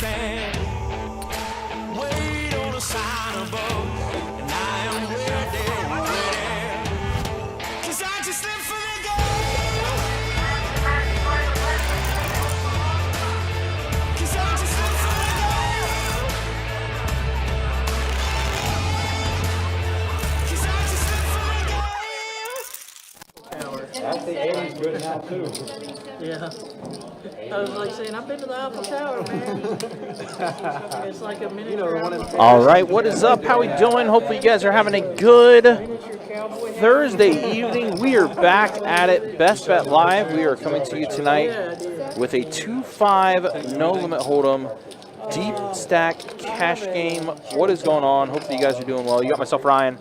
stand. Wait on a sign above, and I am ready, ready. 'Cause I just live for the game. 'Cause I just live for the game. 'Cause I just live for the game. I think Aiden's good now too. Yeah. I was like saying, I've been to the Eiffel Tower, man. It's like a miniature. All right, what is up? How we doing? Hopefully you guys are having a good Thursday evening. We are back at it. Best Bet Live. We are coming to you tonight with a 2-5 no limit hold'em deep stack cash game. What is going on? Hopefully you guys are doing well. You got myself, Ryan,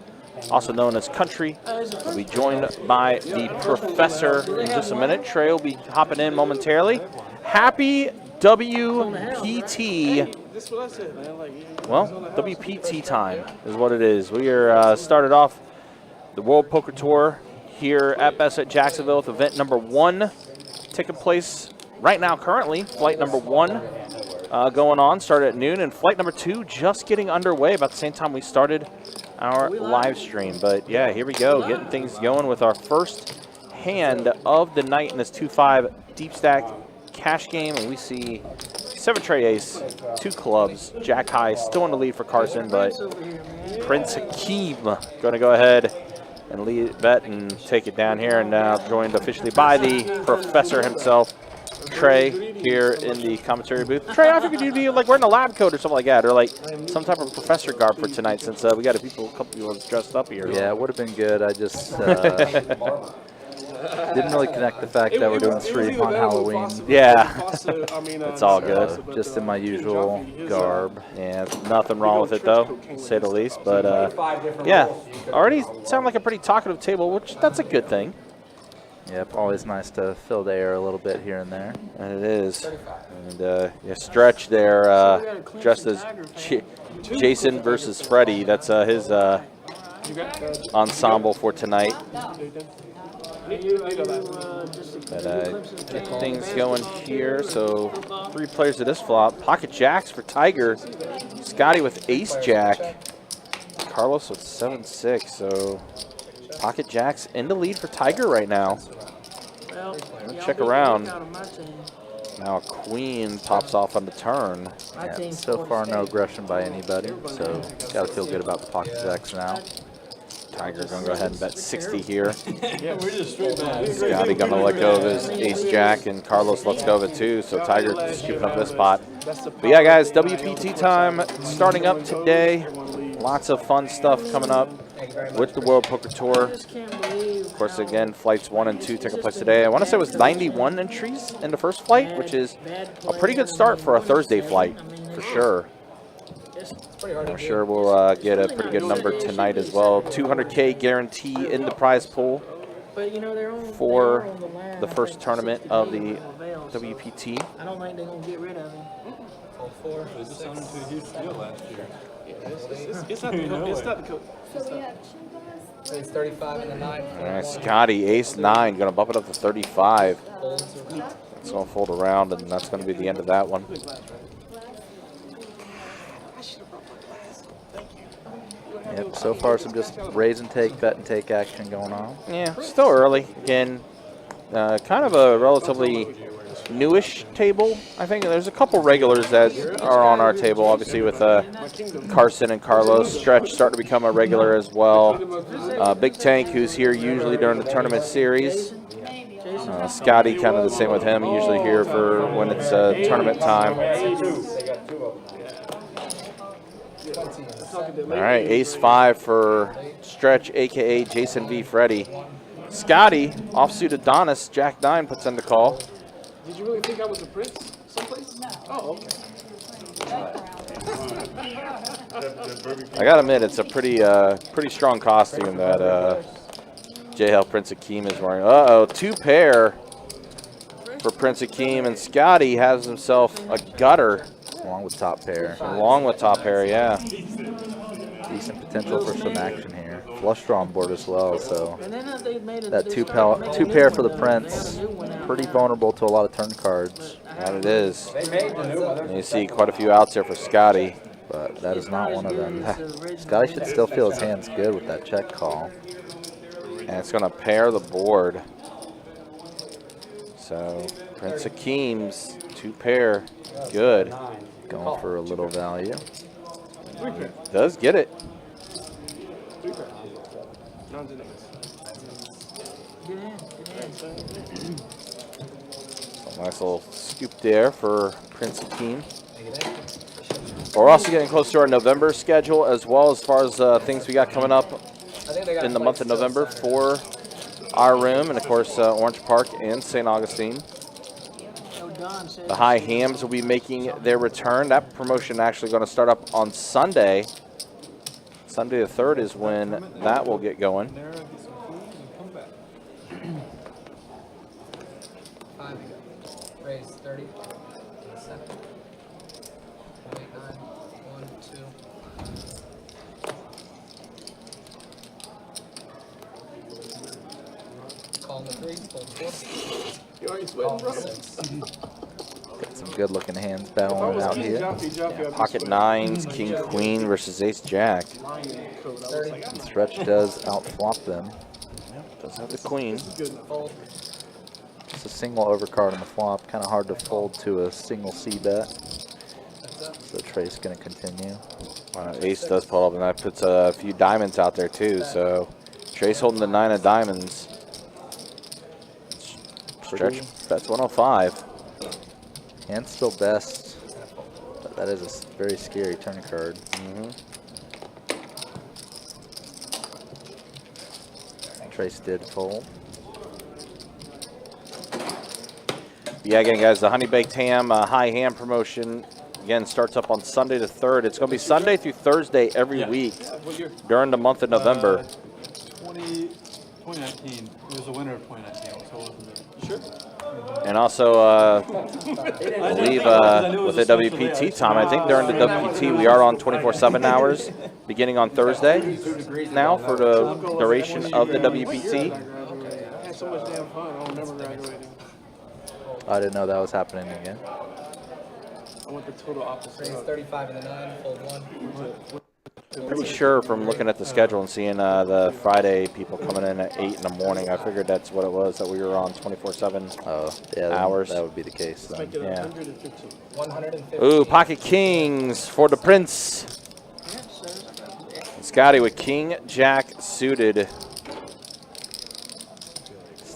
also known as Country. We'll be joined by the Professor in just a minute. Trey will be hopping in momentarily. Happy WPT. Well, WPT time is what it is. We are started off the World Poker Tour here at Best at Jacksonville with event number 1 taking place right now currently. Flight number 1 going on, started at noon, and flight number 2 just getting underway about the same time we started our live stream. But yeah, here we go, getting things going with our first hand of the night in this 2-5 deep stack cash game, and we see 7 tray ace, 2 clubs, jack high, still in the lead for Carson, but Prince Hakeem going to go ahead and lead bet and take it down here, and now joined officially by the Professor himself, Trey, here in the commentary booth. Trey, I figured you'd be like wearing a lab coat or something like that, or like some type of professor garb for tonight, since we got a couple people dressed up here. Yeah, it would have been good. I just didn't really connect the fact that we're doing stream on Halloween. Yeah, it's all good. Just in my usual garb. Yeah, nothing wrong with it though, to say the least. But yeah, already sound like a pretty talkative table, which that's a good thing. Yep, always nice to fill the air a little bit here and there. And it is. And yeah, Stretch there, dressed as Jason versus Freddy. That's his ensemble for tonight. But get things going here. So 3 players to this flop. Pocket jacks for Tiger. Scotty with ace jack. Carlos with 7-6. So pocket jacks in the lead for Tiger right now. Check around. Now a queen pops off on the turn. Yeah, so far no aggression by anybody, so got to feel good about the pocket jacks now. Tiger's going to go ahead and bet 60 here. Yeah, we're just straight bad. Scotty going to let go of his ace jack, and Carlos lets go of it too, so Tiger scooping up this spot. But yeah, guys, WPT time starting up today. Lots of fun stuff coming up with the World Poker Tour. Of course, again, flights 1 and 2 taking place today. I want to say it was 91 entries in the first flight, which is a pretty good start for a Thursday flight, for sure. I'm sure we'll get a pretty good number tonight as well. 200K guarantee in the prize pool for the first tournament of the WPT. I don't think they're going to get rid of him. This sounded to a huge deal last year. It's not the coach. It's 35 in the 9. All right, Scotty, ace-9, going to bump it up to 35. It's going to fold around, and that's going to be the end of that one. Yep, so far some just raise and take, bet and take action going on. Yeah, still early. Again, kind of a relatively newish table. I think there's a couple regulars that are on our table, obviously with Carson and Carlos. Stretch starting to become a regular as well. Big Tank, who's here usually during the tournament series. Scotty, kind of the same with him, usually here for when it's tournament time. All right, ace-5 for Stretch, a.k.a. Jason v. Freddy. Scotty, offsuit Adonis, jack-9 puts in the call. Did you really think I was a prince someplace? No. Oh, okay. I gotta admit, it's a pretty strong costume that JL Prince Hakeem is wearing. Uh-oh, 2 pair for Prince Hakeem, and Scotty has himself a gutter. Along with top pair. Along with top pair, yeah. Decent potential for some action here. Flush draw on board as well, so And then they made that they two started making two new pair one, for the though. Prince. They had a new one out Pretty now. vulnerable to a lot of turn cards. That it is. They made the new one. And you see quite a few outs there for Scotty. But that is not one of them. As the original. Scotty should still feel his hands good with that check call. And it's going to pair the board. So Prince Akeem's 2 pair. Good. Going for a little value. Does get it. Get in. A nice little scoop there for Prince Akeem. We're also getting close to our November schedule as well as far as things we got coming up in the month of November for our room and of course Orange Park and St. Augustine. The High Hams will be making their return. That promotion actually going to start up on Sunday. Sunday the 3rd is when that will get going. 5. Raise 30. 7. 8, 9. 1, 2. Call the 3. Fold 4. Got some good looking hands battling out here. Pocket 9s, King Queen versus Ace Jack. Stretch does outflop them. Does have the Queen. Just a single overcard on the flop. Kind of hard to fold to a single C bet. So Trace going to continue. Ace does pull up and that puts a few diamonds out there too. So Trace holding the 9 of diamonds. Stretch bets 105. And still best. But that is a very scary turn card. Trace did fold. Yeah, again, guys, the Honey Baked Ham High Ham promotion again starts up on Sunday the 3rd. It's going to be Sunday through Thursday every week during the month of November. 2019. It was the winter of 2019, so it wasn't it? Sure. And also, I believe with the WPT time, I think during the WPT we are on 24/7 hours, beginning on Thursday now for the duration of the WPT. I had so much damn fun. I don't remember graduating. I didn't know that was happening again. I went the total opposite. Raise 35 in the 9. Fold 1. Pretty sure from looking at the schedule and seeing the Friday people coming in at 8 in the morning, I figured that's what it was, that we were on 24/7 hours. That would be the case then. Yeah. 150. Ooh, Pocket Kings for the Prince. Scotty with King Jack suited. This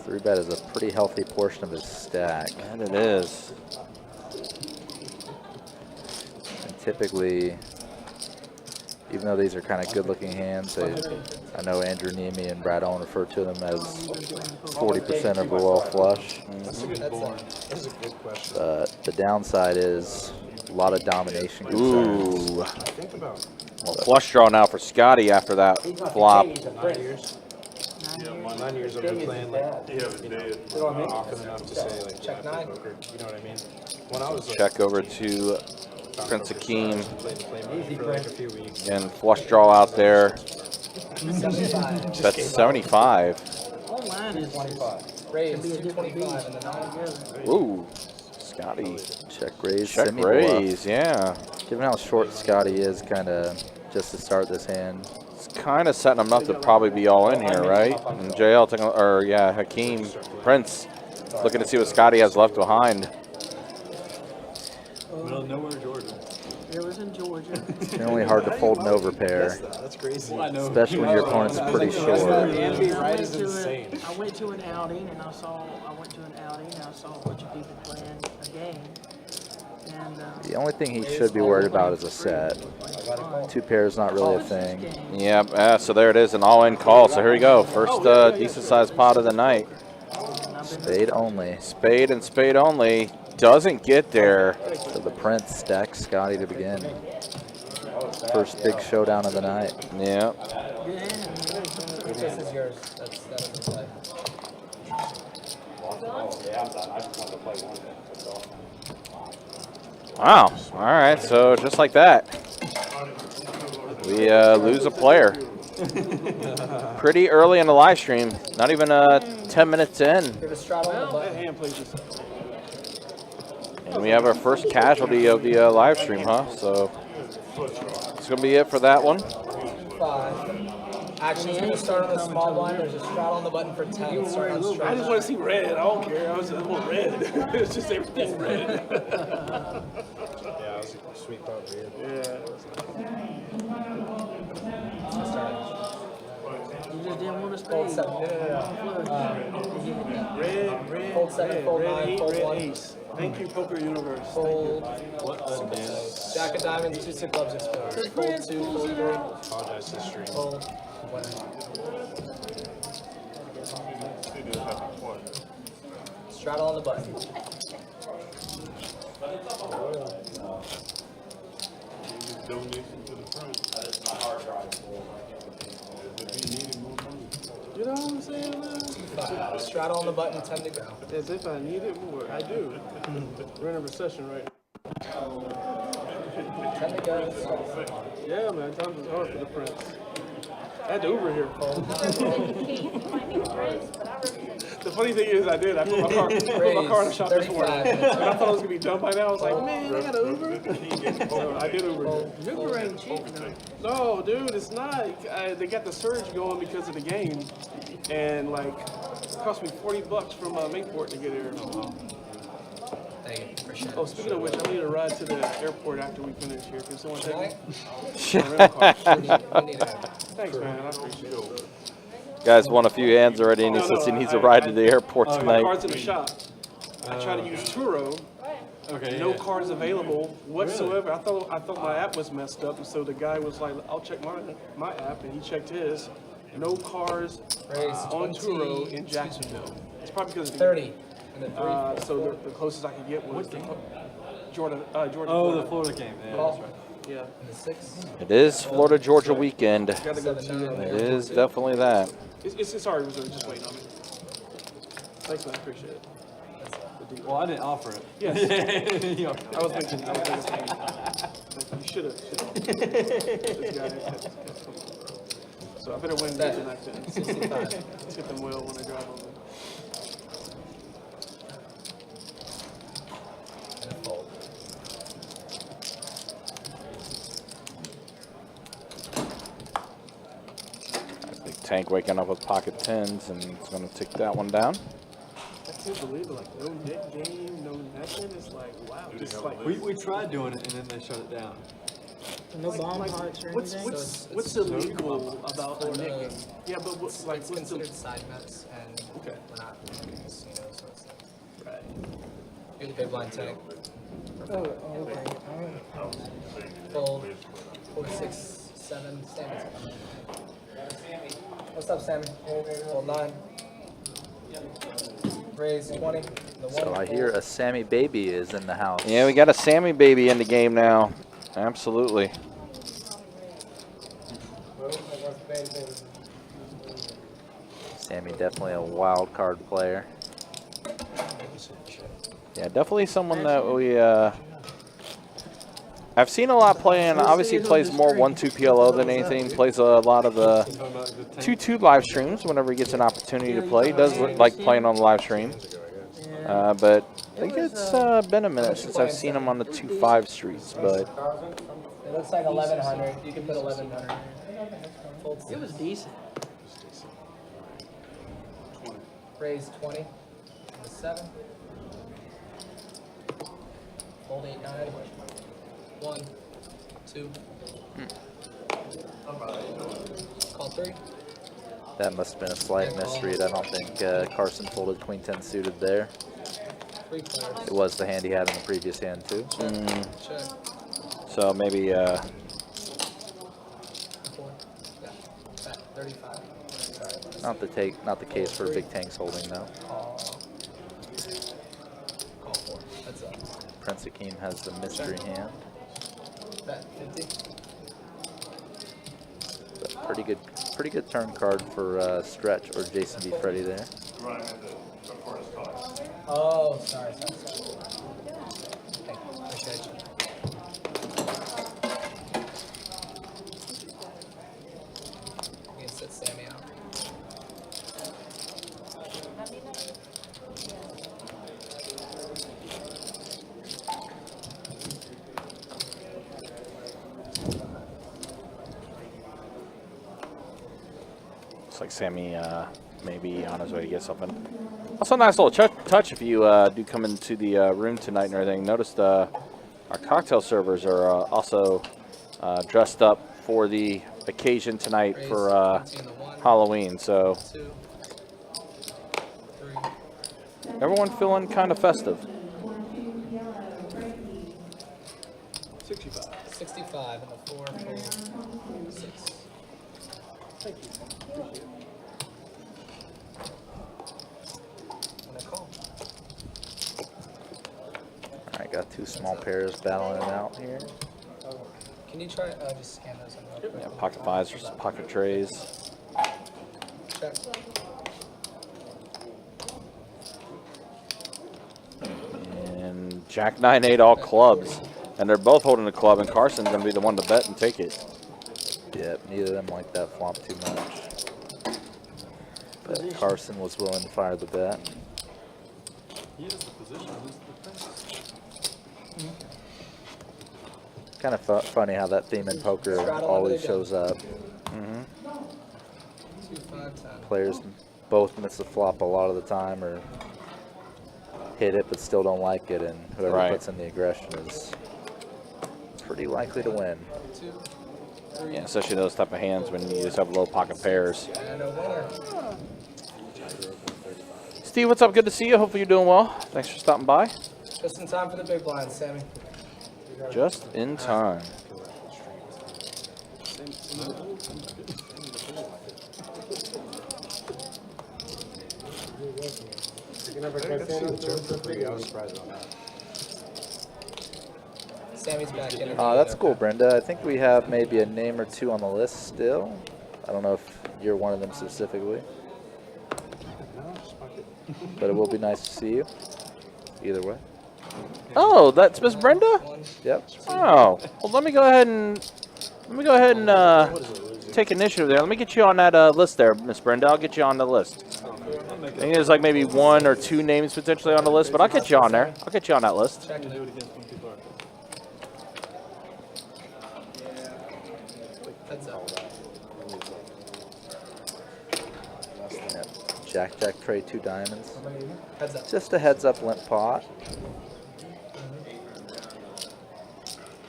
3-bet is a pretty healthy portion of his stack. And it is. And typically, even though these are kind of good-looking hands, I know Andrew Niemi and Brad Owen refer to them as 40% of a royal flush. But the downside is a lot of domination concerns. Ooh. Well, flush draw now for Scotty after that flop. 9 years I've been playing often enough to say like Check 9. poker. You know what I mean? When I was Check over to Prince Akeem. playing for like a few weeks. And flush draw out there. 75. That's 75. Online is Raise 225 in the 9. Ooh. Scotty. Check raise, Check semi-bluff. raise, yeah. Given how short Scotty is, kind of just to start this hand. It's kind of setting him up to probably be all in here, right? And JL, Hakeem, Prince, looking to see what Scotty has left behind. Middle of nowhere, Georgia. It was in Georgia. It's generally hard to fold an overpair, That's crazy. I know. especially when your opponent's pretty short. I went to an outing and I saw a bunch of people playing a game. And The only thing he should be worried about is a set. 2 pairs not really a thing. Yeah, so there it is, an all-in call. So here we go. First decent-sized pot of the night. Spade only. Spade and spade only. Doesn't get there. So the Prince stacks Scotty to begin. First big showdown of the night. Yeah. This is yours. That doesn't play. Wow. All right, so just like that. We lose a player. Pretty early in the live stream. Not even 10 minutes in. Give a straddle on the That button. hand plays this. And we have our first casualty of the live stream, huh? So it's going to be it for that one. 5. Action's going to start on the small blind. There's a straddle on the button for 10. Start on I just straddle. want to see red. I don't care. I want red. It's just everything red. Yeah, I was sweet thought weird. Yeah. You just didn't want to Fold spade. 7. Red, Fold 7, fold 9, eight, fold red 1. ace. Thank you, Poker Universe. Fold. What a dance. Jack of diamonds, 2 6 clubs exposed. Fold 2, fold 3. Apologize to the stream. Fold. Winner. Straddle on the button. You know what I'm saying, man? 5. Straddle on the button, 10 to go. As if I need it more. I do. We're in a recession right 10 to go. Yeah, man. Times is hard for the Prince. I had to Uber here. The funny thing is, I did. I put my car in the shop this morning. 35 And minutes. I thought I was going to be done by now. I was like, man, I got to Uber. So I did Uber here. Uber ain't cheap though. No, dude, it's not. They got the surge going because of the game. And, like, it cost me $40 from Mayport to get here. Thank you. Appreciate it. Oh, speaking of which, I need a ride to the airport after we finish here. Can someone take me? Tonight? We need a Thanks, man. I appreciate it. Guys won a few hands already, and he says he needs a ride to the airport My tonight. card's in the shop. I tried to use Turo. Okay. No cards available whatsoever. I thought my app was messed up, and so the guy was like, "I'll check my app," and he checked his. No cars raise on 20, Turo in Jacksonville. It's probably because of the 30. And then 3. So the closest I could get was the Georgia. Oh, Florida. the Florida game. Yeah, Call. that's right. Yeah. And the 6. It is Florida-Georgia weekend. Gotta go 7, to. 9. It is definitely that. It's sorry, reserve. Just waiting on me. Thanks, man. I appreciate it. Well, I didn't offer it. Yes. You I was thinking. You should have. This guy. So I better win Set. tonight then. 65. Let's get them well when they drive over. And a fold. Big Tank waking up with pocket tens, and he's going to take that one down. I can't believe it. Like, no net game, no nothing. It's like, wow. Just like, we tried doing it and then they shut it down. No bomb hearts or what's anything. what's illegal about a net game? Yeah, but It's what's the considered side bets, and Okay. we're not in a casino, so it's like, right? you're the big blind tank. Oh, okay. All right. Fold. 4, 6, 7. Sammy's coming. What's up, Sammy? Fold 9. Raise 20. The 1. So I hear a Sammy baby is in the house. Yeah, we got a Sammy baby in the game now. Absolutely. Sammy definitely a wild card player. Yeah, definitely someone that we I've seen a lot playing. Obviously, plays more 1-2 PLO than anything. Plays a lot of the 2-2 live streams whenever he gets an opportunity to play. He does like playing on the live stream. But I think it's been a minute since I've seen him on the 2-5 streets. But It looks like 1100. You can put 1100. Fold It was decent. Raise 20. And the 7. Fold 8, 9. 1, 2. Call 3. That must have been a slight misread. I don't think Carson folded queen 10 suited there. 3 players. It was the hand he had in the previous hand too. Check. so maybe 4. Yeah. Bet. 35. Sorry. Not the case for big tanks holding though. Call 4. That's up. Prince Akeem has the mystery hand. Bet. 50. But pretty good turn card for Stretch or Jason D. Freddy there. Oh, sorry. Thank you. Appreciate you. Looks like Sammy may be on his way to get something. Also, a nice little touch if you do come into the room tonight and everything. Noticed our cocktail servers are also dressed up for the occasion tonight for Halloween. So 2, 3. everyone feeling kind of festive. 65. 65 and the 4 for 6. Thank you. Appreciate it. When I call. All right, got 2 small pairs battling it out here. Can you try just scan those in real quick? Yeah, pocket fives versus pocket trays. Check. And Jack 9-8 all clubs. And they're both holding the club, and Carson's going to be the one to bet and take it. Yep, neither of them like that flop too much. But Carson was willing to fire the bet. He is the position. Who's the thing? Kind of funny how that theme in poker always shows up. 2, 5, 10. Players both miss the flop a lot of the time, or hit it but still don't like it, and whoever Right. puts in the aggression is pretty likely to win. 2, 3. Yeah, especially those type of hands when you just have low pocket pairs. And a winner. Steve, what's up? Good to see you. Hopefully you're doing well. Thanks for stopping by. Just in time for the big blind, Sammy. Just in time. You never got that? I was surprised on that. Sammy's back in. That's cool, Brenda. I think we have maybe a name or 2 on the list still. I don't know if you're one of them specifically, but it will be nice to see you. Either way. Oh, that's Miss Brenda? Yep. Oh, well, let me go ahead and take initiative there. Let me get you on that list there, Miss Brenda. I'll get you on the list. I think there's like maybe 1 or 2 names potentially on the list, but I'll get you on there. I'll get you on that list. Check it. Heads up. Yep. Jack, Jack, trade 2 diamonds. Heads up. Just a heads up limp pot.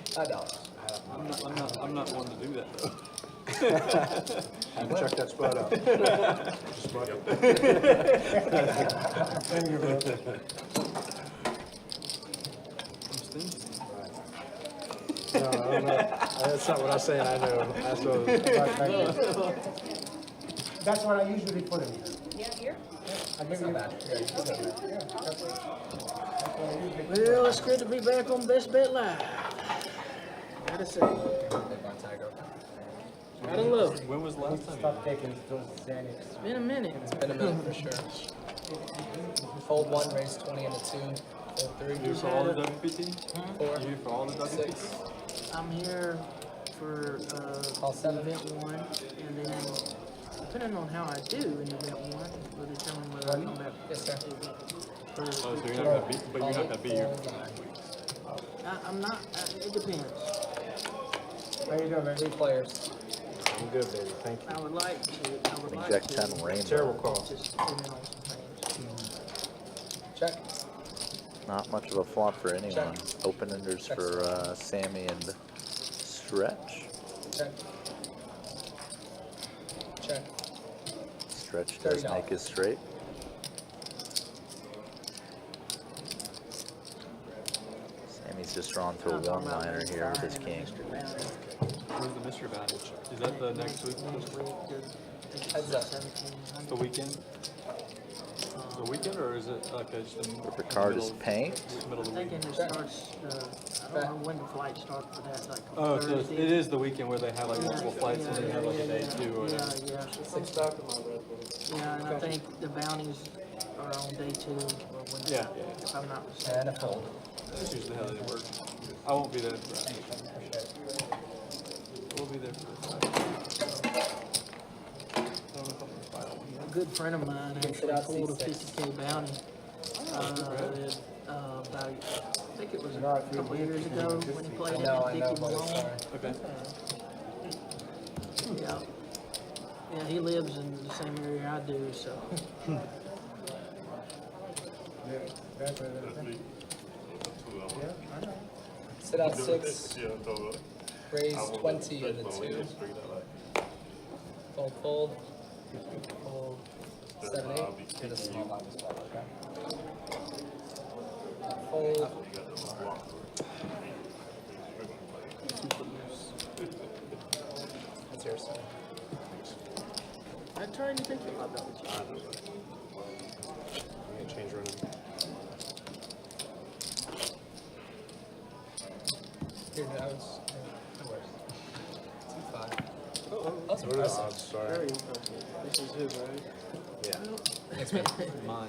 $5. I'm not one to do that though. Check that spot out. Spot No, I don't know. That's not what I'm saying. I know. That's what. That's what I usually put in here. Yeah, here? It's not bad. Yeah, you can go there. Well, it's good to be back on Best Bet Live. Gotta say, Big blind tiger. gotta love it. When was the last time? Stop taking those Xanax. It's been a minute. Been a minute for sure. Fold 1, raise 20 into 2. Fold 3. You for all the WPT? 4. You for all the WPT? 6. I'm here for All 7. event 1, and then depending on how I do in event 1, will determine whether I come back. Yes, sir. Oh, so you're not gonna be, but you're not gonna be here. I'm not. It depends. How you doing, man? 3 players. I'm good, baby. Thank you. I would like to. I would like Jack to. 10 rainbow. Terrible call. Just depending on some things. Check. Not much of a flop for anyone. Open enders for Sammy and Stretch. Check. Check. Stretch does $30. make his straight. Sammy's just drawn to a one-liner here with his king. Where's the mystery badge? Is that the next week? Heads up. The weekend? The weekend, or is it like just the The card is paint. middle of the I'm week? thinking it starts. I don't know when the flight starts for that. Like Oh, so Thursday. it is the weekend where they have like multiple flights and then you have like a day 2 or Yeah, whatever. yeah. Yeah, and I think the bounties are on day 2 or when. Yeah. If I'm not mistaken. And a fold. That's usually how they work. I won't be there for that. We'll be there for A good friend of mine actually pulled a 50K bounty. About, I think it was a couple of years ago when he played it I know, at Dickie buddy. Malone. Sorry. Okay. Yeah. Yeah, he lives in the same area I do, so. Sit out 6. Raise 20 in the 2. Fold, fold. Fold 7, 8. Get a small line as well, okay? Fold. That's yours. I trying to think about that. Change running. Here, I was. No worries. 2-5. That's impressive. Sorry. Very impressive. This is his, right? Yeah. Thanks, man. Mine.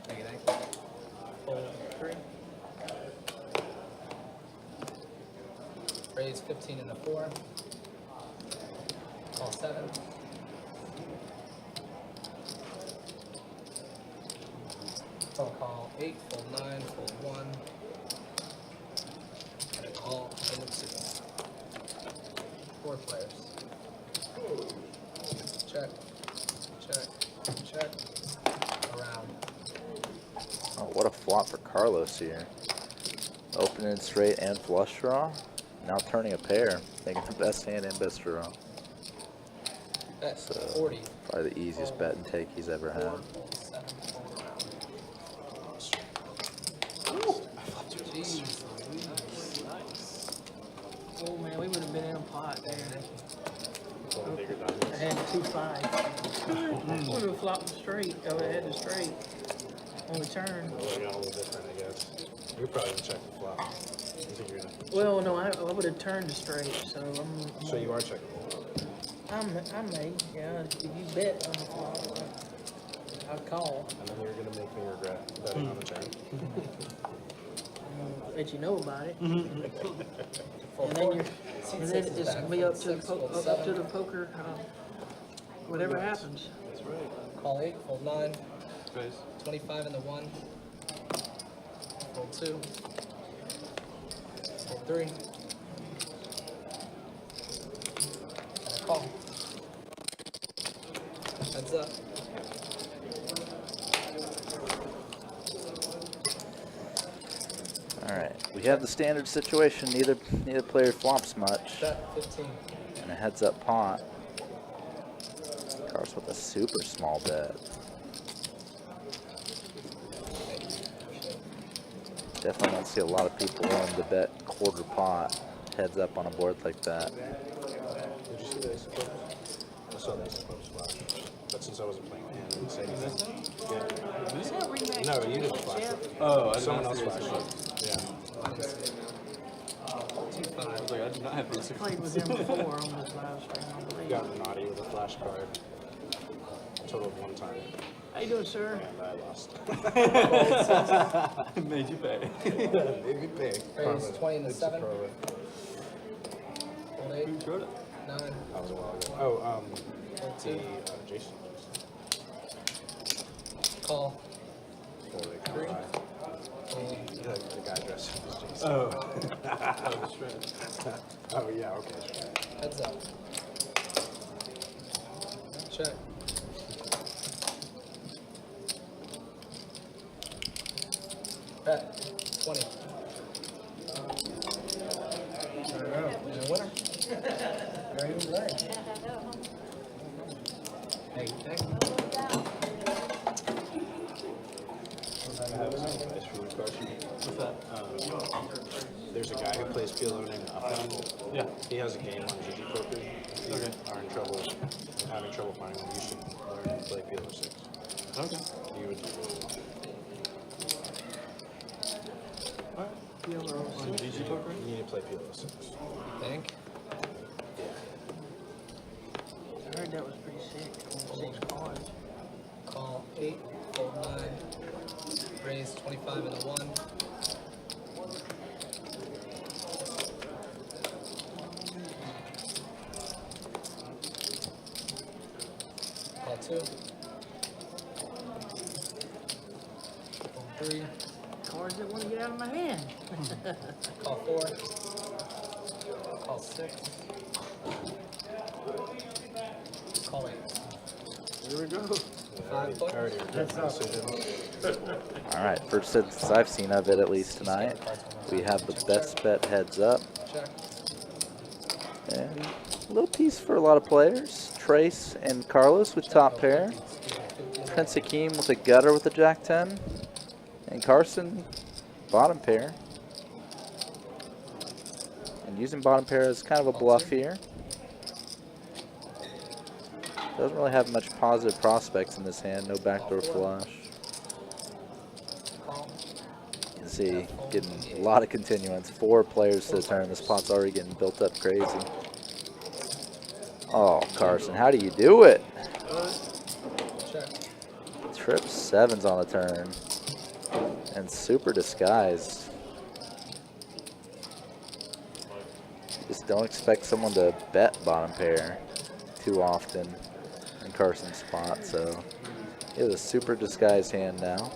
Thank you, thank you. Fold 3. Raise 15 in the 4. Call 7. Phone call 8, fold 9, fold 1. And a call in the 2. 4 players. Check, check, check. Around. Oh, what a flop for Carlos here. Opening straight and flush draw. Now turning a pair, making the best hand and best draw. Bet So 40. probably the easiest bet and take he's ever had. 4, 7, 4 around. Jeez. Oh man, we would have been in a pot there. Bigger I diamonds. had 2-5. Would have flopped straight. I would have had the straight on the turn. Well, I got a little different, I guess. You're probably gonna check the flop. You think you're gonna? Well, no, I would have turned straight, so I'm. So you are checking. I may, yeah. If you bet on the flop, I'd call. And then you're gonna make me regret betting on the turn. Let you know about it. Fold And then 4. you're, Seat and 6 then is it's back. gonna be up Fold to the 6, fold up to 7. the poker. Whatever happens. That's right. Call 8, fold 9. Guys. 25 in the 1. Fold 2. Fold 3. And a call. Heads up. All right, we have the standard situation. Neither player flops much, Bet 15. and a heads up pot. Carlos with a super small bet. Definitely don't see a lot of people willing to bet quarter pot heads up on a board like that. Did you see the ace of clubs? I saw the ace of clubs flash. But since I wasn't playing, I didn't say anything. Yeah. No, you didn't flash it. Oh, I Someone else flashed it. Yeah. 2-5. I did not have I played with him before on this live stream, I believe. Got naughty with a flash card. Total of 1 time. How you doing, sir? And I lost. Made you pay. Maybe big. Raise 20 in the 7. Fold Fold 8. Who wrote it? 9. That was a while ago. Oh, Fold the 2. Jason. Call. Fold 3. The guy dressed as Jason. Oh. That was straight. Oh, yeah, okay. Sure. Heads up. Check. Bet 20. And a winner. Very right. Hey, thank you. I have some advice for you, question. What's that? There's a guy who plays PLO named Upland. Yeah. He has a game on GG Poker. If you are in trouble, having trouble finding one, you should learn to play PLO 6. Okay. You would do On GG poker? You need to play PLO 6. Think. I heard that was pretty sick. 6 cards. Call 8. Fold 9. Raise 25 in the 1. Call 2. Fold 3. Cards that want to get out of my hand. Call 4. Call 6. Call it. Here we go. 5 players. All right, first sense I've seen of it, at least tonight. We have the best bet heads up. Check. And a little piece for a lot of players. Trace and Carlos with top pair. Prince Hakeem with a gutter with a Jack-10. And Carson, bottom pair. And using bottom pair as kind of a bluff here. Doesn't really have much positive prospects in this hand. No backdoor flush. You can see getting a lot of continuance. 4 players to the turn. This pot's already getting built up crazy. Oh, Carson, how do you do it? Check. Trip 7s on the turn. And super disguised. Just don't expect someone to bet bottom pair too often in Carson's spot. So he has a super disguised hand now.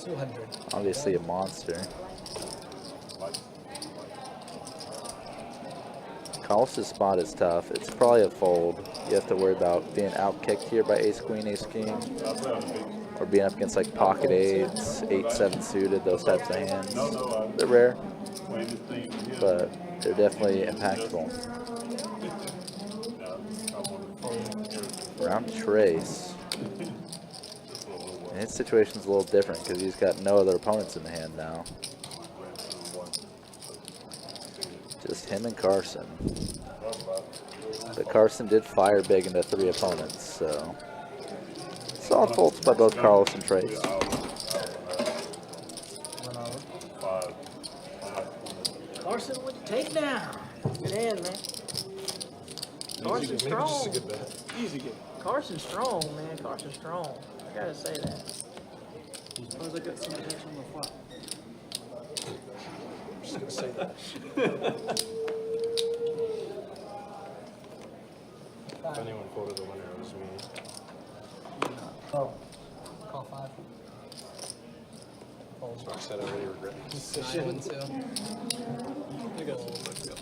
200. Obviously a monster. Carlos's spot is tough. It's probably a fold. You have to worry about being out-kicked here by ace-queen, ace-king. Or being up against like pocket 8s, 8-7 suited, those types of hands. They're rare, but they're definitely impactful. Round Trace. And his situation's a little different because he's got no other opponents in the hand now. Just him and Carson. But Carson did fire big into 3 opponents, so solid folds by both Carlos and Trace. Carson with the takedown. Good hand, man. Carson's strong. Easy game. Carson's strong, man. Carson's strong. I gotta say that. As long as I got some attention on the flop. I'm just gonna say that. If anyone quoted the winner, it was me. Oh. Call 5. Fold. So I said I really regret my 9, decision. 1, 2. I got some left up.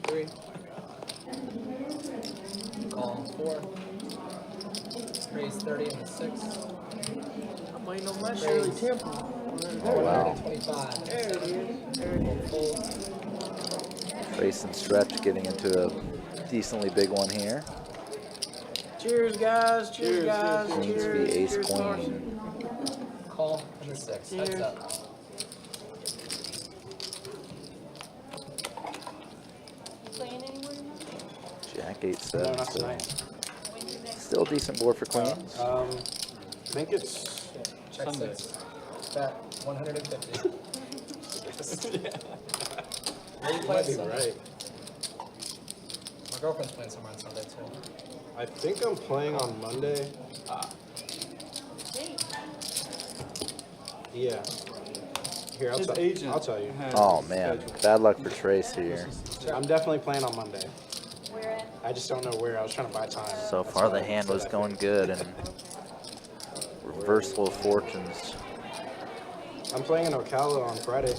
3. Call 4. Raise 30 and 6. I'm waiting on my Shirley Temple. Oh, wow. 25. There it is. There it is. Fold. Trace and Stretch getting into a decently big one here. Cheers, guys. Cheers, Cheers, guys. Queens Cheers. v ace Cheers, queen. Carson. Call and the 6. Heads Cheers. up. Jack 8-7. No, not So tonight. still a decent board for queens. I think it's Check Sunday. 6. Bet 150. Where you You playing might be Sunday? right. My girlfriend's playing somewhere on Sunday too. I think I'm playing on Monday. Yeah. Here, His agent I'll tell you. has Oh it man, scheduled. bad luck for Trace here. I'm definitely playing on Monday. I just don't know where. I was trying to buy time. So That's far why the I hand said was I going good and reversal of fortunes. I'm playing in Ocala on Friday.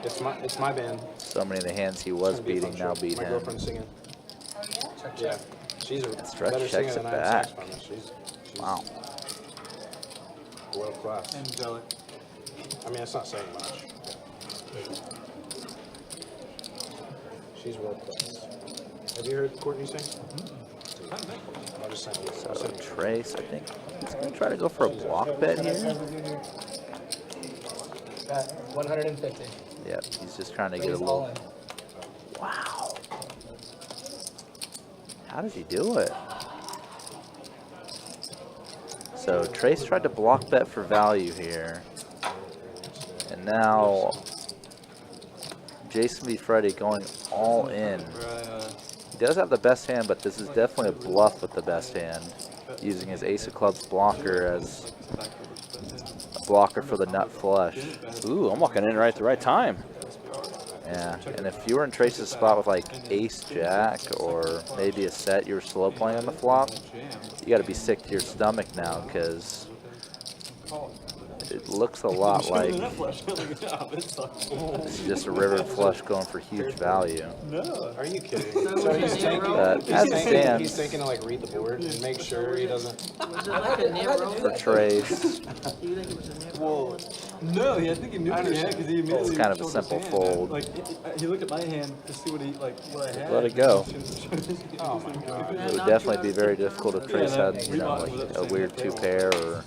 It's my band. So many of the hands he It's was gonna be a fun beating now show. beat My him. girlfriend's singing. Check, Yeah, check. she's a Stretch better checks singer it than I am back. saxophonist. She's Wow. world class. Angelic. I mean, it's not saying much. She's world class. Have you heard Courtney sing? I'll just send you. I'll So send you. Trace, I think he's gonna try to go for a block bet here. Bet 150. Yep, he's just trying to get a Raise all little. in. Wow. How does he do it? So Trace tried to block bet for value here. And now Jason v. Freddy going all in. He does have the best hand, but this is definitely a bluff with the best hand. Using his ace of clubs blocker as a blocker for the nut flush. Ooh, I'm walking in right at the right time. Yeah, and if you were in Trace's spot with like ace jack or maybe a set you were slow playing on the flop, you got to be sick to your stomach now because It looks a lot like it's just a river flush going for huge value. No. Are you kidding? So So was he's it taking, Nero? As it stands, he's taking to like read the board and make sure he doesn't. Was it like a Nero? for Trace, Do you think it was a Nero? No, I think he knew what he had because he immediately it's kind of a showed his simple hand. fold. Like he looked at my hand to see what I had. Let it go. Oh my God. It would definitely be very difficult if Trace had, you know, like a weird 2-pair or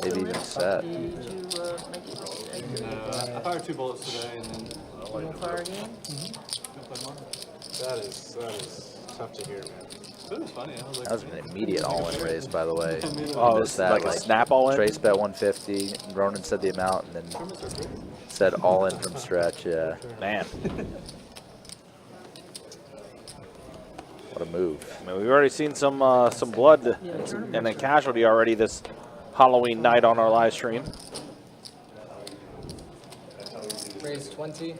maybe even set. Did you make it? I fired 2 bullets today and then You gonna fire again? That is tough to hear, man. it was funny. I was like, That was an immediate all-in raise, by the way. Oh, Missed it's that, like a snap all in? Trace bet 150. Ronan said the amount and then said all in from stretch. Yeah, Man. what a move. I mean, we've already seen some blood and a casualty already this Halloween night on our live stream. Raise 20.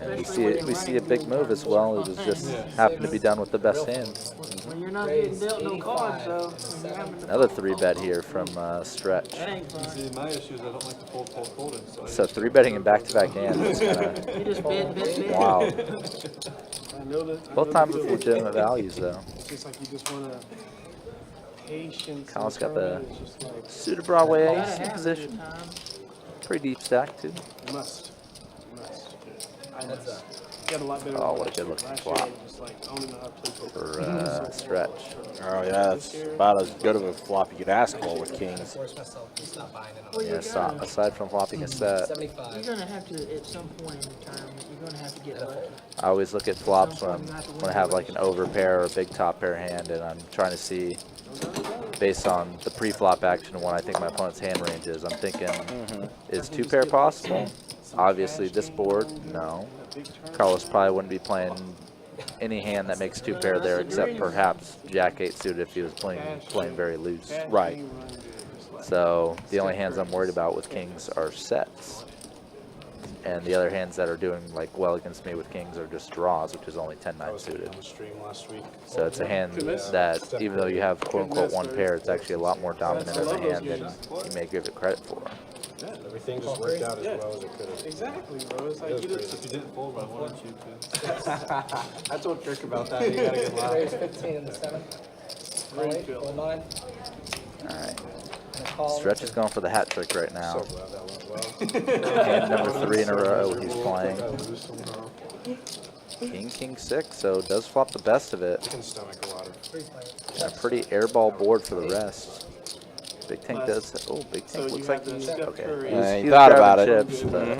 And we see a big move as well. It was just happened to be done with the best hand. When you're not getting dealt no cards, though, when you're having to Another 3-bet here from Stretch. that ain't fun. see, my issue is I don't like to fold it. So So 3-betting in back-to-back hands is kind of You just bet. wild. I know that. Both times with legitimate values, though. It's just like you just want to patience. Kyle's got and the it's just like, suited Broadway Gotta ace in have it position. at time. Pretty deep stack, too. must. I That's must. Got a lot better. Oh, than what a last year. good-looking Last flop. year, just like, I don't even know how to play poker. For Stretch. Oh, yeah, it's about as good of a flop you could ask for with kings. force myself to stop buying it. Well, Yeah, you're gonna, aside from flopping a set, 75. you're gonna have to, at some point in the tournament, you're gonna have to get lucky. I always look at flops when I have like an over pair or a big top pair hand, and I'm trying to see, based on the pre-flop action and what I think my opponent's hand range is, I'm thinking, is 2-pair possible? Obviously, this board, no. Carlos probably wouldn't be playing any hand that makes 2-pair there, except perhaps Jack-8 suited if he was playing very loose. Right. So the only hands I'm worried about with kings are sets. And the other hands that are doing like well against me with kings are just draws, which is only 10-9 suited. On the stream last week. So it's a hand that, even though you have quote-unquote 1 pair, it's actually a lot more dominant as a hand than you may give it credit for. Everything just worked out as well as it could have. Exactly, bro. It's like you just, if you didn't fold, I wanted you to. I told Trick about that. You gotta get loud. Raise 15 in the 7. Great Roll feel. 9. All right. And a call. Stretch is going for the hat trick right now. So glad that went well. Hand number 3 in a row he's playing. Gotta lose somehow. King, 6, so does flop the best of it. You can stomach a lot of. 3 players. And a pretty airball board for the rest. Big Tank does. Oh, Big So Tank you looks have like the he's Steph okay. Curry. Yeah, he He's thought grabbing about it. chips, but Right.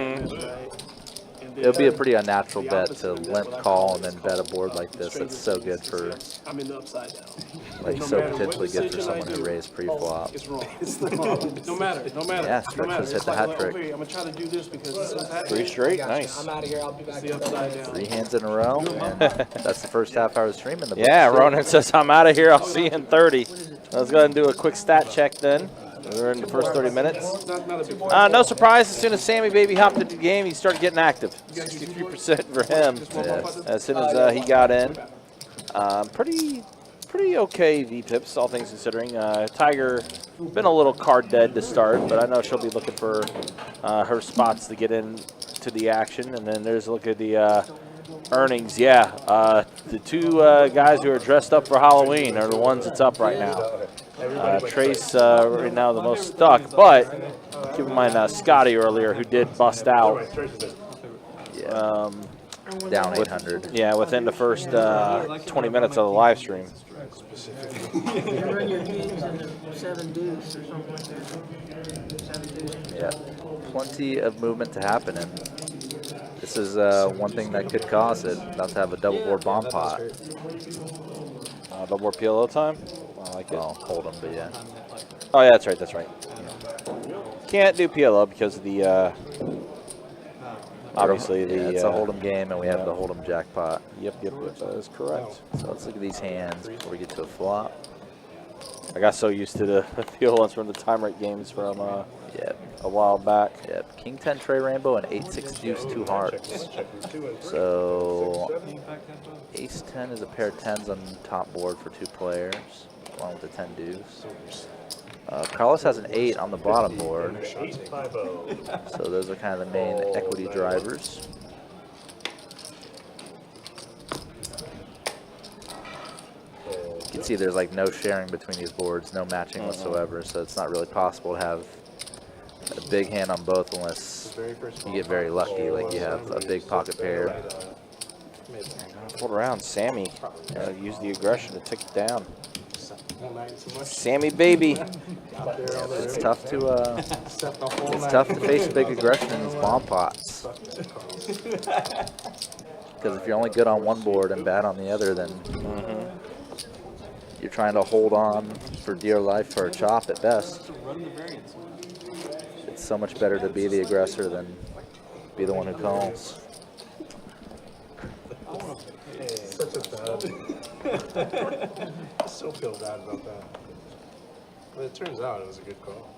And then it'll be a pretty unnatural bet to limp call and then bet a board like this. That's so good for, I'm in the upside down. like, No so matter what potentially good for decision I someone who do, raised pre-flop. It's wrong. It's wrong. No matter. Yeah, No Stretch matter. just hit It's the like, hat like, trick. okay, I'm gonna try to do this because this is happening. 3 straight, Gotcha. nice. I'm out of here. I'll be back. The upside down. 3 hands in a row, and that's the first half hour of stream in the book. Yeah, Ronan says, I'm out of here. I'll see you in 30. Let's go ahead and do a quick stat check then. We're in the first 30 minutes. Not a big No surprise, as soon as Sammy Baby hopped into the game, he started getting active. 63% for him as soon as he got in. Pretty okay V-pips, all things considering. Tiger been a little card dead to start, but I know she'll be looking for her spots to get into the action. And then there's a look at the earnings. Yeah, the 2 guys who are dressed up for Halloween are the ones that's up right now. Trace right now the most stuck, but keep in mind Scotty earlier who did bust out. Down 800. Yeah, within the first 20 minutes of the live stream. You run your kings into 7 deuce or something like that. 7 deuce. Yeah, plenty of movement to happen, and this is one thing that could cause it, not to have a double board bomb pot. Double more PLO time. I like it. Well, hold them, but yeah. Oh yeah, that's right. That's right. Can't do PLO because of the obviously Yeah, the it's a hold 'em game, and we have the hold 'em jackpot. Yep, that is correct. So let's look at these hands before we get to a flop. I got so used to the PLOs from the time rate games from Yep, a while back. yep. King 10 tray rainbow and 8-6 deuce 2 hearts. So ace 10 is a pair of 10s on top board for 2 players, along with the 10 deuce. Carlos has an 8 on the bottom board. 8-5-0. So those are kind of the main equity drivers. You can see there's like no sharing between these boards, no matching whatsoever, so it's not really possible to have a big hand on both unless you get very lucky, like you have a big pocket pair. Hold around, Sammy. Use the aggression to take it down. Sammy, baby. It's tough to face big aggression in these bomb pots. Because if you're only good on one board and bad on the other, then you're trying to hold on for dear life for a chop at best. It's so much better to be the aggressor than be the one who calls. Such a bad. I still feel bad about that. But it turns out it was a good call.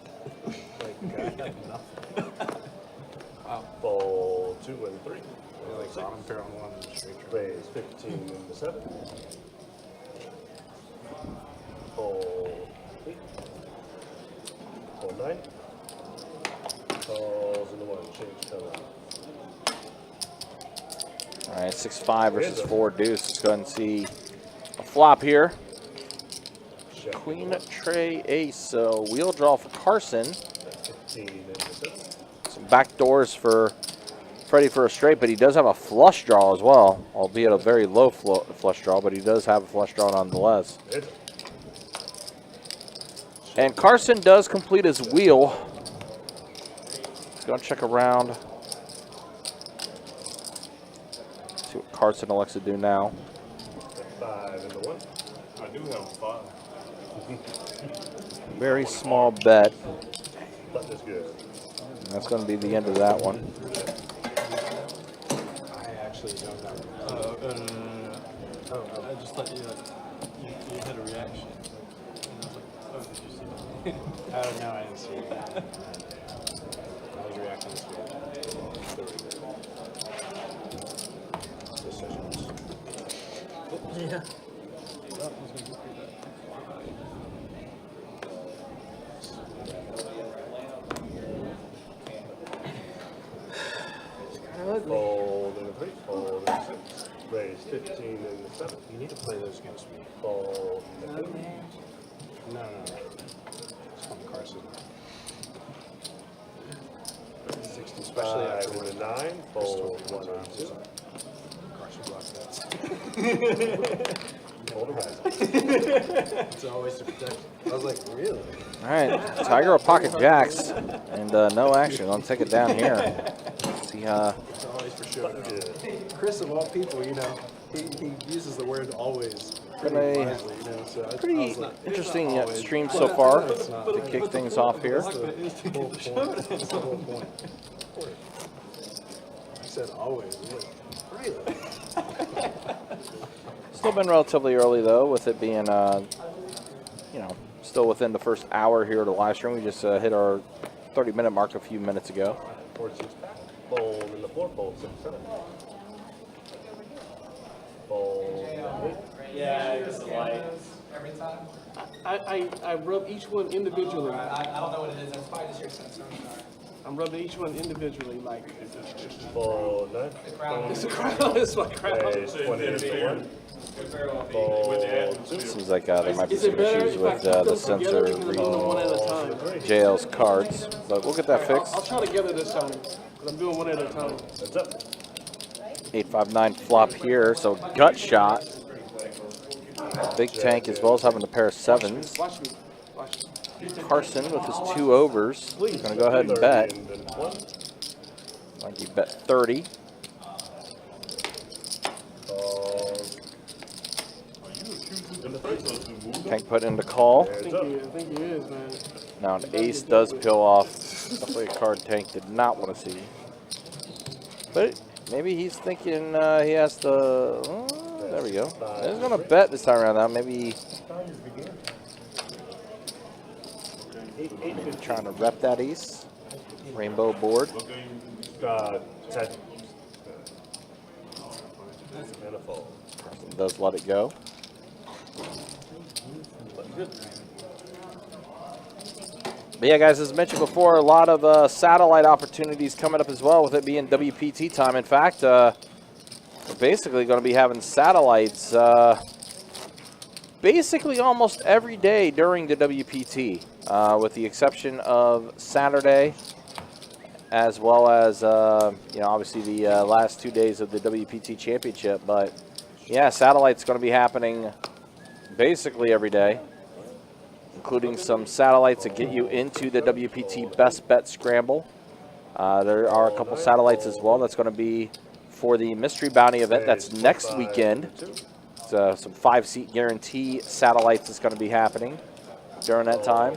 Like, the guy had nothing. Fold 2 and 3. Like bottom pair on 1 and straight raise 15 and 7. Fold 8. Fold 9. Calls into 1. Change color. All right, 6-5 versus 4 deuce. Let's go ahead and see a flop here. Queen, tray, ace. So wheel draw for Carson. 15 and 7. Some back doors for Freddie for a straight, but he does have a flush draw as well, albeit a very low flush draw, but he does have a flush draw nonetheless. And Carson does complete his wheel. Let's go and check around. See what Carson elects to do now. 5 and 1. I do have 5. Very small bet. Button is good. And that's going to be the end of that one. I actually don't know. No. I just thought you had a reaction. And I was like, oh, did you see that? Oh, no, I didn't see it. I was reacting this week. Decisions. Yeah. Fold and a 3. Fold and a 6. Raise 15 and a 7. You need to play those against me. Fold and a 3. No. It's from Carson. 65 and a 9. Fold 1 and 2. Carson blocked that. Fold a rise. It's always to protect. I was like, really? All right, Tiger of pocket jacks, and no action. I'll take it down here. See, It's always for sure. Chris, of all people, you know, he uses the word always pretty wisely, you know, so pretty I was like, interesting always. stream so far It's not. to kick things off here. That's the whole point. That's the whole point. I said always. Really? Still been relatively early though, with it being, you know, still within the first hour here of the live stream. We just hit our 30-minute mark a few minutes ago. 4 6 back. Fold in the 4. Fold 6 7. Fold 8. Yeah, it's like every time. I rub each one individually. I don't know what it is. That's probably just your sensor. I'm sorry. I'm rubbing each one individually, like Fold 9. it's a crown. It's my crown. Raise 20 and 1. Fold 2. Seems like there might be Is it some better issues if I with keep the them sensor together because I'm doing them one at a reading time? JL's cards, but we'll get that I'll fixed. try together this time because I'm doing one at a time. That's up. 8-5-9 flop here, so gut shot. Big tank as well as having a pair of 7s. Watch me. Watch me. Carson with his 2 overs. He's going to go ahead and bet. Like he bet 30. Tank put into call. I think he is, man. Now an ace does peel off. Definitely a card Tank did not want to see. But maybe he's thinking he has to. There we go. He's going to bet this time around. Now maybe trying to rep that ace. Rainbow board. 10. And a fold. Carson does let it go. But yeah, guys, as mentioned before, a lot of satellite opportunities coming up as well with it being WPT time. In fact, we're basically going to be having satellites basically almost every day during the WPT, with the exception of Saturday, as well as, obviously the last 2 days of the WPT Championship. But yeah, satellite's going to be happening basically every day, including some satellites that get you into the WPT Best Bet Scramble. There are a couple satellites as well that's going to be for the Mystery Bounty event. That's next weekend. Some 5-seat guarantee satellites is going to be happening during that time.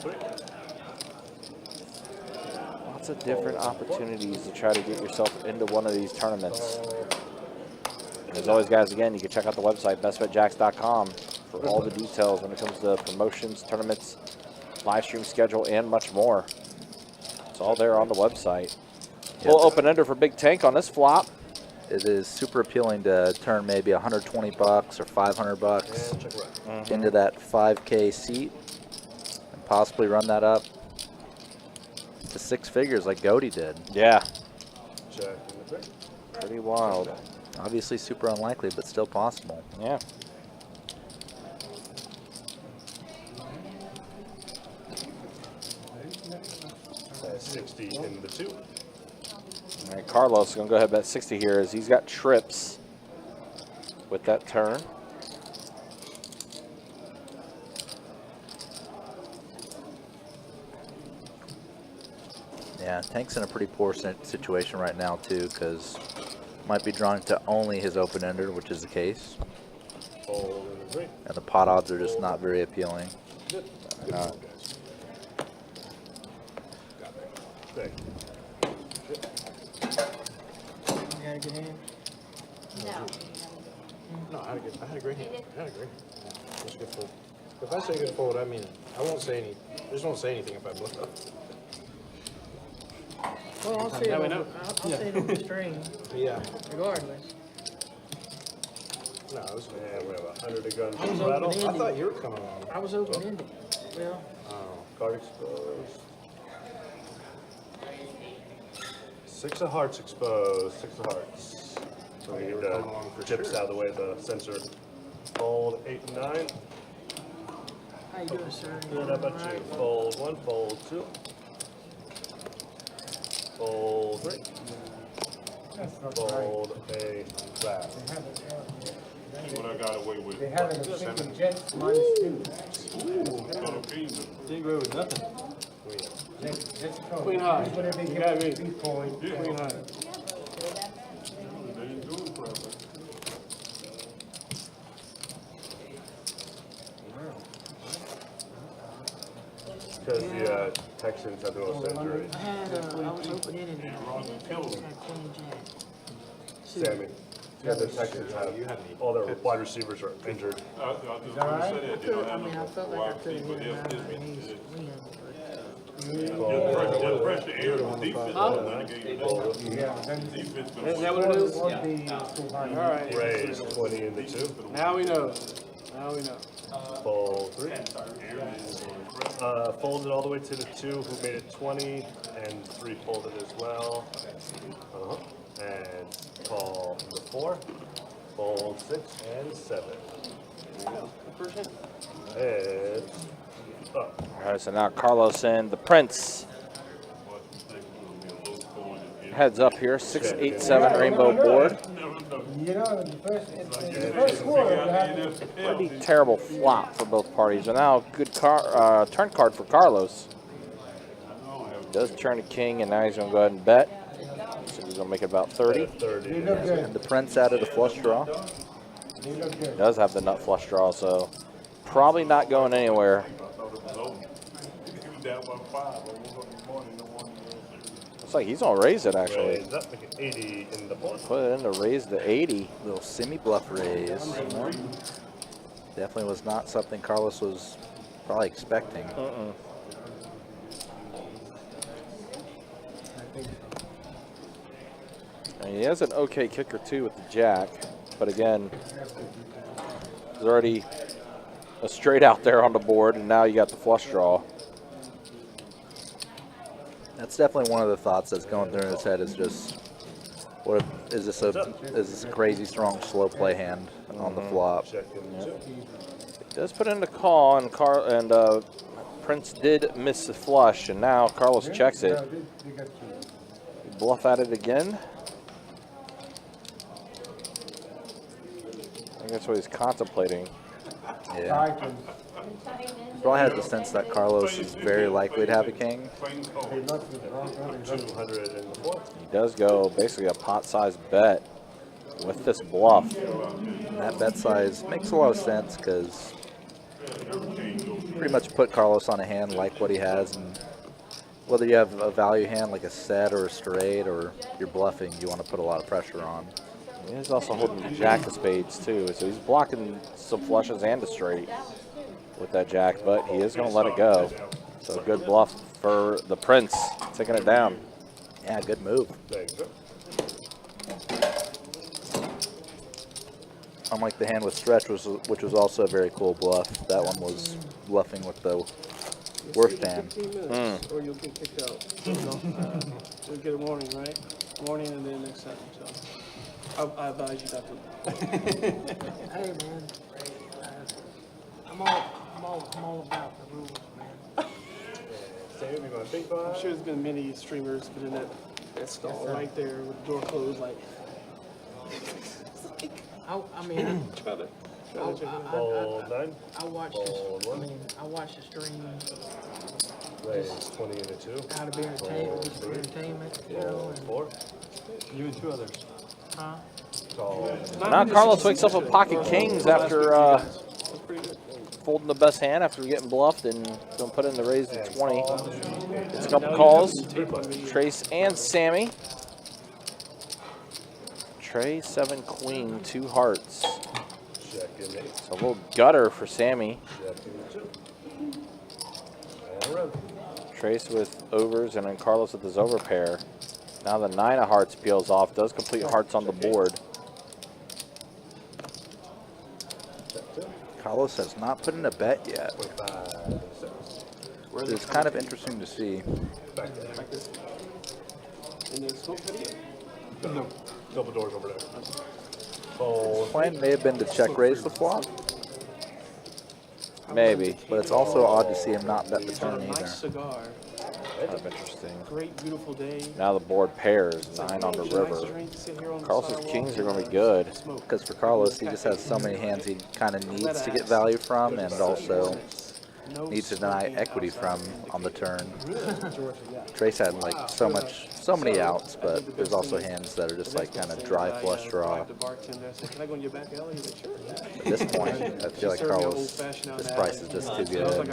Lots of different opportunities to try to get yourself into one of these tournaments. And as always, guys, again, you can check out the website, bestbetjacks.com, for all the details when it comes to promotions, tournaments, live stream schedule, and much more. It's all there on the website. Full open-ender for Big Tank on this flop. It is super appealing to turn maybe $120 or $500 into that 5K seat and possibly run that up to 6 figures like Goaty did. Yeah. Pretty wild. Obviously super unlikely, but still possible. Yeah. That's 60 in the 2. All right, Carlos is going to go ahead and bet 60 here as he's got trips with that turn. Yeah, Tank's in a pretty poor situation right now too, because might be drawn to only his open-ender, which is the case. And the pot odds are just not very appealing. You got a good hand? No, I had a great hand. I had a great hand. It was a good fold. If I say good fold, I mean it. I won't say any. I just won't say anything if I bluff. Well, I'll say it on the stream, Yeah. regardless. No, it was. And we have 100 to gun I was rattle. open-ended. I thought you were coming on. I was open-ended. Well, Card exposed. 6 of hearts exposed. 6 of hearts. So we need the chips out of the way of the sensor. Fold 8 and 9. how you doing, sir? Good, how about you? Fold 1, fold 2. Fold 3. Fold a flat. What I got away with. They have it a 50 Jets minus 2. Didn't go with nothing. Jets code. Queen high. That's what they You give got us me. 3 points. Queen high. They didn't do it properly. Because the Texans have the most injuries. I was open-ended. I had queen jack. Sammy. Yeah, the Texans have all their wide receivers are injured. I just want to say that. You don't I have mean, I no felt like I wide could have receiver. hit Just an ace win, just press the air on defense. I gave you that. Yeah, then Defense Is that what it is? it would be too high. All right. Raise 20 in the 2. Now we know. Now we know. Fold 3. Folded all the way to the 2 who made it 20 and 3 folded as well. And call the 4. Fold 6 and 7. It's up. All right, so now Carlos and the Prince heads up here, 6-8-7 rainbow board. You know, in the first quarter, you have to Pretty terrible flop for both parties. And now good turn card for Carlos. Does turn to king, and now he's going to go ahead and bet. So he's going to make it about 30. 30. you look good. And the Prince added a flush draw. You look good. Does have the nut flush draw, so probably not going anywhere. Looks like he's going to raise it, actually. Raise up, make it 80 in the 4th. Put it in to raise the 80. Little semi-bluff raise. Definitely was not something Carlos was probably expecting. And he has an okay kicker, too, with the jack. But again, there's already a straight out there on the board, and now you got the flush draw. That's definitely one of the thoughts that's going through his head is just, what if, is this a crazy strong slow play hand on the flop? He does put in the call, and Prince did miss the flush, and now Carlos checks it. Bluff at it again. I think that's what he's contemplating. Yeah. Probably had the sense that Carlos is very likely to have a king. He does go basically a pot-sized bet with this bluff. And that bet size makes a lot of sense because pretty much put Carlos on a hand like what he has, and whether you have a value hand like a set or a straight or you're bluffing, you want to put a lot of pressure on. He's also holding the jack of spades too, so he's blocking some flushes and a straight with that jack, but he is going to let it go. So good bluff for the Prince, taking it down. Yeah, good move. Unlike the hand with stretch, which was also a very cool bluff, that one was bluffing with the worst hand. 15 minutes, or you'll get kicked out. You'll get a warning, right? Warning and then next time. So I advise you not to. Hey, man. I'm all about the rules, man. I'm sure there's been many streamers been in that stall right there with the door closed, like. I mean, Try to check it out. I watched this. I mean, I watched the stream. Raise 20 and a 2. How to be entertained, just for entertainment, you know. And, 4. You and 2 others. huh? Call. Now Carlos wakes up with pocket kings after folding the best hand after getting bluffed and going to put in the raise to 20. It's a couple calls. Trace and Sammy. Trey, 7 queen, 2 hearts. It's a little gutter for Sammy. Trace with overs and then Carlos with his over pair. Now the 9 of hearts peels off, does complete hearts on the board. Carlos has not put in a bet yet. It's kind of interesting to see. And then smoke it. No. Double doors over there. Plan may have been to check raise the flop, Maybe. but it's also odd to see him not bet the turn either. Nice cigar. Kind of interesting. Great, beautiful day. Now the board pairs, 9 on the river. Carlos's kings are going to be good. Because for Carlos, he just has so many hands he kind of needs to get value from and also needs to deny equity from on the turn. Trace had like so many outs, but there's also hands that are just like kind of dry flush draw. At this point, I feel like Carlos, this price is just too good.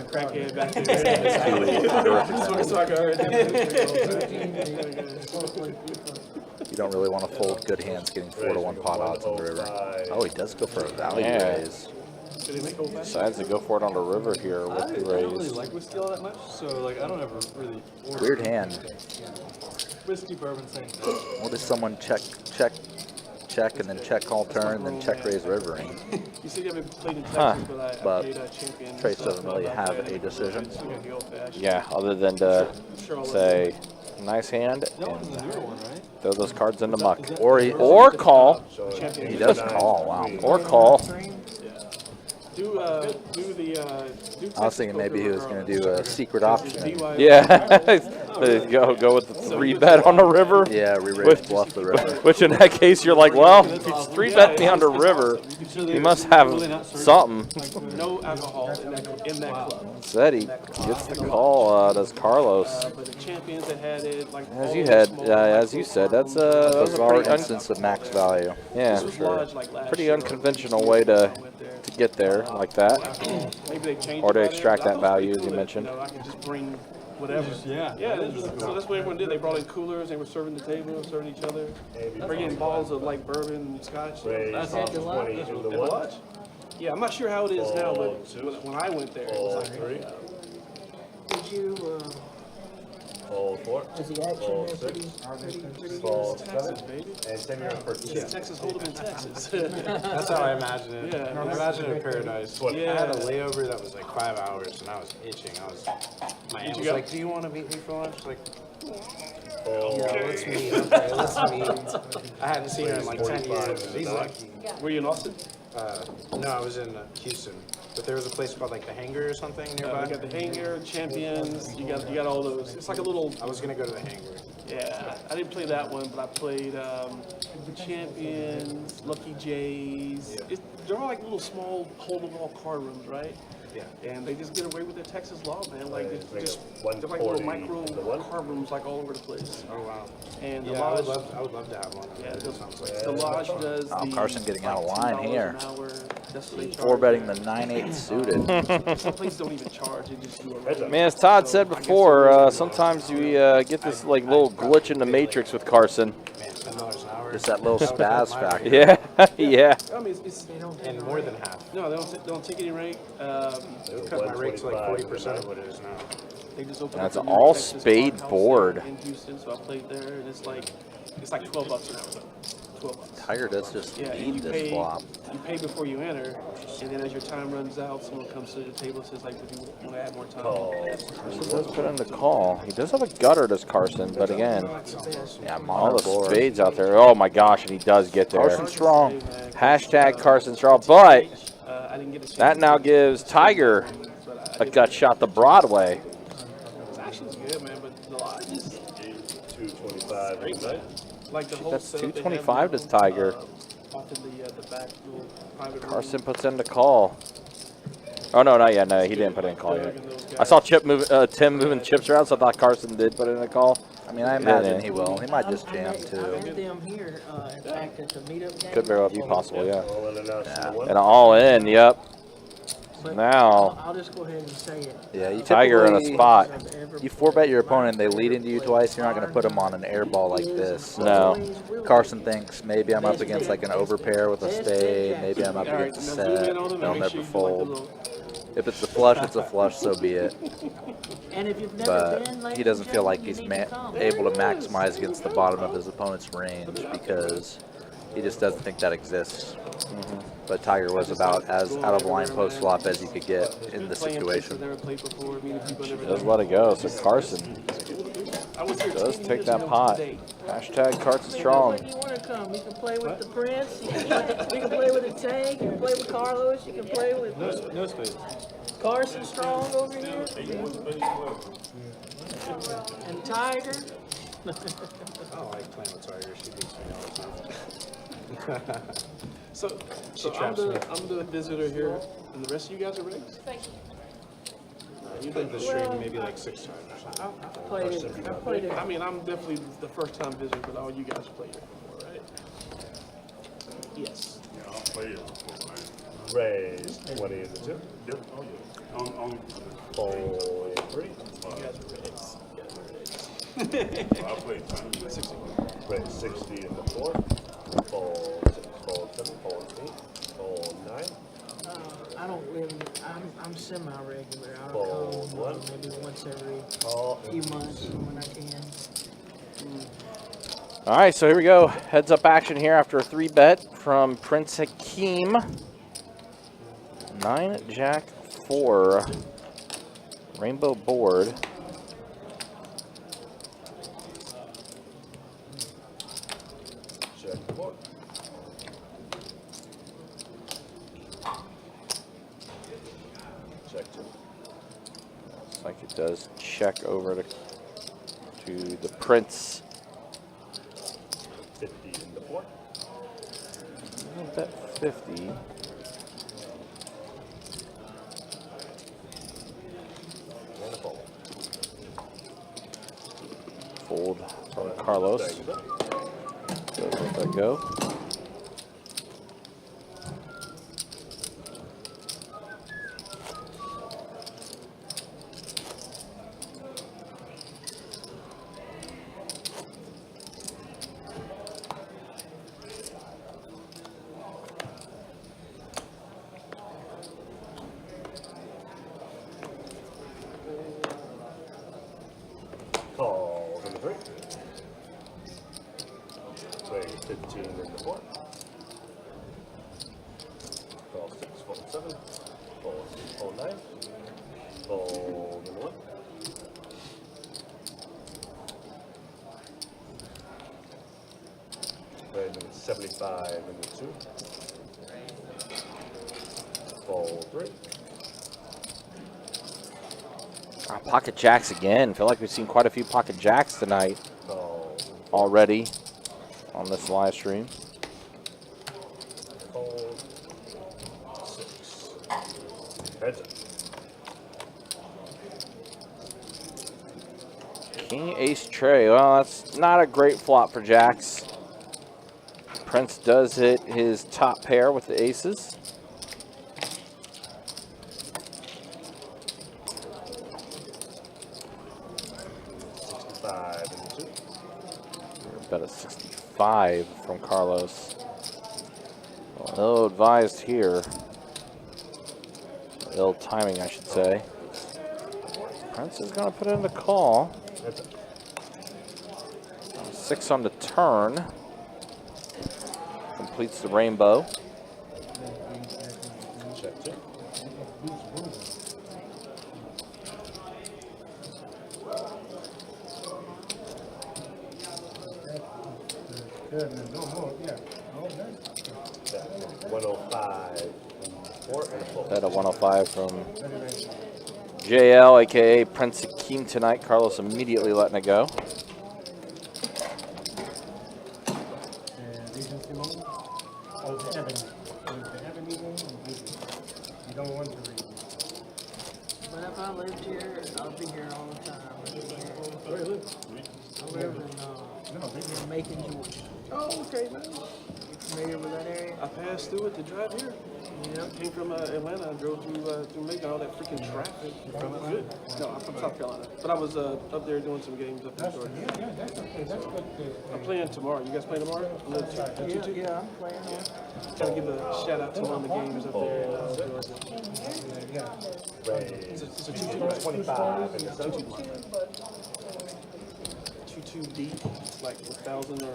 You don't really want to fold good hands getting 4-to-1 pot odds on the river. Oh, he does go for a value raise. Decides to go for it on the river here with the I don't really raise. like whiskey all that much, so like I don't ever really order Weird hand. whiskey, bourbon, same thing. What does someone check, and then check call turn, then check raise rivering? You said you haven't played in Huh. Texas, but I But played champion. Trace doesn't really have a decision. Yeah, other than to say, nice hand, That one's the and newer one, right? throw those cards in the muck. Or call. he does call. Wow. Or call. Do the I was thinking maybe he was going to do a secret option. Yeah. go with the 3-bet on the river. Yeah, re-raise bluff the river. Which in that case, you're like, well, if he's 3-bet me on the river, he must have something. no alcohol in that club. Said he gets the call, does Carlos. But the champions that had it, like As you said, that's a Bizarre pretty instance of max value. yeah, pretty unconventional way to get there like that, Maybe they changed or to it by extract then, that but I thought value, it as was you cool that, mentioned. I can just bring whatever. Yeah. Yeah, that is really so cool. that's what everyone did. They brought in coolers, they were serving the table, serving each other, bringing bottles of like bourbon and scotch. Raise That's 20 to the 1. what? Yeah, I'm not sure how it is now, but when I went there, it was like, 3. Did you, Fold 4. is the action Fold there 6. pretty Fold Texas, 7. baby. And send your for 2. It's Texas Hold'em in Texas. That's how I imagine it. Yeah. I imagine it in paradise. What? I had a layover that was like 5 hours, and I was itching. My aunt was like, "Do you want to meet me for lunch?" Like, Fold. Yeah, let's meet. Okay, let's meet. I hadn't seen her in like 10 years. She's lucky. Were you in Austin? No, I was in Houston, but there was a place called like the Hangar or something nearby. You got the Hangar, Champions. You got all those. It's like a little. I was gonna go to the Hangar. Yeah, I didn't play that one, but I played Champions, Lucky Jays. They're all like little small hole-in-the-wall card rooms, right? Yeah. And they just get away with their Texas law, man. Like it's Like just a they're like little 140 micro the one? card rooms, like all over the place. Oh wow. And the Yeah, I would lodge, love to have one. yeah, That sounds like the lodge does. Oh, the, Carson getting out of like, line $10 here. an hour. That's what they charge. Four betting the 9-8 suited. Some places don't even charge; they just do it. Man, as Todd said before, sometimes we get this like little glitch in the matrix with Carson. Man, $10 an hour. Just that little spaz factor. Yeah, yeah. I mean, it's And more than half. no, they don't take any rate. Cut my rate to like 40% of what it is now. They just open That's up a new all Texas spade card house board. in Houston, so I played there, and it's like $12 an hour. $12. Tiger does just Yeah, and eat this flop. you pay before you enter, and then as your time runs out, someone comes to the table and says like, "Would you want to add more time?" He does put in the call. He does have a gutter, does Carson, but again, Yeah, all mono the board. spades out there. Oh my gosh, and he does get there. Carson strong. Hashtag Carson strong, but I didn't get a chance that to now play gives Tiger but a gut shot to Broadway. it's actually good, man. But the lodge is 225 and that. like the whole That's setup they have 225 now, to Tiger. off in the back little private room. Carson puts in the call. Oh no, not yet. No, he didn't put in a call yet. I saw Tim moving chips around, so I thought Carson did put in a call. I mean, I imagine he will. He might just jam I too. met them here, in fact, at the meetup game. Could very well be possible, yeah. All in and out to the one. And all in, yep. But Now, I'll just go ahead and say it. Yeah, you Tiger in a typically- spot. You 4-bet your opponent, they lead into you twice, you're not going to put them on an air ball like this. No. Carson thinks maybe I'm up against like an overpair with a spade, maybe I'm up All right, against a now zoom set, in on them they'll and make never sure you do like the fold. little. If it's a flush, it's a flush, so be it. And if you've never been, But ladies he doesn't and feel like gentlemen, he's you need to come. able to maximize against the bottom of his opponent's range because he just doesn't think that exists. But Tiger was about as out of line post flop as you could get in this Playing places situation. never played before, meeting people never does done. let it go. So Carson I was here does 10 take years that ago pot. today. Hashtag Carson When strong. you want to come, you can play with the Prince, you can play with the Tank, you can play with Carlos, you can play with No space. Carson Strong over here, and Tiger. I don't like playing with Tiger. She beats me all the time. So I'm traps me. I'm the visitor here, and the rest of you guys are ready. You played the stream maybe like 6 times or something. I played it. I mean, I'm definitely the first time visitor, but all you guys played it before, right? Yes. Yeah, I'll play it. Raise 20 in the two. Yep. Oh, yeah. On Fold 3. You guys are ready. You guys are ready. I'll play 10. 60. Raise 60 in the 4. Fold 6, fold 7, fold 8, fold 9. I don't really, I'm semi-regular. I'll Fold come one. maybe once every Call few months when I can. All right, so here we go. Heads up action here after a 3-bet from Prince Hakeem. 9 Jack 4 rainbow board. check the board. Check 2. Looks like it does check over to the Prince. 50 in the 4. I'll bet 50. And a fold. Fold from Carlos. There you go. Goes with that go. Calls in the 3. Raise 15 in the 75 in the 2. Fold 3. Pocket jacks again. Feel like we've seen quite a few pocket jacks tonight Fold. already on this live stream. Fold. 6. Heads up. King ace tray. Well, that's not a great flop for jacks. Prince does hit his top pair with the aces. Bet a 65 from Carlos. Well, ill advised here. Ill timing, I should say. Prince is going to put in the call. 6 on the turn. Completes the rainbow. Check 2. Good, no more, yeah. Okay. 105. 4 and a fold. Bet a 105 from JL, aka Prince Akeem tonight. Carlos immediately letting it go. You don't want to read. But if I lived here, I'll be here all the time. Where you live? I live in Macon, Georgia. Oh, okay, man. You familiar with that area? I passed through it to drive here. Yeah. Came from Atlanta. I drove through Macon, all that freaking traffic. Good. No, I'm from South Carolina. But I was up there doing some games up in Georgia. Yeah, that's okay, that's good. I'm playing tomorrow. You guys playing tomorrow? Yeah, I'm playing on. Gotta give a shout out to one of the games up there in Georgia. Raise. It's a 2-2. 25 in the 2. 2-2 deep. It's like 1,000 or No,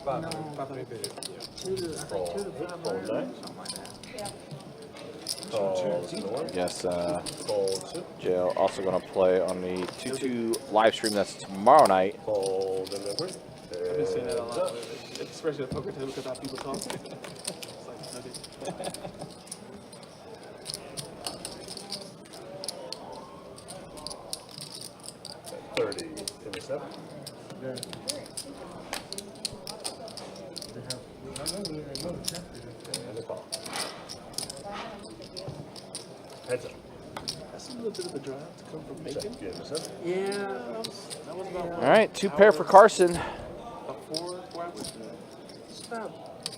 500. 2 to 500, something like that. Fold in the 1. Yes, Fold 2. JL also going to play on the 2-2 live stream that's tomorrow night. Fold in the 3. I've been saying that a lot lately, especially at poker table because how people talk. It's like, okay. 30 in the 7. And a call. Heads up. That's a little bit of a drive to come from Macon. Check in the 7. Yeah. That was about All right, 2 pair for Carson. about 4 hours. It's about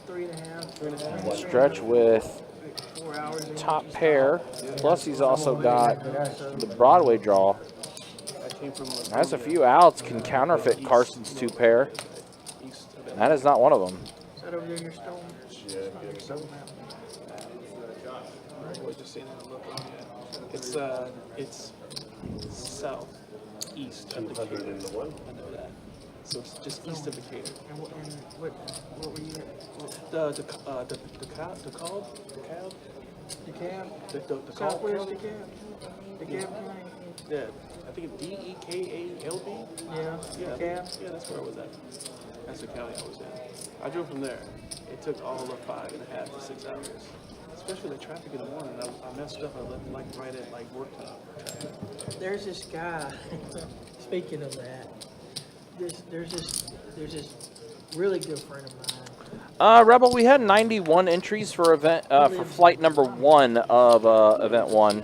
3.5. Stretch with 4 hours. top pair. Plus, he's also got the Broadway draw. I came from Has a few outs, can counterfeit Carson's 2 pair. east of That is not one of them. Is that over there in your stone? Yeah, in the 7. I was just saying that a little bit. It's southeast of 200 Decatur. in the 1. I know that. So it's just east of Decatur. And what were you at? The cab? The cab? The Southwest County? DeKalb? DeKalb County? Yeah, I think it's DEKALB. Yeah, Yeah, DeKalb. yeah, that's where I was at. That's the county I was in. I drove from there. It took all of 5.5 to 6 hours. Especially the traffic in the morning. I messed up. I left like right at like work time. There's this guy, speaking of that, there's this really good friend of mine. Rebel, we had 91 entries for for flight number 1 of event 1.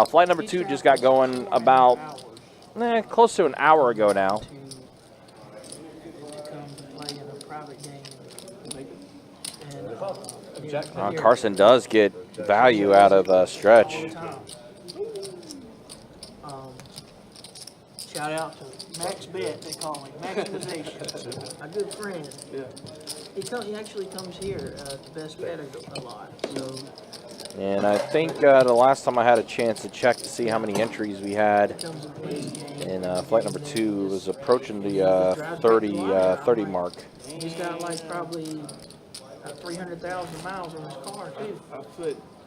Flight number 2 just got going about close to an hour ago now. To come to play in a private game. And, Carson does get value out of Stretch. Shout out to Max Bet, they call him, Maximization, a good friend. Yeah. He actually comes here to Best Bet a lot. So And I think the last time I had a chance to check to see how many entries we had comes and plays the game. in flight number 2 was approaching the 30 mark. He's got like probably 300,000 miles on his car too.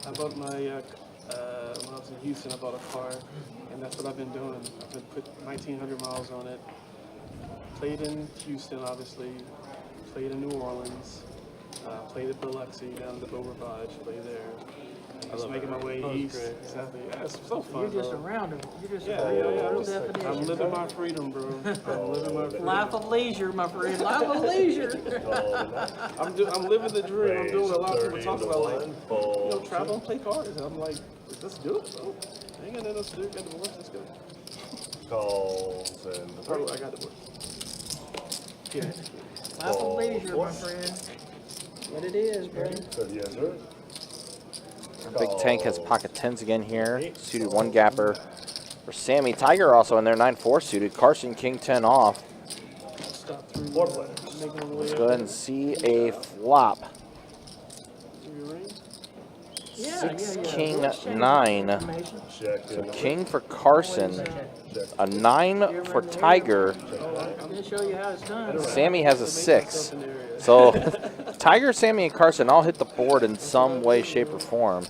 I bought my, when I was in Houston, I bought a car, and that's what I've been doing. I've been put 1,900 miles on it. Played in Houston, obviously. Played in New Orleans. Played at Biloxi down in the Bow Rivage. Played there. Just making my way east. Exactly. Yeah, it's so fun. You're just bro. around it. You're just Yeah. full I'm definition. living my freedom, bro. I'm living my freedom. Life of leisure, my friend. Life of leisure. I'm living the dream. I'm doing a lot of people Raise talk 30 about like, to 1, travel and play cards. And I'm like, let's do it, bro. I ain't got nothing else to do. Got divorced. Let's go. calls and Oh, I got divorced. Yeah. Life of leisure, my friend. What it is, bro. 30 yes, sir. Big Tank has pocket 10s again here. Suited 1 gapper for Sammy. Tiger also in there, 9-4 suited. Carson, King 10 off. Stop through. 4 players. Making my way Let's up go ahead and see a flop. through your ring. Yeah, 6, yeah. King, Let's change 9. information. Check So in. King for Carson, Check. a 9 for Tiger. I'm gonna show you how it's done. Sammy has a 6. So Tiger, Sammy, and Carson all hit the board in some way, shape, or form.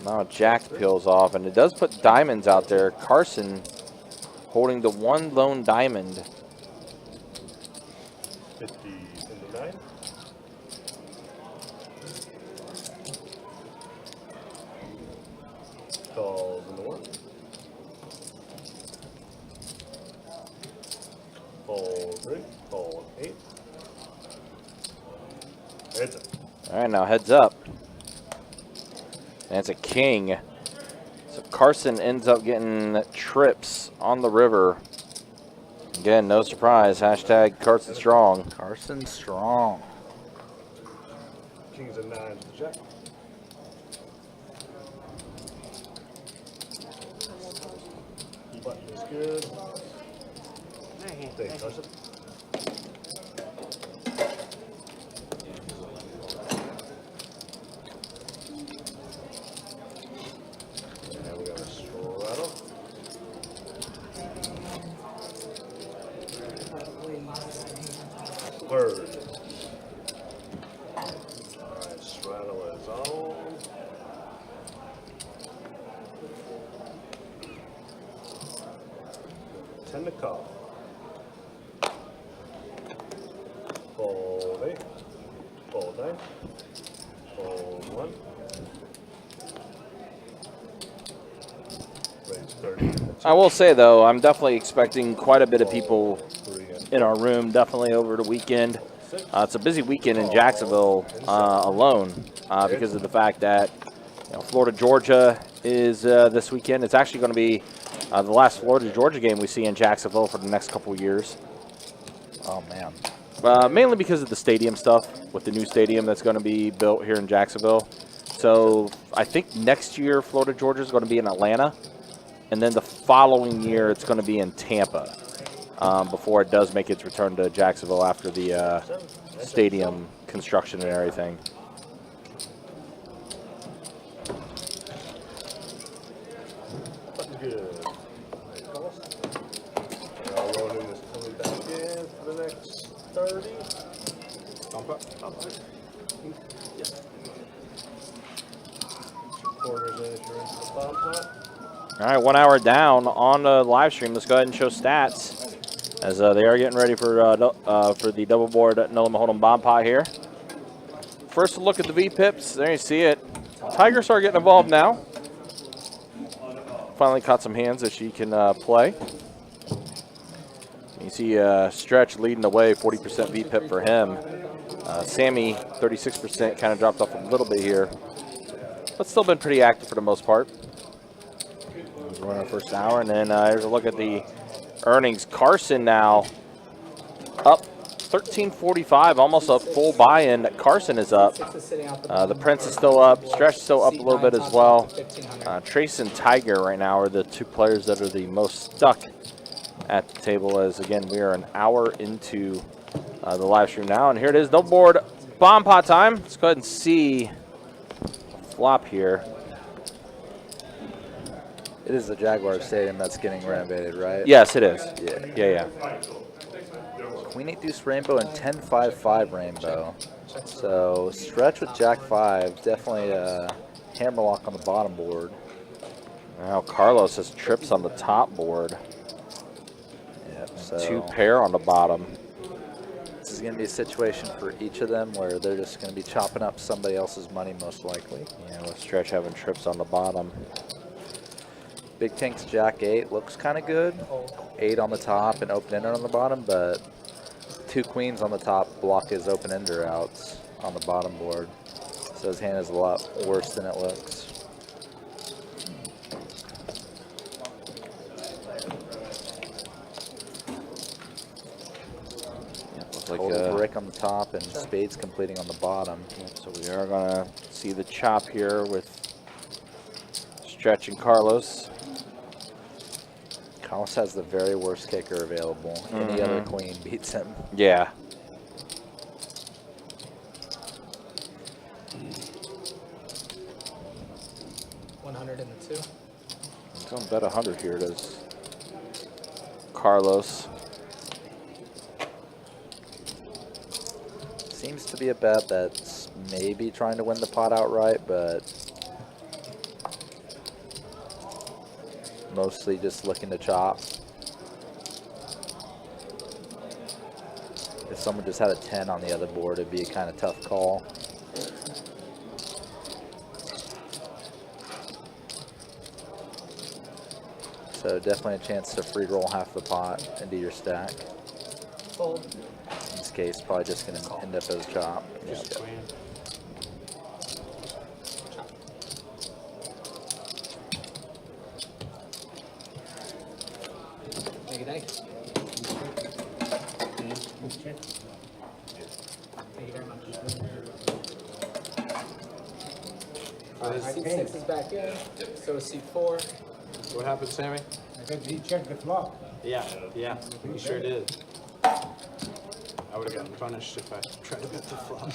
Now Jack peels off, and it does put diamonds out there. Carson holding the 1 lone diamond. 50 in the 9. Calls in the 1. Fold 3. Fold 8. Heads up. All right, now heads up. And it's a king. So Carson ends up getting trips on the river. Again, no surprise. Hashtag Carson Strong. Carson strong. Kings and 9s to check. Button is good. Thanks, Carson. And we got a straddle. Third. Alright, straddle is on. Ten to call. Fold 8. Fold 9. Fold 1. Raise 30. I will say, though, I'm definitely expecting quite a bit of people 3 and in our room, definitely over the weekend. It's a busy weekend in Jacksonville alone because of the fact that Florida, Georgia is this weekend. It's actually going to be the last Florida, Georgia game we see in Jacksonville for the next couple of years. Oh, man. Mainly because of the stadium stuff with the new stadium that's going to be built here in Jacksonville. So I think next year Florida, Georgia is going to be in Atlanta. And then the following year it's going to be in Tampa before it does make its return to Jacksonville after the stadium construction and everything. button good. Alright, calls. Now Ronan is coming back in for the next 30. Bump up. Quarters in if you're into the bottom pot. All right, 1 hour down on the live stream. Let's go ahead and show stats as they are getting ready for the double board Nolan Hold'em bomb pot here. First look at the V-pips. There you see it. Tigers are getting involved now. Finally caught some hands that she can play. You see Stretch leading the way, 40% V-pip for him. Sammy, 36%, kind of dropped off a little bit here, but still been pretty active for the most part. We're in our first hour, and then here's a look at the earnings. Carson now up 13.45, almost a full buy-in. Carson is up. The Prince is still up. Stretch is still up a little bit as well. Trace and Tiger right now are the 2 players that are the most stuck at the table, as again we are an hour into the live stream now. And here it is, double board bomb pot time. Let's go ahead and see a flop here. It is the Jaguar Stadium that's getting renovated, right? Yes, it is. Yeah. Yeah. Queen 8 deuce rainbow and 10-5-5 rainbow. So Stretch with Jack 5, definitely a hammerlock on the bottom board. Now Carlos has trips on the top board. Yep. So 2 pair on the bottom. this is going to be a situation for each of them where they're just going to be chopping up somebody else's money most likely. Yeah, with Stretch having trips on the bottom. Big Tank's Jack 8 looks kind of good. 8 on the top and open ender on the bottom, but 2 queens on the top block his open ender outs on the bottom board. So his hand is a lot worse than it looks. Like a brick on the top and spades completing on the bottom. So we are going to see the chop here with Stretch and Carlos. Carlos has the very worst kicker available. Any other queen beats him. Yeah. $100 in the 2. Don't bet 100 here, does Carlos. Seems to be a bet that's maybe trying to win the pot outright, but mostly just looking to chop. If someone just had a 10 on the other board, it'd be a kind of tough call. So definitely a chance to free roll half the pot into your stack. Fold. In this case, probably just going to end up as a chop. Just Yeah. Thank you, thank you. Thank you very much. Seat 6 is back in. So is seat 4. What happened, Sammy? I think he checked the flop. Yeah, he sure did. I would have gotten punished if I tried to bet the flop.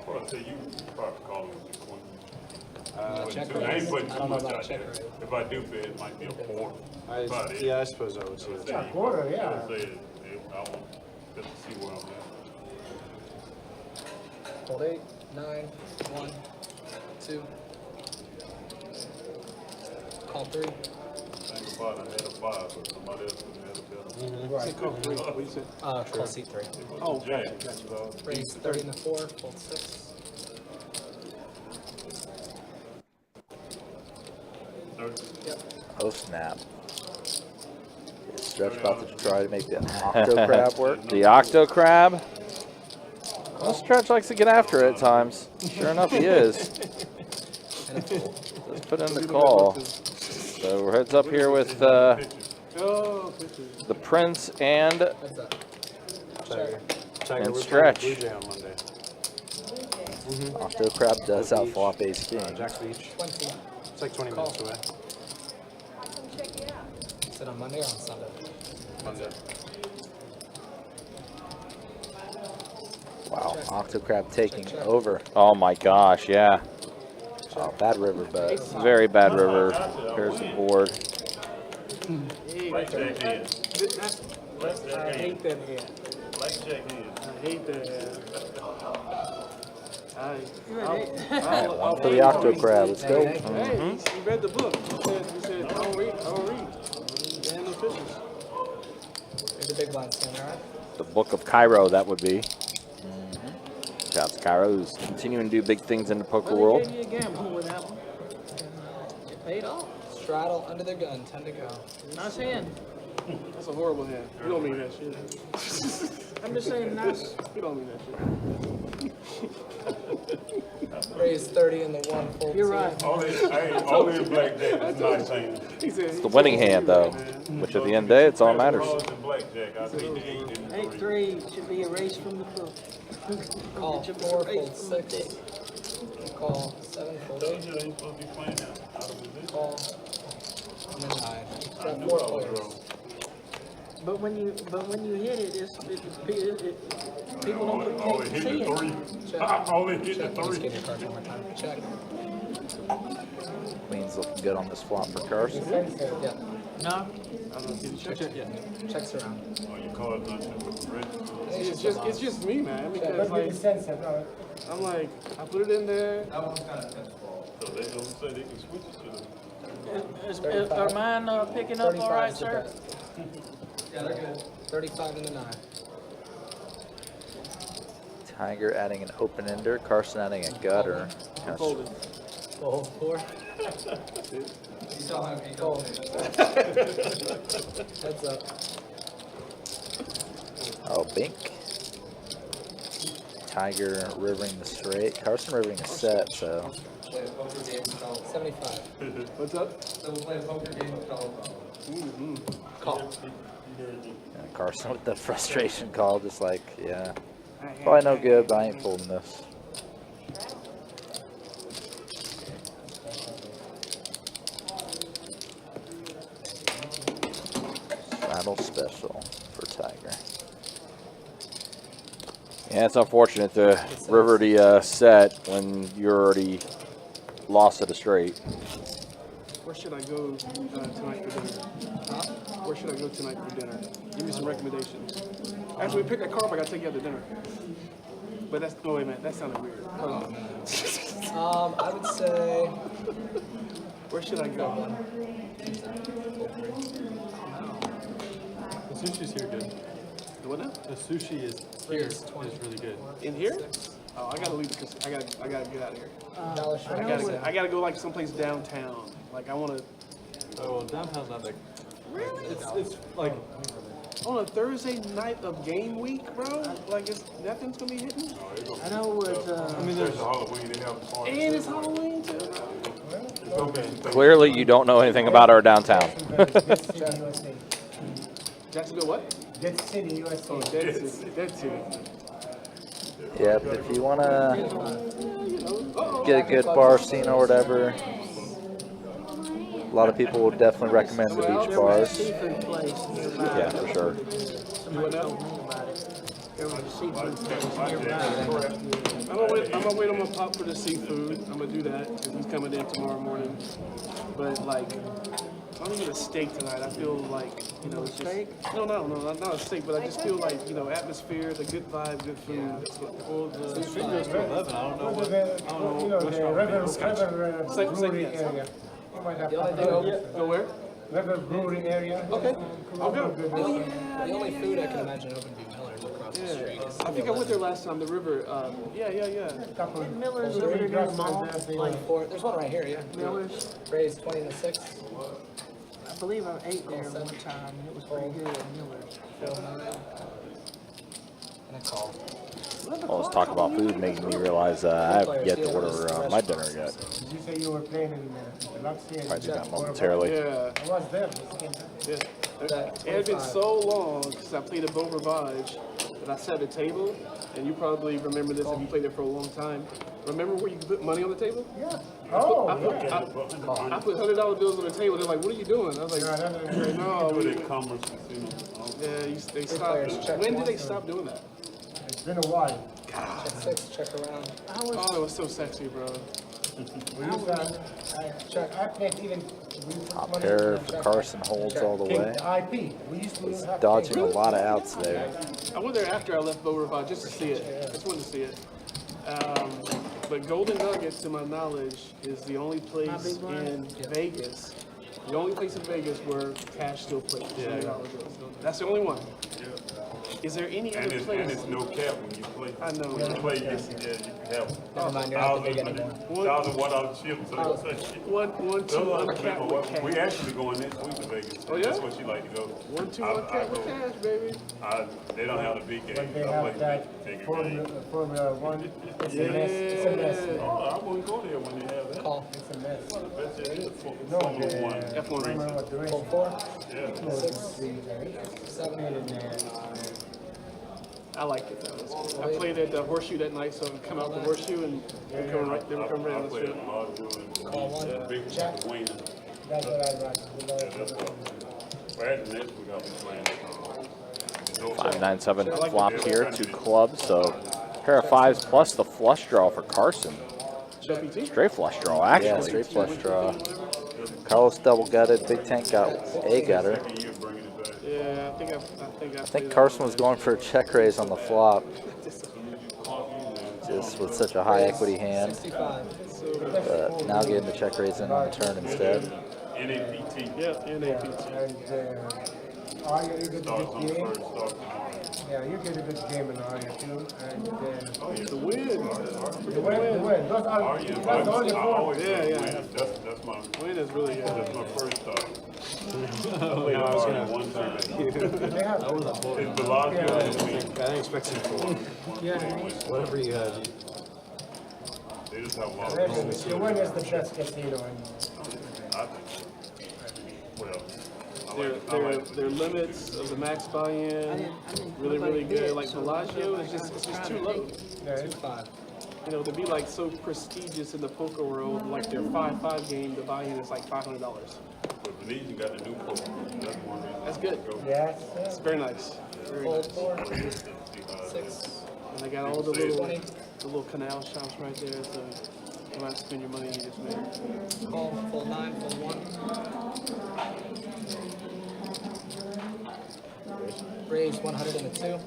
Well, so you probably call him with the queen. Check I ain't raise. putting I too don't know much about out check there. raise. If I do bet, it might be a 4. Yeah, I suppose I would say that. Yeah, quarter, yeah. I want just to see where I'm at. Hold 8, 9, 1, 2. Call 3. Think about it, I had a 5, but somebody else couldn't have a better. Right. What do you say? Call seat 3. Oh, Jack. gotcha. Raise 30 in the 4. Hold 6. 30. Yep. Oh snap. Is Stretch about to try to make the octo crab work? The Octo Crab. Well, Stretch likes to get after it at times. Sure enough, he is. And a fold. Let's put in the call. So we're heads up here with Oh, pictures. the Prince and What's up? Check. Tiger, And we're Stretch. playing Blue Jay on Monday. Octo crab does outflop ace king. Jack's Beach. 20. It's like 20 Call. minutes away. Is it on Monday or on Sunday? Monday. Wow, octo crab taking over. oh my gosh, yeah, Oh, bad river bet. very bad river. Here's the board. Blackjack hand. I hate that hand. Blackjack hand. I hate that hand. Alright, one for the octo crab. Let's go. Hey, he read the book. He said, I don't read. And the fishes. Here's the big blind stand, alright? The Book of Cairo, that would be. Shout out to Cairo, who's continuing to do big things in the poker Well, world. they gave you a gamble with that one. And, it paid off. Straddle under the gun, 10 to go. Nice hand. That's a horrible hand. You don't mean that shit. I'm just saying nice. You don't mean that shit. Raise 30 in the 1, fold 2. You're right. All these blackjack, that's nice hand. It's The winning hand, though, which at the end of the day, it's all that matters. Blackjack, I think the 8 and 8-3 should be erased from the book. Call It should be 4, erased fold from the 6. deck. Call 7, fold 8. ain't supposed to be playing out of position. Call. And then 9. Got 4 players. But when you hit it, people don't Only can't hit see the it. 3. Only hit the Check. Just 3. get your cards one more time. Check. Queen's looking good on this flop for Carson. Yeah. No, Check. Yeah. Checks around. Oh, you call it not to red. It's just me, man. Because But like with the sense of, no, I'm like, I put it in there. So they don't say they can switch it to the. are mine picking up all 35 right, is the sir? bet. Yeah, they're good. 35 in the 9. Tiger adding an open ender. Carson adding a gutter. I'm folding. Fold 4. Fold. Heads up. Oh, bink. Tiger rivering the straight. Carson rivering a set, so. 75. What's up? Call. And Carson with the frustration call, just like, yeah. Probably no good, but I ain't folding this. Rattle special for Tiger. Yeah, it's unfortunate to river the set when you're already lost at a straight. Where should I go tonight for dinner? Huh? Where should I go tonight for dinner? Give me some recommendations. After we pick that car up, I gotta take you out to dinner. But that's, no, wait a minute, that sounded weird. Hold on. I would say. Where should I go? The sushi's here good. The what now? The sushi is here is really good. In here? Oh, I gotta leave because I gotta get out of here. Dollar short. I gotta go like someplace downtown. Like I wanna. Oh, well, downtown's not that. Really? It's like On a Thursday night of game week, bro? Like nothing's gonna be hitting? I know what, I mean, there's Halloween, they have a party. And it's Halloween too. Clearly, you don't know anything about our downtown. Jacksonville what? Dead City, USA. Oh, Dead City. Dead City. Yeah, but if you want to get a good bar scene or whatever, a lot of people would definitely recommend the beach there was a bars. seafood place nearby. Yeah, for sure. Somebody told me about it. There was a seafood place nearby. I'm gonna wait on my pop for the seafood. I'm gonna do that because he's coming in tomorrow morning. But like, I'm gonna get a steak tonight. I feel like, it's Steak? just no, not a steak, but I just feel like, atmosphere, the good vibe, good food. That's what the street goes to 11. I don't know what. The River Brewery area. You might have to Go where? River Brewery area. Okay, I'll go. The only food I can imagine open would be Miller's across the street. I think I went there last time. The river. Yeah. Miller's over there near the mall. Line 4. There's one right here, yeah. Miller's. Raised 20 to 6. I believe I ate there one time, and it was pretty good at Miller's. And a call. All this talk about food making me realize I have yet to order my dinner yet. Did you say you were playing in the Luxie? Probably do that momentarily. Yeah. I was there. It had been so long since I played a Beau Rivage that I set a table, and you probably remember this if you played it for a long time. Remember where you could put money on the table? Yeah. I put $100 bills on the table. They're like, "What are you doing?" I was like, "No." Commerce casino. Yeah, they stopped. When did they stop doing that? It's been a while. Check 6, check around. Oh, it was so sexy, bro. We used to, I played even. Top pair for Carson holds all the way. IP. We used to have Dodging a lot of outs there. I went there after I left Beau Rivage just to see it. Just wanted to see it. But Golden Nugget, to my knowledge, is the only place in Vegas. The only place in Vegas where cash still plays. That's the only one. Is there any other place? And it's no cap when you play. I know. When you play, you can have Never mind, you're not the big anymore. $1,000 chips. One, two, uncapped with cash. We actually going next week to Vegas. Oh, yeah? That's what she like to go. 1, 2, uncapped with cash, baby. They don't have the big game. When they have that Formula 1, it's a mess. It's a mess. Oh, I wouldn't go there when they have that. Call. It's a mess. That's it. No, Formula 1. F1 racing. what the race Fold 4. Yeah. 7. I liked it though. I played at the Horseshoe that night, so I come out the Horseshoe and they were coming right on the played strip. a lot of doing Call 1. big wing. That's what I like. That's what. Well, next week I'll be playing. 5-9-7 flop here, 2 clubs, so pair of 5s plus the flush draw for Carson. Straight flush draw, actually. Yeah, straight flush draw. Carlos double gutted. Big Tank got a gutter. Yeah, I think Carson was going for a check raise on the flop. Just with such a high equity hand. 65. But now getting the check raise in on the turn instead. NAPT. Yeah, NAPT. And are you able to get the game? Yeah, you get a good game in Arya too, and The win. the win. Those are Yeah, that's the only I four. always Yeah, yeah. That's my Win is really good. that's my first thought. Oh, yeah, I was gonna. One time. They have I wasn't voting. It's Bellagio. I didn't expect him to win. Whatever you had. They just have a lot of the win is the best casino in. I think so. Well, Their limits of the max buy-in really good. Like Bellagio is just too low. Yeah, it's 5. You know, to be like so prestigious in the poker world, like their 5-5 game, the buy-in is like $500. but Venetian got the new poker. That's one reason. That's good. yes. It's very nice. Very Fold nice. 4. 6. And they got all the little canal shops right there, so you don't have to spend your money you just made. Call. Fold 9. Fold 1. Raise 102.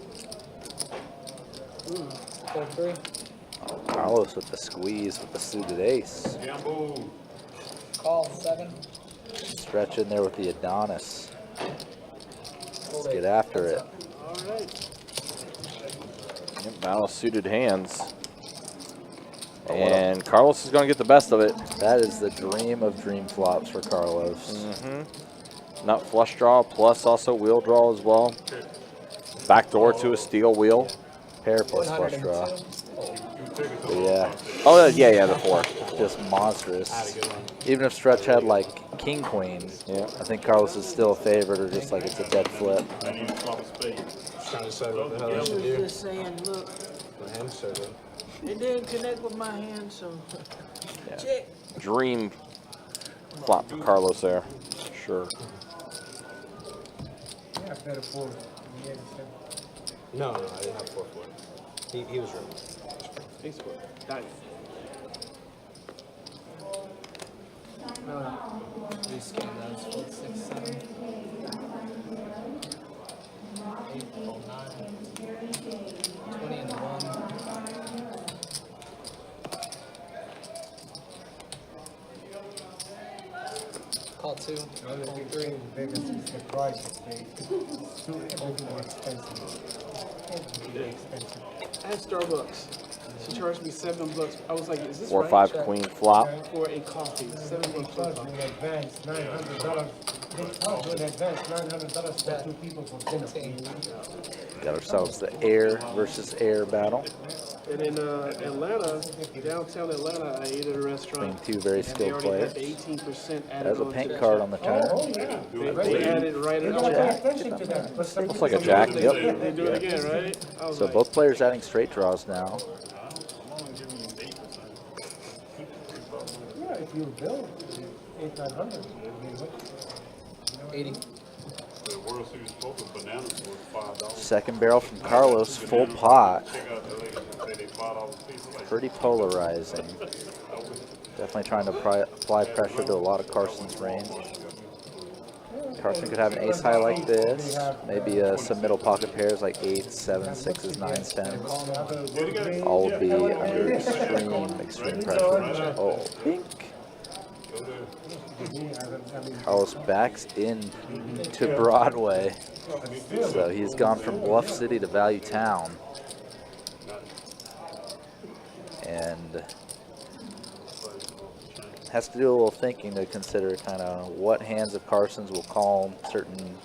Fold 3. Carlos with the squeeze with the suited ace. Gamble. Call 7. Stretch in there with the Adonis. Fold Let's 8. get after it. All right. Yep, battle of suited hands. And Carlos is going to get the best of it. That is the dream of dream flops for Carlos. Nut flush draw plus also wheel draw as well. Backdoor to a steel wheel. Pair plus flush draw. 102. But yeah, Oh, yeah, the 4. just monstrous. Even if Stretch had like king queen, Yeah. I think Carlos is still a favorite, or just like it's a dead flip. I need to flop a spade. Trying to decide what the hell I I was should do. just saying, look, My hand started. it didn't connect with my hand, so Yeah. check. Dream flop for Carlos there. Sure. Yeah, better four. Yeah, No, I didn't have 4-4. He was right. Facebook. Diamond. Rescan those. Fold 6, 7. 8. Fold 9. 20 and the 1. Call 2. Fold 3. Vegas is the price of state. It's too expensive. Everything expensive. I had Starbucks. She charged me $7. I was like, is this 4 right? 5 queen flop. For a coffee. $7 They for a charge you coffee. in advance $900. They charge you in advance $900 for 2 people for dinner. 15. Got ourselves the air versus air battle And in Atlanta, downtown Atlanta, I ate at a between restaurant. 2 very And they skilled already had players. the 18% added There's a on pink to the card check. on the turn. Oh, yeah. They added right You in don't pay on attention to that. But some Looks like a people- jack. They Yep. do it again, right? I was So like, both players adding straight draws now. Yeah, if you build 800, 80. The World Series poker bananas was $5. Second barrel from Carlos, full pot. Check out the ladies and say they $5 a piece. Like, Pretty polarizing. Definitely trying to apply pressure to a lot of Carson's range. Carson could have an ace high like this, maybe some middle pocket pairs like 8s, 7s, 6s, 9s, 10s. All would be under extreme pressure. Oh, pink. Carlos backs in to Broadway. So he's gone from Bluff City to Value Town. And has to do a little thinking to consider kind of what hands of Carson's will call certain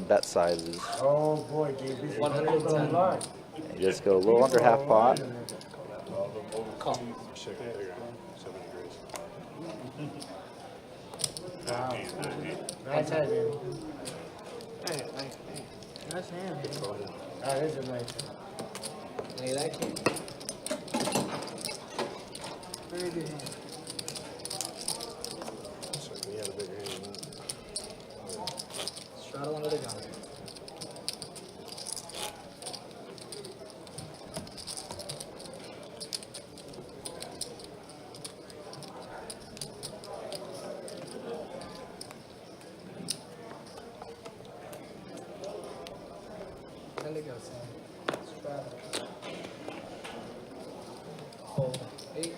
bet sizes. Oh boy, Gabe, this is 110. line. And you just go a little under half pot. Call. Nice hand, baby. That's him. That is a nice. Any of that key? Very good hand. He had a bigger hand than that. Straddle under the gun. Time to go, Sam. Straddle. Fold 8.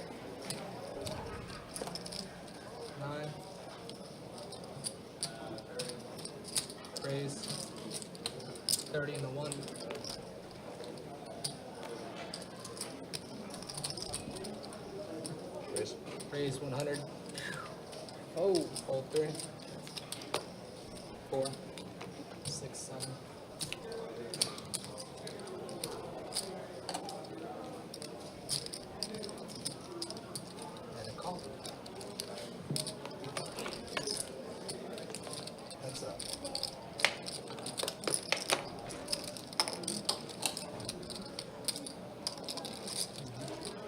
Raise 100. Oh, hold 3. 4, 6, 7. And a call. That's up.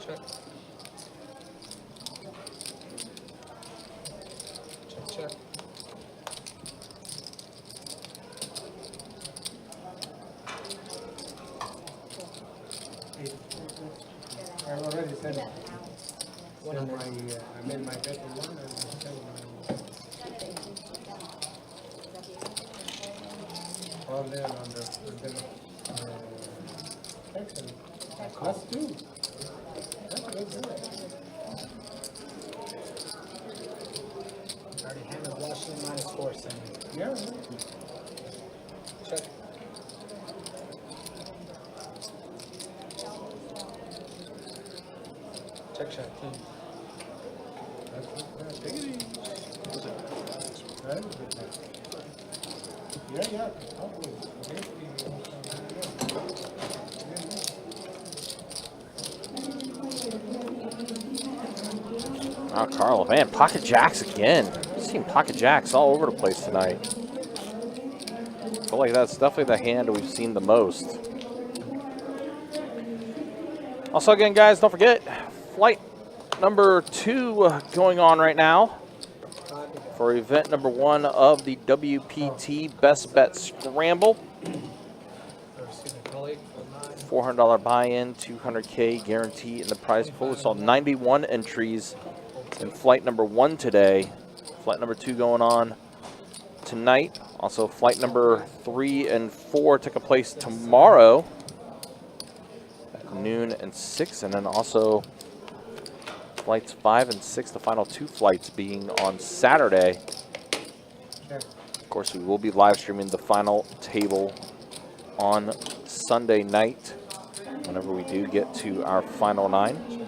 Check. Check, check. I've already said it. 100. I made my bet in one and I said all there on the excellent. That's two. That's good. Already hammered Washington -4, Sammy. Yeah. Check. Check, check. Take it easy. That is a good bet. Yeah. Oh, Carlo, man, pocket jacks again. I've seen pocket jacks all over the place tonight. I feel like that's definitely the hand we've seen the most. Also, again, guys, don't forget, flight number 2 going on right now for event number 1 of the WPT Best Bet Scramble. $400 buy-in, $200K guarantee in the prize pool. We saw 91 entries in flight number 1 today. Flight number 2 going on tonight. Also, flight number 3 and 4 take place tomorrow at noon and 6, and then also flights 5 and 6, the final 2 flights being on Saturday. Of course, we will be live streaming the final table on Sunday night whenever we do get to our final 9.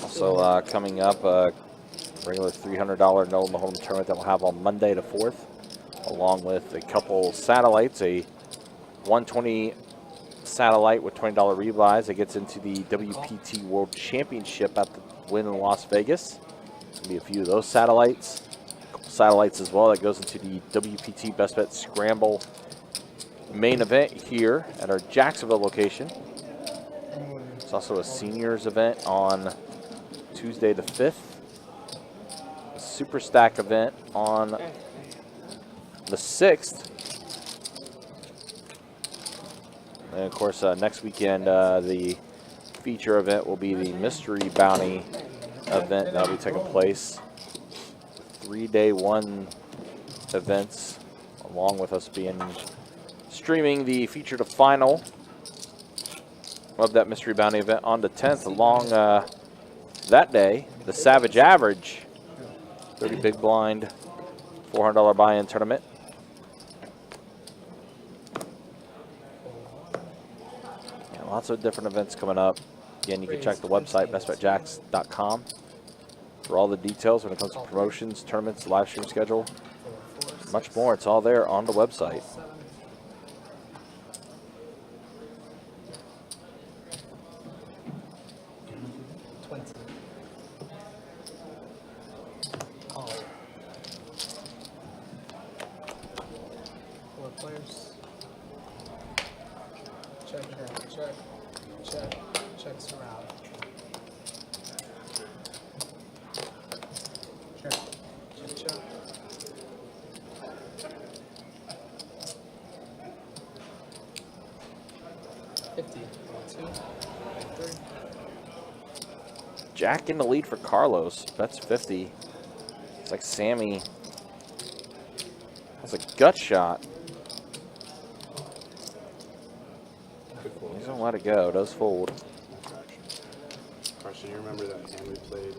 Also coming up, regular $300 no limit hold'em tournament that we'll have on Monday the 4th, along with a couple satellites, a 120 satellite with $20 rebuys that gets into the WPT World Championship at the Wynn in Las Vegas. There's gonna be a few of those satellites. A couple satellites as well that goes into the WPT Best Bet Scramble main event here at our Jacksonville location. It's also a seniors event on Tuesday the 5th. A Super Stack event on the 6th. And of course, next weekend, the feature event will be the Mystery Bounty event that will be taking place. 3-day 1 events, along with us being streaming the feature to final of that Mystery Bounty event on the 10th. Along that day, the Savage Average 30 big blind $400 buy-in tournament. Lots of different events coming up. Again, you can check the website, bestbetjacks.com, for all the details when it comes to promotions, tournaments, live stream schedule, much more. It's all there on the website. Check surround. Check. Check. 50. 2, 3. Jack in the lead for Carlos. Bets 50. It's like Sammy has a gut shot. He doesn't let it go. Does fold. Carson, you remember that hand we played?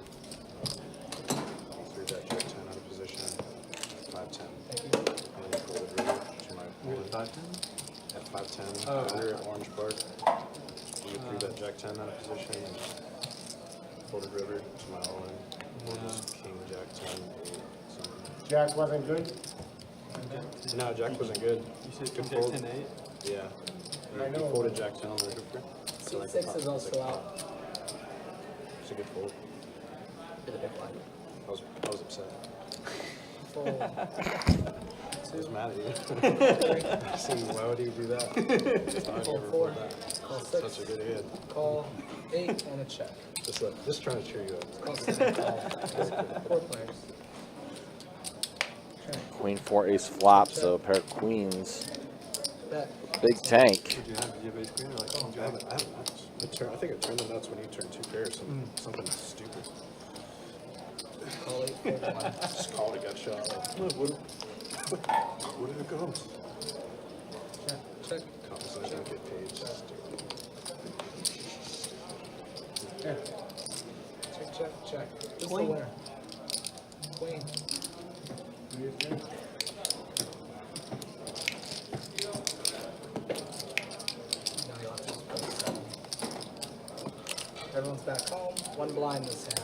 Through that We're at Orange Park. You get through that Jack 10 out of position and folded river to my all in. King, Jack 10, 8, something. Jack wasn't good? No, Jack wasn't good. You said Good Jack fold. 10 8? Yeah. I know. You folded Jack 10 on the river. So like Six is also out. It's a good fold. For the big blind. I was upset. Fold. I was mad at you. I said, why would you do that? Why would you Call ever 4. fold that? Call It's 6. such a good hand. Call 8 and a check. Just trying to cheer you up. Call 7. Call. 4 players. Queen 4 ace flop, so a pair of queens. Bet. Big tank. Did you have ace queen or like I haven't I think I turned the nuts when you turned 2 pairs. Something stupid. Call 8. 4 blind. Just called it, got shot. What if it goes? Check. Compensation, get paid. Just stupid. Check. Check. Who's the Queen. winner? Queen. Now you'll have to just put 7. Everyone's back home. 1 blind this hand.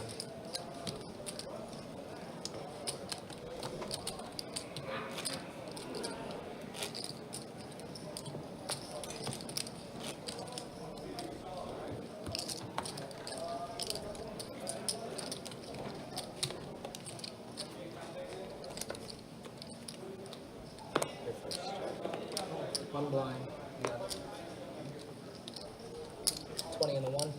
Your first check. 1 blind. You got it. 20 and the 1.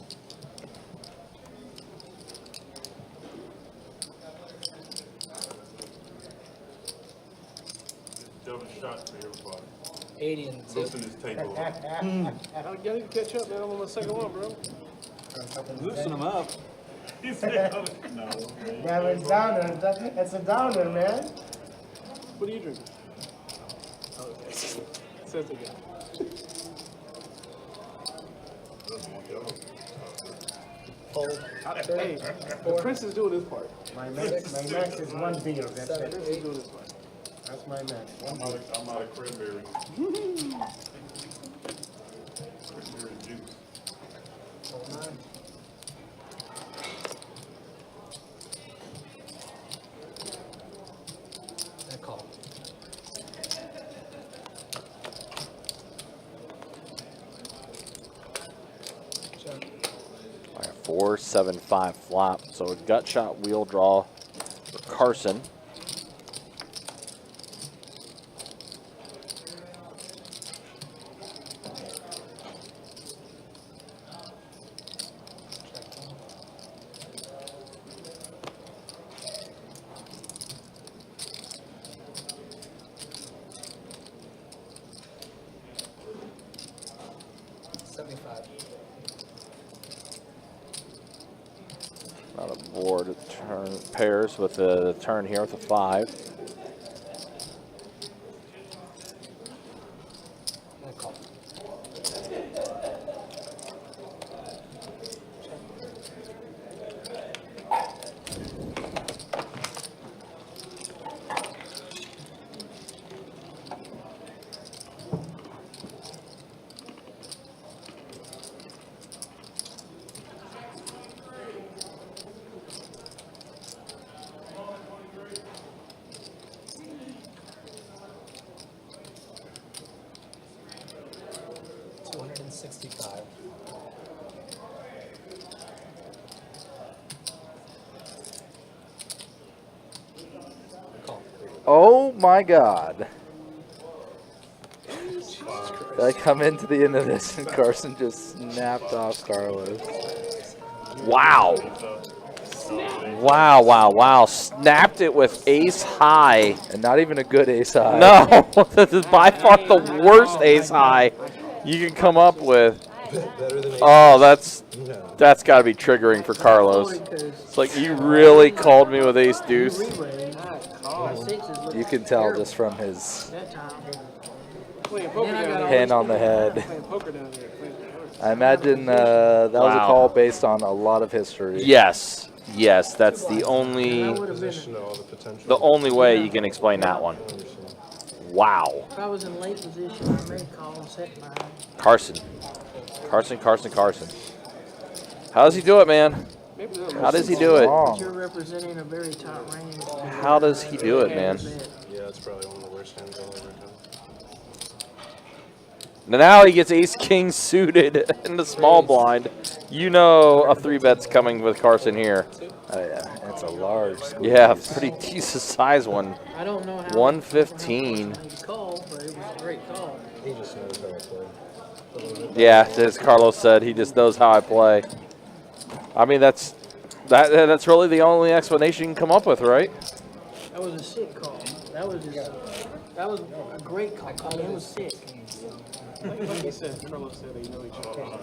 Double shot for everybody. 80 and the 2. Loosen this table up. I need to catch up, man. I'm on my second one, bro. Loosen them up. He said, no. Yeah, it's downer. It's a downer, man. What are you drinking? Says again. Fold. Hey, the Prince is doing his part. My max is 1 beer. That's Seven. it. Prince is doing his part. That's my max. I'm out of cranberry. Cranberry juice. Fold 9. And a call. Check. 4-7-5 flop. So a gut shot wheel draw for Carson. Not a board turn pairs with a turn here with a 5. And a call. $265. Call. Oh my God. I come into the end of this and Carson just snapped off Carlos. Wow. Wow. Snapped it with ace high. And not even a good ace high. No, this is by far the worst ace high you can come up with. Oh, that's got to be triggering for Carlos. It's like, you really called me with ace deuce. You can tell just from his Playing poker down there. hand on the head. Playing poker down there. Playing poker. I imagine that was a Wow. call based on a lot of history. Yes, that's the only Position of all the potential. way you can explain that one. Wow. If I was in late position, I may call and set mine. Carson. How does he do it, man? Maybe not. How does he do it? But you're representing a very tight range. How does he do it, man? Yeah, it's probably one of the worst hands I'll ever done. Now he gets ace king suited in the small blind. You know a 3-bet's coming with Carson here. Oh yeah, it's a large squeeze. Yeah, pretty decent size one. I don't know how. 115. Call, but it was a great call. He just knows how to play. Yeah, as Carlos said, he just knows how I play. I mean, that's really the only explanation you can come up with, right? That was a sick call. That was a great call. I mean, it was sick. Like he said, Carlos said they know each other.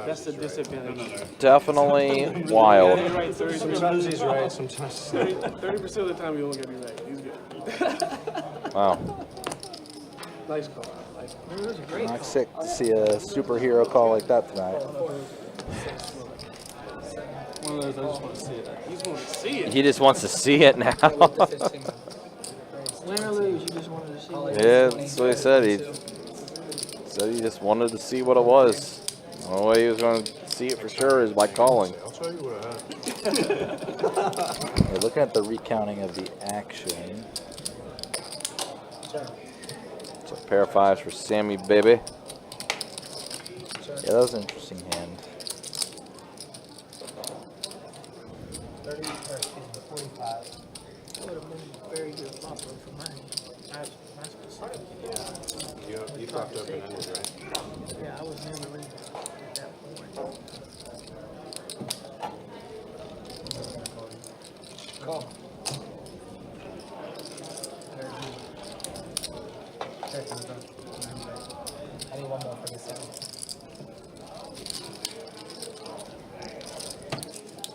That's the disadvantage. Definitely wild. He's right 30%. Sometimes he's right, sometimes 30% of the time he won't get me right. He's good. Wow. Nice call. Nice call. It was a great I'm call. sick to see a superhero call like that tonight. One of those, I just want to see it. He's going to see it. He just wants to see it now. Win or lose, you just wanted to see it. Yeah, that's what he said. He said he just wanted to see what it was. The only way he was going to see it for sure is by calling. I'll tell you what I We're looking at the recounting of the action. It's a pair of 5s for Sammy, baby. Yeah, that was an interesting hand. 30, or excuse me, 45. Would have been a very good flopper for mine. Nice specific. You fucked up and ended, right? Yeah, I was never leaving at that point. Call. I need one more for this sound.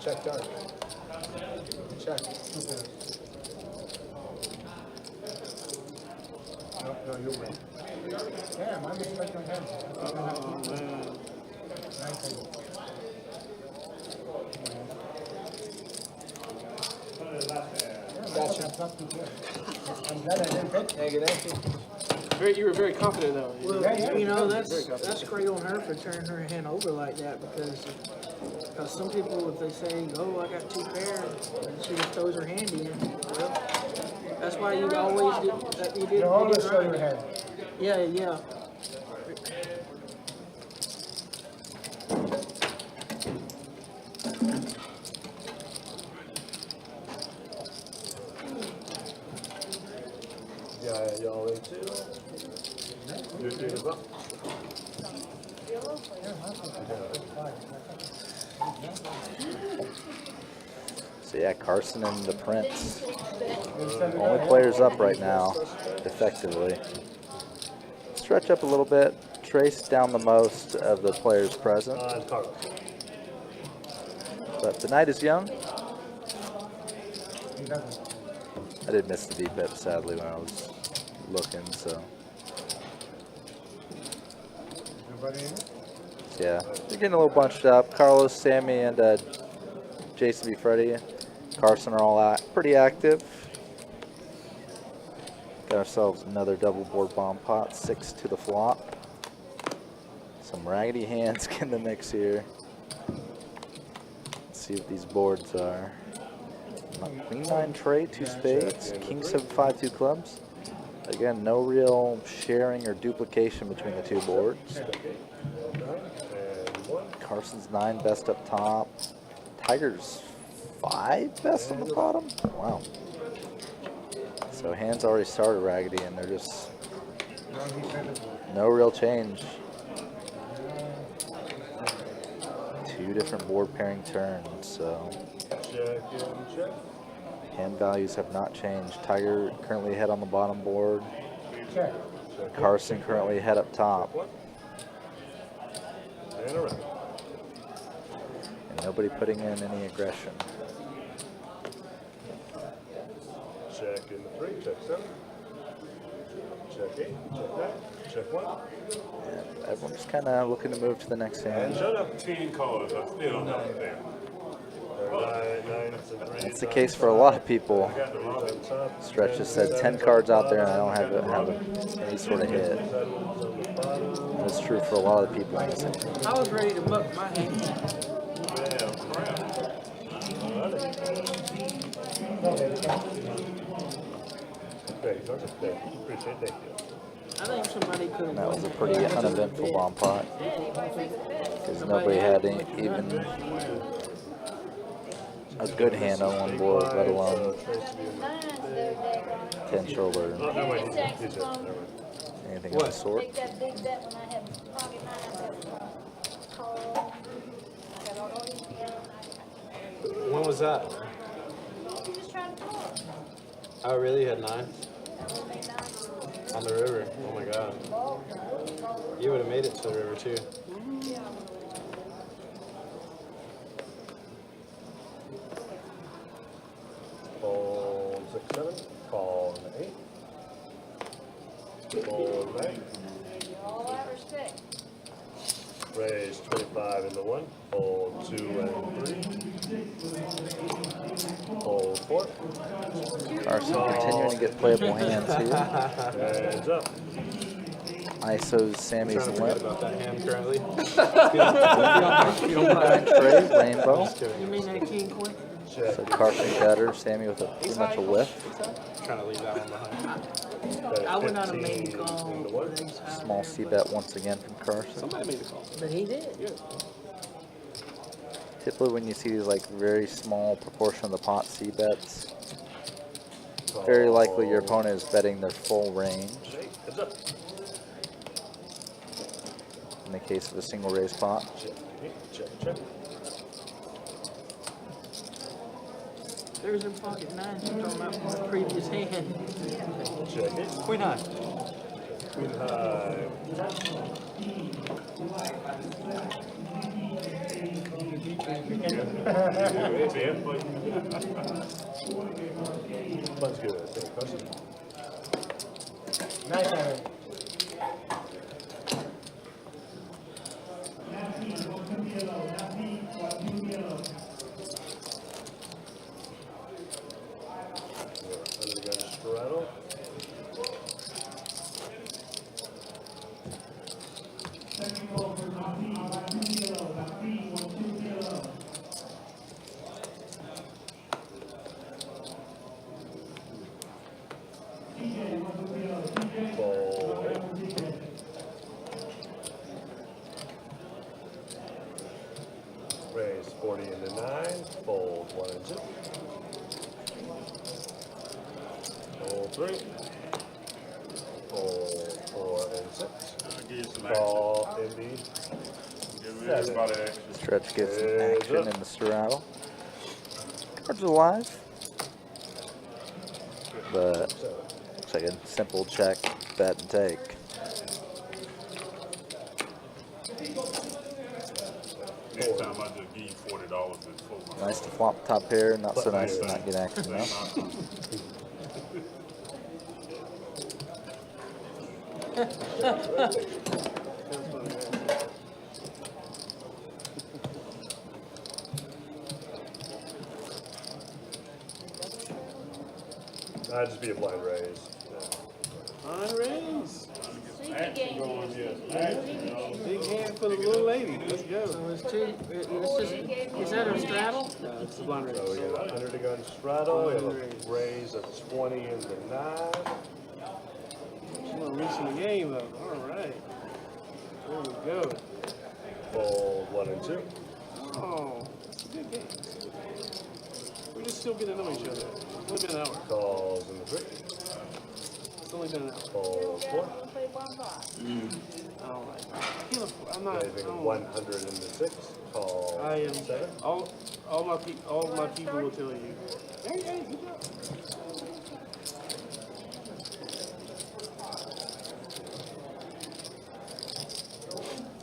Check dark. Check. No, you'll win. Yeah, mine was like my hand. Oh, man. Gotcha. I'm glad I didn't take it. Thank you. You were very confident, though. Well, Yeah. you know, that's great on her for turning her hand over like that because some people, if they say, oh, I got 2 pairs, and she just throws her hand in, well, that's why you always do that. You did, You always show right. your hand. Yeah, yeah. Yeah, y'all in too? You give up? So yeah, Carson and the Prince. Only players up right now, effectively. Stretch up a little bit. Trace down the most of the players present. Carlos. But the night is young. He doesn't. I did miss the deep bet, sadly, when I was looking, so. Everybody in it? Yeah, they're getting a little bunched up. Carlos, Sammy, and Jason B. Freddy. Carson are all pretty active. Got ourselves another double board bomb pot, 6 to the flop. Some raggedy hands get in the mix here. Let's see what these boards are. Queen 9 tray, 2 spades, King 7 5, 2 clubs. Again, no real sharing or duplication between the 2 boards. Carson's 9 best up top. Tiger's 5 best on the bottom. Wow. So hands already started raggedy, and they're just no real change. 2 different board pairing turns, so Check and check. hand values have not changed. Tiger currently ahead on the bottom board. Check. Carson currently ahead up top. And around. And nobody putting in any aggression. Check in the 3, check 7. Check 8, check 9, check 1. And everyone's kind of looking to move to the next hand. Shut up, teen callers. I still don't know them. It's the case for a lot of people. Stretch just said 10 cards out there and I don't have any sort of hit. That's true for a lot of the people in this game. I was ready to muck my hand. Appreciate it. I think somebody could have That was a pretty uneventful bomb pot. Because nobody had even a good hand on one board, let alone potential or anything of the sort. When was that? Oh, really? You had 9? On the river. Oh my god. You would have made it to the river too. Fold 6, 7. Call an 8. Fold 9. All that respect. Raise 25 into 1. Fold 2 and 3. Fold 4. Carson continuing to get playable hands here. Hands up. ISO's Sammy's Trying to forget limp. about that hand currently. Trade, rainbow. You mean that king queen? So Carson gutter, Sammy with pretty much a whiff. Trying to leave that one behind. I would not have made the call. But he's out Small there. C bet once again from Carson. Somebody made the call. But he did. Typically when you see these like very small proportion of the pot C bets, very likely your opponent is betting their full range. Heads up. In the case of a single raise pot. Check, check. There's a pocket 9 you're talking about from the previous hand. Check it. Queen high. Queen high. Bunch good. Any questions? Nice, Aaron. Under the gun straddle. Fold. Raise 40 into 9. Fold 1 and 2. Fold 3. Fold 4 and 6. I'll give you some Call Indy. action. Give everybody action. Stretch gets some action in the straddle. Cards are alive. But looks like a simple check, bet, and take. Next time I just give you $40 before. Nice to flop top pair, not so nice to not get action enough. That'd just be a blind raise. Blind raise. Action going, yes. Big hand for the little lady. Let's go. So it's two. Is that a straddle? No, it's a blind raise. So we got under the gun straddle. We have a raise of 20 into 9. She's gonna reach in the game though. All right. There we go. Fold 1 and 2. Oh, it's a good game. We're just still getting to know each other. It's only been an hour. Calls in the 3. It's only been an hour. Fold 4. Play one box. I don't like. I can't afford. I'm not. I Raising don't, 100 into 6. Call I am. 7. All my people will tell you. Hey, good job.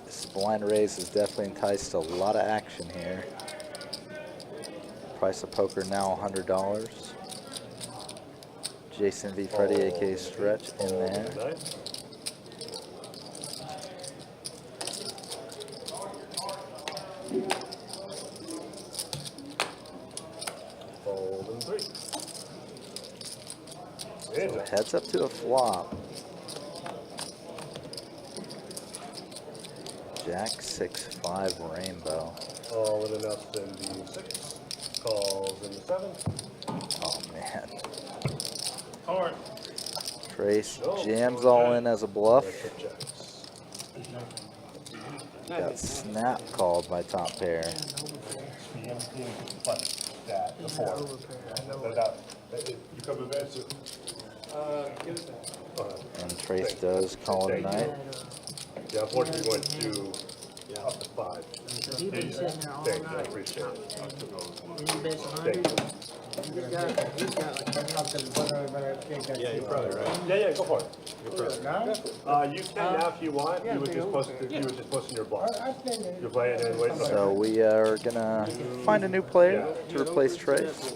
This blind raise has definitely enticed a lot of action here. Price of poker now $100. Jason v. Freddy, aka Stretch, in there. 9. So heads up to the flop. Jack 6-5 rainbow. All in enough in the 6. Calls in the 7. Oh man. Hard. Trace jams all in as a bluff. Jacks. Got snap called by top pair. That, the 4. You coming back to? And Trace does call it a night. Yeah, unfortunately, went to up to 5. So he's been sitting there all Thank you, I night. appreciate it. Then he bets 100. He's got like Yeah, you're probably right. Yeah, go for it. You're probably right. You can now if you want. You would just post in your block. You're playing and waiting. So we are gonna find a new player to replace Trace.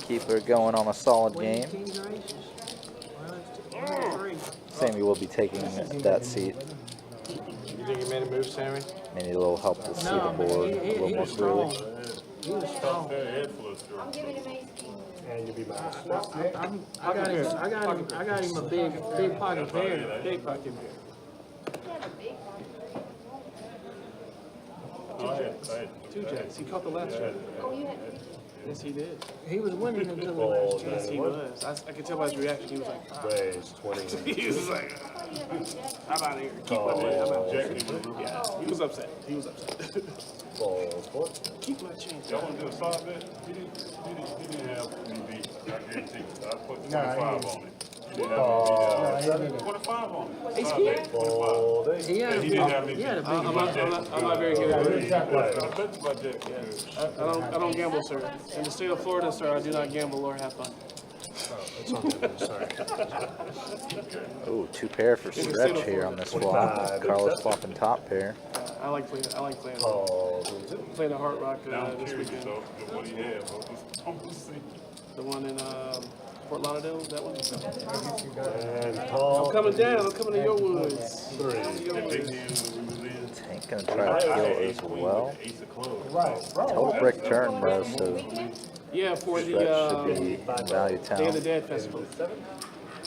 Keep her going on a solid game. King's races. Well, it's 3. Sammy will be taking that seat. You think you made a move, Sammy? May need a little help to see the No, board man, a he little more was strong. freely. He was strong. I'm giving him ace king. And you'll be mad. I got him a big pocket pair. Big pocket pair. He has a big one. Two jacks. He caught the last one. Oh, you had. Yes, he did. He was winning until the last Fold, Yes, he and what? was. I could tell by his reaction. He was like, ah. Raise 20. He was like, I thought you had a jack. I'm out of here. Keep my money. I'm out. Yeah, he was upset. He was upset. Fold, fold. Keep my change. Y'all want to do a side bet? He didn't have me beat. I guarantee you. I put 25 on it. He didn't have me beat. 25 on it. Side bet, 25. Fold, eight. He had a He didn't have me he had a beat. big I'm not very good at it. I bet my jack is good. I don't gamble, sir. In the state of Florida, sir, I do not gamble or have fun. It's on good, sorry. Ooh, 2 pair for stretch here on this flop. Carlos flopping top pair. I like playing. Calls in 2. Playing the Hard Rock Now I'm this curious weekend. though, what he had. I'm gonna see. The one in Fort Lauderdale. That one. And call. I'm coming down. I'm coming to your woods. 3. That big hand we was in. Tank gonna try to kill as well. Ace of clubs. Total brick turn, bro, so Yeah, for stretch should be the in Value Day of the Town. Dead Festival.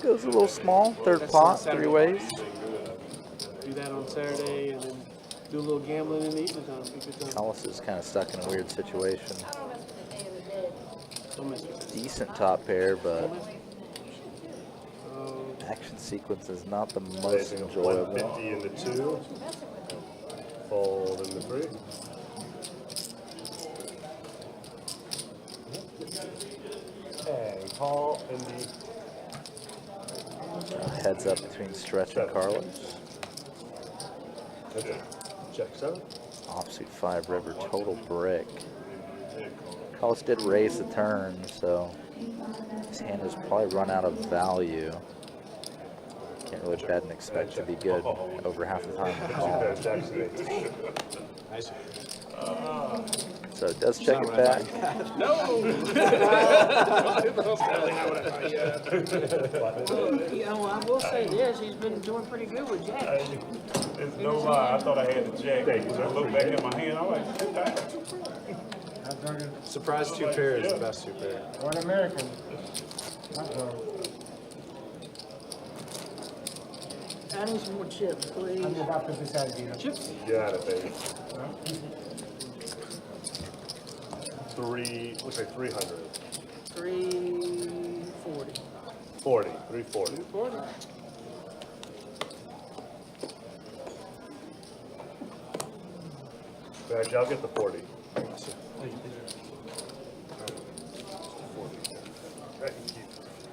Goes a little small, third pot, 3 ways. Do that on Saturday and then do a little gambling in the evening time. Be good time. Carlos is kind of stuck in a weird situation. I don't mess with the Day of the Dead. Don't mess with it. Decent top pair, but Oh, action sequence is not the most Raising a enjoyable. 150 in the 2. Messing with them. Fold in the 3. And call in the Heads up between Stretch and Carlos. check 7. Offsuit 5 river, total brick. Carlos did raise the turn, so his hand has probably run out of value. Can't really bet and expect to be good over half the time in the call. There's jacks and 8. Nice. So it does check it back. I will say this, he's been doing pretty good with Jack. There's no lie. I thought I had the jack. When I look back at my hand, I'm like, shit, I got 2 pairs. Surprise 2 pair is the best 2 pair. Or an American. I need some more chips, please. I'm about to decide to chips. Got it, baby. looks like 300. 340. 40, 340. 40. Actually, I'll get the 40.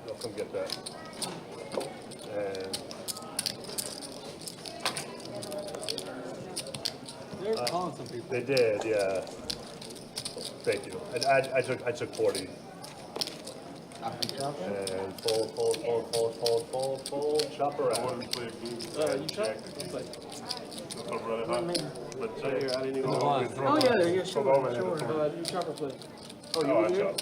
I'll come get that. And They're calling some people. they did, yeah. Thank you. I took 40. And fold, chop I around. wanted to play a blue. You shot? Jack. Like, I'm running hot. But right here. jack. I didn't even know. Oh, yeah, sure. You chopper play. Oh, you Oh, were I here? chop.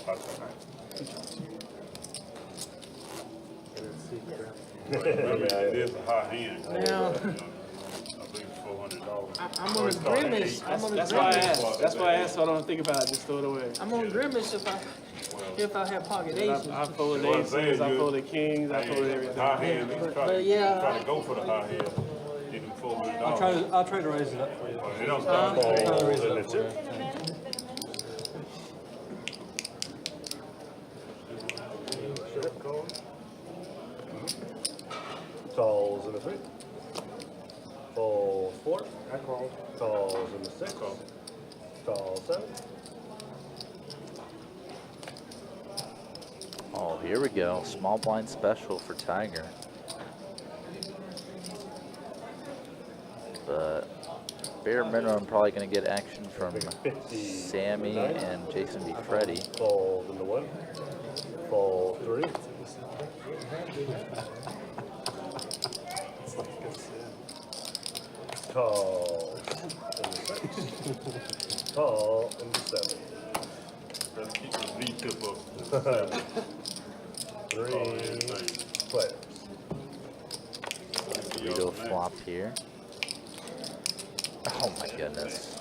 Really, it is a high hand. Now, I believe for $400. I'm on a grimace. I'm on a That's why I grimace. asked. That's why I asked. So I don't think about it. Just throw it away. I'm on grimace if I have pocket aces. I folded Well, I'm saying aces. I you- folded kings. I folded High everything. hand, you try But to, yeah, try to go for the high hand. Give him $400. I'll try to raise it up for you. It don't start Fold Try to raise it and up a for you. chip. Chip call. Calls and a 3. Fold 4. I call. Calls and a 6. Call 7. Oh, here we go. Small blind special for Tiger. But bare minimum, probably going to get action from 50. Sammy and Jason B. Freddy. Fold and a 1. Fold 3. Call and a 6. Call and a 7. Let's keep the V tip up. 3 Everything. players. Rito flopped here. Oh my goodness.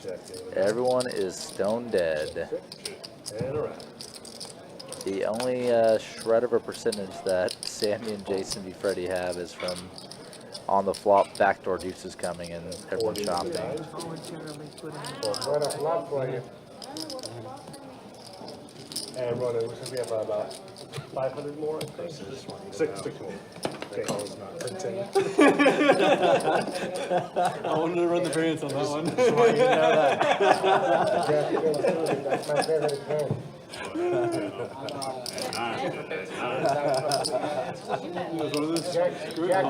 Check in. Everyone is stone dead. And around. The only shred of a percentage that Sammy and Jason B. Freddy have is from on the flop backdoor deuces coming and everyone chopping. voluntarily put in. Run a flop for you. And run it, we should be up by about 500 more, I think. Six more. Okay. I wanted to run the variance on that one. That's my favorite game.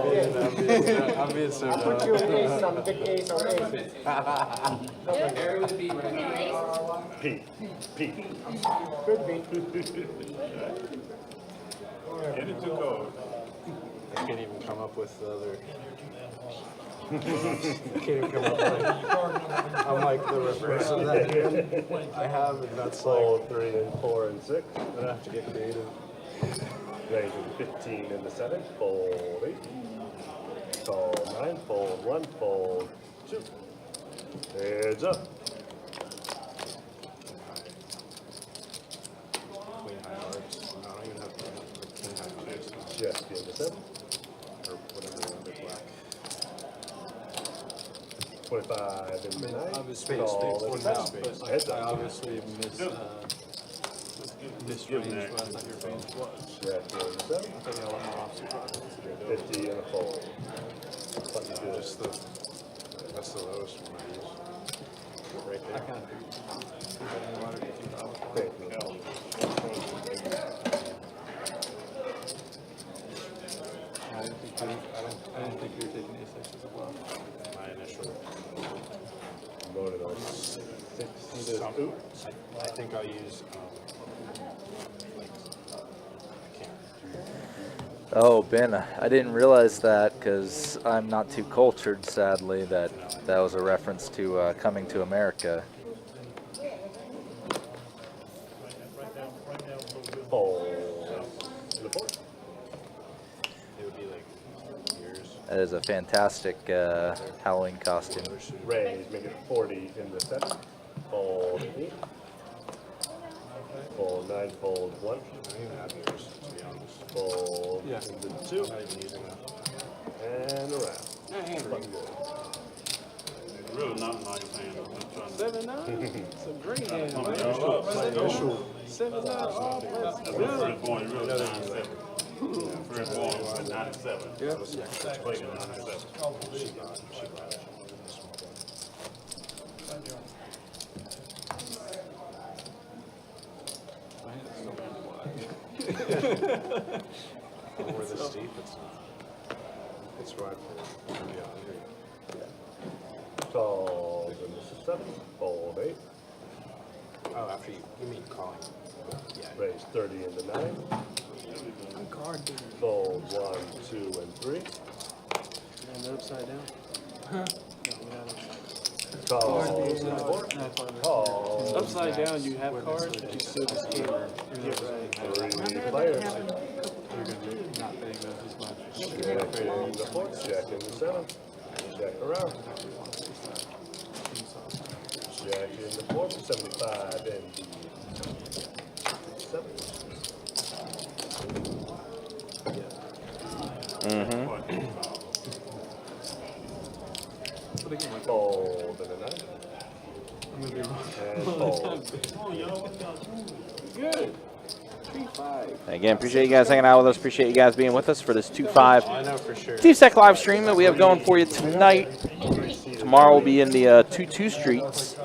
I'm being so Put dumb. you an ace on big ace or ace. Pete. Could be. Get it to go. I can't even come up with the other. I can't even come up with. I'm like the reverse of that hand. I have, and that's like. Fold 3 and 4 and 6. I have to get creative. Raising 15 in the 7. Fold 8. Call 9. Fold 1. Fold 2. Heads up. Queen high hearts. No, I don't even have king high hearts. Just in the 7. Or whatever under black. 25 in the 9. Obviously, Call and but heads I up. obviously misrange what I thought your range was. Just in the 7. I thought you had a lot more offsuit. 50 and a fold. Something good. Just that's the lowest one I use. Right I there. kind of Thank you. I didn't think you were taking ace as well. My initial. Voted on 60 to. Ooh. I think I'll use. I can't. Oh, Ben, I didn't realize that because I'm not too cultured, sadly, that was a reference to Coming to America. Fold. To the 4. It would be like years. That is a fantastic Halloween costume. Raise, make it 40 in the 7. Fold 8. Fold 9, fold 1. I don't even have years, to be honest. Fold Yeah. in the I'm 2. not even using that. And around. Fucking good. Really not a nice hand. I'm just trying to. 7-9. It's a great hand. Come on, man. y'all. Let's go. 7-9. Oh, That's the first one, you really 97. First one was 97. Yep. Played in 97. My hand is so really wide. Where this steep, it's right for yeah. Calls in the 7. Fold 8. Oh, after you mean calling. Yeah. Raise 30 in the 9. I'm card dealer. Fold 1, 2, and 3. And they're upside down. Huh? Calls in the 4. Calls. Upside down, you have cards, but you still just can't get right. 3 players. You're going to be not betting those as much. Check in the 4. Check in the 7. Jack around. Jack in the 4 for 75 and the 7. Fold and a 9. And fold. Good. 3-5. Again, appreciate you guys hanging out with us. Appreciate you guys being with us for this 2-5 I know for sure. T-Sec live stream that we have going for you tonight. Tomorrow we'll be in the 2-2 streets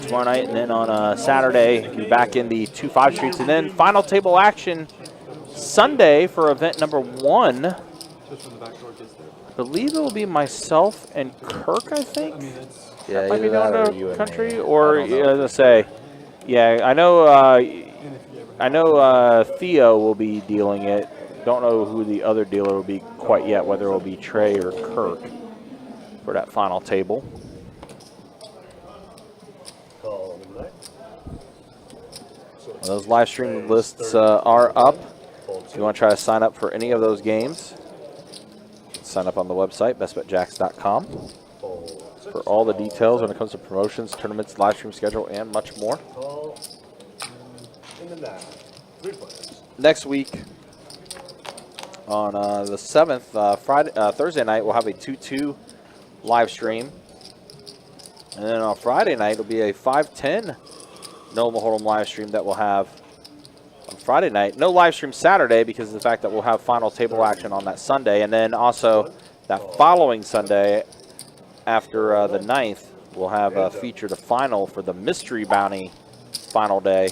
tomorrow night, and then on Saturday we'll be back in the 2-5 streets, and then final table action Sunday for event number 1. I believe it will be myself and Kirk, I think. Yeah, Might be either that going or to you and country, me. or I don't know. as I say, yeah, I know Theo will be dealing it. Don't know who the other dealer will be quite yet, whether it will be Trey or Kirk for that final table. Call and 9. Well, those live stream lists are up. If you want to try to sign up for any of those games, sign up on the website, bestbetjacks.com, for all the details when it comes to promotions, tournaments, live stream schedule, and much more. Call in the 9. 3 players. Next week, on the 7th, Thursday night, we'll have a 2-2 live stream. And then on Friday night, it'll be a 5-10 Noma Hold'em live stream that we'll have on Friday night. No live stream Saturday because of the fact that we'll have final table action on that Sunday. And then also that following Sunday, after the 9th, we'll have featured a final for the Mystery Bounty final day.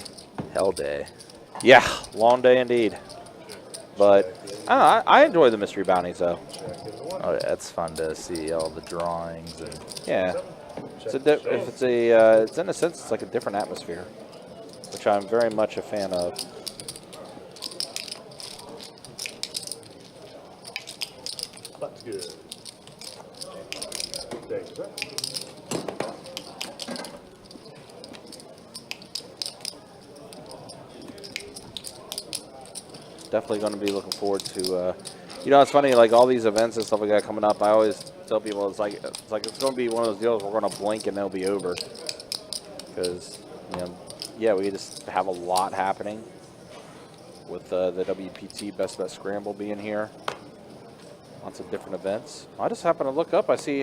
Hell day. Yeah, long day indeed. But I enjoy the Mystery Bounties, though. Oh yeah, it's fun to see all the drawings and Yeah. It's in a sense, it's like a different atmosphere, which I'm very much a fan of. That's good. Thanks, sir. Definitely going to be looking forward to. You know, it's funny, like all these events and stuff like that coming up. I always tell people it's going to be one of those deals we're going to blink and they'll be over. Because, you know, yeah, we just have a lot happening with the WPT Best Bet Scramble being here. Lots of different events. I just happened to look up. I see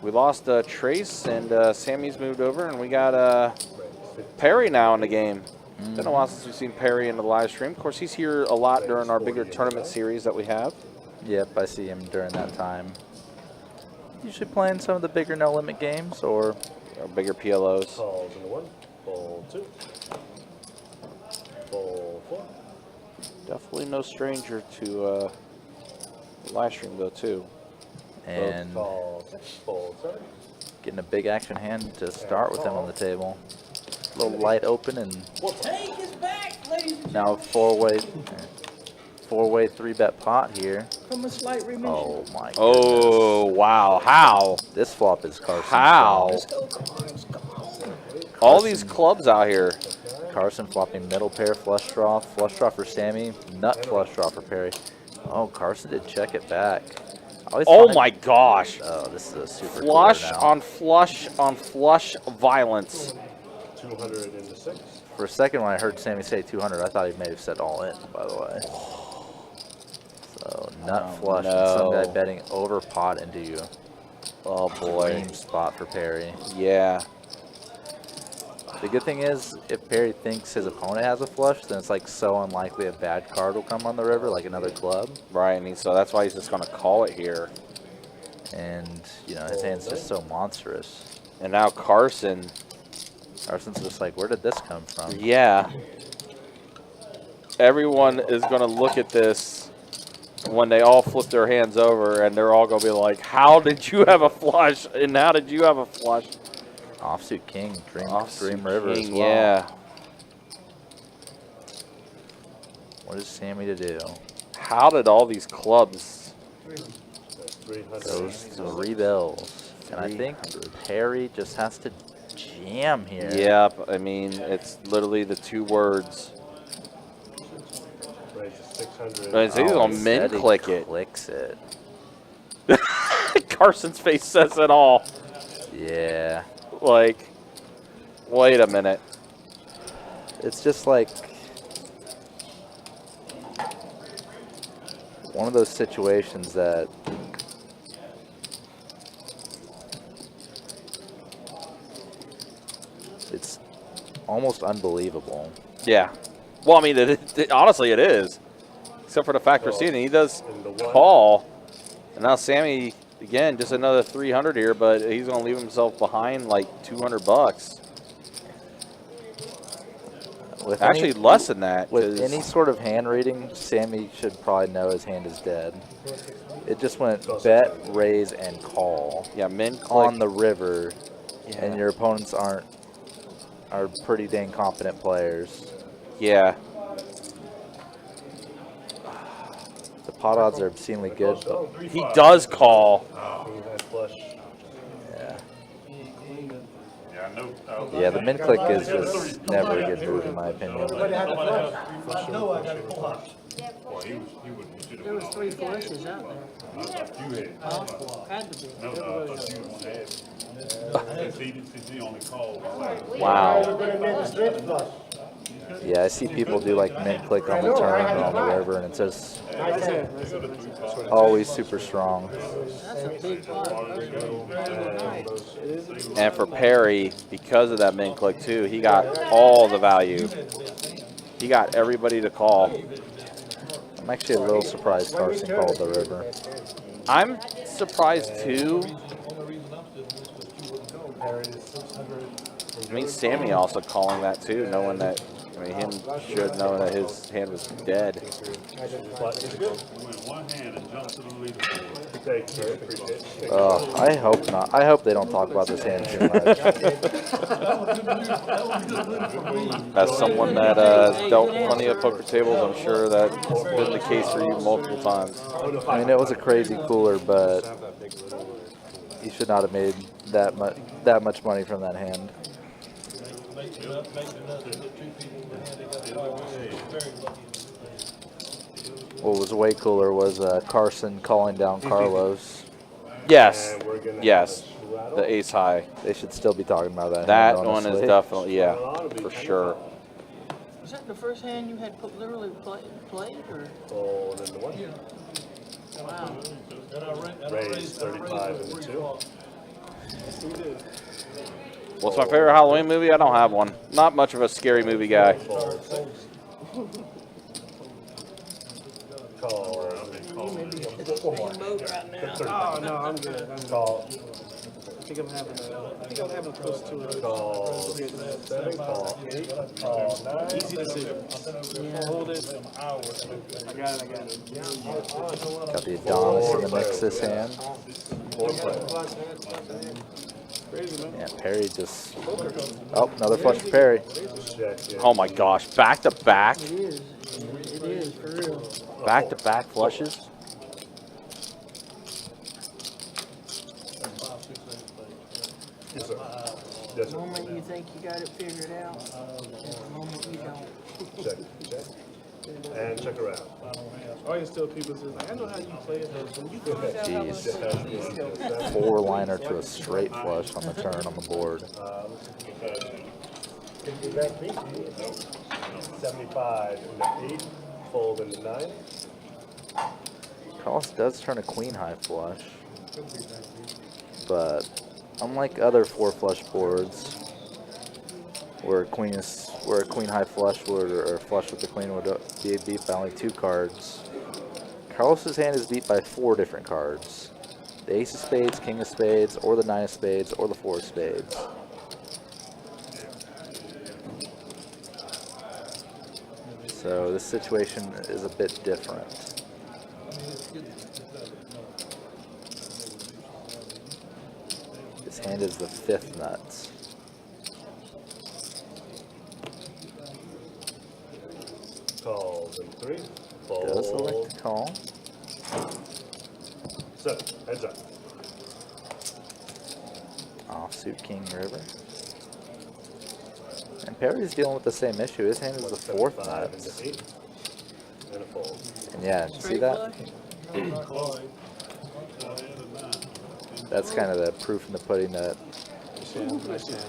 we lost Trace and Sammy's moved over, and we got Perry now in the game. It's been a while since we've seen Perry in the live stream. Of course, he's here a lot during our bigger tournament series that we have. yep, I see him during that time. Usually playing some of the bigger no limit games or bigger PLOs. Calls in the 1. Fold 2. Fold 4. Definitely no stranger to the live stream though too. and Call 6. Fold 7. getting a big action hand to start with him on the table. A little light open and Take his back, ladies and now four-way 3-bet pot here. from a slight remission. Oh my goodness. Oh wow! How? This flop is Carson. How? Let's go, Carlos. Come on. All these clubs out here. Carson flopping middle pair flush draw for Sammy, nut flush draw for Perry. Oh, Carson did check it back. Oh my gosh! Oh, this is a super Flush clear now. on flush on flush violence. 200 into 6. For a second when I heard Sammy say 200, I thought he may have said all in, by the way. So nut flush and some guy betting over pot into you. Oh boy. Dream spot for Perry. Yeah. The good thing is, if Perry thinks his opponent has a flush, then it's like so unlikely a bad card will come on the river, like another club. Right, and so that's why he's just going to call it here. And, you know, his hand's just so monstrous. And now Carson's just like, where did this come from? Yeah. Everyone is going to look at this when they all flip their hands over, and they're all going to be like, how did you have a flush? And how did you have a flush? Offsuit king, dream Offsuit river king, as well. Yeah. What is Sammy to do? How did all these clubs? 300. Those 3 bills. And I think Perry just has to jam here. Yep, I mean, it's literally the 2 words. Raise to 600. But he's going to instead min he click it. Clicks it. Carson's face says it all. Yeah. Like, wait a minute. It's just like one of those situations that it's almost unbelievable. Yeah. Well, I mean, honestly, it is. Except for the fact we're seeing it. He does call. And now Sammy, again, just another 300 here, but he's going to leave himself behind like $200. With Actually, less than that. With any sort of hand reading, Sammy should probably know his hand is dead. It just went bet, raise, and call. Yeah, min click on the river, yeah. And your opponents are pretty dang competent players. Yeah. The pot odds are obscenely good. But he does call. Yeah. Yeah, Yeah, the min click is just never a good move in my opinion. There was 3 flushes out there. Had to be. Wow. Yeah, I see people do like min click on the turn or on the river, and it says always super strong. That's a big pot. And for Perry, because of that min click too, he got all the value. He got everybody to call. I'm actually a little surprised Carson called the river. I'm surprised too. I mean, Sammy also calling that too, knowing that, I mean, him should know that his hand was dead. Oh, I hope not. I hope they don't talk about this hand too much. As someone that dealt plenty of poker tables, I'm sure that's been the case for you multiple times. I mean, it was a crazy cooler, but he should not have made that much money from that hand. What was way cooler was Carson calling down Carlos. Yes, yes, the ace high. They should still be talking about that. That hand, one is honestly. definitely, yeah, for sure. Was that the first hand you had literally played, or? Oh, then the one. Wow. Raise 35 and the 2. What's my favorite Halloween movie? I don't have one. Not much of a scary movie guy. Call. Oh no, I'm good. Call. I think I'm having close to it. Call. 7. Call. 8. Call. 9. Easy decision. Hold it. I got it. Got the Adonis in the mix this hand. Crazy, man. Yeah, Perry just. Oh, another flush for Perry. Oh my gosh, back to back? It is. It is, for real. Back to back flushes? Yes, sir. The moment you think you got it figured out, is the moment you don't. Check. And check around. I always tell people, I know how you play it, but when you find out how much Jeez. 4-liner to a straight flush on the turn on the board. 75 and the 8. Fold in the 9. Carlos does turn a queen high flush, but unlike other 4 flush boards, where a queen high flush would, or a flush with the queen would be beat by only 2 cards, Carlos's hand is beat by 4 different cards: the ace of spades, king of spades, or the 9 of spades, or the 4 of spades. So this situation is a bit different. His hand is the 5th nuts. Calls in 3. Does elect Fold. to call. 7. Heads up. Offsuit king river. And Perry's dealing with the same issue. His hand is the 4th 5 nuts. and the 8. And a fold. And yeah, see that? That's kind of the proof in the pudding that That's it.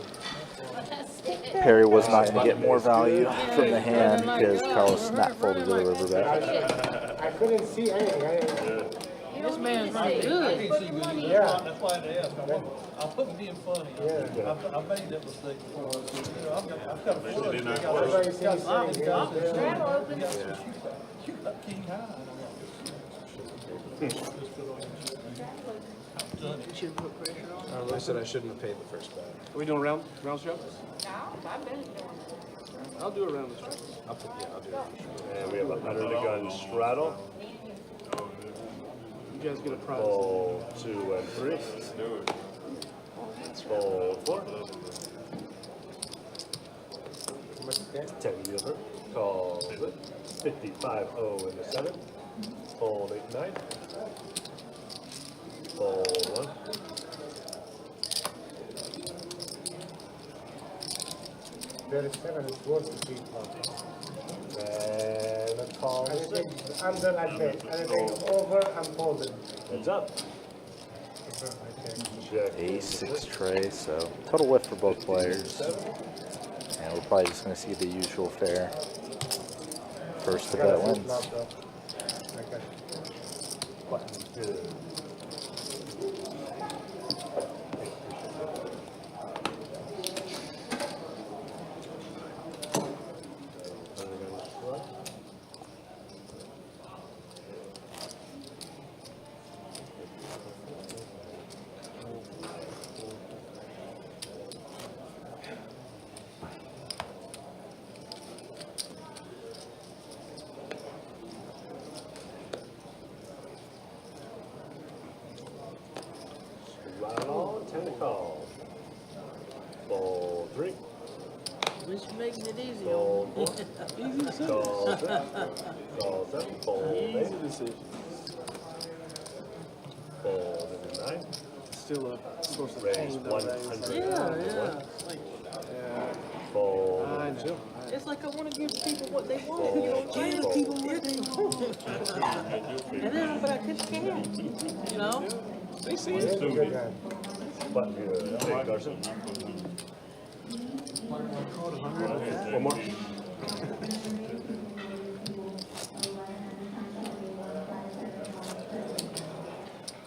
Perry was not going to get more value from the hand because Carlos snap folded to the river bet. I couldn't see anything. This man's running good. Yeah. That's why I asked. I wasn't being funny. Yeah. I made that mistake before. You know, I've got a feeling. Everybody sees saying, Straddle open. You got king high. You should put pressure on. I said I shouldn't have paid the first bet. Are we doing round straps? No, I've been doing it. I'll do a round of straps. I'll do it. And we have a under the gun straddle. You guys get a prize. Fold 2 and 3. Fold 4. 10 dealer. Call it. 55-0 in the 7. Fold 8-9. Fold 1. there is 7 is worth to be. And a call. Anything under like that, anything over, I'm folding. Heads up. Okay. Check. Ace-6 tray, so total whiff for both players. And we're probably just going to see the usual fare. First to bet wins. Okay. Good. Straddle, 10 call. Fold 3. At least you're making it easy Fold on 4. me. Call 6. Call 7. Fold 8. Easy decision. Fold into 9. Still a source of Raise pain. though, 100. Yeah, yeah. It's like, Yeah. Fold I into know. it's like I want to give people what they want. You know, give people what they want. And then, but I just can't. You know? They see It's it. a good hand. button good. Take Carson. One more.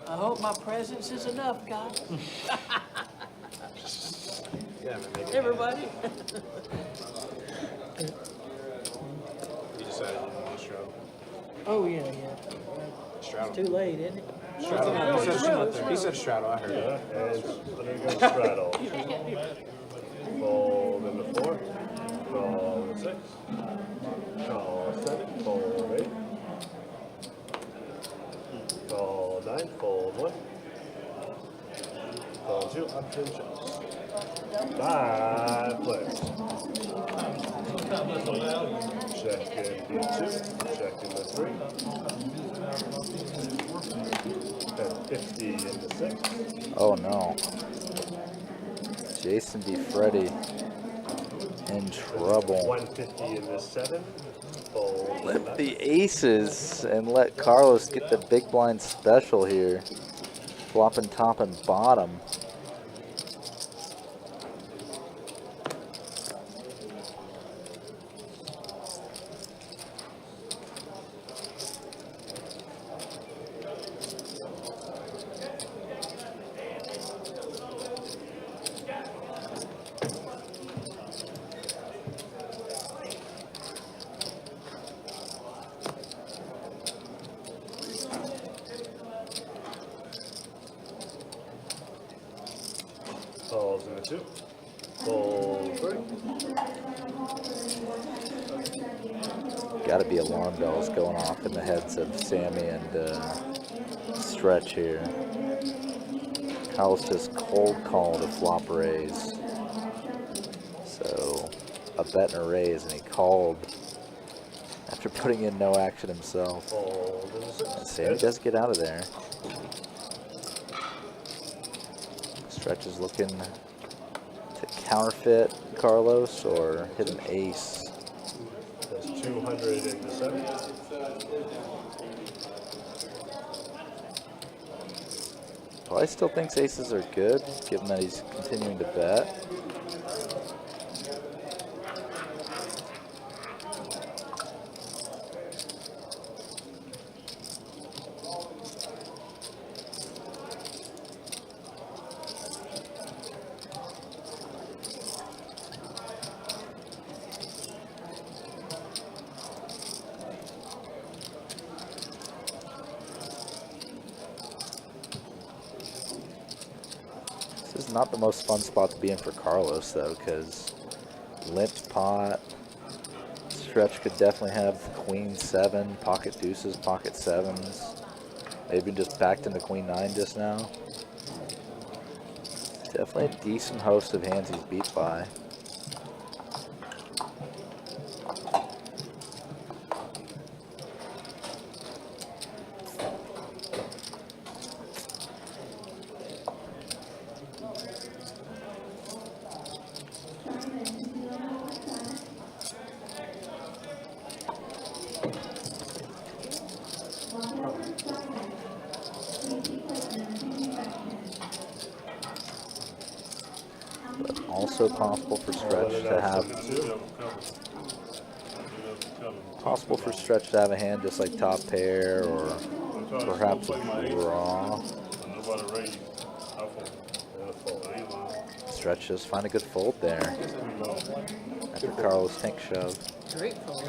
I hope my presence is enough, guys. Yeah, man, make it. Everybody. You decided you wanted to straddle. Oh, yeah, yeah. Straddle. Too late, isn't it? Straddle. He said straddle. I heard it. And under go straddle. Fold in the 4. Call in 6. Call 7. Fold 8. Call 9. Fold 1. Call 2. Option shows. 5 players. Check in D2. Check in the 3. And 50 in the 6. Oh no. Jason B. Freddy in trouble. 150 in the 7. Fold. Flip the aces and let Carlos get the big blind special here. Flopping top and bottom. Calls in the 2. Fold 3. Got to be alarm bells going off in the heads of Sammy and Stretch here. Carlos just cold called a flop raise. So a bet and a raise, and he called after putting in no action himself. Fold in the 6. And Sammy does get out of there. Stretch is looking to counterfeit Carlos or hit an ace. That's 200 in the 7. Probably still thinks aces are good, given that he's continuing to bet. This is not the most fun spot to be in for Carlos, though, because limp pot, stretch could definitely have queen 7, pocket deuces, pocket 7s. Maybe just backed into queen 9 just now. Definitely a decent host of hands he's beat by. Also possible for stretch to have a hand just like top pair or perhaps a draw. Stretch just find a good fold there after Carlos tank shove. Great fold.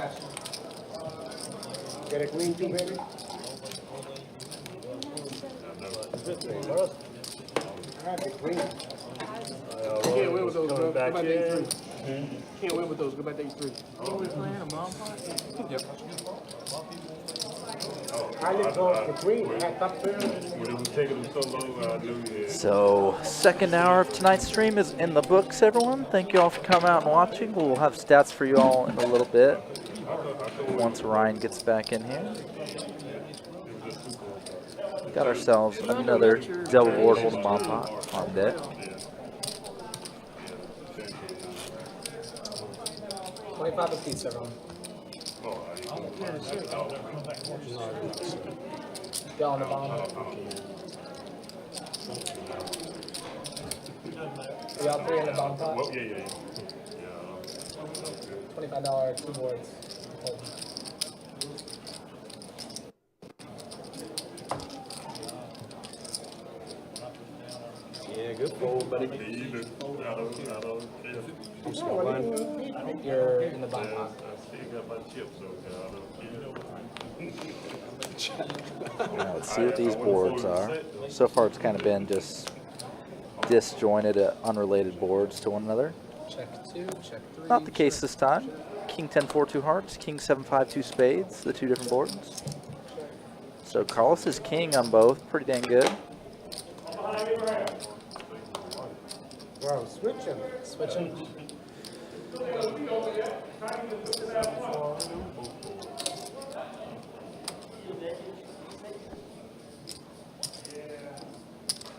Get a queen too, baby? Alright, the queen. Can't win with those, bro. Go back to A3. Can't win with those. Go back to A3. Are we playing a bomb pot? Yep. I let go of the queen. I had top pair. When it was taking them so long, I knew that. So, second hour of tonight's stream is in the books, everyone. Thank you all for coming out and watching. We'll have stats for you all in a little bit once Ryan gets back in here. Got ourselves another double board hold'em bomb pot on deck. 25 a piece, everyone. Y'all on the bomb. Y'all 3 in the bomb pot. Well, yeah. $25, 2 boards. Yeah, good fold, buddy. You're in the bomb pot. Now let's see what these boards are. So far it's kind of been just disjointed, unrelated boards to one another. Check 2, check 3. Not the case this time. King 10-4, 2 hearts, King 7-5, 2 spades, the two different boards. So Carlos is king on both, pretty dang good. Wow, switch him. Switch him.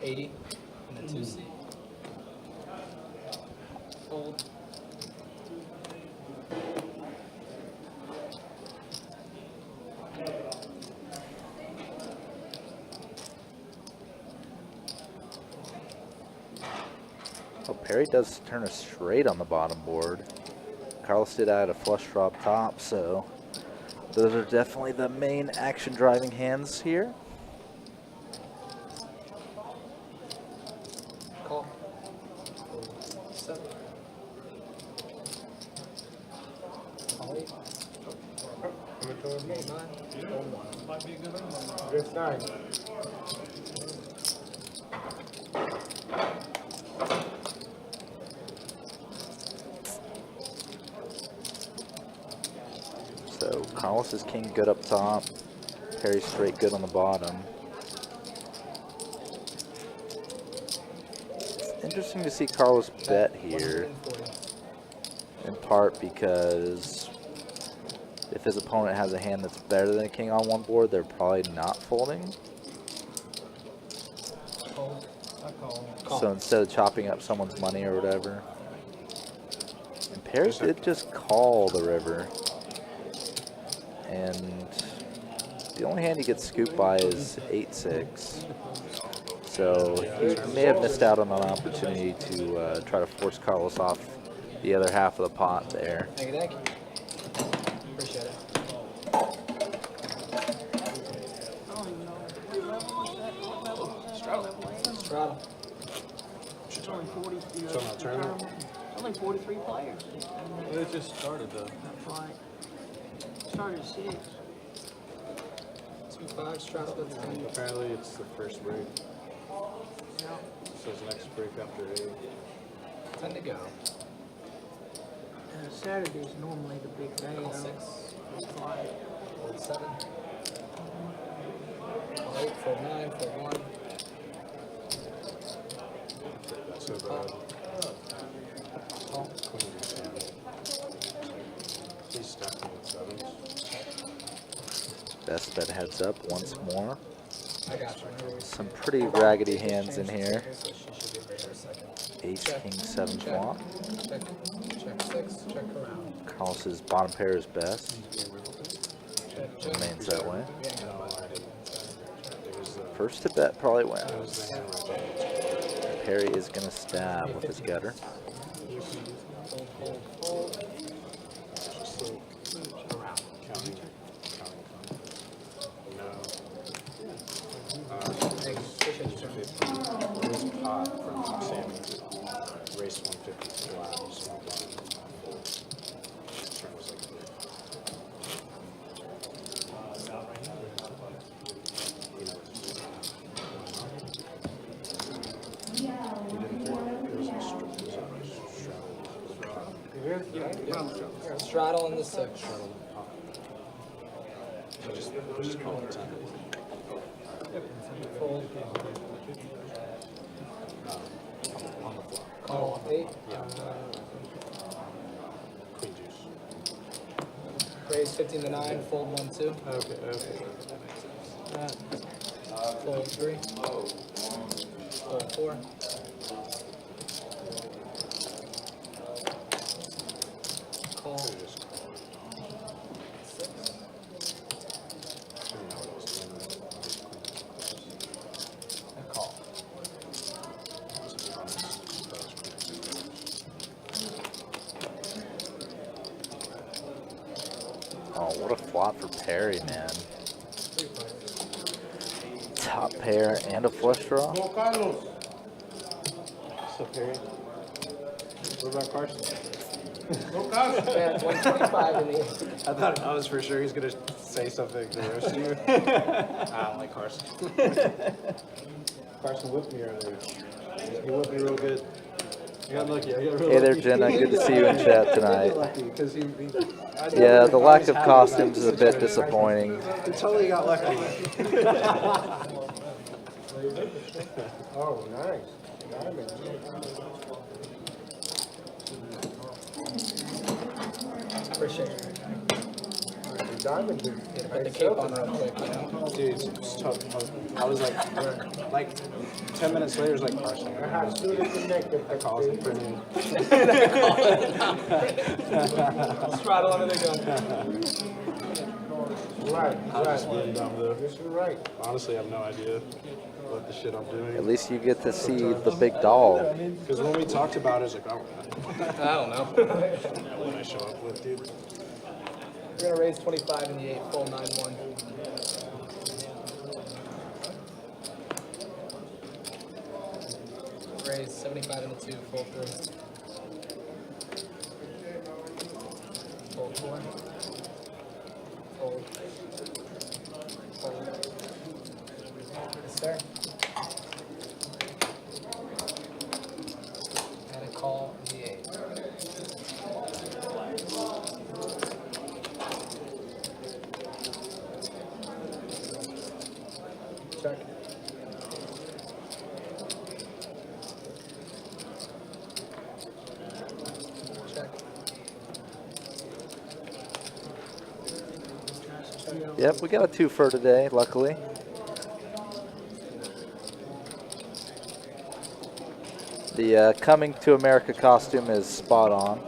$80 and the 2C. Fold. Oh, Perry does turn a straight on the bottom board. Carlos did add a flush draw up top, so those are definitely the main action driving hands here. Call. 7. Call 8. Okay, 9. Fold 1. Might be a good one. Good sign. So Carlos is king good up top, Perry straight good on the bottom. It's interesting to see Carlos bet here, in part because if his opponent has a hand that's better than a king on one board, they're probably not folding. So instead of chopping up someone's money or whatever. And Perry did just call the river. And the only hand he gets scooped by is 8-6. So he may have missed out on an opportunity to try to force Carlos off the other half of the pot there. Thank you, thank you. Appreciate it. I don't even know. What level was that? What level was that? Level 8? Straddle. It's only 40. So not tournament? It's only 43 players. It just started though. That flight. Started at 6. 2-5, straddle to 10. Apparently it's the first break. Yeah. So it's next break after 8. 10 to go. Saturday's normally the big day. Call though. 6. Flight. Fold 7. Call 8, fold 9, fold 1. That's so bad. Call. Queen deuce hand. Please stack me with 7s. Best bet heads up once more. I got you. Some pretty raggedy hands in here. So she should be there in a second. Ace, Check. king, 7 Check. flop. Check. Check 6. Check around. Carlos's bottom pair is best. Check. Check. Remains that way. Yeah, no, I didn't. First to bet probably That was wins. the hand right Perry is going to stab with his gutter. Fold, fold, fold. Around. Counting. No. Thanks. Appreciate you, sir. This pot from Sammy. Race 150 flat. Small blind. Turn was like 3. You know, Straddle in the 6. Just call it 10. Fold. On the flop. Call 8. Queen deuce. Raise 15 to 9. Fold 1, 2. Okay. Fold 3. Fold 4. Call. 6. And call. Oh, what a flop for Perry, man. Top pair and a flush draw. Go Carlos. So Perry. What about Carson? Go Carlos. Yeah, 125 in the I was for sure he's gonna say something to roast you. I don't like Carson. Carson whipped me earlier. He whipped me real good. I got lucky. I got real Hey there, lucky. Jenna. Good to see you in chat tonight. Lucky, 'cause I Yeah, know the lack always of happy costumes is a about bit it. disappointing. I totally got lucky. Oh, nice. Diamond. Appreciate it. Diamond. Put the cape on real quick, you know? Dude, it's tough. I was like 10 minutes later, it was like Carson. I have students connected. I called him for noon. Straddle under the gun. Right, I was just being right. dumb though. This is right. Honestly, I have no idea what the shit I'm At doing. least you get to see the big doll. Because when we talked about it, it's like, oh, I don't know. what I show up with, dude. We're gonna raise 25 in the 8, fold 9, 1. Raise 75 in the 2, fold 3. Fold 4. Fold. Fold. Yes, sir. And a call in the 8. Check. Check. Yep, we got a twofer today, luckily. The Coming to America costume is spot on.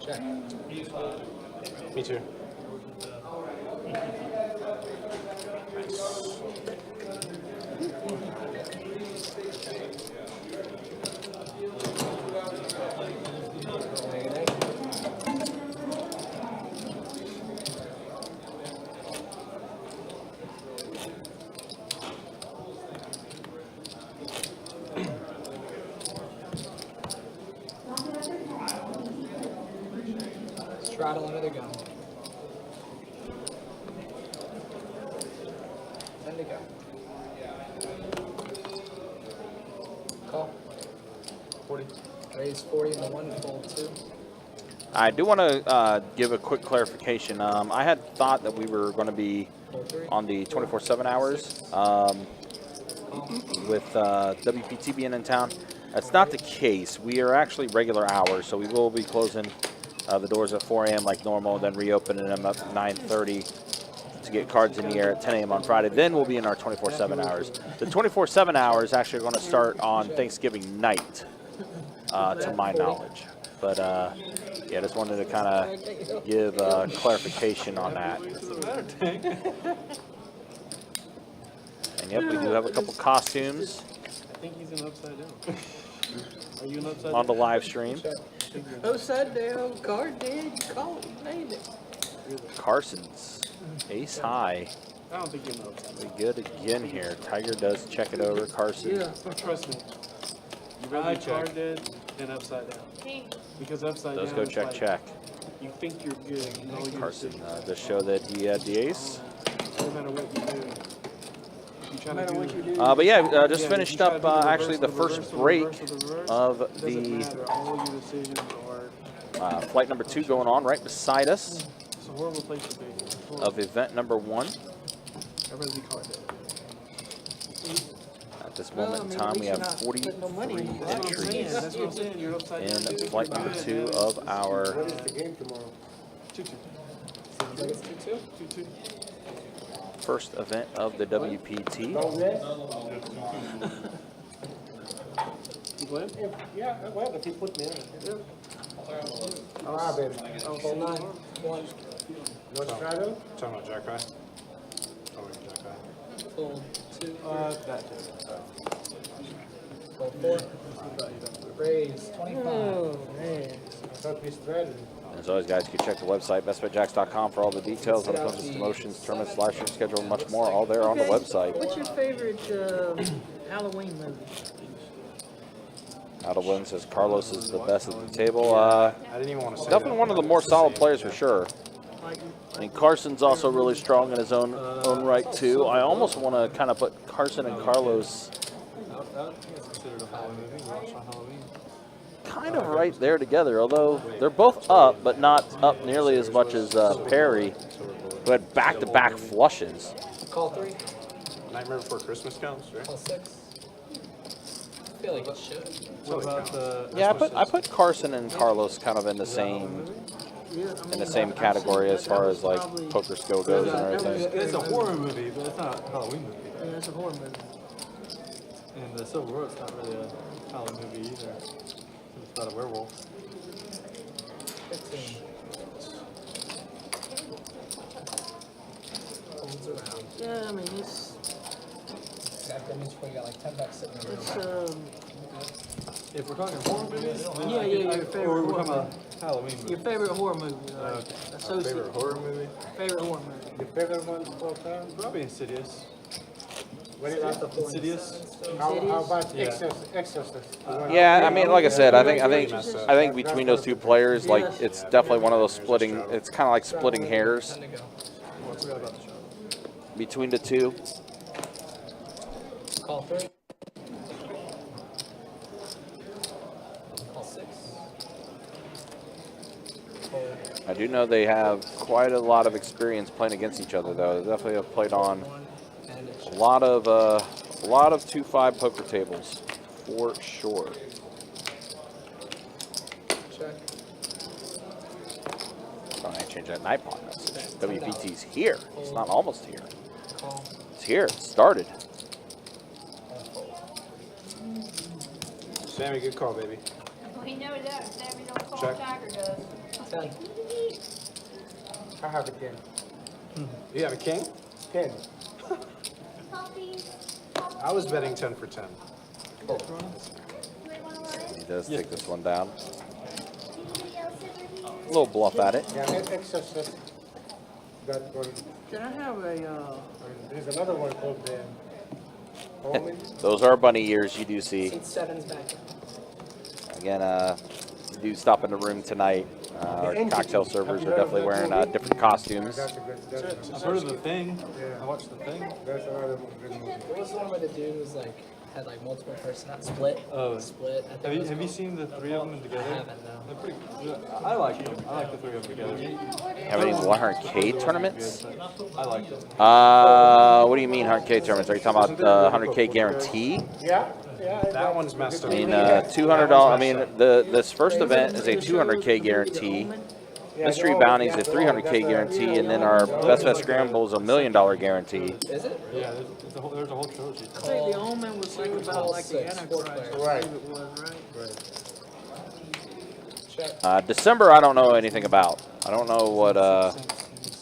Check. Me too. Straddle another gun. 10 to go. Call. 40. Raise 40 and the 1, fold 2. I do want to give a quick clarification. I had thought that we were going to be on the 24/7 hours with WPT being in town. That's not the case. We are actually regular hours, so we will be closing the doors at 4 a.m. like normal, then reopening them at 9:30 to get cards in the air at 10 a.m. on Friday. Then we'll be in our 24/7 hours. The 24/7 hours actually are going to start on Thanksgiving night, to my knowledge. But yeah, just wanted to kind of give clarification on that. And yep, we do have a couple costumes I think he's an upside down. Are you an upside on the down? live stream. Upside down card dead. Call it. Named it. Carson's ace high. I don't think you're an upside down. We good again here. Tiger does check it over. Carson. Yeah. Trust me. You rather be card dead than upside down. Because upside Does down go is check, like, check. you think you're good. You know you're Carson good. does show that he had the ace. No matter what you do. You try No matter what you do. But yeah, just Yeah, finished you try up to do the actually the reverse, first the break reverse, the reverse. of Doesn't the matter. All your decisions are. flight number 2 going on right beside us It's a horrible place to be. It's horrible. of event number 1. I'd rather be card dead. At this Well, moment I in mean, time, at we least have you're not 43 putting no money in it. That's what I'm saying. entries That's what I'm saying. You're upside down. in You're flight good, number 2 man. of our What is the game tomorrow? 2-2. It's 2-2. 2-2. first event of the WPT. Don't rest? You playing? Yeah, well, if he put me in. All right, baby. Fold 9, 1, No straddle? Talking about Jack High? Oh, wait, Jack High. fold 2, That fold 4. Raise 25. Oh, man. I thought we straddled. As always, guys, you can check the website, bestbetjacks.com, for all the details on opponents, promotions, tournaments, live stream schedule, and much more, all there on the Okay, website. What's your favorite Halloween movie? Adelwin says Carlos is the best at the table. I didn't even want to say Definitely that. one of the more solid players for sure. Like, I mean, Carson's also really strong in his own right, too. I almost want to kind of put Carson and Carlos I think it's considered a Halloween movie. We watched on Halloween. kind of right there together, although they're both up, but not up nearly as much as Perry, who had back-to-back flushes. Call 3, Nightmare Before Christmas counts, right? call 6. I feel like it should. What about the? Yeah, I put Carson and Carlos kind of in the same yeah, I mean, in the same category as far as like poker skill goes and everything. It's a horror movie, but it's not a Halloween movie. Yeah, it's a horror movie. And the Silver Road's not really a Halloween movie either. It's about a werewolf. 15. Folds around. Yeah, I mean, it's That means we got like 10 bucks sitting around. If we're talking horror movies, then Yeah, your or favorite we're horror talking about Halloween movies. your favorite horror movie. Associate. Favorite horror movie? Favorite horror movie. Your favorite one of all time? Probably Insidious. What is that? Insidious. How about Yeah. Exorcist? Yeah, I mean, like I said, I think between those two players, like it's definitely one of those splitting. It's kind of like splitting hairs 10 to go. I forgot about the show. between the two. Call 3. Call 6. Fold I do know they have quite a lot of experience playing against each other, though. They definitely have played on 1. And it's a lot of 2-5 poker tables for sure. check. Oh, I changed that night pot message. WPT's here. It's not almost here. Call. It's here. It started. Sammy, good call, baby. We know that. Sammy don't call Check. Tiger does. 10. I have a 10. You have a king? 10. Puppies. I was betting 10 for 10. He does take this one down. Anybody else ever here? A little bluff at it. Yeah, Exorcist. That one. Can I have a There's another one called Omen. Those are bunny ears you do see. 7's back. Again, you do stop in the room tonight. Our cocktail servers are definitely wearing different costumes. I've heard of The Thing. I watched The Thing. What was the one where the dude was like had like multiple personalities? Split. Oh. Split. I think it was Have you called. seen the three of them together? I haven't, no. They're pretty good. I like them. I like the three of them together. Have any 100K tournaments? I like them. What do you mean 100K tournaments? Are you talking about the 100K guarantee? Yeah. That one's messed up. I mean, $200. I mean, this first event is a 200K guarantee. Mystery Bounty's a 300K guarantee, and then our Best Bet Scramble is $1 million guarantee. Is it? Yeah, there's a whole trilogy. I think the Omen was like about like the Antichrist. I Right. believe it was, right? Check. December, I don't know anything about. I don't know what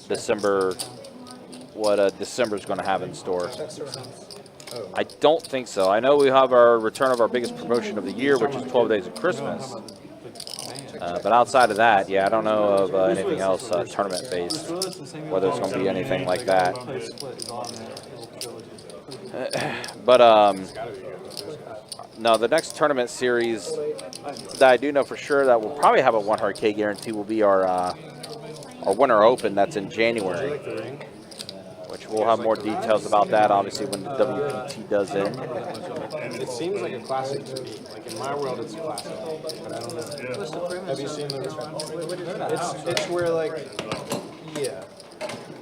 December's going to have in store. Check surrounds. I don't think so. I know we have our return of our biggest promotion of the year, which is 12 Days of Christmas. But outside of that, yeah, I don't know of anything else tournament-based, whether it's going to be anything like that. But no, the next tournament series that I do know for sure that will probably have a 100K guarantee will be our Winter Open. That's in January, which we'll have more details about that, obviously, when the WPT does end. It seems like a classic to me. Like in my world, it's a classic. But I don't know. Have you seen the? It's where like, yeah.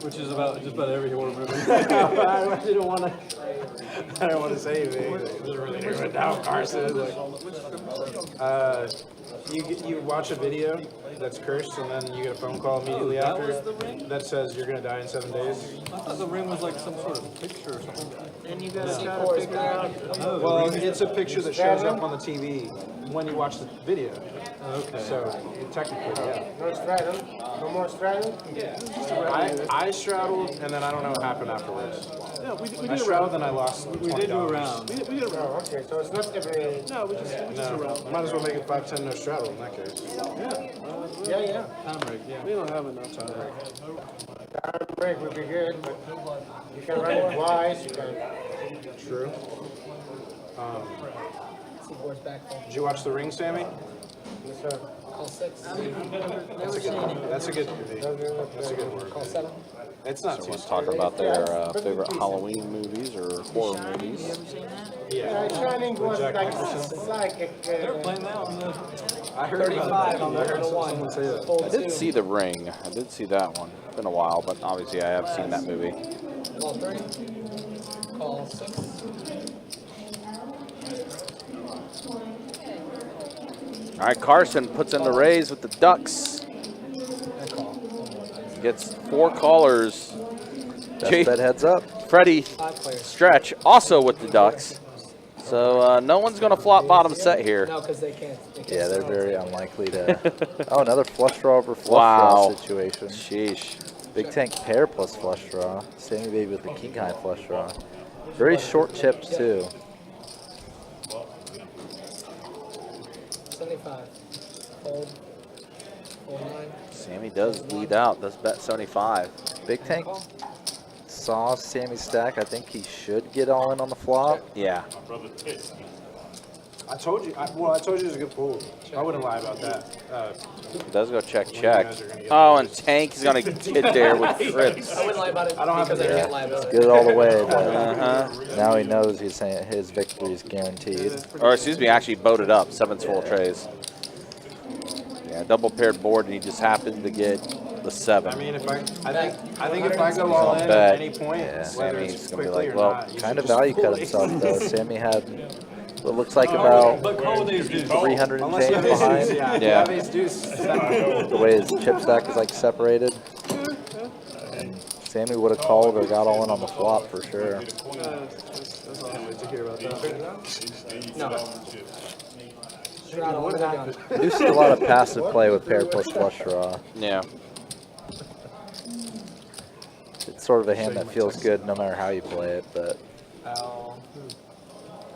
Which is about just about every horror movie. I didn't want to. I don't want to say anything. But now Carson, like, you watch a video that's cursed, and then you get a phone call immediately after that says you're gonna die in 7 days. I thought the ring was like some sort of picture or something. And you gotta try to figure out. Well, it's a picture that shows up on the TV when you watch the video. Okay. So technically, yeah. No straddle. No more straddle. I straddled, and then I don't know what happened afterwards. Yeah, we I did a straddled round. and I lost. We did do a round. We did a round. Oh, okay. So it's not every. No, we just a No, round. might as well make it 5-10 no straddle in that case. Yeah. Time break, yeah. We don't have enough time. Time break would be good, but you can run it twice. You can. True. Seaboard's back. Did you watch The Ring, Sammy? Yes, sir. Call 6. That's a good movie. That's a good word. Call 7. It's not So too let's talk about their favorite Halloween movies or horror movies. You ever seen that? Yeah, Shining was Jack like Nicholson. psychic. Playing that on the I heard about that. I heard someone say that. I did see The Ring. I did see that one. It's been a while, but obviously I have seen that movie. Call 3. Call 6. All right, Carson puts in the raise with the Ducks. Gets 4 callers. Best bet heads up. Freddie 5 players. Stretch also with the Ducks. So no one's going to flop bottom set here. No, because they can't. Yeah, they're very unlikely to. Oh, another flush draw over flush Wow. draw situation. Sheesh. Big Tank pair plus flush draw. Sammy Baby with the king high flush draw. Very short chips too. 75. Fold. Fold 9. Sammy does lead out. Does bet 75. Big Tank saw Sammy stack. I think he should get all in on the flop. Yeah. I told you. I told you it was a good pool. I wouldn't lie about that. Does go check, check. Oh, and Tank is going to get there with trips. I wouldn't lie about it I don't have because to I do can't it. lie about it. Good all the way. But Uh-huh. now he knows he's saying his victory is guaranteed. Or excuse me, actually boated up. 7's full trays. Yeah, double paired board, and he just happened to get the 7. I mean, if I think if I go all in bet. at any point, Yeah. whether Sammy's it's gonna be quickly like, or well, not, you Kind should of just value cut fully- himself though. Sammy had what looks like about But call these dudes. 300 and Unless you change have ace behind. deuce, yeah. If you Yeah. have ace deuce, The way his chip stack is like separated. And Sammy would have called or got all in on the flop for sure. That's all I wait to hear about that. No. Straddle. What down. I do see a lot of passive play with pair plus flush draw. Yeah. It's sort of a hand that feels good no matter how you play it, but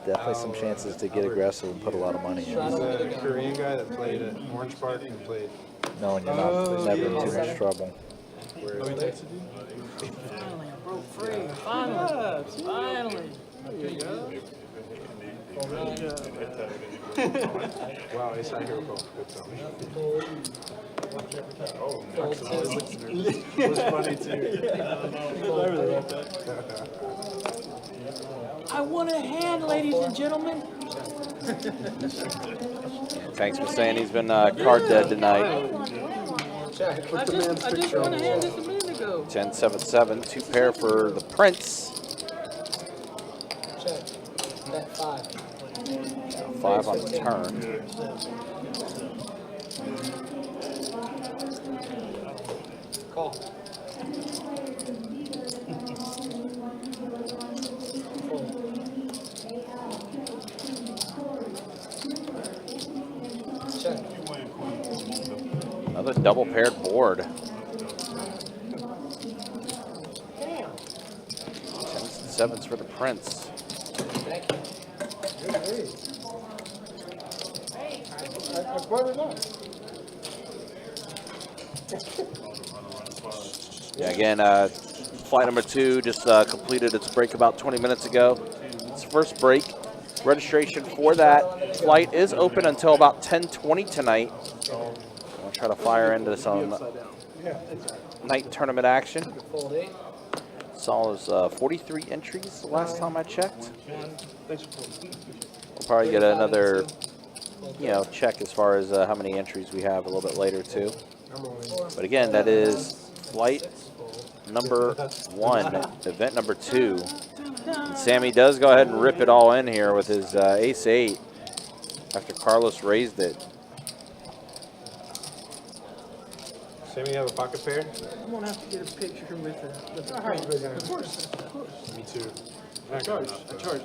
definitely some chances to get aggressive and put a lot of money in. he's a Korean guy that played at Orange Park and played. Knowing you're not never in too much trouble. Broke free. Finally. Finally. Fold 9. Wow, ace high hero call. Good tell me. It was funny too. I want a hand, ladies and gentlemen. Thanks for saying he's been card dead tonight. Check. I just won a hand just a minute ago. 10-7-7, 2 pair for the Prince. Check. Bet 5. 5 on the turn. Call. Check. Another double paired board. 10-7s for the Prince. Thank you. I brought it up. Yeah, again, flight number 2 just completed its break about 20 minutes ago. Its first break. Registration for that flight is open until about 10:20 tonight. I'll try to fire into some night tournament action. Fold 8. Saw was 43 entries the last time I checked. 1. We'll probably get another, check as far as how many entries we have a little bit later too. But again, that is flight number 1, event number 2. And Sammy does go ahead and rip it all in here with his ace-8 after Carlos raised it. Sammy, you have a pocket pair? I'm gonna have to get a picture with the print. Of course. Me too. I charge though. I charge.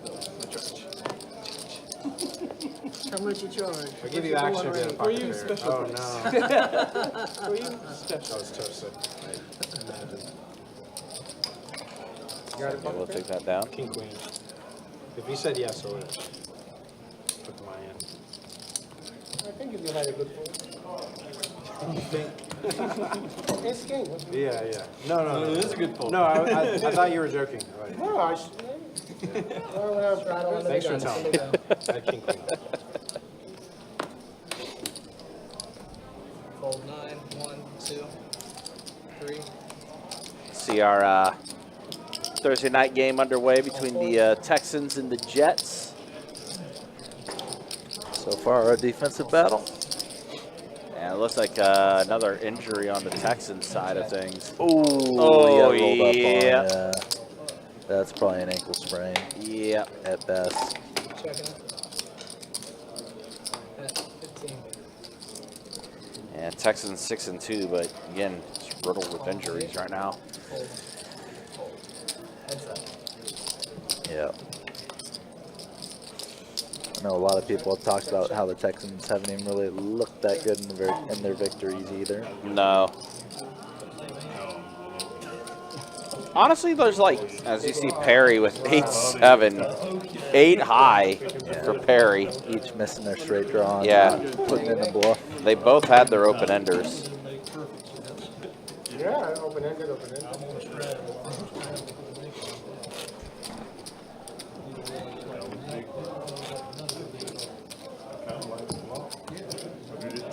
How much you charge? I'll give you action if you have a For pocket you, pair. special Oh, price. no. For you, special. That was toasted. Imagine. You got a Okay, we'll pocket take pair? that down. King, queen. If you said yes, I'll put to my hand. I think if you had a good fold. You think? Ace king. Yeah. No. It is a good fold. No, I thought you were joking. All right. No, I should. Straddle under Thanks the for gun. telling me. I had king, queen. Fold 9. 1, 2, 3. See our Thursday night game underway between the Texans and the Jets. So far, a defensive battle. And it looks like another injury on the Texans side of things. Oh, Oh, rolled up on, yeah. That's probably an ankle sprain Yep. at best. Checking it. Bet 15. And Texans 6-2, but again, it's riddled with injuries right now. Fold. Heads up. Yeah. I know a lot of people have talked about how the Texans haven't even really looked that good in their victories either. No. Honestly, there's like, as you see Perry with 8-7, 8 high for Perry. Each missing their straight draw and Yeah. putting in the bluff. They both had their open enders. Yeah, open-ended.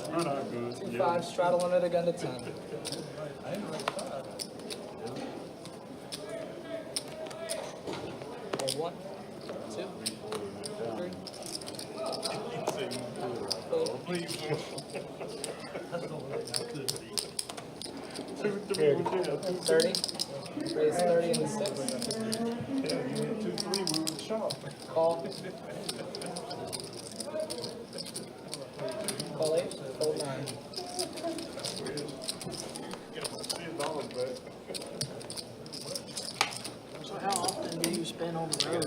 Turn out good. 2, 5. Straddle under the gun to 10. Fold 1, 2, 3. Fold. 30. Raise 30 and 6. Call. Call 8. Fold 9. So how often do you spend on the road?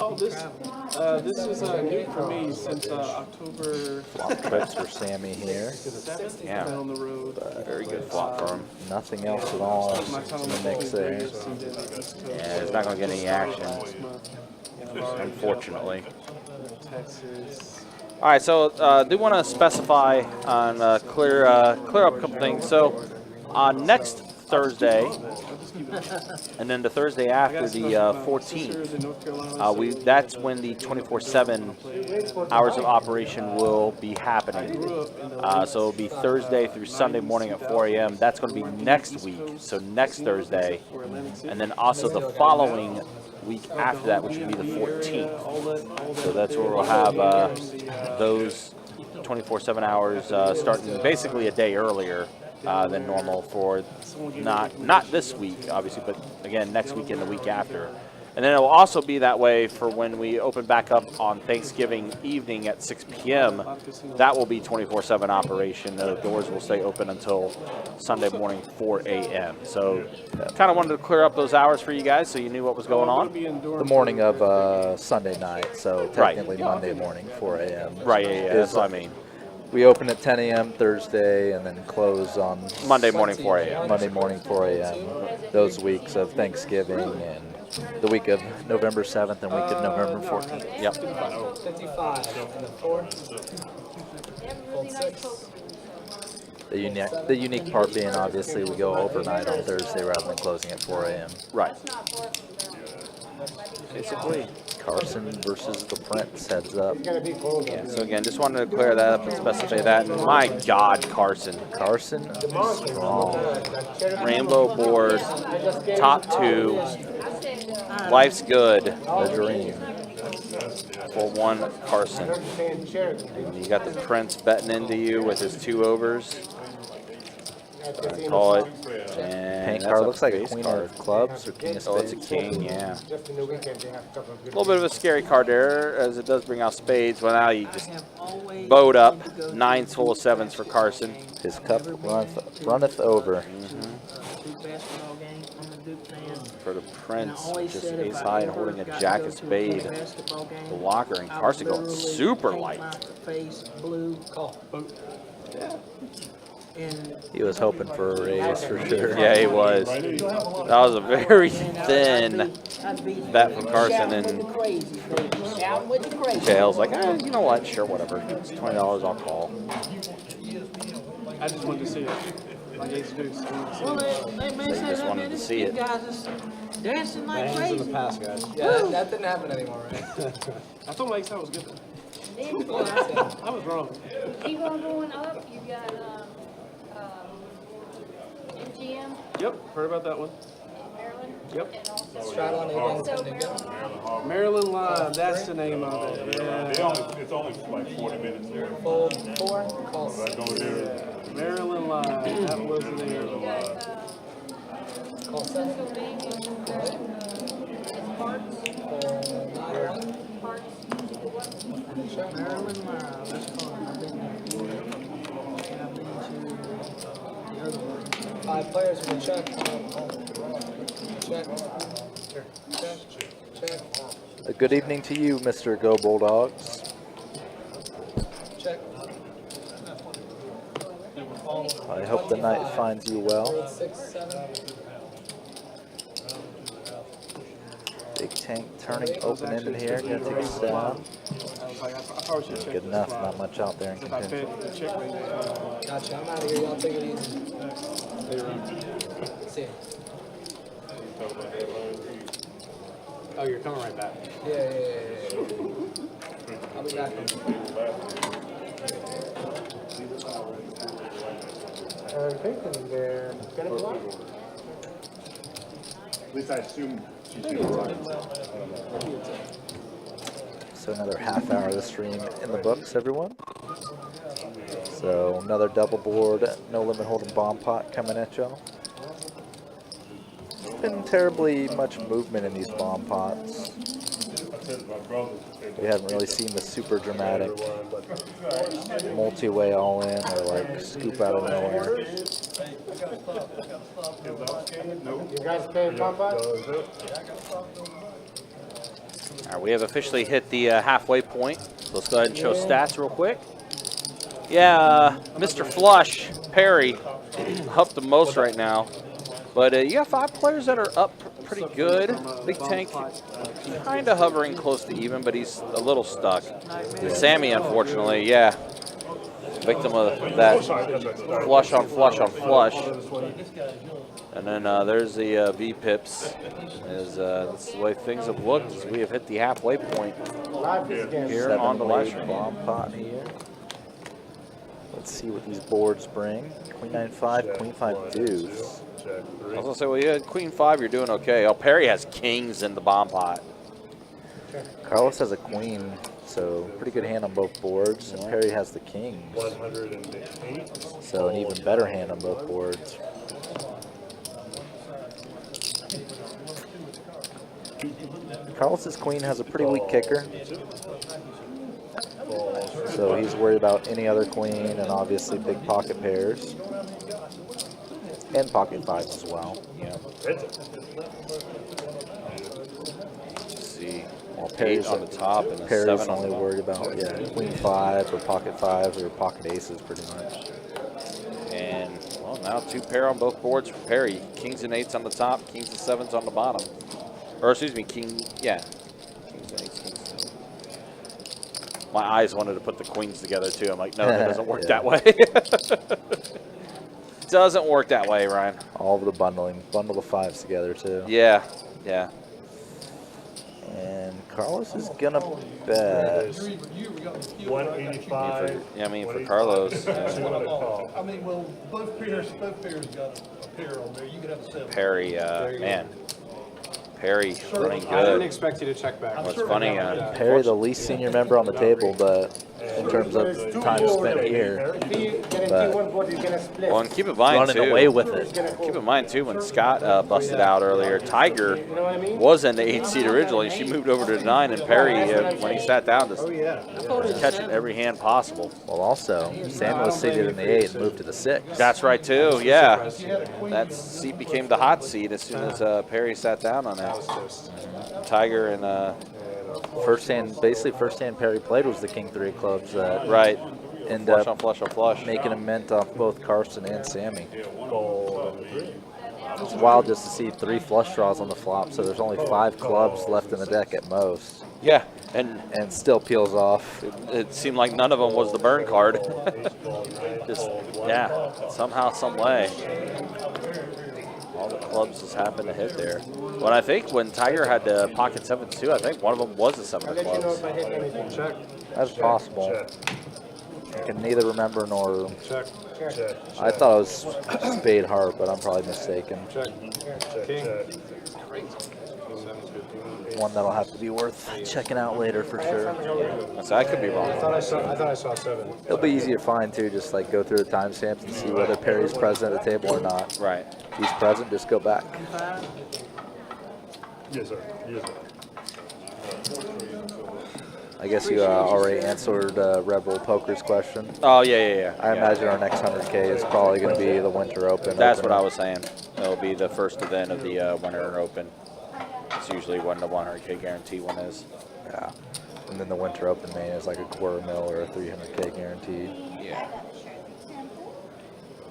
Oh, this is new for me since October Flop trips for Sammy here. 7th. Yeah. Been on the road. Very good flop for him. Nothing else at all My in time the mix there. Yeah, he's not going to get any action, unfortunately. Texas. All right, so do want to specify on clear up a couple things. So next Thursday, and then the Thursday after, the 14th, that's when the 24/7 hours of operation will be happening. So it'll be Thursday through Sunday morning at 4 a.m. That's going to be next week, so next Thursday, and then also the following week after that, which would be the 14th. So that's where we'll have those 24/7 hours starting basically a day earlier than normal for not this week, obviously, but again, next week and the week after. And then it will also be that way for when we open back up on Thanksgiving evening at 6 p.m. That will be 24/7 operation. The doors will stay open until Sunday morning 4 a.m. So kind of wanted to clear up those hours for you guys so you knew what was going on. The morning of Sunday night, so technically Monday morning, 4 a.m. Right, yeah, that's what I mean. We open at 10 a.m. Thursday and then close on Monday morning 4 a.m. Monday morning 4 a.m. Those weeks of Thanksgiving and the week of November 7th and week of November 14th. Yep. 55 and the 4. Fold 6. The unique part being, obviously, we go overnight on Thursday rather than closing at 4 a.m. Right. Basically. Carson versus the Prince, heads up. Yeah, so again, just wanted to clear that up and specify that. And my God, Carson. Carson is strong. Rainbow board, top 2. Life's good. The dream. For 1 Carson. And you got the Prince betting into you with his 2 overs. I call it. And Paint that's card looks like a base queen card. of clubs or king of Oh, it's a spades. king, yeah. A little bit of a scary card there, as it does bring out spades. Well, now you just bowed up. 9's full of 7s for Carson. His cup runneth over. For the Prince, just ace high and holding a jack of spade. The locker, and Carson going super light. Call. He was hoping for a raise for sure. Yeah, he was. That was a very thin bet from Carson, and Jail's like, you know what? Sure, whatever. It's $20. I'll call. I just wanted to see it. Like ace deuce. Well, they may say just that, wanted man, to this see kid it. guys is dancing like In crazy. the past, guys. Yeah, that didn't happen anymore, right? I thought my ace high was good though. I was wrong. Keep on going up, you got, MGM Yep, heard about that one. in Maryland. Yep. And also Straddle on also again. Maryland. Maryland Live, that's the name of it. Yeah. It's only like 40 minutes there. Fold 4. Call 6. Maryland Live, that was the name of it. Call 7. Pennsylvania, it's Parks, Parks. Maryland Live, that's fun. I've been there. I've been to the other one. 5 players will check. Check. Check. A good evening to you, Mr. Go Bulldogs. Check. I hope the night finds you well. Fold 6, 7. Big tank turning open-ended here. Gonna take a stab. I was like, I probably should check Good this enough. spot. Not much out there in If I contention. bet the check rate, Gotcha. I'm out of here. Y'all take it easy. See ya. oh, you're coming right back. Yeah. I'll be back. At least I assume she's doing right. So another half hour of the stream in the books, everyone. So another double board, no limit hold'em bomb pot coming at y'all. Been terribly much movement in these bomb pots. We haven't really seen the super dramatic multi-way all in or like scoop out of nowhere. You guys paying Popeye? All right, we have officially hit the halfway point. So let's go ahead and show stats real quick. Yeah, Mr. Flush, Perry, up the most right now. But you got 5 players that are up pretty good. Big Tank kind of hovering close to even, but he's a little stuck. Sammy, unfortunately, yeah. victim of that flush on flush on flush. And then there's the V pips. That's the way things have looked as we have hit the halfway point here on the live stream. Bomb pot here. Let's see what these boards bring. Queen 9-5, Queen 5 deuce. I was gonna say, well, you had Queen 5, you're doing okay. Oh, Perry has kings in the bomb pot. Carlos has a queen, so pretty good hand on both boards. And Perry has the kings, 108. so an even better hand on both boards. Carlos's queen has a pretty weak kicker, so he's worried about any other queen and obviously big pocket pairs and pocket fives as well. Yeah. Let's see. Well, Perry's on the top and a Perry's 7 on only the worried about queen 5 or pocket fives or pocket aces pretty much. And, well, now 2 pair on both boards for Perry. Kings and 8s on the top, kings and 7s on the bottom. Or, excuse me, Kings and 8s, kings and 7s. My eyes wanted to put the queens together, too. I'm like, no, that doesn't work that way. Doesn't work that way, Ryan. All of the bundling. Bundle the 5s together, too. Yeah, yeah. And Carlos is going to bet. 185. Yeah, I mean, for Carlos. I mean, well, both pairs got a pair on there. You could have a 7. Perry, man. Perry running I didn't good. expect you to check back. What's funny, Perry, the least senior member on the table, but in terms of time spent here, but well, and keep in mind, running too, away with it. Keep in mind, too, when Scott busted out earlier, Tiger was in the 8 seat originally. She moved over to the 9, and Perry, when he sat down, just catching every hand possible. Well, also, Sam was seated in the 8 and moved to the 6. That's right, too, yeah. That seat became the hot seat as soon as Perry sat down on it. Tiger and basically first hand Perry played was the King 3 clubs that right. end Flush up on flush on flush. making a mint off both Carson and Sammy. It's wild just to see 3 flush draws on the flop, so there's only 5 clubs left in the deck at most. Yeah, and still peels off. It seemed like none of them was the burn card. Just, yeah, somehow, some way. All the clubs just happened to hit there. But I think when Tiger had the pocket 7s too, I think one of them was the 7 of clubs. That's possible. I can neither remember nor. I thought it was spade heart, but I'm probably mistaken. One that'll have to be worth checking out later for sure. So I could be wrong. I thought I saw 7. It'll be easy to find too, just like go through the timestamps and see whether Perry's present at the table or not. Right. If he's present, just go back. Yes, sir. Yes, sir. I guess you already answered Rebel Poker's question. Oh, yeah. I imagine our next 100K is probably going to be the Winter Open. That's what I was saying. It'll be the first event of the Winter Open. It's usually when the 100K guarantee one is. Yeah. And then the Winter Open main is like a $250,000 or a 300K guaranteed. Yeah.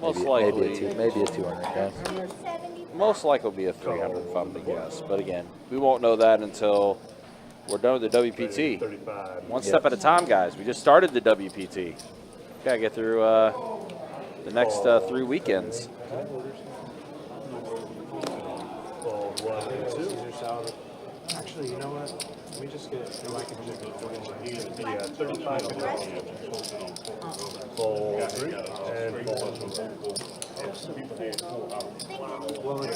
Maybe, Most likely. maybe a 200K. Most likely will be a 300 if I'm to guess. But again, we won't know that until we're done with the WPT. 35. One step at a time, guys. We just started the WPT. Gotta get through the next 3 weekends. Actually, you know what? Let me just get Yeah, 35. Fold 3 and fold 2.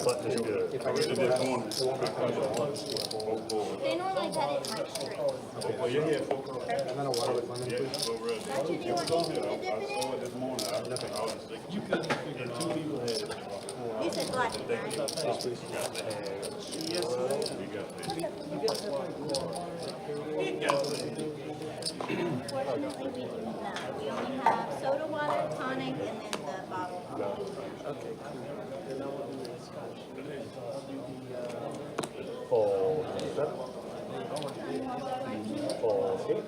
Button is good. They normally cut it like straight. And then a water with lemon, please. Gotcha, do you want to dip it in? You couldn't figure 2 people had it. You said black, right? Unfortunately, we do not. We only have soda water, tonic, and then the bottle. Okay, Fold 7. Fold 8.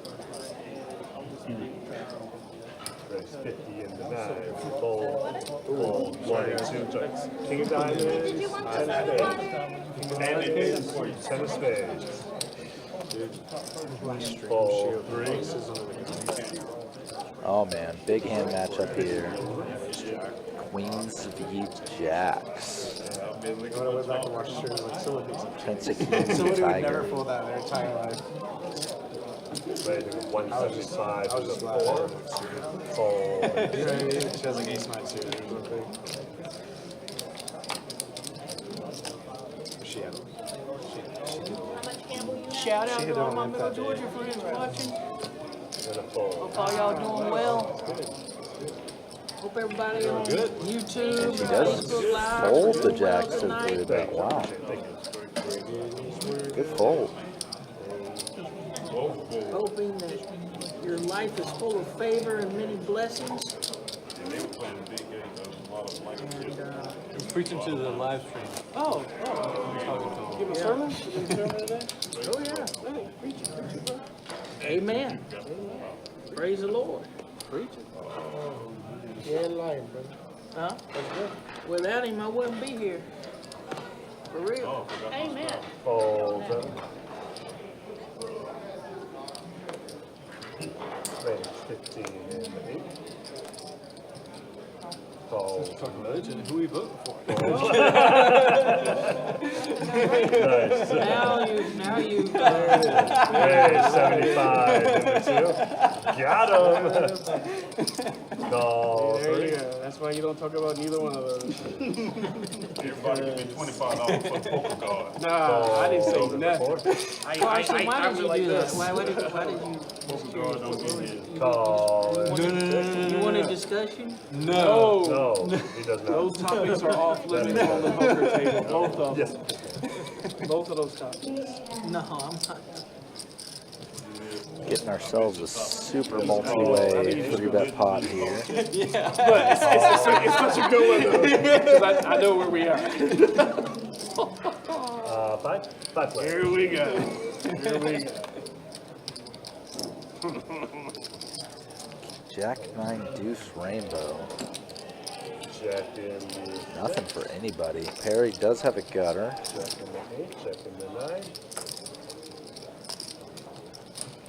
Raise 50 into 9. Fold 1 and 2. King of diamonds. Did you want the soda water? Ten of spades. Fold 3. Oh man, big hand matchup here. Queens v Jacks. I went back and watched the series like someone thinks Prince of Queens v Somebody would never Tiger. fold that in their entire life. rating of 175 to the 4. Fold. You know what I mean? She has like ace nine suited or something. She had Shout out She to hit all on my it Middle that Georgia friends watching. and a fold. Hope all y'all doing well. Hope everybody on YouTube, And she does Facebook Live fold is the doing well Jacks to the tonight. 3-bet. Wow. Good fold. Hoping that your life is full of favor and many blessings. And He's preaching to the live stream. oh, Give a sermon? Give a sermon today? oh yeah. Hey, preach it, bro. Amen. Praise the Lord. Preach it. You ain't lying, bro. Huh? Without him, I wouldn't be here. For real. Amen. Fold. Rating 15 and 8. Fold. Talking religion, who we voting for? Nice. Now you. Hey, 75 and 2. Got him. Call. There you go. That's why you don't talk about neither one of those. Everybody give me $25 for the poker card. Nah, I didn't say Fold. nothing. Carson, why did you like do that? this. Why did you? Poker card don't give me Call. You want a discussion? No. No, he does not. Those topics are off limits on the poker table. Both of them. Yes. Both of those topics. No, I'm not. Getting ourselves a super multi-way 3-bet pot here. But it's such a good one though. Because I know where we are. 5 players. Here we go. Here we go. Jack 9 deuce rainbow. Check in the Nothing for anybody. Perry does have a gutter. check in the 8, check in the 9.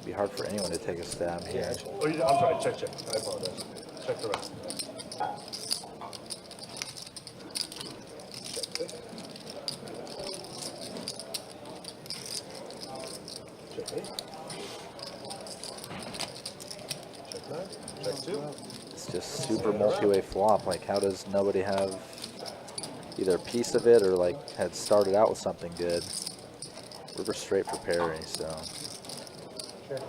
Be hard for anyone to take a stab here. Oh, I'm sorry, check. I apologize. Check the rest. Check 8. Check 9. Check 2. It's just super multi-way flop. Like, how does nobody have either a piece of it or like had started out with something good? River straight for Perry, so Check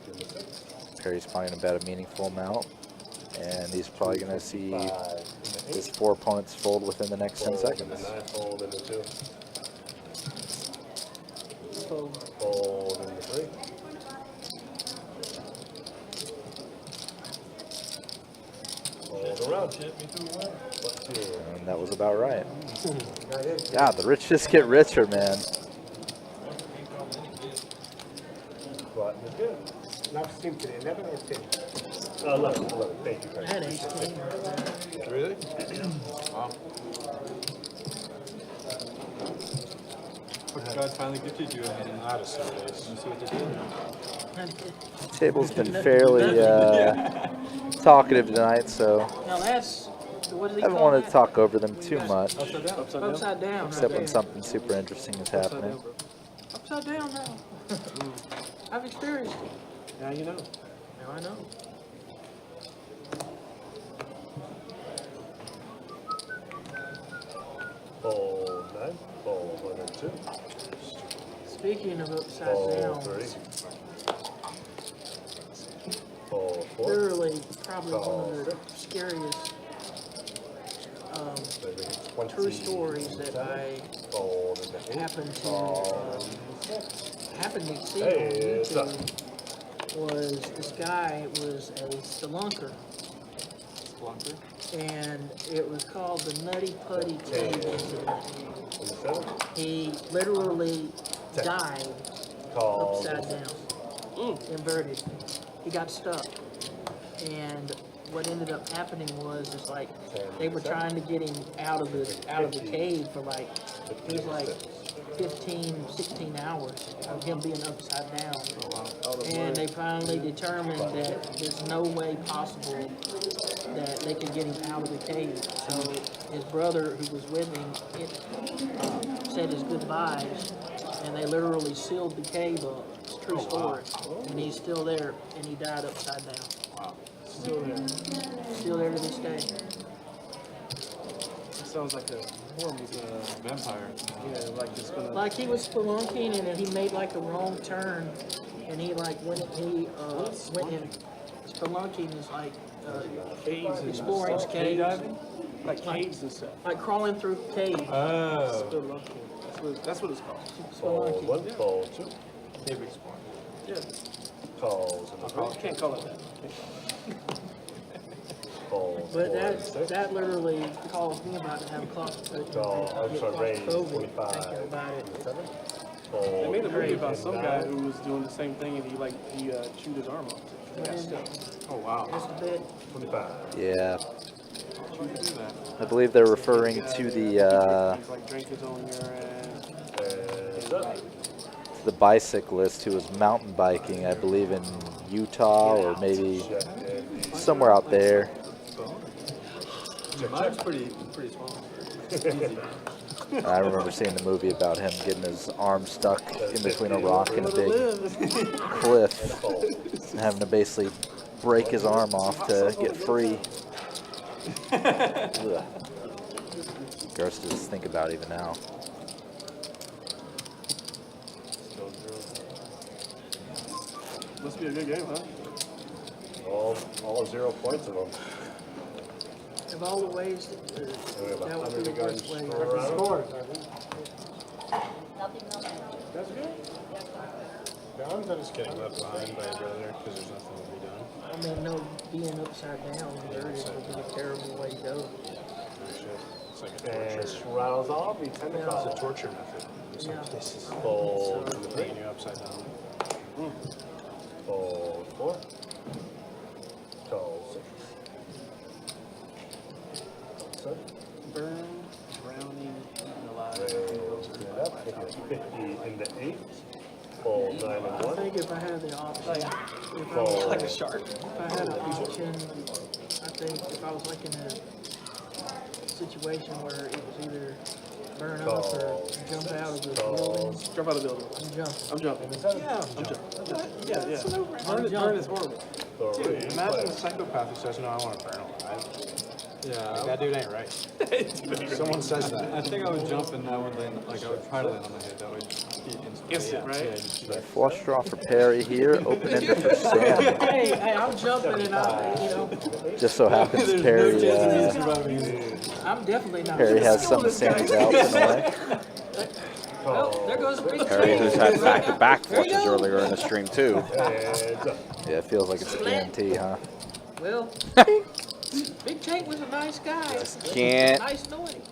in the 6. Perry's probably gonna bet a meaningful amount, and he's probably gonna see 5 in the 8. his 4 opponents fold within the next 10 Fold in the seconds. 9. Fold in the 2. Fold. Fold in the 3. Fold around. Let's see. And that was about right. Yeah, the rich just get richer, man. Button is good. Not seem to 11 or 10. 11. Thank you, I Craig. had ace king right there. Really? Wow. Poker God finally gifted you a hand. Out of service. You see what they did? Table's been fairly talkative tonight, so Now that's, what do they I haven't call wanted that? to talk over them too much, Upside down. Upside down. except right when there. something super interesting is happening. Upside down now. I've experienced it. Now you know. Now I know. Fold 9. Fold 1 and 2. Speaking of upside Fold down, 3. Fold 4. literally probably one of the scariest true stories that I Fold in the 8. happened to see Hey, on it's up. YouTube was this guy was a spelunker, and it was called the Nutty Putty Cave incident. In the 7. He literally died Call. upside down, inverted. He got stuck, and what ended up happening was it's like they were trying to get him out of the cave for like, he was like 15, 16 hours of him being upside down. And they finally determined that there's no way possible that they could get him out of the cave. So his brother, who was with him, said his goodbyes, and they literally sealed the cave up. It's a true story. And he's still there, and he died upside down. Wow. Still there. Still there to this day. It sounds like a horrible Vampire. Yeah, like it's gonna. Like he was spelunking and he made like a wrong turn, and he like went in spelunking is like Caves and exploring stuff. caves, Like caves and stuff. like crawling through caves. Oh. Spelunking. That's what it's called. Fold one, Spelunking. fold two. Cave explorer. Yeah. Calls in the You three. can't call it that. Folds But 4 and 6. that literally caused me about to have Raise 25 thinking about it. in the 7. They Fold made a movie about in some 9. guy who was doing the same thing and he chewed his arm off. What is it? Oh wow. That's the bit. 25. Yeah. Chewed do that. I believe they're referring to the He's like drank his own urine. And up. bicyclist who was mountain biking, I believe in Utah or maybe somewhere out there. Mine's pretty small. Easy. I remember seeing the movie about him getting his arm stuck in between a rock and a big cliff and having to basically break his arm off to get free. Ugh. Gross to just think about even now. Must be a good game, huh? All 0 points of them. Of all the ways And we have that would 100 be to the go worst way. score. That's good. I'm just getting left behind by your brother because there's nothing to be done. I mean, no, being upside down in the area would be a terrible way to go. Oh, shit. It's like a And torture. rattles off. He 10 to Yeah. call. It's a torture method. In some Yeah. cases. Fold in the Bringing 3. you upside down. Fold 4. Call 6. 7. Burn, drowning, eaten alive. Raise it up. Take it 50 into 8. Fold 9 and I 1. think if I had the option, if I Fold. was Like a shark. If I had an option, I think if I was like in a situation where it was either burn up or jump out of the building, Jump out of the building. I'm jumping. I'm jumping. Yeah, I'm jumping. Yeah. I'm Burn is horrible. Dude, imagine a psychopath who says, no, I want to burn alive. Yeah. Like, that dude ain't right. Someone says that. I think I would jump and I would land, like I would try to land on my head. That would be instantly. Instant, right? Yeah, just like, Flush draw for Perry here, open-ended for Sam. hey, I'm jumping and Just so happens there's Perry, no chance of me surviving this. I'm definitely not. Perry has some of Sam's outs in a way. Oh, there goes Big Perry, who's had Tank. back-to-back There you flushes go. earlier in the stream too. Yeah, it feels like it's a guarantee, huh? Well, Big Tank was a nice guy. Can't Nice knowing him.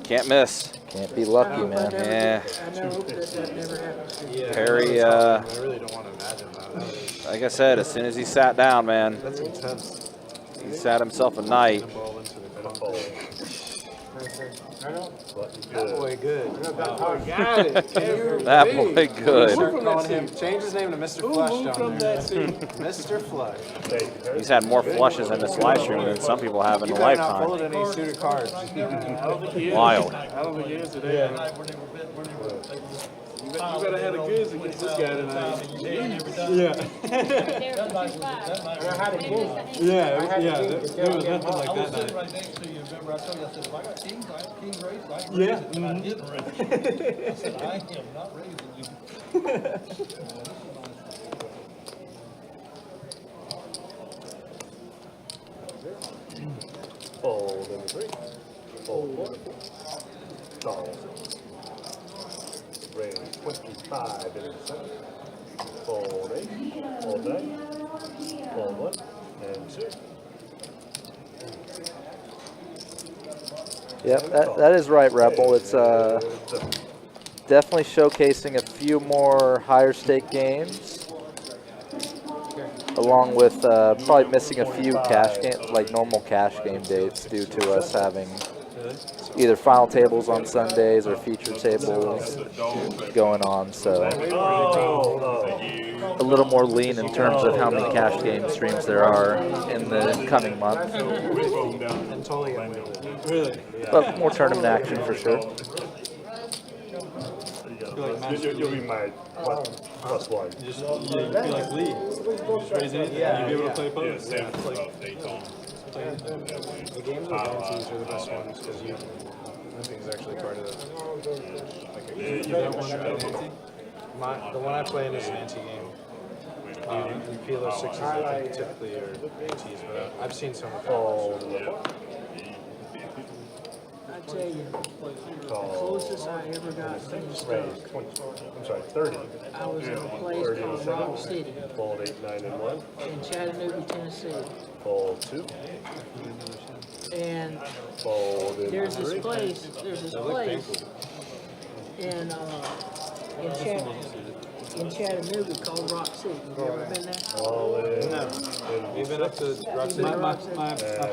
can't miss. Can't be lucky, man. Yeah. I never hope that never happens. Yeah, Perry, I really don't want to imagine that. like I said, as soon as he sat down, man, That's intense. he sat himself a night. Ball into the That boy, good. Got it. That boy good. Start calling him. Change his name to Mr. Flush moved down from there. that seat? Mr. Flush. He's had more flushes in this live stream than some people have in You a better not lifetime. fold any suited cards. I don't think he is. Wild. I don't think he is today. You better have the goods against this guy tonight. Yeah. Yeah, there was nothing like that night. Right next to you, remember I told you, I said, if I got kings, I have king's race, I can Yeah. raise it, but I didn't raise it. I said, I am not raising you. Fold in the 3. Fold 4. Call 6. Raise 25 in the 7. Fold 8. Fold 9. Fold 1. And 2. Yep, that is right, Rebel. It's definitely showcasing a few more higher stake games, along with probably missing a few cash game, like normal cash game dates due to us having either final tables on Sundays or feature tables going on. So a little more lean in terms of how many cash game streams there are in the coming month. Really? But more tournament action for sure. You'll be my plus one. You feel like Lee. You just raise anything. You'll be able to play post. Yeah, same like Daytona. The games with antes are the best ones because nothing's actually part of the one I play in is an ante game. You feel those sixes, I think, typically are antes, but I've seen some of them. I tell you, the closest I ever got being stuck, I'm sorry, 30. I was in a place called Rock City Fold 8, 9, and 1. in Chattanooga, Tennessee. Fold 2. And Fold in there's this 3. place in Chattanooga called Rock City. You ever been there? All in. You've been up to Rock City? My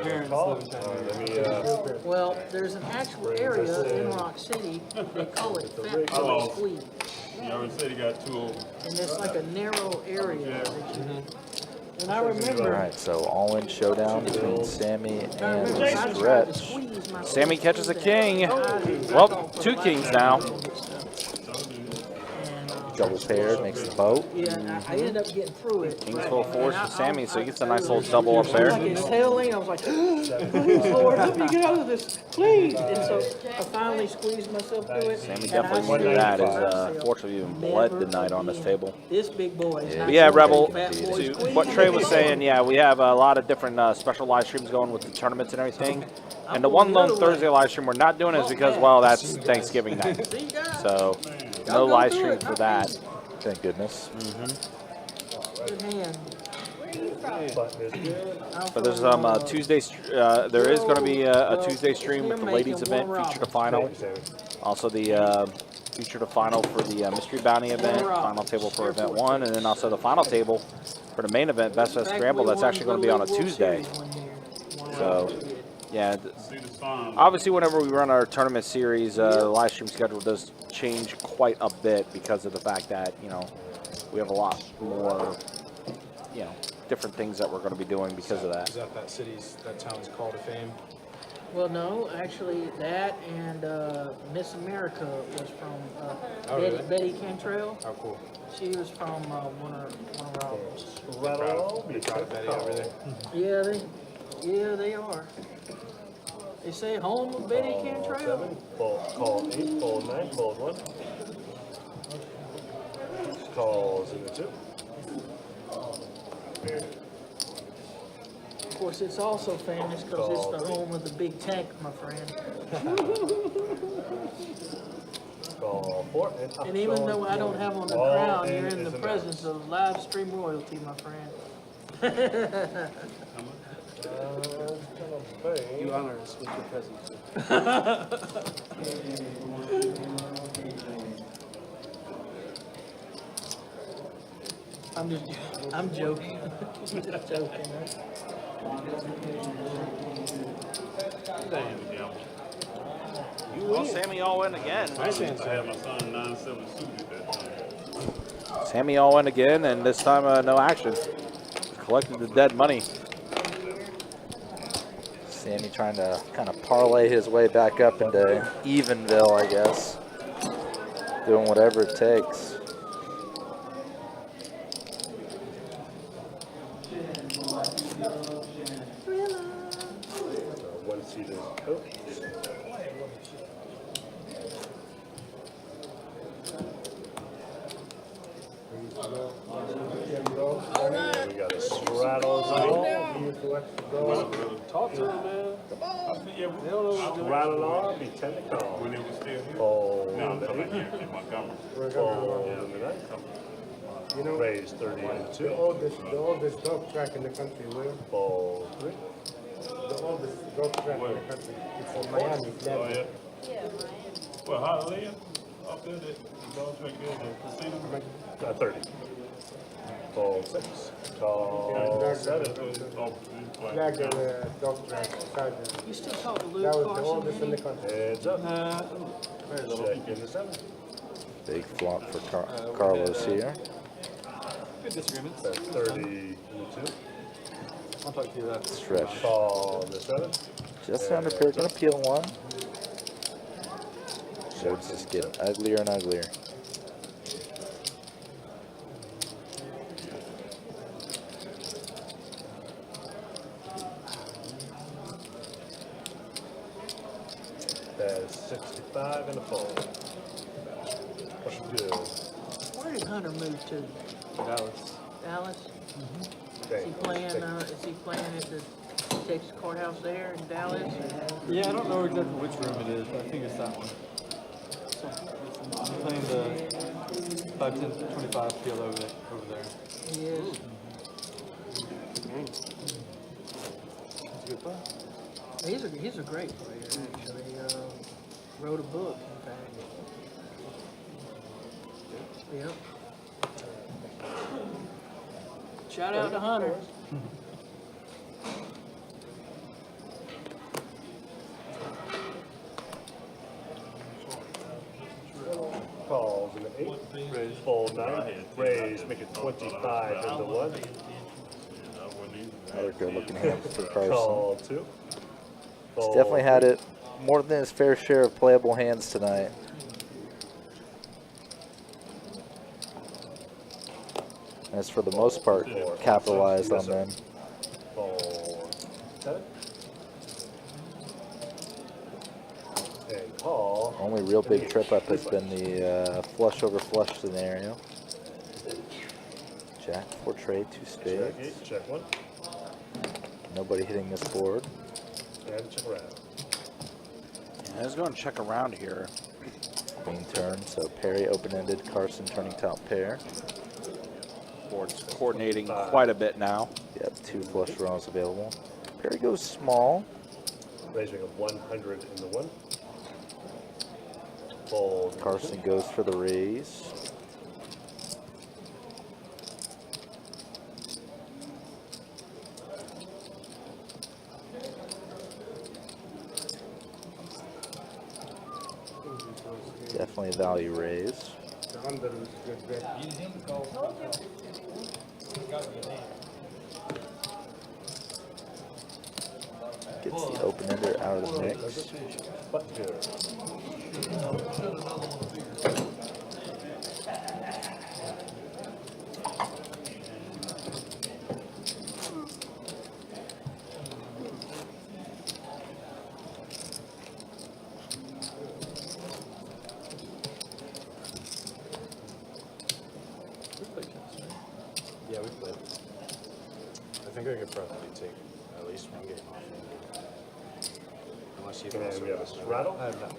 parents live in Chattanooga. Well, there's an actual area in Rock City, they call it Fat Boy Squeeze. You already said he got 2 over. And it's like a narrow area. And I All remember, right, so all-in showdown between Sammy I and remember I tried to Stretch. squeeze my Sammy catches a king. I Well, thought for 2 the kings life now. of me, and, Double pair makes the boat. yeah, I ended up getting through it. King's but- full force and for I- Sammy, so he gets a I- nice little double up there. Like his tail lane, I was like, please, Lord, let me get out of this, please. And so I finally squeezed myself through it. Sammy and definitely I knew that. said Is to myself, fortunately even bled never tonight on this again. table. This big boy is not But yeah, gonna Rebel, take Fat Boy to Squeeze. what Trey was saying, yeah, we have a lot of different special live streams going with the tournaments and everything. And the one lone Thursday live stream we're not doing is because, well, that's Thanksgiving night. See, guys? So no live stream for that. Thank goodness. Good hand. Button is good. But there's Tuesday. There is going to be a Tuesday stream with the ladies event, feature to final. Also the feature to final for the mystery bounty event, final table for event 1, and then also the final table for the main event, Best Best Scramble. That's actually going to be on a Tuesday. So yeah, obviously whenever we run our tournament series, the live stream schedule does change quite a bit because of the fact that, you know, we have a lot more, you know, different things that we're going to be doing because of that. Is that town's Call to Fame? Well, no, actually, that and Miss America was from Betty Cantrell. Oh, cool. She was from one of our. Be proud of Betty over there. Yeah, they are. They say home of Betty Cantrell. Call 8, fold 9, fold 1. Calls in the 2. Of course, it's also famous because it's the home of the big tank, my friend. Call 4. And even though I don't have on the crown, you're in the presence of live stream royalty, my friend. You honor us with your presence. I'm joking. Just joking. Well, Sammy all in again. I had my son 9-7 suited that time. Sammy all in again, and this time no action. Collected the dead money. Sammy trying to kind of parlay his way back up into Evenville, I guess. Doing whatever it takes. One-seater coach. We got a straddle Talk to him, man. Rattle on, be 10 to call. When it was still here. Fold No, I'm in the talking 8. here in Montgomery. Fold in the 9. You know, Raise 30 and 2. the oldest dog track in the country, where? Fold 3. The oldest dog track in the country. It's in Miami, Oh, Florida. yeah. Well, Hialeah, up there, that dog track there, the casino. 30. Fold 6. Call 7. Jack and Dr. Sergeant. You still talk to Luke That was the Carson? oldest in the country. Heads up. Very little. Check in the 7. Big flop for Carlos here. Good disagreements. That's 30 in the 2. I'll talk to you after. Stretch. Call the 7. Just under pair, gonna peel one. Board's just getting uglier and uglier. That's 65 and a fold. What's good? Where did Hunter move to? Dallas. Dallas? Okay. Is he playing at the Texas courthouse there in Dallas? Or? Yeah, I don't know exactly which room it is, but I think it's that one. I'm playing the 5, 10, 25 field over there. He is. It's a good play. He's a great player, actually. Wrote a book, in fact. Yep. Shout out to Hunter. Calls in the 8. Fold 9. Raise, make it 25 into 1. Another good looking hand for Carson. Call 2. He's Fold definitely had 3. it more than his fair share of playable hands tonight. As for the most part, capitalized on them. Fold 7. And call. Only real big trip up has been the flush over flush scenario. Jack, 4 trade, 2 Check spades. 8. Check 1. Nobody hitting this board. And check around. Yeah, I was going to check around here. Queen turn, so Perry open-ended, Carson turning top pair. Board's coordinating quite a bit now. Yep, 2 flush draws available. Perry goes small. Raising of 100 into 1. Fold. Carson goes for the raise. Definitely a value raise. The under was a good bet. Gets the open-ender out of the mix. But good. Yeah, we played. I think I could probably take at least one game off. Unless you And also we have a straddle. I have not been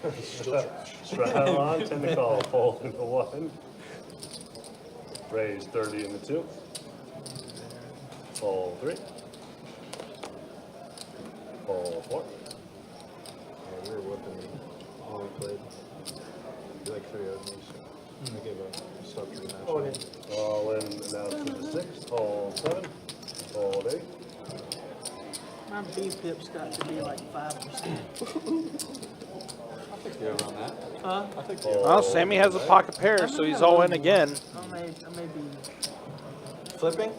there. Still trash. Straddle on, 10 to call. Fold into 1. Raise 30 into 2. Fold 3. Fold 4. Yeah, we were whipping me all we played. He like 3 of me, so I gave a structure match. Oh, yeah. All in now to the 6. Fold 7. Fold 8. My B-pip's got to be like 5%. I'll take the over on that. Huh? I'll take the over. Well, Sammy has a pocket pair, so he's all in again. I may be Flipping?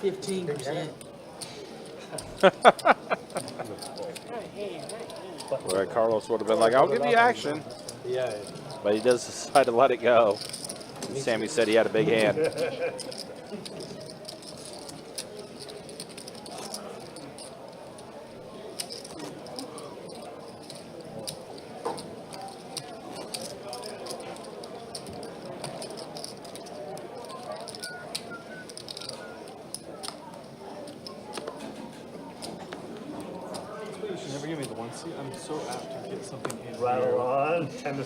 15%. Where Carlos would have been like, I'll give you action. Yeah. But he does decide to let it go. Sammy said he had a big hand. You should never give me the 1 seat. I'm so apt to get something in Rattle here. on, 10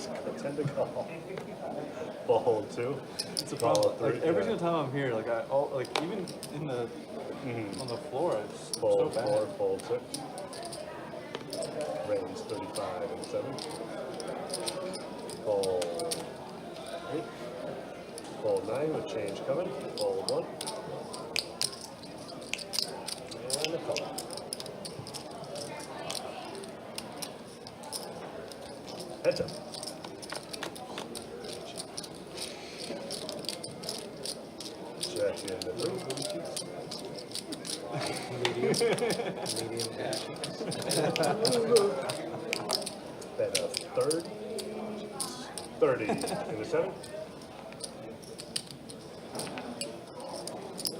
to call. Fold 2. It's a Call problem. 3. Like every single time I'm here, like even in the on the floor, it's so Fold bad. 4, fold 6. Raise 35 and 7. Fold 8. Fold 9 with change coming. Fold 1. And a call. Heads up. Check in the room. Medium. Medium cash. Bet of 30. 30 in the 7.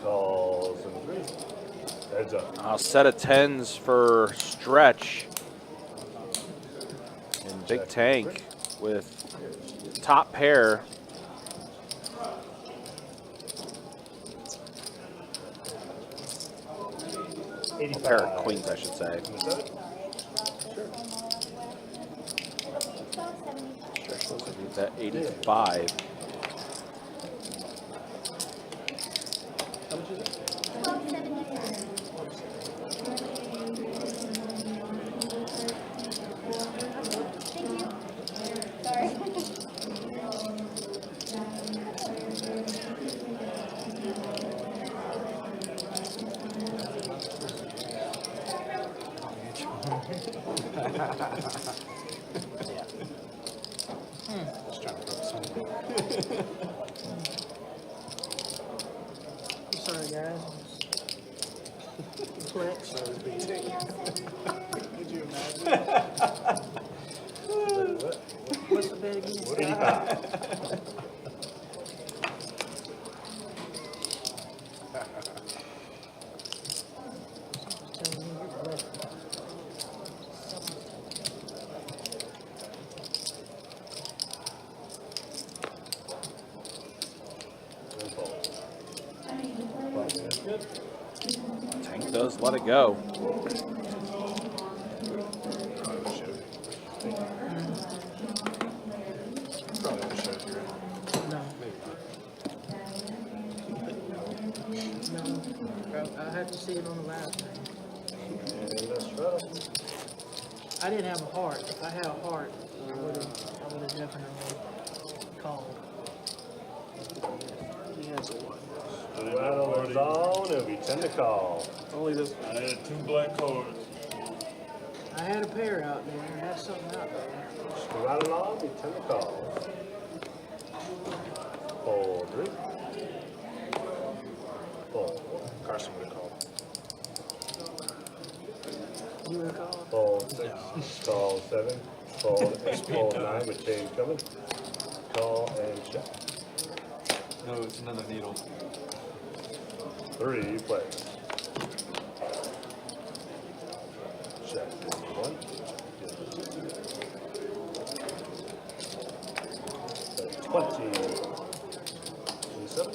Calls in the 3. Heads up. Set of 10s for Stretch. And Big Tank with top pair. A pair of queens, I should say. Stretch looks like he's at 85. Sorry, guys. Flex. Could you imagine? What's the bet again? 85. Telling me you're bluffing. Tank does let it go. No. No. I have to see it on the live stream. I didn't have a heart. If I had a heart, I would have definitely called. He has a one. Rattle is on. It'll be 10 to call. Only this I had 2 black cards. I had a pair out there. I had something out there. Rattle on. Be 10 to call. Fold 3. Fold 4. Carson would have called. You would have called? Fold 6. Call 7. Fold 8. Fold 9 with change coming. Call and check. No, it's another needle. 3 plays. Check. 1. 20. And 7.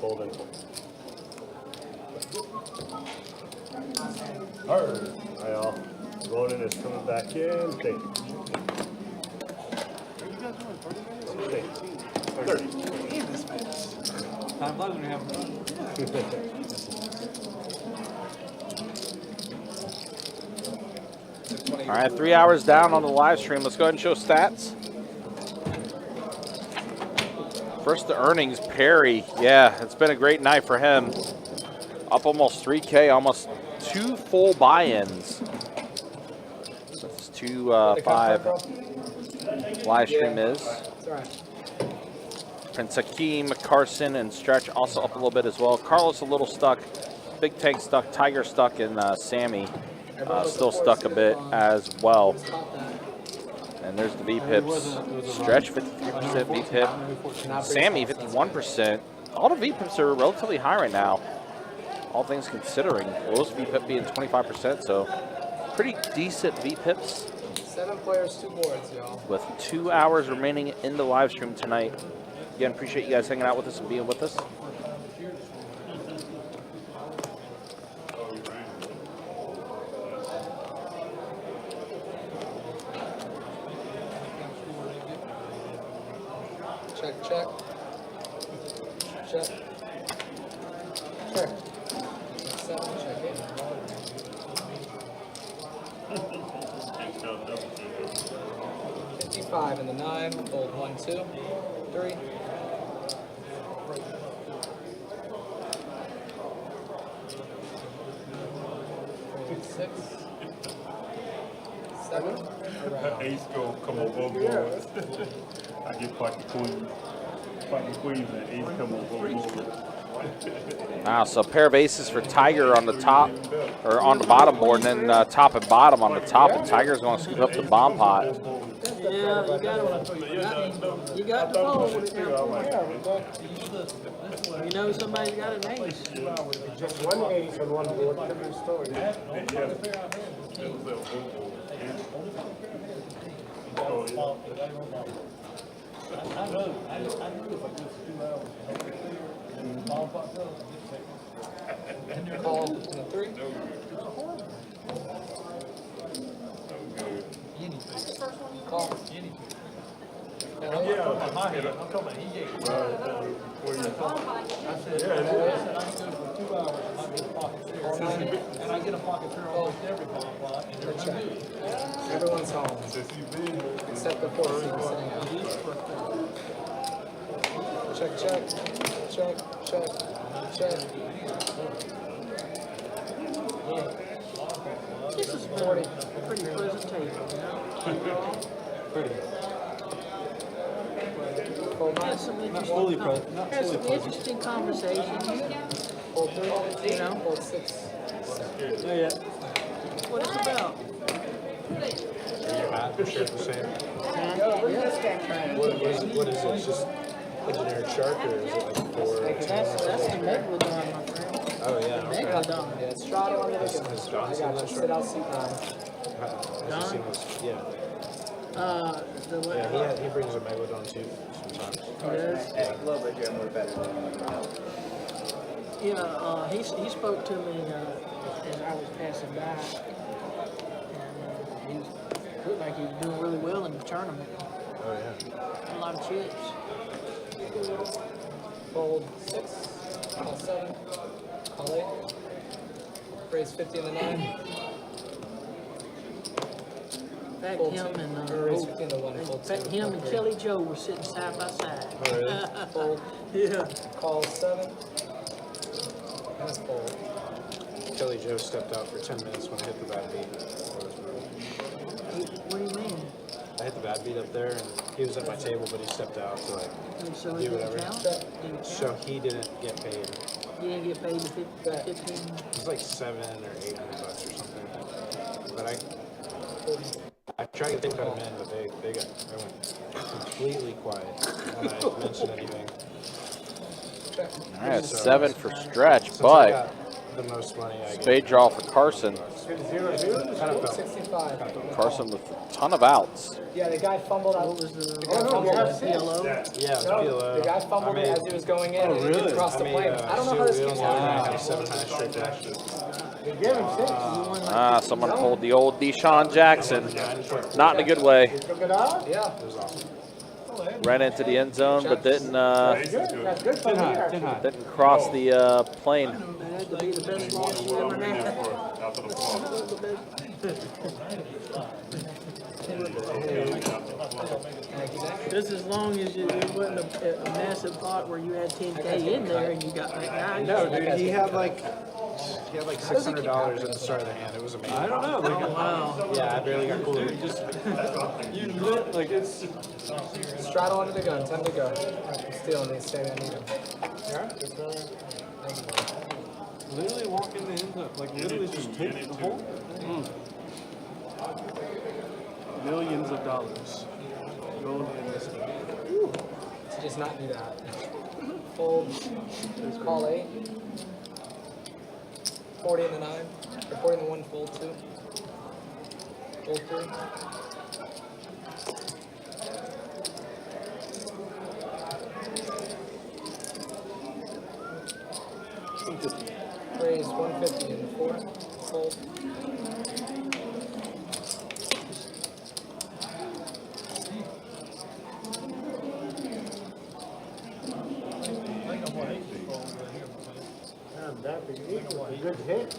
Fold and fold. Hi all. Ronan is coming back in. Take it. Take it. 30. Time flies when you're having fun. All right, 3 hours down on the live stream. Let's go ahead and show stats. First, the earnings. Perry, yeah, it's been a great night for him. Up almost 3K, almost 2 full buy-ins. That's 2.5 live stream is. It's all right. Prince Hakeem, Carson, and Stretch also up a little bit as well. Carlos a little stuck. Big Tank stuck. Tiger stuck. And Sammy still stuck a bit as well. And there's the VPIPs. Stretch 53% VPIP. Sammy 51%. All the VPIPs are relatively high right now, all things considering. Lowest VPIP being 25%, so pretty decent VPIPs. 7 players, 2 boards, y'all. With 2 hours remaining in the live stream tonight. Again, appreciate you guys hanging out with us and being with us. Check, check. Check. Check. 7, check it. 55 in the 9. Fold 1, 2, 3, 6, 7, around. Ace go come on both boards. I get pocket queens. Pocket queens and ace come on both boards. Wow, so a pair of aces for Tiger on the top, or on the bottom board, and then top and bottom on the top, and Tiger's going to scoop up the bomb pot. Yeah, you got to fold it now. You know somebody's got an ace. Just one ace on one board, different story. I know if I do 2 hours, and ball pops up, Call 3. Call. I'm talking about he gave. I said I can go for 2 hours, I get a pocket pair, and I get a pocket pair almost every ball pot, and they're good. Everyone's home. Except the 4 sitting out. Check, check, check, check, check. This is a pretty pleasant table, you know? Pretty. Had some Fully interesting conversations, Fold 3, you know, fold 6. Yeah. what it's about. Your math share the same. What is it? It's just engineered shark, or is it like 4? That's the Megalodon, my friend. Oh yeah. Megalodon. Yeah, straddle under the gun. Has John I seen got that you. shark? Sit out seat 9. Has he seen those? Yeah. He brings a megalodon too sometimes. Yeah, he spoke to me as I was passing by, and he looked like he was doing really well in the tournament. Oh yeah. A lot of chips. Fold 6, call 7, call 8. Raise 50 in the 9. In fact, Fold him 2. and Or raise 50 in the 1, fold 2. in fact, him and Kelly Joe were sitting side by side. Oh really? Fold. Yeah. Call 7. That's fold. Kelly Joe stepped out for 10 minutes when I hit the bad beat. What do you mean? I hit the bad beat up there, and he was at my table, but he stepped out to like So do he didn't whatever. count? Didn't So count? he didn't get paid. He didn't get paid the 15. It was like $700 or $800 or something. But I tried to think about him in, but they went completely quiet when I mentioned anything. All right, 7 for stretch, Since I but got the most money I spade draw for Carson. 65. Carson with a ton of outs. Yeah, the guy fumbled out. What was the PLO? Yeah, it was No, PLO. the guy fumbled it as he was going in and really? it crossed the plane. I don't know how this keeps happening. I had 7 high straight dashes. Someone pulled the old Deshaun Jackson. Not in a good way. Yeah. It was awesome. Ran into the end zone, but didn't didn't cross the plane. That had to be the best loss you ever had. After the flop. Just as long as it wasn't a massive pot where you had 10K in there and you got like 9. No, dude, he had like $600 at the start of the hand. It was amazing. I don't know. Like, Oh, wow. Yeah, I barely got cool. you lit, like it's. Straddle under the gun. 10 to go. I'm stealing these. Say I need them. Literally walk in the end zone, like literally just take the hole. Millions of dollars going in this game. To just not do that. Fold. Call 8. 40 in the 9. Or 40 in the 1. Fold 2. Fold 3. Raise 150 in the 4. Fold. That'd be a good hit.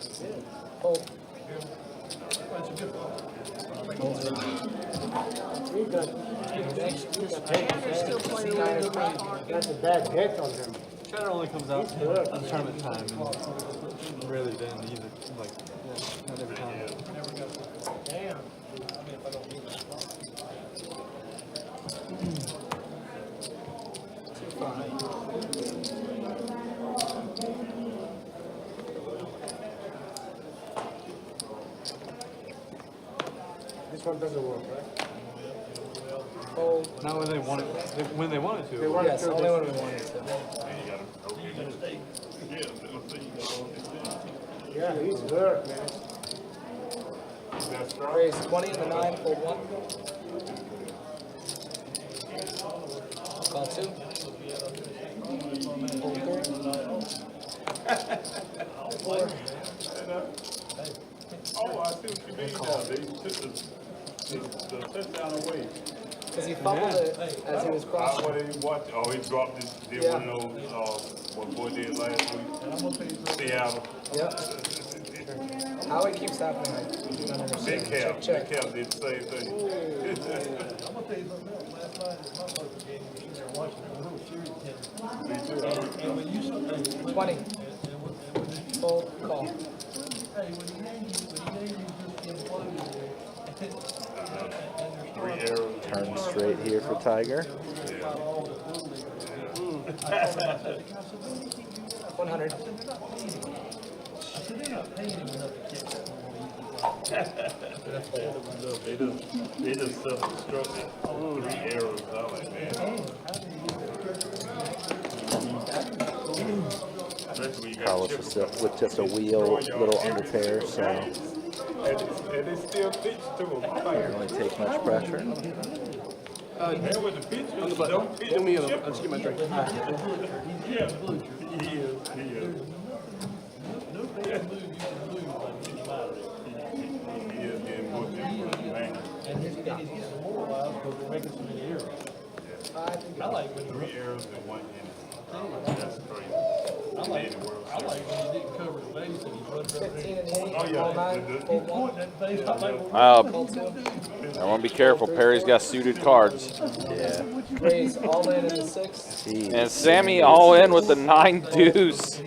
Fold. That's a bad hit on him. Cheddar only comes out at tournament time, and really then either like not every time. one doesn't work, right? Fold. Not when they wanted, when they wanted to. They wanted Yes, to. only when we wanted to. Yeah, he's hurt, man. Raise 20 in the 9, fold 1. Call 2. Fold 3. 4. Oh, I see what you mean now. They took the touchdown away. Because he fumbled it as he was crossing. What did he watch? Oh, he dropped it. Did Yeah. one of those, what boy did last week? Seattle. Yep. How it keeps happening, I do not understand. Big Cap. Check. Big Cap did the same thing. I'm gonna tell you something else. Last night at my brother's game, we were there watching a little series tennis. And when you 20. Fold, call. hey, when he named you just imploded there. 3 arrows. Turn straight here for Tiger. 100. They're not paying him enough to catch that one They just self-destructed 3 arrows. I was like, man. Especially when you got Carlos with just a wheel, little under pair, so and they still pitch to him. can't really take much pressure. Man, with the pitch, On the button. don't pitch. Give me a, I'll just get my drink. He is. No bad move you can lose like anybody. He is getting butchered, man. And he's getting demoralized because they're making so many errors. I like when 3 arrows in 1 inning. That's crazy. I like when he didn't cover the base and he runs up 15 there. in the 8, Oh, yeah. call 9, fold 1. Point that face out like Call 2. I want to be careful. Perry's got suited cards. Yeah. Raise all in the 6. Jeez. And Sammy all in with the 9 deuce.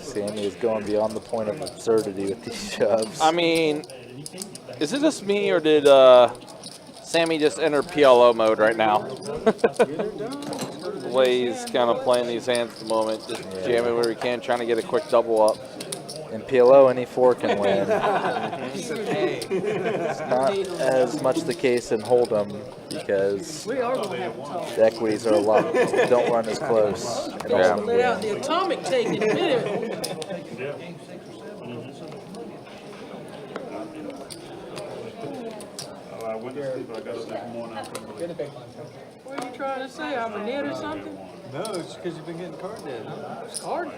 Sammy is going beyond the point of absurdity with these shoves. I mean, is it just me or did Sammy just enter PLO mode right now? The way he's kind of playing these hands at the moment, just jamming where he can, trying to get a quick double up. In PLO, any 4 can win. It's not as much the case in Hold'em because We are going to have to talk. the equities are don't run as close. And Yeah. Hold'em Let out wins. the atomic take in a minute. I went to sleep, but I got up this morning. You're the big one. What are you trying to say? I'm a net or something? No, it's because you've been getting card dead. Card.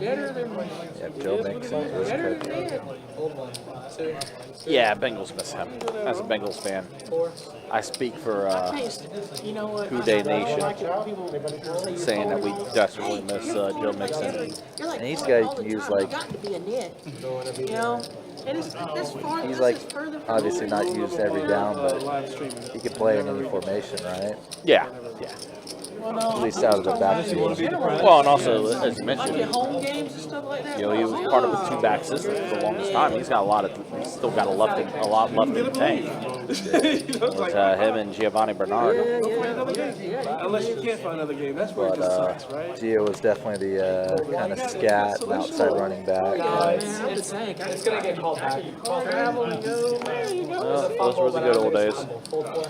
Deader than Yeah, Joe Mixon is deader than cooking. dead. Fold 1. 2. Yeah, Bengals miss him. As a Bengals fan, 4. I speak for You know what? Coup Day I don't Nation. like it when people say saying that we desperately miss Joe Mixon. You're like, And he's "Oh, got- all the he was time, like- you got to be a net. You know? And it's this far. He's this like is further from obviously home. not used every down, but Live streaming. he can play in any formation, right? Yeah. Well, no, At least out of the backfield. Well, and also, as you like mentioned, at home games and stuff like that. you know, he was part of a 2-back system for the longest time. He's got he's still got a lot left in the tank. It was him and Giovanni Bernard. Unless you can't find another game. That's where it just sucks, right? Gio was definitely the kind of scat and outside running back. Man, I'm the tank. It's going to get called back. Travel and go. There you go. Well, those were the good old days. Fold 4.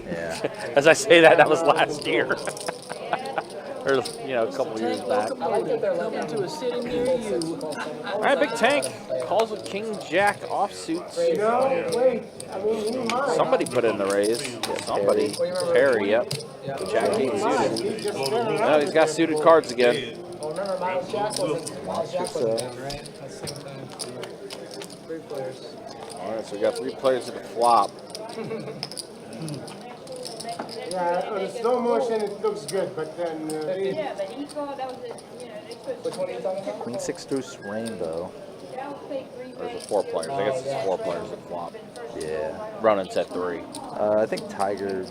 Yeah. As I say that was last year. Or, you know, a couple years back. I like that they're Coming to a city near you. All right, Big Tank calls with King Jack offsuits. No, wait. I mean, you might. Somebody put in the raise. Somebody. Perry, yep. Jack 8 suited. No, he's got suited cards again. Oh, remember, Miles Jack wasn't in, right? At the same time. 3 players. All right, so we got 3 players at the flop. Yeah, on the slow motion it looks good, but then Yeah, but he called, that was it, you know, they put. Which one are you talking about? Queen 6 deuce rainbow. That was fake green There's bay. the 4 players. I guess it's 4 players at flop. Yeah. Running at 3. I think Tiger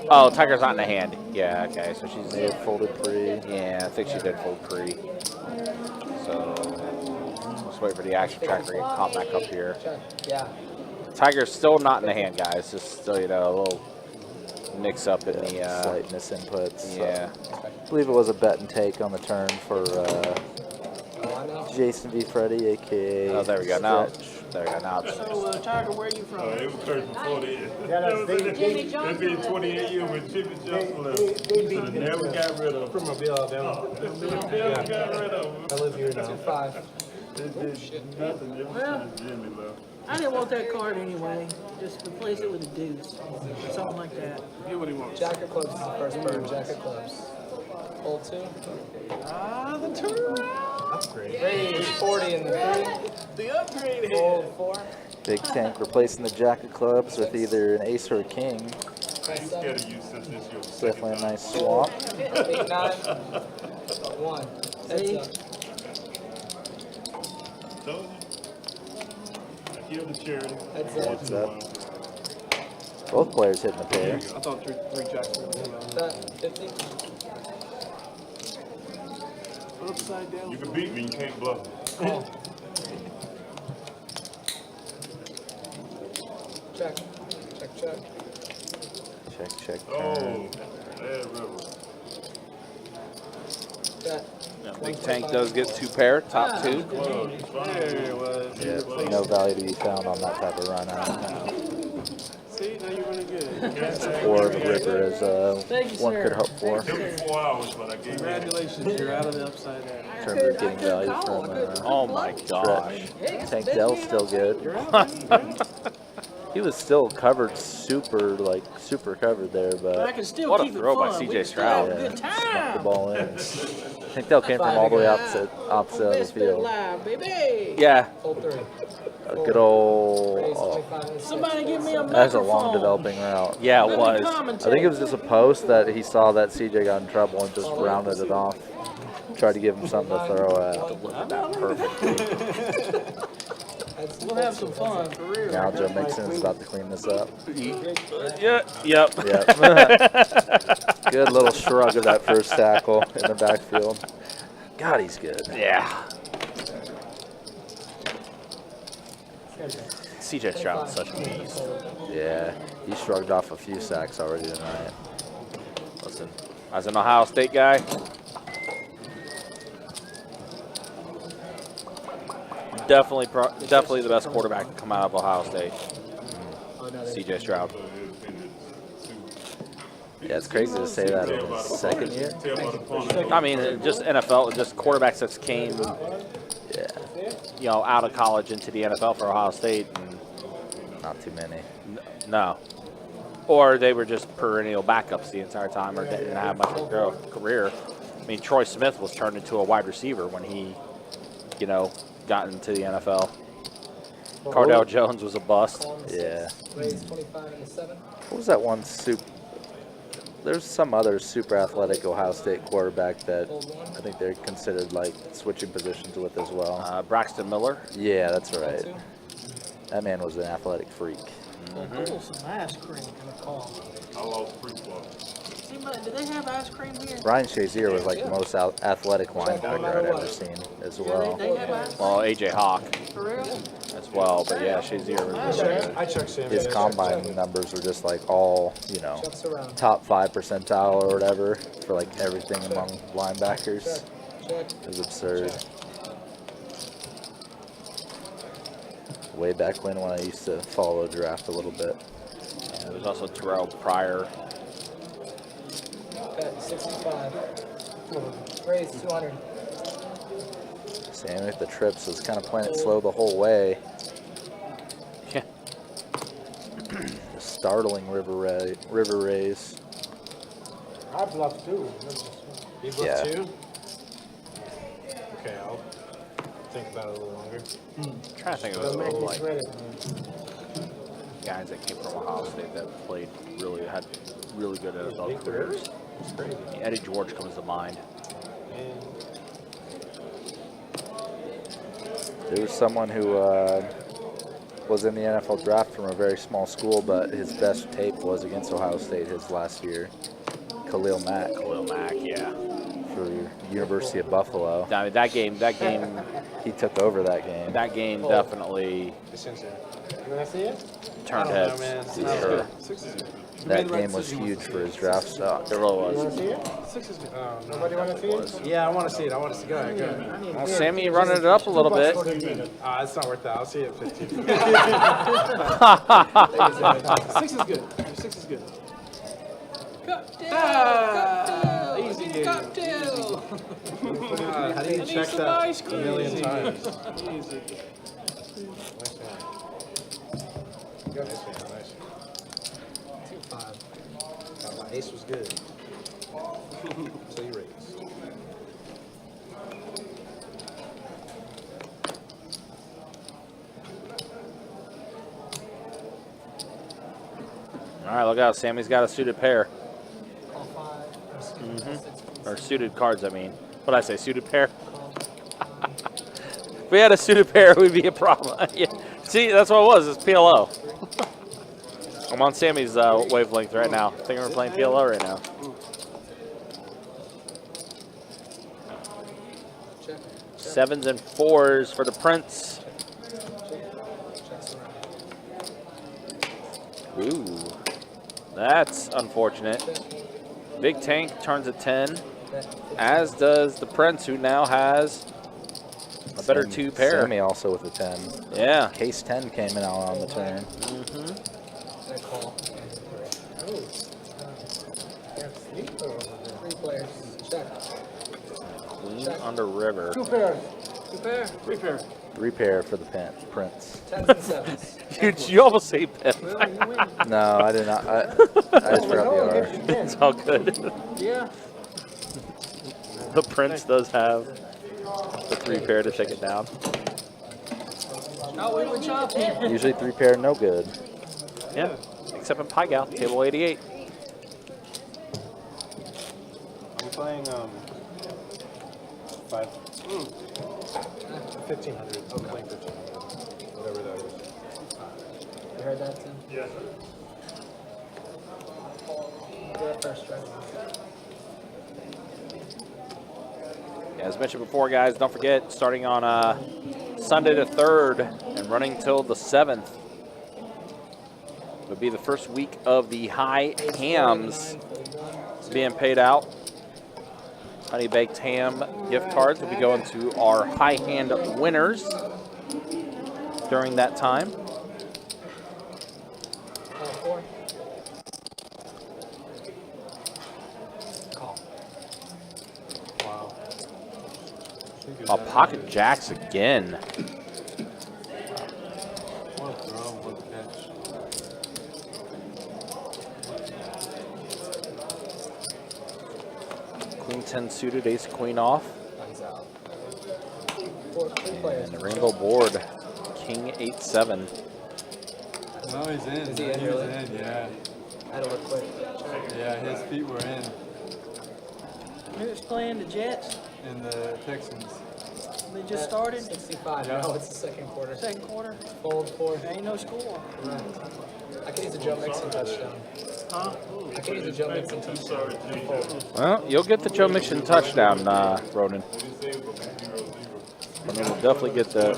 Oh, Tiger's not in the hand. Yeah, okay, so she's may have folded pre. Yeah, I think she did full pre. So let's wait for the action tracker to get caught back up here. Yeah. Tiger's still not in the hand, guys. Just still, you know, a little mix up in the Slight misinputs. yeah. I believe it was a bet and take on the turn for Jason V. Freddy, a.k.a. Oh, there we go. Now, Stretch. there we go. Now it's So, Tiger, where are you from? It was 30 before then. Jimmy Johnson It's been lived 28 years when Jimmy Johnson left. So never got rid of him. From Mobile, Alabama. Never got rid of him. I live here now. 5. It did nothing ever since Jimmy left. I didn't want that card anyway. Just replace it with a deuce. Something like that. Get what he wants. Jack of clubs is the first bird. Jack of clubs. Hold 2. Ah, the turnaround. Upgrade. Raise 40 in the 3. The upgrade here. Hold 4. Big Tank replacing the Jack of Clubs with either an ace or a king. I'm scared of you since it's your second Definitely a time. nice swap. 8, 9. 1. Heads up. Told you. I give the charity. Heads up. Heads up. Both players hitting the pair. I thought three jacks were That 50. upside down. You can beat me, you can't bluff me. Call. Check. Check, check. Check. Oh, Turn. bad river. Bet. yeah, Big Tank does get 2 pair, top 2. There it was. Yeah, no value to be found on that type of run out. See, now you're running good. Or the river as Thank you, one sir. could hope for. It took me 4 hours, but I gave you. Congratulations, you're out of the upside down. In terms of getting value from Oh my gosh. Tank Dell's still good. He was still covered super covered there, But I but can still What a keep it throw by fun. CJ We can still have a yeah, good snuck the time. ball in. Tank Dell came from all the way opposite of the Best bet field. live, baby. Yeah. Hold 3. A good old. Raise Oh, 25 in the 6. Somebody give me a that was a long microphone. developing route. Yeah, it Let was. me I commentate. think it was just a post that he saw that CJ got in trouble and just rounded it off. Tried to give him something to throw at. Look at that perfect. We'll have some fun, for real. Now Joe Mixon is about to clean this up. Yeah. Yep. Yep. Good little shrug of that first tackle in the backfield. God, he's good. Yeah. CJ Stroud is such a beast. Yeah, he shrugged off a few sacks already tonight. Listen, as an Ohio State guy, definitely the best quarterback to come out of Ohio State. CJ Stroud. Yeah, it's crazy to say that in his second year. I mean, just NFL, just quarterbacks that came, Yeah, out of college into the NFL for Ohio State. And not too many. no. Or they were just perennial backups the entire time or didn't have much of a career. I mean, Troy Smith was turned into a wide receiver when he, got into the NFL. Cardell Jones was a bust. Yeah. Raise 25 in the 7. What was that one There's some other super athletic Ohio State quarterback that I think they're considered like switching positions with as well. Braxton Miller. Yeah, that's right. That man was an athletic freak. Oh, some ice cream in the car. I lost 3 balls. Do they have ice cream here? Ryan Shazier was like the most athletic linebacker I'd ever seen as well. They have ice cream Well, AJ Hawk for real? as well. But yeah, Shazier was I checked Sam. His combine numbers were just like all, Checks around. top 5 percentile or whatever for like everything among linebackers. Check. It was absurd. Way back when I used to follow the draft a little bit. There was also Terrell Pryor. Bet 65. Raise 200. Sammy with the trips was kind of playing it slow the whole way. Yeah. Startling river raise. I bluffed too. You Yeah. book 2? Okay, I'll think about it a little longer. I'm trying to think of like guys that came from Ohio State that had really good NFL careers. Eddie George comes to mind. There was someone who was in the NFL draft from a very small school, but his best tape was against Ohio State his last year. Khalil Mack. Khalil Mack, yeah. For University of Buffalo. I mean, that game, he took over that game. That game definitely You want to see it? turned I don't know, heads. man. For sure. That game was huge for his draft stock. It really was. Want to see it? Six is good. Nobody want to see it? Yeah, I want to see it. I want to see it. Go ahead, go ahead. Well, Sammy running it up a little bit. It's not worth that. I'll see it at 15. 6 is good. 6 is good. Easy game. How do you check that a million times? Easy. Nice hand. Nice hand. Nice. 2-5. My ace was good. So you raise. All right, look out. Sammy's got a suited pair. Or suited cards, I mean. What did I say? Suited pair? If we had a suited pair, it would be a problem. Yeah. See, that's what it was. It's PLO. I'm on Sammy's wavelength right now. I think we're playing PLO right now. Sevens and fours for the Prince. Ooh, that's unfortunate. Big Tank turns a 10, as does the Prince, who now has a better two pair. Sammy also with a 10. Yeah. Case 10 came in out on the turn. Three players. Check. Queen under river. Two pairs. 3 pair. 3 pair for the Prince. 10s and 7s. You almost say pip. No, I did not. I just forgot the R. It's all good. Yeah. The Prince does have the 3 pair to take it down. Oh, we were chopping. Usually 3 pair, no good. Yeah, except in Pie Gal, table 88. I'm playing 5. 1500. I'm playing 1500. Whatever that is. You heard that, Tim? Yes, Do that first, right? Yeah, as mentioned before, guys, don't forget, starting on Sunday the 3rd and running till the 7th, would be the first week of the high hams being paid out. Honey Baked Ham gift cards will be going to our high hand winners during that time. Wow. Oh, pocket jacks again. What a throw, what a catch. Queen 10 suited, ace queen off. He's out. And the rainbow board, king 8-7. No, he's in. Is he in, really? Yeah. I had to look quick. Yeah, his feet were in Who's playing the Jets? the Texans. They just started. 65. Yeah. No, it's the second quarter. Second quarter. Fold 4. There ain't no score. Correct. I can use a Joe Mixon touchdown. Huh? I can use a Joe Mixon touchdown. Well, you'll get the Joe Mixon touchdown, Ronan. Ronan will definitely get the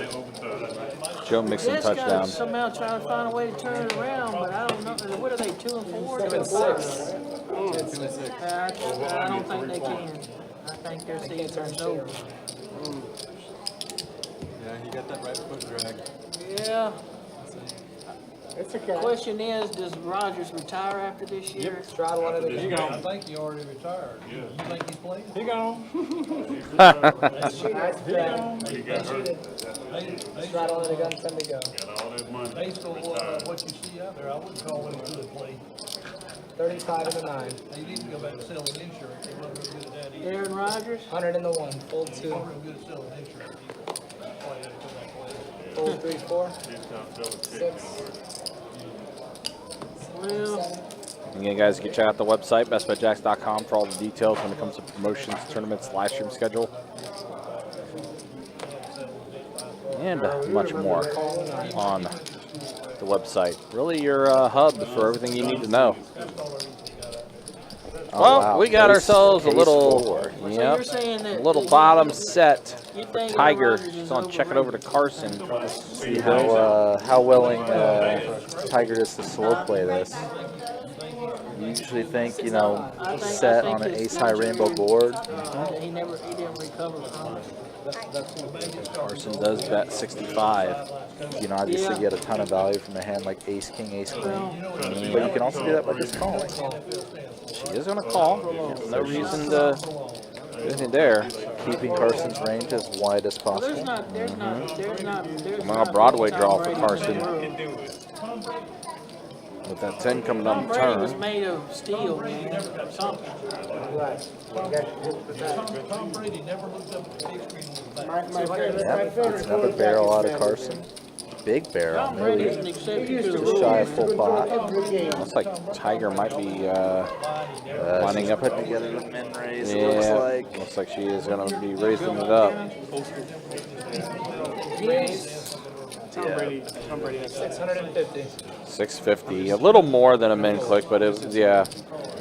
Joe Mixon Jets touchdown. got somehow trying to find a way to turn it around, but I don't know. What are they, 2 and 4? 2 and 6. 2 and 6. I don't think they can. I think their season's over. Yeah, he got that right foot drag. Yeah. It's okay. Question is, does Rodgers retire after this year? Stroud wanted to go. I think he already retired. You think he's playing? He gone. That's cheated. he got hurt. Stroud wanted to go and send to go. Got all that money. Based on what you see out there, I wouldn't call him a good play. 35 and a 9. He needs to go back to selling insurance. He wasn't real good at that either. Aaron Rodgers? 100 and the 1. Fold 2. He wasn't real good at selling insurance either. That's why he had to come back and play. Fold 3, 4. This time fella 6. Well, Again, guys, you can check out the website, bestbetjacks.com, for all the details when it comes to promotions, tournaments, live stream schedule, and much more on the website. Really your hub for everything you need to know. Oh, Well, wow. we got ourselves a Case little, 4. you're saying that little bottom set you for think Tiger. Rodgers is Just want to check it over to Carson. See how willing Tiger is to slow play this. You usually think, you know, set on an ace-high rainbow board. He didn't recover from it. Carson does bet 65. You know, obviously get a ton of value from a hand like ace, king, ace, queen. But you can also do that by just calling. She is going to call. No reason to do anything there. Keeping Carson's range as wide as possible. I'm on a Broadway draw for Carson. With that 10 coming up the Brady was turn. made of steel, man, or something. Tom Brady never looked up at the big screen. Yep, it's another barrel out of Carson. Big barrel, Tom Brady nearly is an exception to the just rule. shy of full pot. Looks like Tiger might be lining up putting together the min raise, Yeah, it looks like. looks like she is going to be raising it up. Tom Brady has 650. 650, a little more than a min click, but it was, yeah.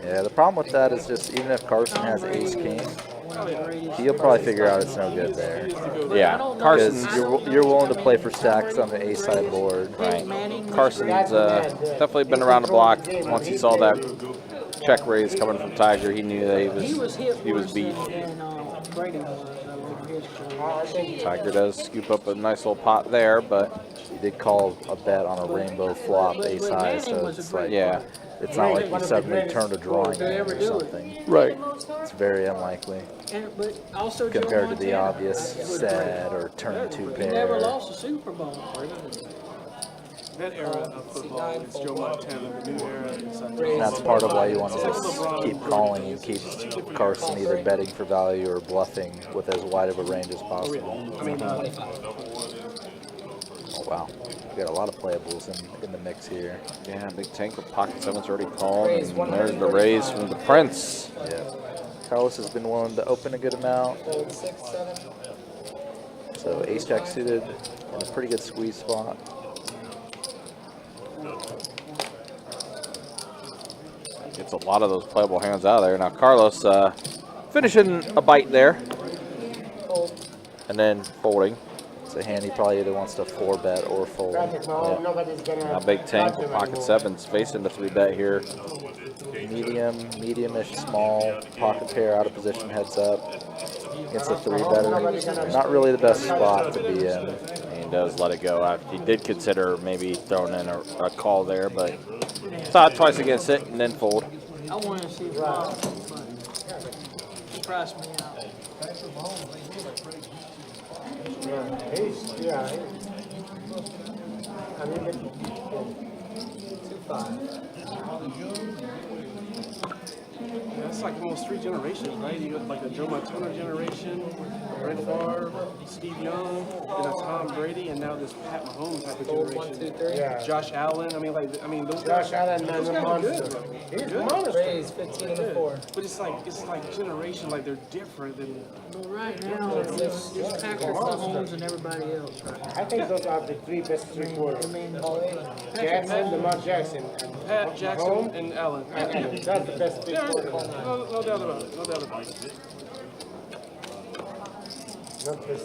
Yeah, the problem with that is just even if Carson has ace king, he'll probably figure out it's no good there. Yeah, Because Carson's you're willing to play for stacks on the ace side board. right. Carson's definitely been around the block. Once he saw that check raise coming from Tiger, he knew that he was beat. Brady was over his career. Tiger does scoop up a nice little pot there, but he did call a bet on a rainbow flop ace high, so it's like, yeah. It's not like he suddenly turned a drawing game or something. Right. It's very unlikely But also compared to Joe the Montana obvious was set or turn two He never pair. lost a Super Bowl. that era of football is Joe Montana. The new era is That's part of why you want to just keep calling and keep Carson either betting for value or bluffing with as wide of a range as possible. Oh wow, we got a lot of playables in the mix here. Yeah, big tank with pocket sevens already called. And there's the raise from the Prince. Yeah, Carlos has been willing to open a good amount. So ace jack suited in a pretty good squeeze spot. Gets a lot of those playable hands out of there. Now Carlos finishing a bite there. And then folding. It's a hand he probably either wants to 4-bet or fold. Now big tank with pocket sevens facing the 3-bet here. Medium-ish small, pocket pair out of position heads up. Against a 3-better. Not really the best spot to be in. And he does let it go. He did consider maybe throwing in a call there, but thought twice against it and then fold. I wanted to see Rob, but he priced me out. That's like almost 3 generations, right? You got like a Joe Montana generation, Brett Favre, Steve Young, then a Tom Brady, and now this Pat Mahomes type of generation. Josh Allen. Those guys are good. They're good. Raise 15 and a 4. But it's like generation, like they're different than. But right now, it's Patrick Mahomes and everybody else. Right? I think those are the 3 best three quarters. Jackson, Lamar Jackson, Pat, Jackson, and Allen. and that's the best three quarters. No doubt about it. No doubt about it. Not this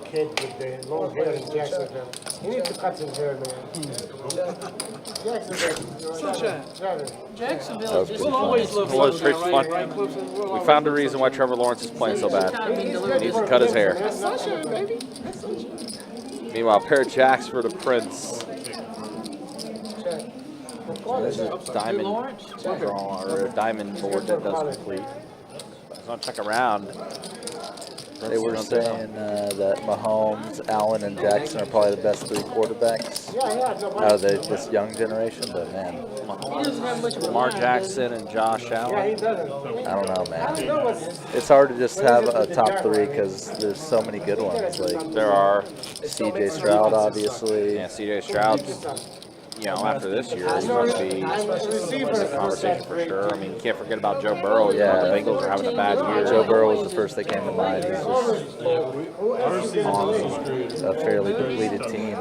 kid with the long hair in Jacksonville. He needs to cut his hair, man. Jacksonville just Well, always it was pretty fun. We found a reason why Trevor Lawrence is playing so bad. He needs to cut his hair. Meanwhile, pair of jacks for the Prince. There's a diamond draw or a diamond board that does complete. Let's not check around. They were saying that Mahomes, Allen, and Jackson are probably the best 3 quarterbacks out of this young generation, but man, Lamar Jackson and Josh Allen. I don't know, man. It's hard to just have a top 3 because there's so many good ones. Like There are, C.J. Stroud, obviously. yeah, C.J. Stroud's, after this year, he's going to be a conversation for sure. I mean, you can't forget about Joe Burrow. Yeah. The Bengals are having a bad year. Joe Burrow was the first that came to mind. He's just on a fairly depleted team.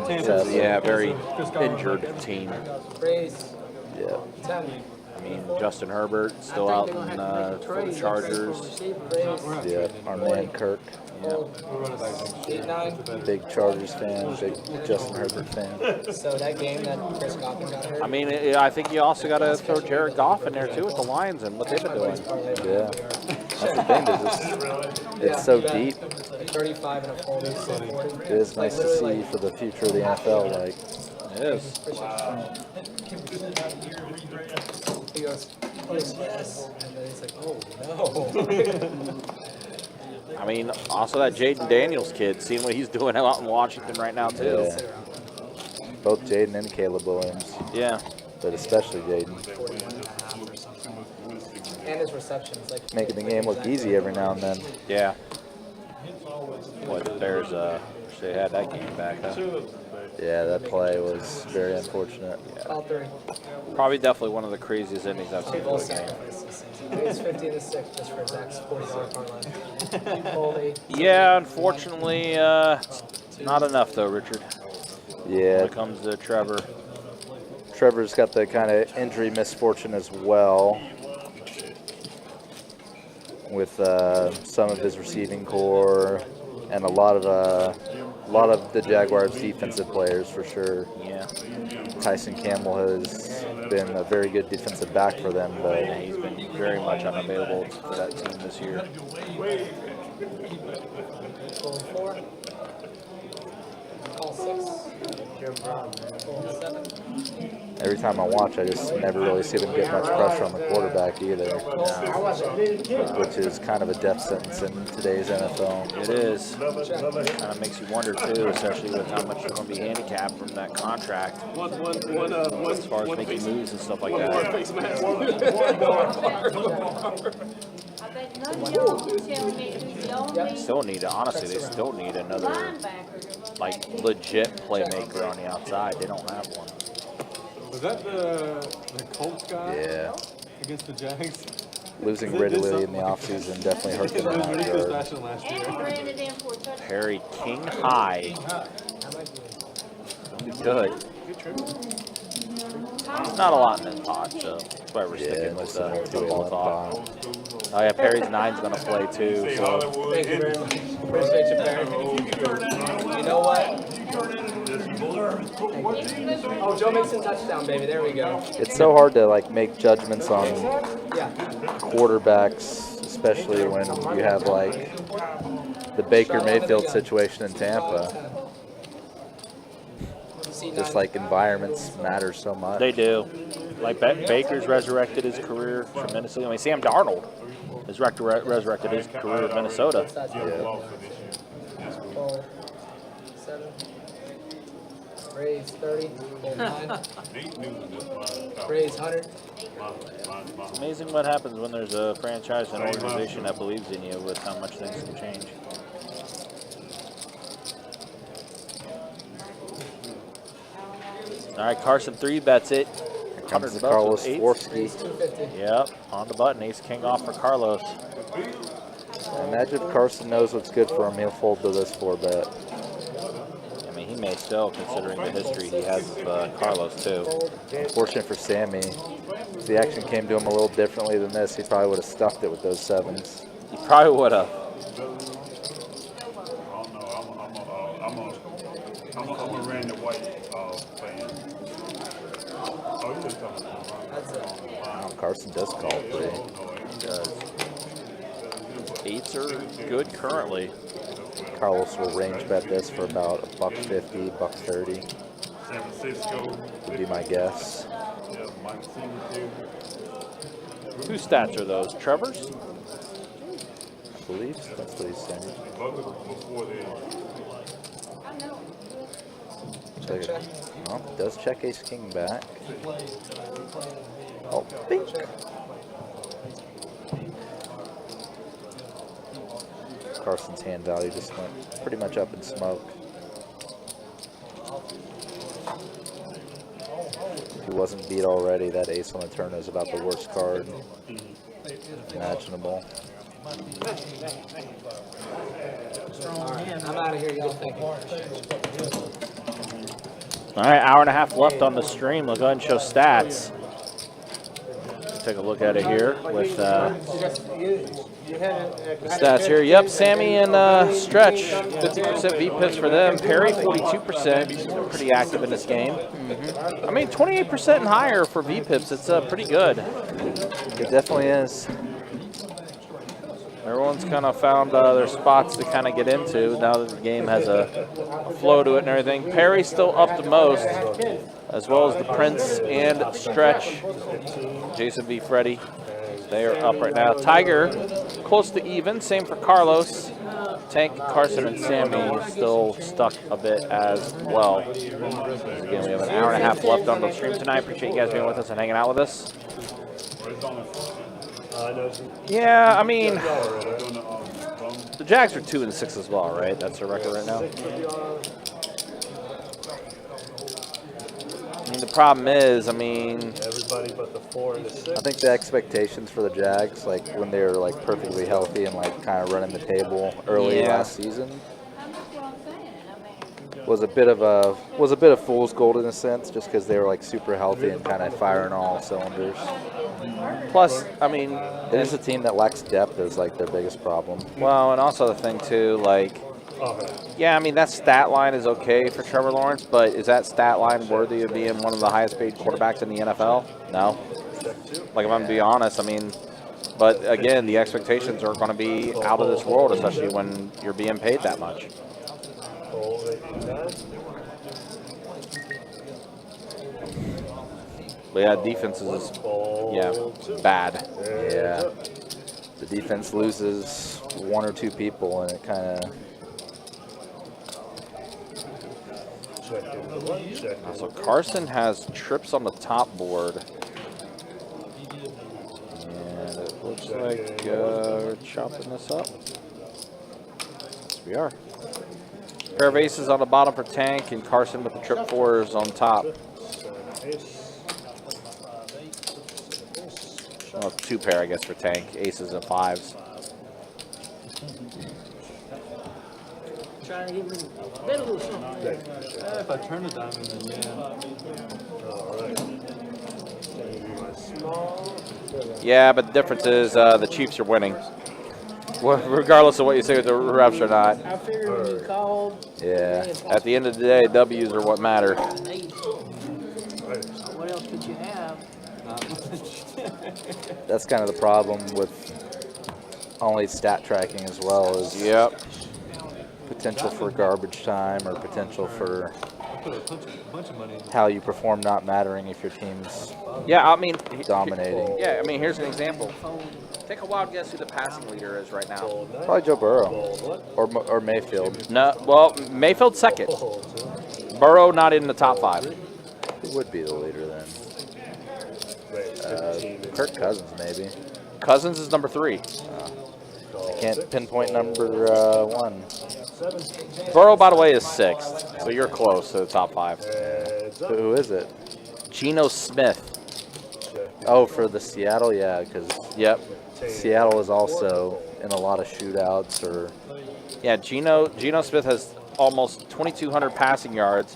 Yeah, very injured team. Yeah. I mean, Justin Herbert still out for the Chargers. Yeah, our man Kirk. Fold. 8-9. Big Chargers fan, big Justin Herbert fan. So that game that Chris Godwin got hurt. I mean, I think you also got to throw Jared Goff in there too with the Lions and what they've been doing. Yeah, that's the thing. It's so deep. 35 and a fold. It is nice to see for the future of the NFL. Like, it is. He goes, yes. And then he's like, oh, no. I mean, also that Jaden Daniels kid, seeing what he's doing out in Washington right now, too. Yeah. Both Jaden and Caleb Williams. Yeah. But especially Jaden. And his receptions. Like, making the game look easy every now and then. Yeah. Boy, the Bears, they had that game back, huh? Yeah, that play was very unfortunate. Yeah. Probably definitely one of the craziest endings I've seen. It's 50-6 just for Zach's $40 parlay. Yeah, unfortunately, not enough though, Richard. Yeah. When it comes to Trevor. Trevor's got the kind of injury misfortune as well, with some of his receiving core and a lot of the Jaguars' defensive players for sure. Yeah. Tyson Campbell has been a very good defensive back for them, but yeah, he's been very much unavailable for that team this year. Four. Call 6. Call 7. every time I watch, I just never really see them get much pressure on the quarterback either, which is kind of a death sentence in today's NFL. It is. Kind of makes you wonder too, especially with how much you're going to be handicapped from that contract, as far as making moves and stuff like that. Still need it. Honestly, they still need another, like, legit playmaker on the outside. They don't have one. Was that the Colts guy? Yeah. Against the Jags? Losing Ridley in the offseason definitely hurt them in that regard. Perry King High. Good. Not a lot in this pot, so that's why we're sticking with football talk. Oh yeah, Perry's 9's gonna play too. So. Thank you very much. Appreciate you, Perry. You know what? Oh, Joe Mixon touchdown, baby. There we go. It's so hard to like make judgments on quarterbacks, especially when you have like the Baker Mayfield situation in Tampa. Just like environments matter so much. They do. Like Baker's resurrected his career tremendously. I mean, Sam Darnold has resurrected his career in Minnesota. Yeah. 7. Raise 30. 9. Raise 100. It's amazing what happens when there's a franchise and organization that believes in you with how much things can change. All right, Carson 3 bets it. Here comes the Carlos Swarovski. Yep, on the button. Ace King off for Carlos. Imagine if Carson knows what's good for him, he'll fold to this 4-bet. I mean, he may still, considering the history he has with Carlos, too. Unfortunate for Sammy, if the action came to him a little differently than this, he probably would have stuffed it with those 7s. He probably would have. I'm a Randy White fan. Oh, you're just talking about Carson does call free. He does. 8s are good currently. Carlos will range bet this for about $1.50, $1.30. San Francisco would be my guess. Yeah, Mike Senior. Whose stats are those? Trevor's? I believe that's what he's saying. Before Check it. Oh, does check Ace King back. Oh, bink. Carson's hand value just went pretty much up in smoke. If he wasn't beat already, that ace on the turn is about the worst card imaginable. I'm out of here, y'all. Thank you. All right, hour and a half left on the stream. We'll go ahead and show stats. take a look at it here with You had stats here. Yep, Sammy and Stretch, 50% V-pips for them. Perry, 42%. He's been pretty active in this game. I mean, 28% and higher for V-pips. It's pretty good. It definitely is. Everyone's kind of found their spots to kind of get into now that the game has a flow to it and everything. Perry's still up the most, as well as the Prince and Stretch. Jason v. Freddy, they are up right now. Tiger, close to even. Same for Carlos. Tank, Carson, and Sammy still stuck a bit as well. Again, we have an hour and a half left on the stream tonight. Appreciate you guys being with us and hanging out with us. Yeah, I mean, the Jags are 2-6 as well, right? That's their record right now. I mean, the problem is, everybody but the 4 and the 6. I think the expectations for the Jags, like when they were like perfectly healthy and like kind of running the table early last season, was a bit of fool's gold in a sense, just because they were like super healthy and kind of firing all cylinders. Plus, I mean, it is a team that lacks depth is like their biggest problem. Well, and also the thing too, like, yeah, I mean that stat line is okay for Trevor Lawrence, but is that stat line worthy of being one of the highest paid quarterbacks in the NFL? No. Like, if I'm to be honest, I mean, but again, the expectations are going to be out of this world, especially when you're being paid that much. But yeah, defense is, bad. Yeah. The defense loses 1 or 2 people, and it kind of... So Carson has trips on the top board. And it looks like we're chopping this up. Yes, we are. Pair of aces on the bottom for Tank, and Carson with the trip 4s on top. Well, 2 pair, I guess, for Tank. Aces and 5s. Trying to give me a bit of a little something there. If I turn a diamond, then Yeah, but the difference is the Chiefs are winning. Well, regardless of what you say with the refs or not. I figured when you called. Yeah. At the end of the day, W's are what matter. What else could you have? That's kind of the problem with only stat tracking as well as potential for garbage time or potential for how you perform not mattering if your team's dominating. Yeah, I mean, here's an example. Take a wild guess who the passing leader is right now. Probably Joe Burrow or Mayfield. No, well, Mayfield second. Burrow not in the top 5. Who would be the leader then? Kirk Cousins, maybe. Cousins is number 3. I can't pinpoint number 1. Burrow, by the way, is 6th, so you're close to the top 5. Who is it? Geno Smith. Oh, for the Seattle, yeah, because Seattle is also in a lot of shootouts. Yeah, Geno Smith has almost 2,200 passing yards,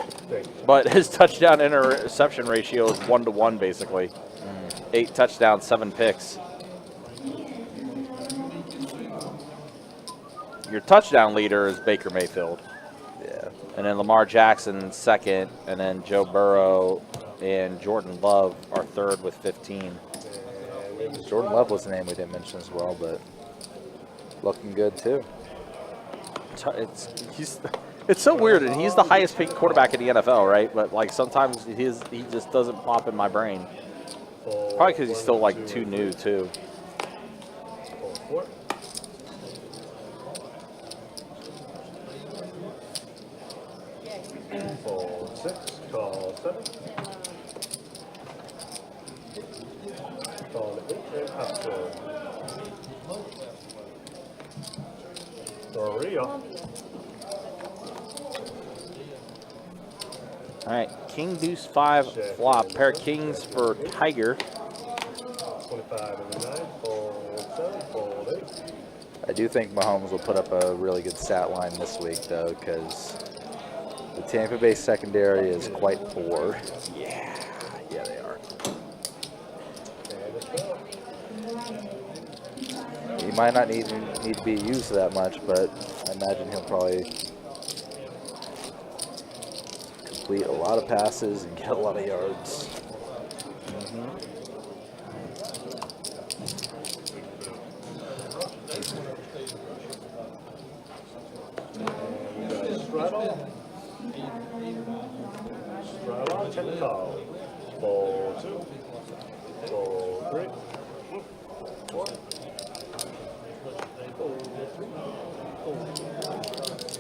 but his touchdown interception ratio is 1-to-1 basically. 8 touchdowns, 7 picks. Your touchdown leader is Baker Mayfield. Yeah. And then Lamar Jackson second, and then Joe Burrow and Jordan Love are third with 15. Jordan Love was the name we didn't mention as well, but looking good too. It's so weird, and he's the highest paid quarterback in the NFL, right? But like sometimes he just doesn't pop in my brain. Probably because he's still like too new too. Fold 6, call 7. Call 8 and after. Doria. All right, King Deuce 5 flop. Pair of kings for Tiger. 25 and 9, fold 7, fold 8. I do think Mahomes will put up a really good stat line this week, though, because the Tampa Bay secondary is quite poor. Yeah, they are. He might not need to be used that much, but I imagine he'll probably complete a lot of passes and get a lot of yards. Straddle, check the call. Ball 2. Ball 3. 4.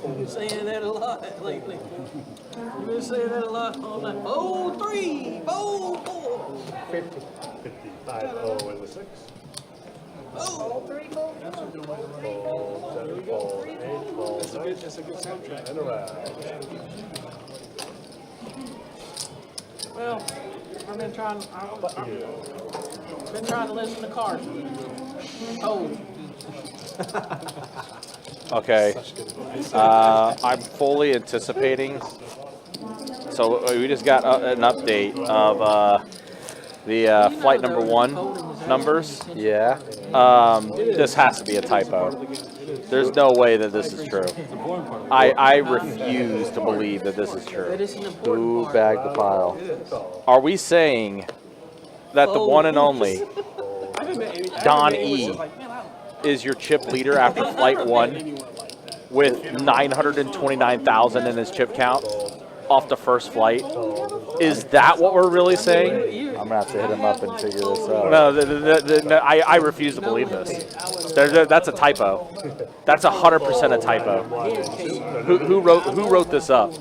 You've been saying that a lot lately. You've been saying that a lot all night. Bowl 3, bowl 4. 50. 55-0 in the 6. Bowl 3, bowl 4. Ball 7, ball 8, ball 9. That's a good soundtrack. And around. Well, I've been trying to listen to cars. Oh. Okay. I'm fully anticipating. So we just got an update of the flight number 1 numbers. Yeah. This has to be a typo. There's no way that this is true. I refuse to believe that this is true. Who bagged the pile? Are we saying that the one and only Don E is your chip leader after flight 1 with 929,000 in his chip count off the first flight? Is that what we're really saying? I'm gonna have to hit him up and figure this out. No, no, I refuse to believe this. That's a typo. That's 100% a typo. Who wrote this up?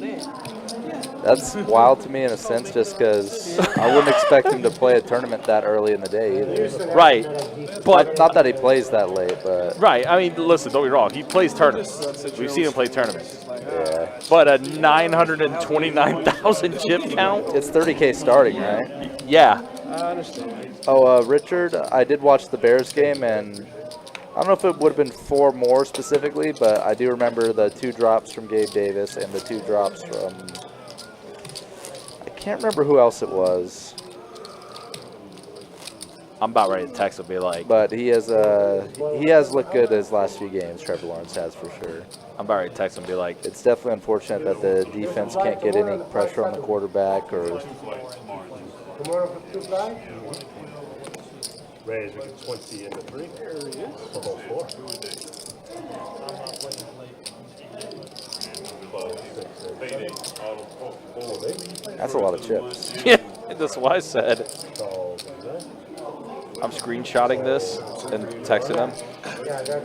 That's wild to me in a sense, just because I wouldn't expect him to play a tournament that early in the day either. Right, but not that he plays that late, but right. I mean, listen, don't be wrong. He plays tournaments. We've seen him play tournaments. Yeah. But a 929,000 chip count. It's 30K starting, right? Yeah. I understand. Oh, Richard, I did watch the Bears game, and I don't know if it would have been 4 more specifically, but I do remember the 2 drops from Gabe Davis and the 2 drops from, I can't remember who else it was. I'm about ready to text and be like. But he has looked good his last few games, Trevor Lawrence has for sure. I'm about ready to text and be like. It's definitely unfortunate that the defense can't get any pressure on the quarterback or. Rays, we get 20 in the 3. There he is. Ball 4. That's a lot of chips. Yeah, that's what I said. I'm screenshotting this and texting him,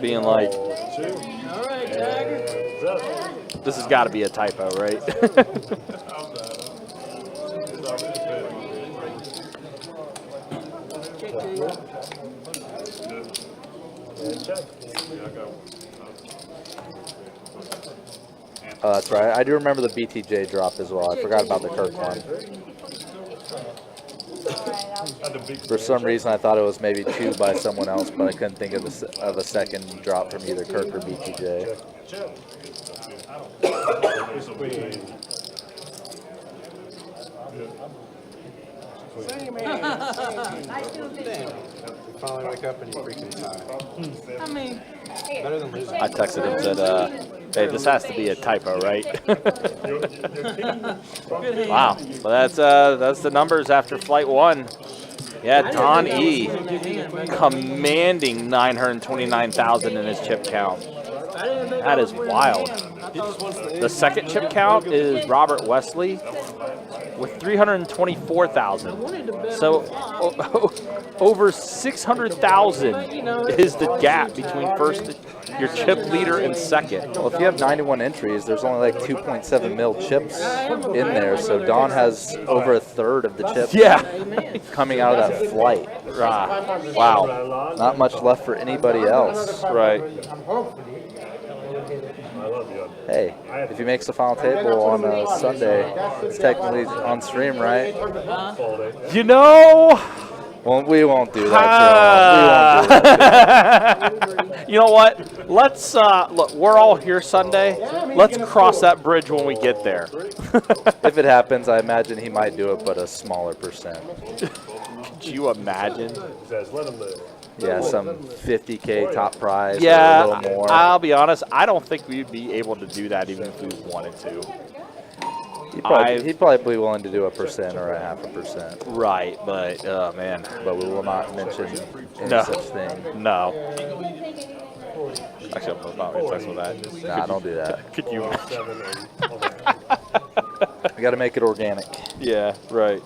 being like, this has got to be a typo, right? That's right. I do remember the BTJ drop as well. I forgot about the Kirk one. For some reason, I thought it was maybe 2 by someone else, but I couldn't think of a second drop from either Kirk or BTJ. Finally wake up and you freaking tie. I mean, Better than losing. I texted him and said, hey, this has to be a typo, right? Wow. Well, that's the numbers after flight 1. Yeah, Don E. commanding 929,000 in his chip count. That is wild. The second chip count is Robert Wesley with 324,000. So over 600,000 is the gap between your chip leader and second. Well, if you have 91 entries, there's only like 2.7 mil chips in there, so Don has over a third of the chips coming out of that flight. Wow. Not much left for anybody else. Right. Hey, if he makes the final table on Sunday, it's technically on stream, right? You know... Well, we won't do that. We won't do that. You know what? Let's look. We're all here Sunday. Let's cross that bridge when we get there. If it happens, I imagine he might do it, but a smaller percent. Could you imagine? Says let him live. Yeah, some 50K top prize Yeah, or a little more. I'll be honest. I don't think we'd be able to do that even if we wanted to. He'd probably be willing to do 1% or 0.5%. Right, but oh man. But we will not mention any No. such thing. No. Actually, I'm not really touch with that. Nah, don't do that. Could you? We got to make it organic. Yeah, right.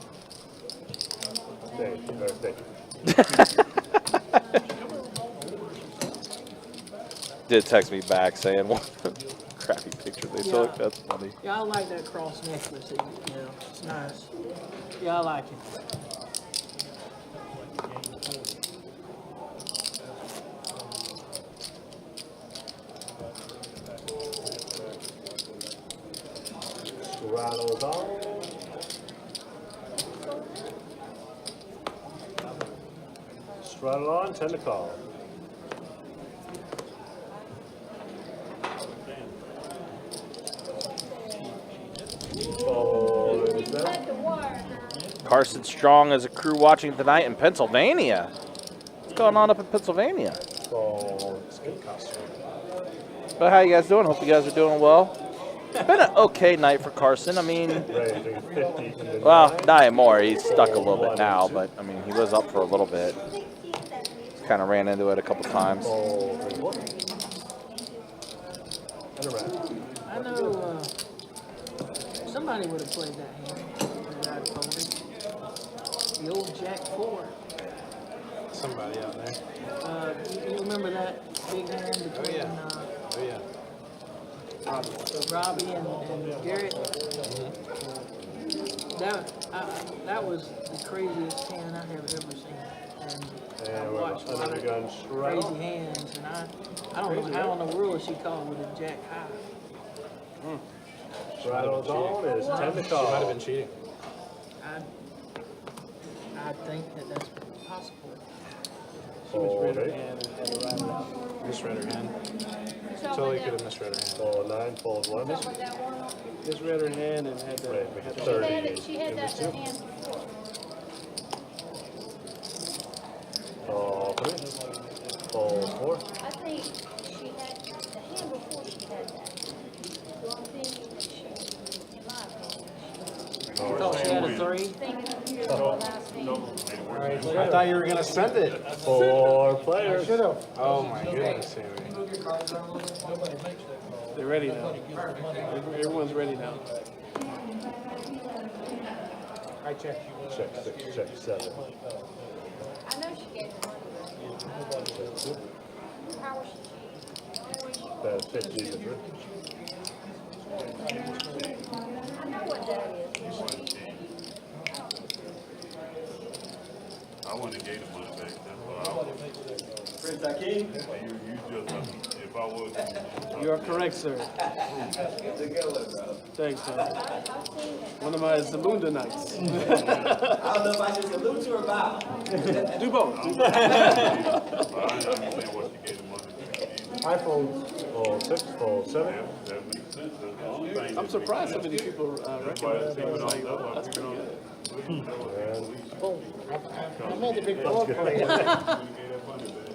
Did text me back saying what crappy picture they took. That's funny. Yeah, I like that cross necklace. It's nice. Yeah, I like it. Straddles on. Straddle on, 10 to call. Carson Strong as a crew watching tonight in Pennsylvania. What's going on up in Pennsylvania? But how you guys doing? Hope you guys are doing well. It's been an okay night for Carson. I mean, well, not anymore. He's stuck a little bit now, but I mean, he was up for a little bit. Kind of ran into it a couple times. I know somebody would have played that hand. That I'd folded. The old Jack 4. Somebody out there. You remember that big hand between Robbie and Garrett? That was the craziest hand I have ever seen. And I watched a lot of crazy hands, and I don't know how in the world she called with a Jack high. Straddles on is 10 to call. She might have been cheating. I think that's possible. She misread her hand and had to write it out. Misread her hand. Totally could have misread her hand. Fold 9, fold 1. Misread her hand and had to. Right, She had it, she had that in the hand before. Fold 3, fold 4. I think she had, the hand before she had that. So I'm thinking that she, in my opinion, You thought she had a 3? thinking of here's the last hand. I thought you were going to send it. 4 players. Oh my goodness, Sammy. They're ready now. Everyone's ready now. I check. Check 6, check 7. I know she gave the money. How was she cheating? That's 50 to 3. I know what that is. I want to get the money back. That's what I want. Prince Akeem? You just, if I was. You are correct, sir. Thanks, man. One of my Zamunda nights. I don't know if I should salute you or bow. Do both. I understand what you gave the money. I fold. Fold 6, fold 7. That makes sense. That's the only thing. I'm surprised so many people recognize that. That's pretty good. I made the big ball for you.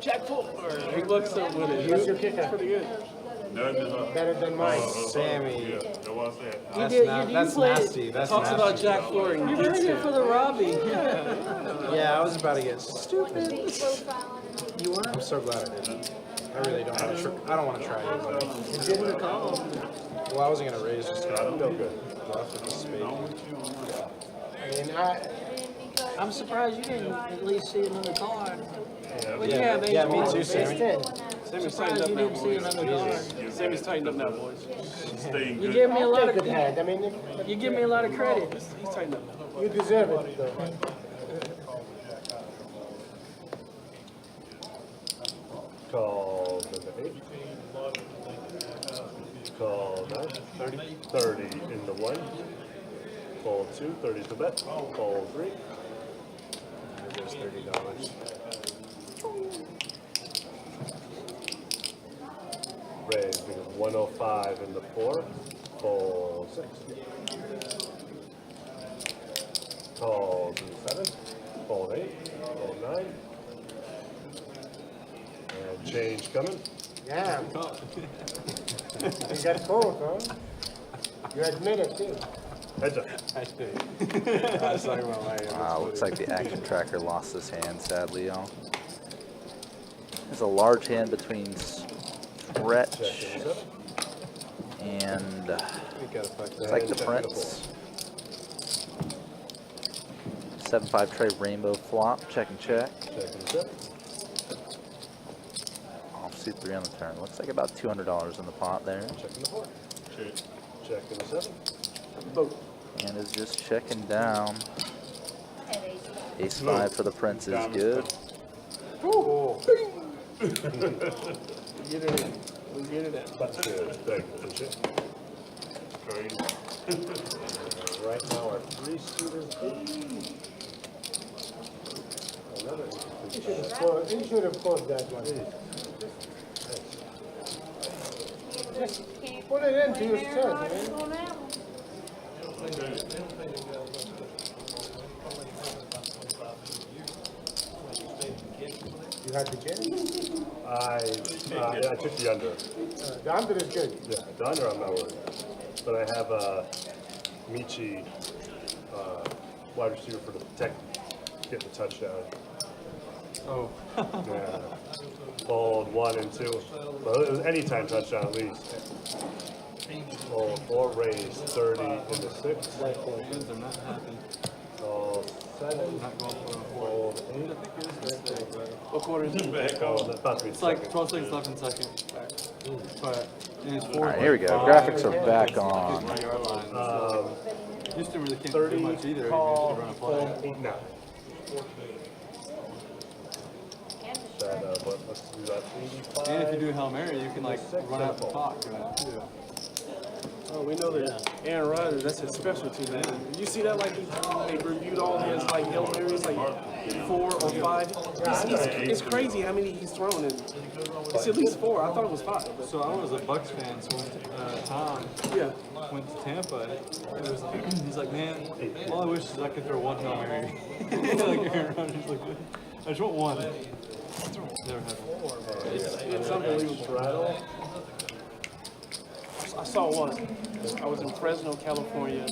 Jack 4. He looks up with it. Who's your kicker? That's pretty good. Better than mine. Sammy. Yeah, that's what I said. That's nasty. That's Talks nasty. about Jack 4 and You gets played it it. for the Robbie. Yeah, I was about to get stupid. You were? I'm so glad I didn't. I really don't. I don't want to try it. You didn't call. Well, I wasn't going to raise just because I No good. left with the spade. I mean, I'm surprised you didn't at least see another card. What'd you Yeah, have, yeah, ace me one? too, Ace Sammy. 10. Sammy's tightened Surprised up you now, didn't see boys. another card. Sammy's tightened up now, boys. Staying You good. give me a lot take of a good hand. I mean, you give me a lot of credit. He's tightened up now. you deserve it, though. Call number 8. Call 9. 30 in the 1. Fold 2, 30 to bet. Fold 3. There's $30. Raise because 105 in the 4. Fold 6. Call to 7. Fold 8, fold 9. And change coming. Yeah. You got cold, huh? You admit it, too. Heads up. I see. I was talking about my Wow, looks like the action tracker lost his hand, sadly, y'all. There's a large hand between stretch and looks like the Prince. 7-5 tray rainbow flop, check and check. Offsuit 3 on the turn. Looks like about $200 in the pot there. Checking the 4. Checking the 7. And is just checking down. At ace five. Ace 5 for the Prince is good. Get it in. We get it in. That's good. Thank you. Appreciate it. Right now our 3-suiters. Another. You should have closed that one. Just put it into your set, man. You had the jam? I took the under. The under is good. Yeah, the under I'm not worried. But I have Michi, wide receiver for the tech, get the touchdown. Oh. Yeah. Fold 1 and 2. Well, it was anytime touchdown at least. Fold 4, raise 30 into 6. Things are not happy. Fold 7, Not going for a fold 8. What quarter is it? Oh, that's about to be It's like second. 12 seconds left in second. But and it's 4. All right, here we go. Graphics are back on. Houston really can't 30, do much either. You call, usually run a fold play. 8 now. That, but let's do that 85. And if you do Hail Mary, you can like run out the clock too. Oh, we know that Aaron Rodgers, that's his specialty, man. You see that, like, they reviewed all his, like, Hail Marys, like, 4 or 5. It's crazy how many he's thrown, and it's at least 4. I thought it was 5. But So I was a Bucks fan, so when Tom went to Tampa, he's like, man, all I wish is I could throw one Hail Mary. Like Aaron Rodgers, like, I just want one. Never had one. it's unbelievable. I saw one. I was in Fresno, California.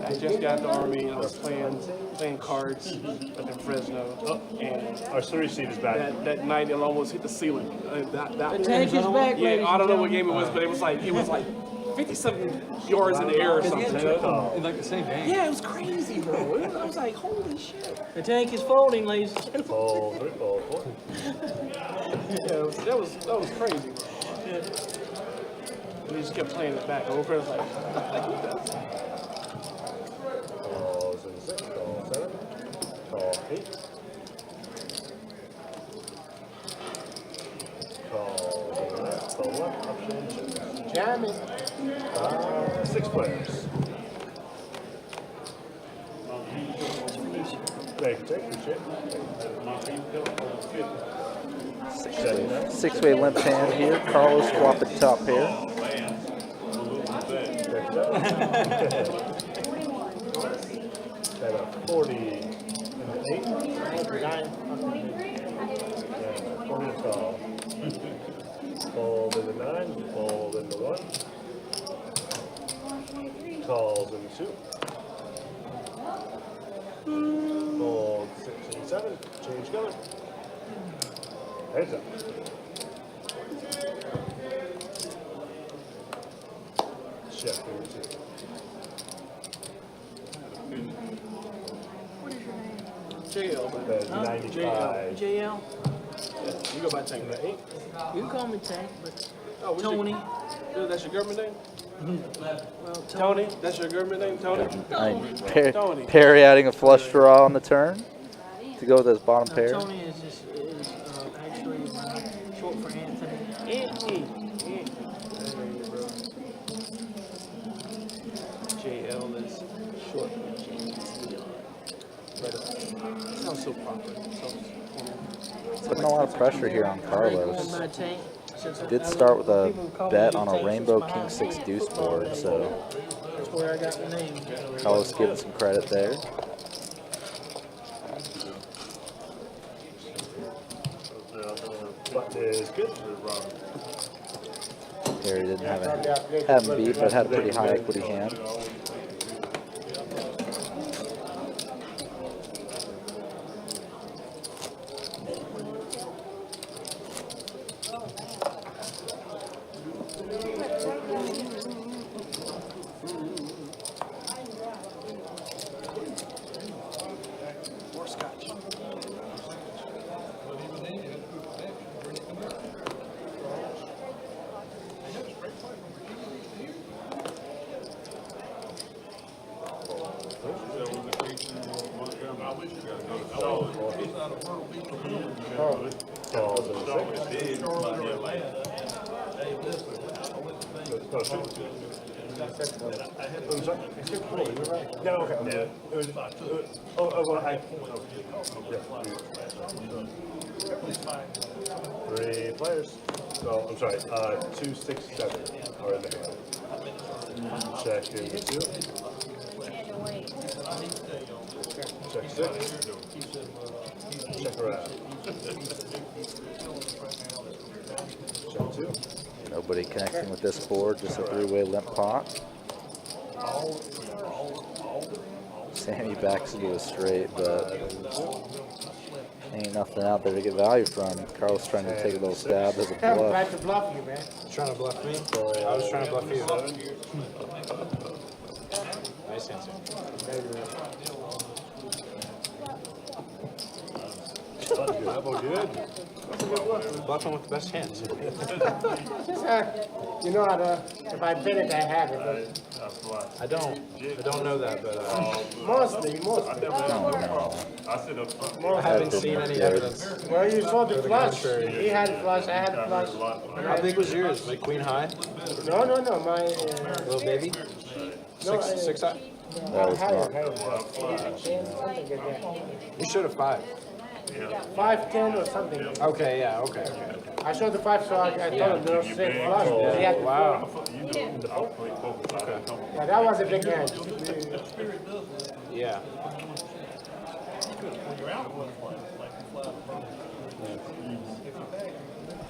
I just got in the Army, and I was playing cards up in Fresno. And our series seat is back. That night, it almost hit the ceiling. The tank is back, ladies Yeah, I don't know what and game it was, but it was like 50-something yards in the air or something. In like the same game. Yeah, it was crazy, bro. I was like, holy shit. The tank is folding, ladies and gentlemen. Fold 3, fold 4. Yeah, that was crazy, bro. And he just kept playing it back over. I was like, Calls in 6, call 7, call 8. Call 9, call 1, option 2. Jam it. 6 players. Thank you, appreciate it. Six-way limp hand here. Carlos swapping top pair. At a 40 and 8. 40 call. Fold in the 9, fold in the 1. Calls in the 2. Fold 6 and 7. Change going. Heads up. Check in the 2. JL, That's 95. JL. Yeah, you go by Tank, right? You can call me Tank, but Oh, what's Tony. Your, that's your government name? Well, Tony? That's your government name, Tony? Tony. Perry adding a flush draw on the turn to go with his bottom pair. Tony is actually short for Anthony. JL is short. But sounds so proper. Putting a lot of pressure here on Carlos. My Tank. Did start with a bet on a rainbow king 6 deuce board, so That's where I got the name. Carlos giving some credit there. Button is good. Perry didn't have him beat, but had a pretty high equity hand. Yeah, okay. Three players. So, I'm sorry, 2, 6, 7 are in the hand. Check in 2. Check 6. Check around. Check 2. Nobody connecting with this board, just a three-way limp pot. Sammy backs into a straight, but ain't nothing out there to get value from. Carl's trying to take a little stab as a I'm bluff. trying to bluff you, man. Trying to bluff me? I was trying to bluff you. Nice answer. Bluffing with the best hands. You know how to, if I bet it, I have it. I don't know that, but Mostly. I haven't seen any evidence. Well, you saw the flush. contrary. He had a flush, I had a flush. How big was yours? Like queen high? No, my, Little baby? no, Six high? That was not. You showed a 5. 5'10" or something. Okay, yeah, okay. I showed the 5, so I told him no straight flush. He had the Wow. Yeah, that was a big hand. Yeah.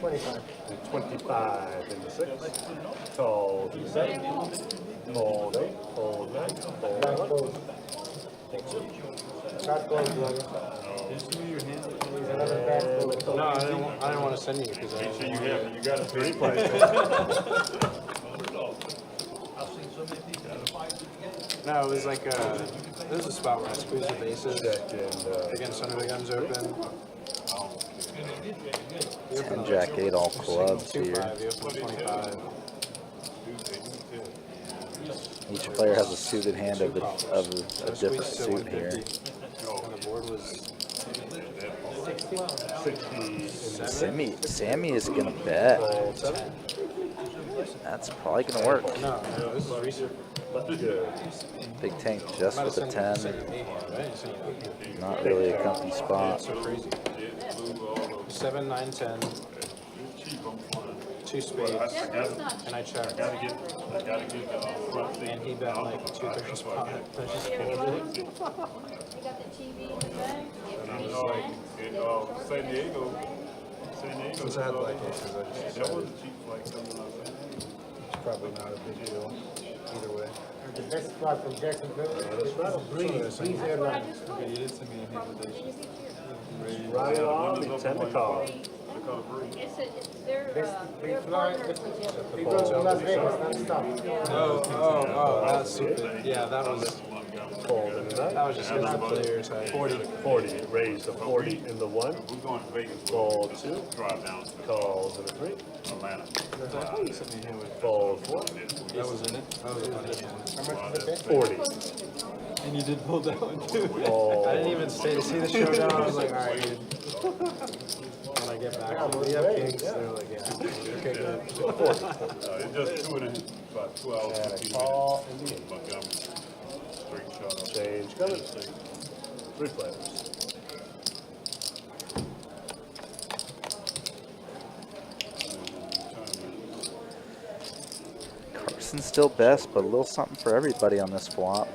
$25. 25 in the 6. Call to 7. Fold 8. Fold 9. Fold 1. Not close, brother. No, I didn't want to send you because I You got a 3 players. No, it was like this is a spot where I squeeze the bases against under the guns open. 10 Jack 8 all clubs here. 2-5, you open 25. Each player has a suited hand of a different suit here. And the board was 60. Sammy is gonna bet. That's probably gonna work. no, this is recent. Big tank just with a 10. Not really a comfy spot. So crazy. 7, 9, 10. 2 spades. And I checked. And he bet like 2/3 spot. You got the TV in the bag? San Diego. Since I had black aces, I just That was a cheap flight coming out there. it's probably not a big deal either way. The best spot from Jacksonville. Breeze Airlines. Okay, you did send me an invitation. Right on the 10 to call. They fly, they go to Las Vegas non-stop. Oh, that's stupid. Yeah, that was Fold in the 9. that was just because the players had 40. Raise the 40 in the 1. We're going to Vegas. Fold 2. Drive down to Calls in the 3. Atlanta. you sent me here with Fold 4. That was in it. that was a funny hand. 40. And you did pull that one too. Fold. I didn't even stay to see the showdown. I was like, all right, dude. When I get back, we have kings. They're like, yeah, okay, good. it's just 2 and about 2 hours. And a call in the 8. Montgomery. Straight shot up. Change coming. 3 players. Carson's still best, but a little something for everybody on this flop.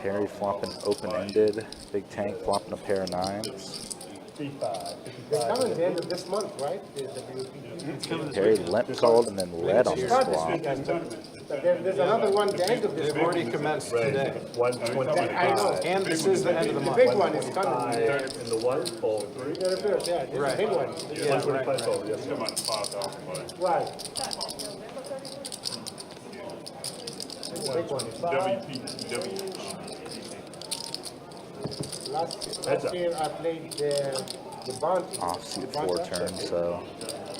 Perry flopping open-ended. Big tank flopping a pair of 9s. 55. They're coming at the end of this month, right? The WP. Perry limp called and then led on the Start this swap. weekend, but there's another one at the end of this They've month. already commenced today. 125. I know. And this is the end of the The month. big one is coming. 125 in the one, fold 3. Yeah, yeah, this is a big one. Yeah, 125 fold, yes, Come sir. on, 5,000 play. Right. Big one. Last year I played the Bounty. Offsuit 4 turns, so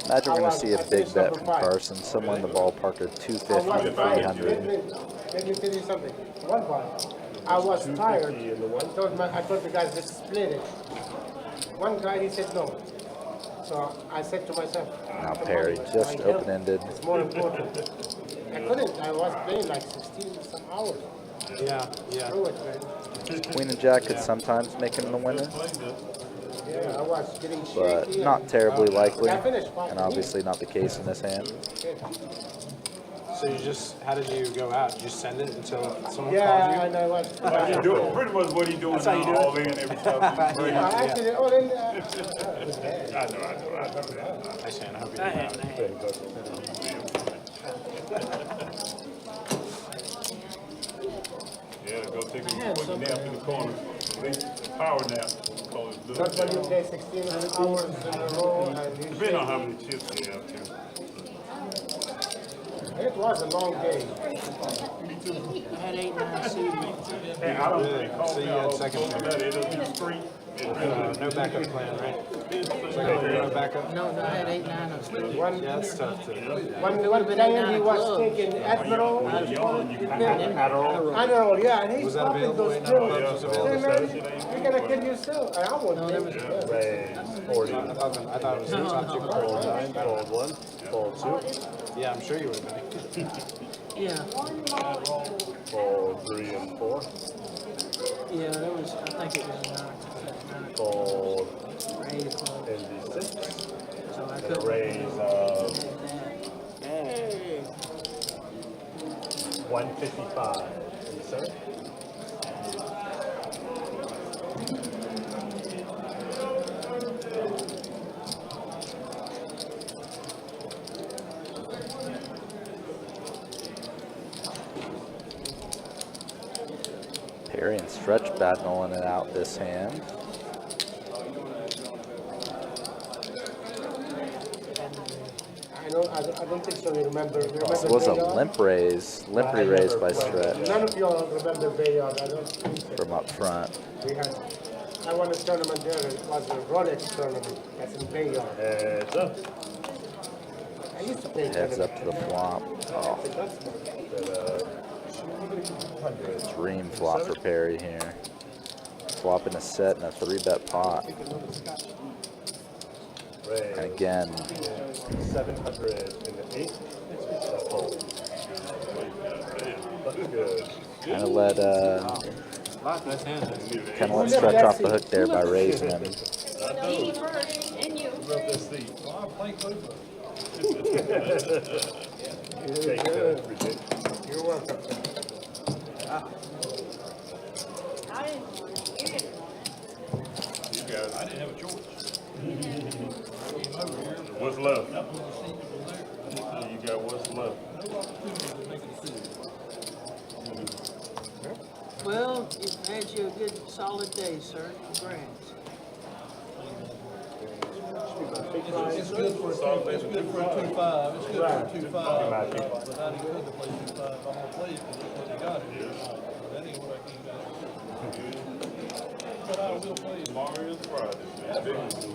imagine we're going to see a big bet from Carson, somewhere in the ballpark of 250 to 300. Let me tell you something. One part, I was tired. I told the guys, let's split it. One guy, he said no. So I said to myself, Now Perry, just open-ended. it's more important. I couldn't. I was playing like 16 some hours. Yeah, yeah. Through it, man. Queen and Jack could sometimes make him the winner, Yeah, I was getting but shaky. not terribly likely, I finished 5 and obviously not the case in this hand. So you just, how did you go out? Did you just send it until someone Yeah, called you? I know what. What he doing? Pretty much what he doing That's how you now, do it? all in every time. Yeah, actually, oh, then, I know. I see, I hope you do that. Yeah, go take a quick nap in the corner. Power nap. Call it little that's when you nap. play 16 hours in a row. And you Depending on how many chips you have, too. It was a long day. I had 8, 9 seed. Hey, I don't think So you had second that. It'll be straight. No backup plan, right? No backup? No, I had 8, 9 of sleep. One, Yeah, that's tough to. one player, he was taking Admiral. Admiral, yeah, and he's Was that popping available? those Ain't pills. none of those Hey, available? man, you're gonna kill yourself. And I won't No, kill there was. you. Raise 40. I thought it was top two. Fold 9, fold 1, fold 2. Yeah, I'm sure you would have been. Yeah, Fold 3 and 4. yeah, there was, I think it was 9 Fold or 8 o'clock. ND6. So I And a couldn't. raise of Hey. 155 in the center. Perry and Stretch battling it out this hand. I don't think so. You remember? This was a limp raise by Stretch None of y'all remember Bayard. I don't think so. from up front. We had, I won a tournament there. It was a Rolex tournament. That's in Bayard. Heads up. I used to play Heads up to the flop. Oh, At dream flop for Perry here. Swapping a set in a 3-bet pot. raise And again, 700 in the 8. That's fold. Looks good. kind of let Nice hand. Stretch off the hook there by raising him. Me first, and you. Well, I play Cleveland. Take care. Appreciate it. You're welcome. I didn't want it. You didn't want it. You guys, I didn't have a choice. Came over here. what's left? That was the seat that was there. You got what's left? Well, you've had you a good solid day, sir. Congrats. It's good for a 2-5. It's good for a 2-5. It's good for a 2-5. But I didn't go to play 2-5. I'm gonna play it because it's what they got here. That ain't what I came down to. But I will play it. Tomorrow is Friday.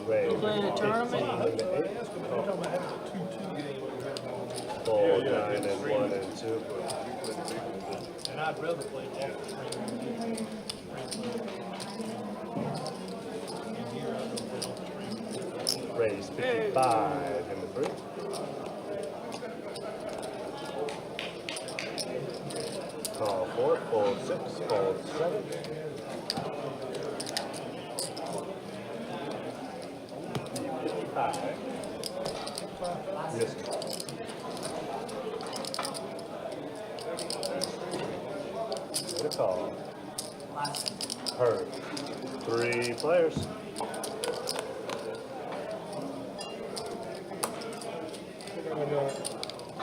Raise You playing a tournament? I asked them, they're talking about having a 2-2 game over here. fold 9 and 1 and 2. And I'd rather play off the screen. Raise 55 in the 3. Call 4, fold 6, fold 7. Missed. What a call. Heard. 3 players.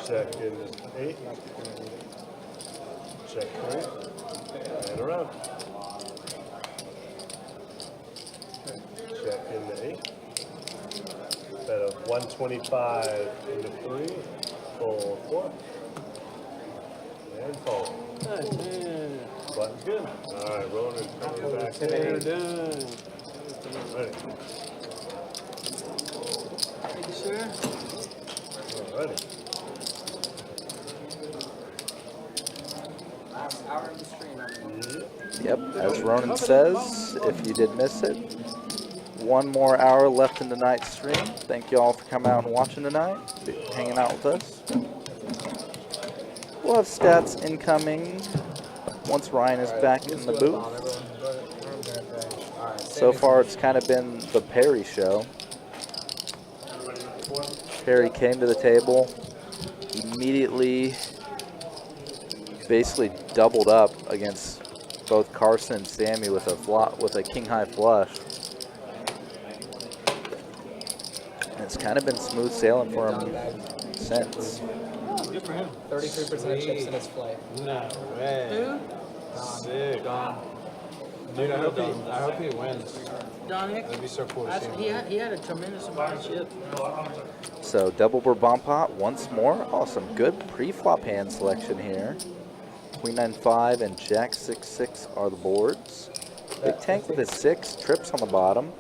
Check in the 8. Check 3. And around. Check in the 8. Bet of 125 in the 3. Fold 4. And fold. Button's good. Alright, rolling coming back in. Done. Ready. Thank you, sir. Alrighty. Last hour of the stream. Yep, as Ronan says, if you did miss it, 1 more hour left in tonight's stream. Thank you all for coming out and watching tonight, hanging out with us. We'll have stats incoming once Ryan is back in the booth. So far, it's kind of been the Perry show. Perry came to the table, immediately basically doubled up against both Carson and Sammy with a king high flush. And it's kind of been smooth sailing for him since. Good for him. 33% of chips in his flight. No way. Sick. Dude, I hope he wins. Dominic, That'd be so cool to see him. he had a tremendous amount of chips. So double board bomb pot once more. Awesome. Good pre-flop hand selection here. Queen 9-5 and Jack 6-6 are the boards. Big Tank with his 6, trips on the bottom.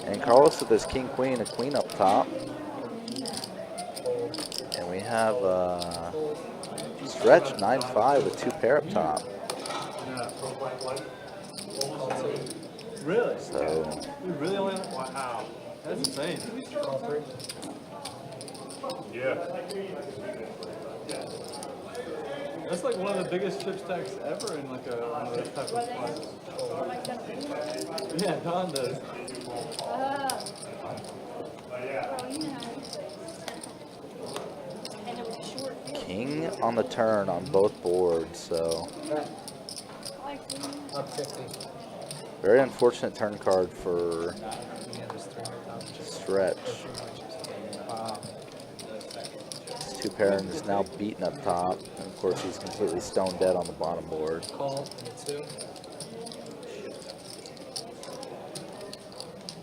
And Carlos with his King Queen, a queen up top. And we have Stretch 9-5 with 2 pair up top. Really? So We really only. Wow. That's insane. Yeah. That's like one of the biggest chip stacks ever in like one of those type of classes. Yeah, Don does. King on the turn on both boards, so Up 50. very unfortunate turn card for Stretch. Wow. 2 pair and is now beaten up top, and of course he's completely stone dead on the bottom board. Call in the 2.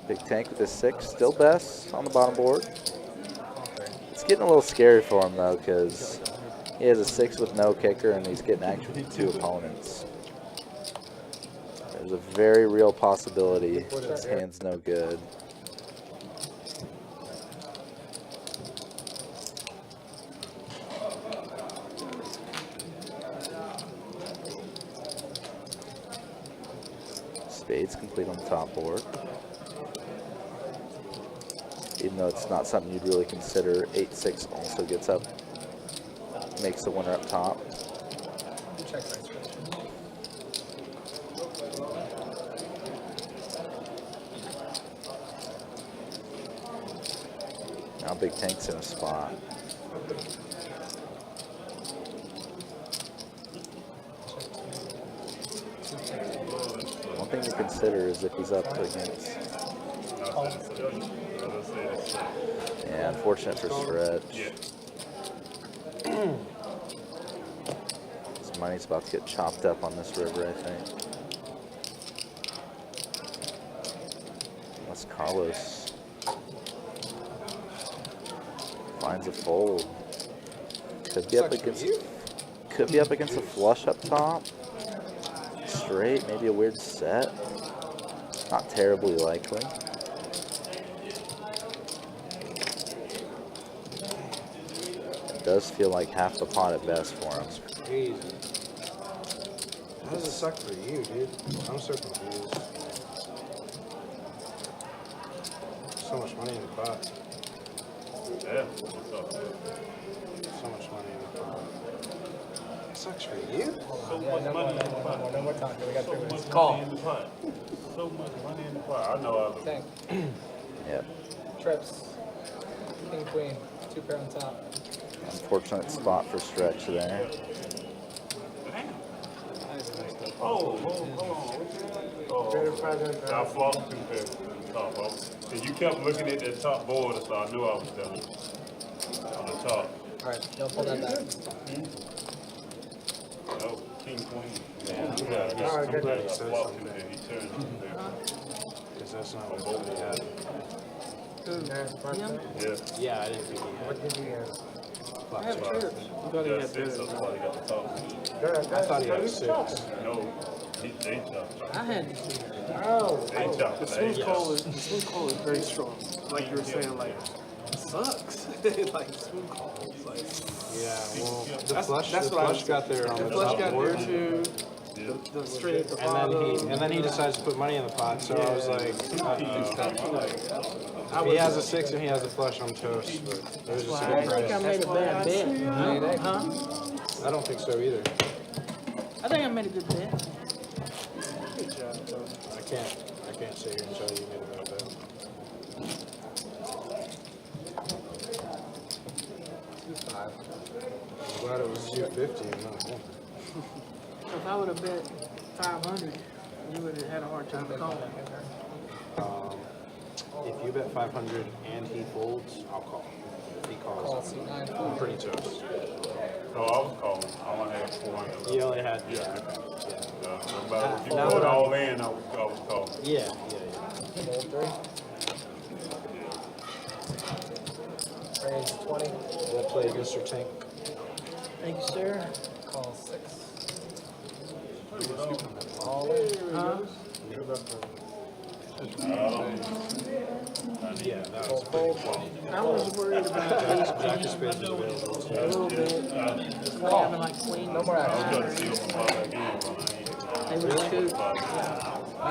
Big Tank with his 6, still best on the bottom board. It's getting a little scary for him though, because he has a 6 with no kicker and he's getting actually 2 opponents. There's a very real possibility his hand's no good. Spades complete on the top board. Even though it's not something you'd really consider, 8-6 also gets up, makes the winner up top. Check raise. Now Big Tank's in a spot. One thing to consider is if he's up against. Yeah, unfortunate for Stretch. His money's about to get chopped up on this river, I think. Unless Carlos finds a fold. Could be up against a flush up top. Straight, maybe a weird set. Not terribly likely. It does feel like half the pot at best for him. Crazy. How does it suck for you, dude? I'm so confused. So much money in the pot. Yeah. So much money in the pot. It sucks for you? So much money in the pot. No more talking. We got 3 So minutes. much Call. money in the pot. So much money in the pot. I know I was. Tank. Yep. Trips. King, queen. 2 pair on top. Unfortunate spot for Stretch there. Oh, hold on. Oh, I flopped 2 pairs on the top. And you kept looking at that top board, so I knew I was done. On the top. Alright, don't pull that back. No, king, queen. Man, you gotta get somebody to flop him and he turns him there. Because that's not what he had. Him? Yeah. Yeah, I didn't think he had. What did he have? I have trips. I thought he Got had six, better. that's why he got the top. I thought he had a 6. No, they chopped. I had to see. Oh. They chopped. The smooth call is very strong. Like you were saying, like it sucks. Like smooth call is like Yeah, well, the that's flush, what the I flush was got there on the the flush top got there board. too. The straight at the bottom. And then he decides to put money in the pot, so I was like, if he has a 6 and he has a flush, I'm toast. But it was just a I good think I price. made a bad bet. Huh? I don't think so either. I think I made a good bet. Good job, Tony. I can't sit here and tell you made a bad bet. 2-5. I'm glad it was 250 and not 1. If I would have bet 500, you would have had a hard time calling. If you bet 500 and he folds, I'll call. If he calls, I'm pretty toast. Oh, I was calling. I only had 400. You only had, Yeah. yeah. But if you put it all in, I was calling. Yeah. Fold 3. Raise 20. We'll play Mr. Tank. Thank you, sir. Call 6. All in. Huh? Yeah, that Fold, fold. I was worried about Jack of ace spades is available. king a little bit. Having like queen. No more action. They would have two. I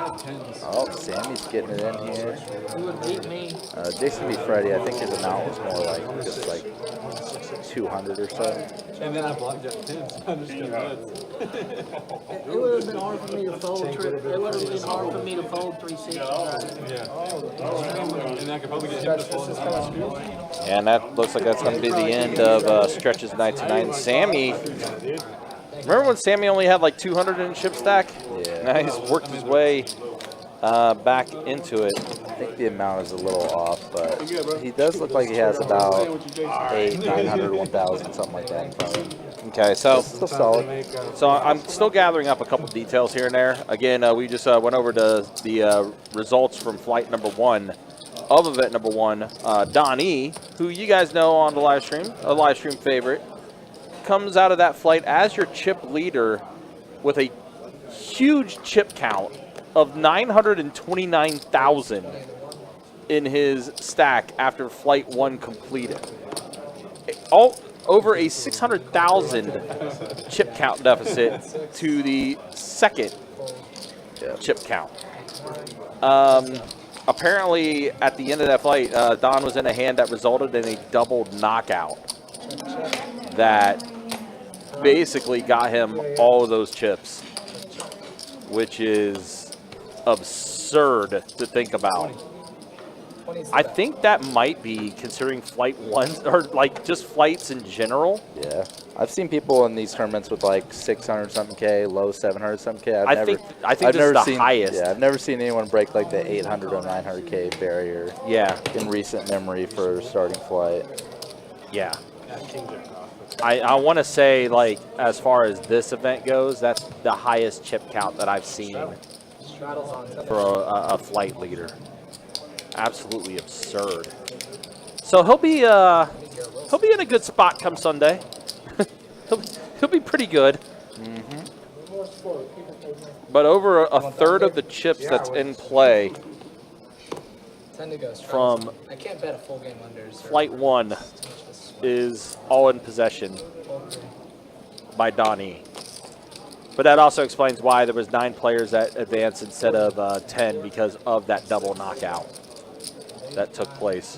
had 10s. Oh, Sammy's getting it in here. You would have beat me. Jason B. Freddy, I think his amount was more like just like 200 or so. And then I blocked Jack 10s. I just got nuts. It would have been hard for me to fold. It would have been hard for me to fold 360. Yeah. And I could probably get him to fold his house too. And that looks like that's going to be the end of Stretches 99. Sammy, remember when Sammy only had like 200 in chip stack? Yeah. Now he's worked his way back into it. I think the amount is a little off, but he does look like he has about 800, 900, 1,000, something like that in front of him. Okay, so Still solid. So I'm still gathering up a couple details here and there. Again, we just went over to the results from flight number 1 of event number 1. Donnie, who you guys know on the live stream, a live stream favorite, comes out of that flight as your chip leader with a huge chip count of 929,000 in his stack after flight 1 completed. All over a 600,000 chip count deficit to the second chip count. Apparently, at the end of that flight, Don was in a hand that resulted in a doubled knockout that basically got him all of those chips, which is absurd to think about. I think that might be considering flight 1 or like just flights in general. Yeah, I've seen people in these tournaments with like 600 something K, low 700 something K. I think this is the highest. Yeah, I've never seen anyone break like the 800 or 900 K barrier. Yeah, in recent memory for starting flight. Yeah. I want to say, like, as far as this event goes, that's the highest chip count that I've seen for a flight leader. Absolutely absurd. So he'll be in a good spot come Sunday. he'll be pretty good. But over a third of the chips that's in play from I can't bet a full game unders. flight 1 is all in possession by Donnie. But that also explains why there was 9 players that advanced instead of 10 because of that double knockout that took place.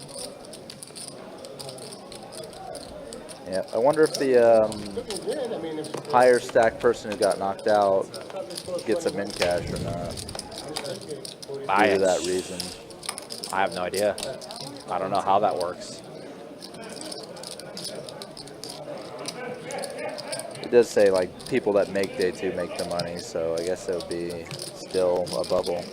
Yeah, I wonder if the higher stack person who got knocked out gets a min cash or not. Due to that reason. I have no idea. I don't know how that works. It does say like people that make day 2 make the money, so I guess it would be still a bubble.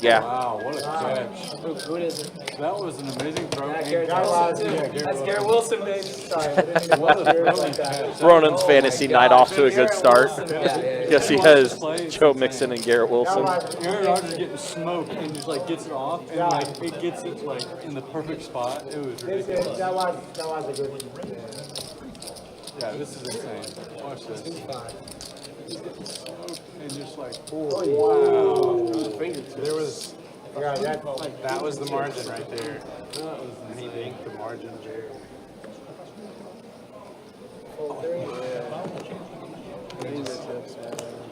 Yeah. Wow, what a catch. Who is it? That was an amazing throw. Yeah, and Garrett catch. Wilson, too. That's Garrett Wilson, baby. Sorry, I didn't mean to What a bust yours throw like and that. catch. Ronan's Oh fantasy my night God. off to a good Garrett start. Wilson. Yeah. Yes, he Watch has this play, it's Joe insane. Mixon and Garrett Wilson. Aaron Rodgers getting smoked and just like gets it off and like it gets it like in the perfect spot. It was ridiculous. That was a good one. Yeah, this is insane. Watch this. He's getting smoked and just like, wow. There was, Yeah, that, like, that was the margin right there. And he banked the margin there.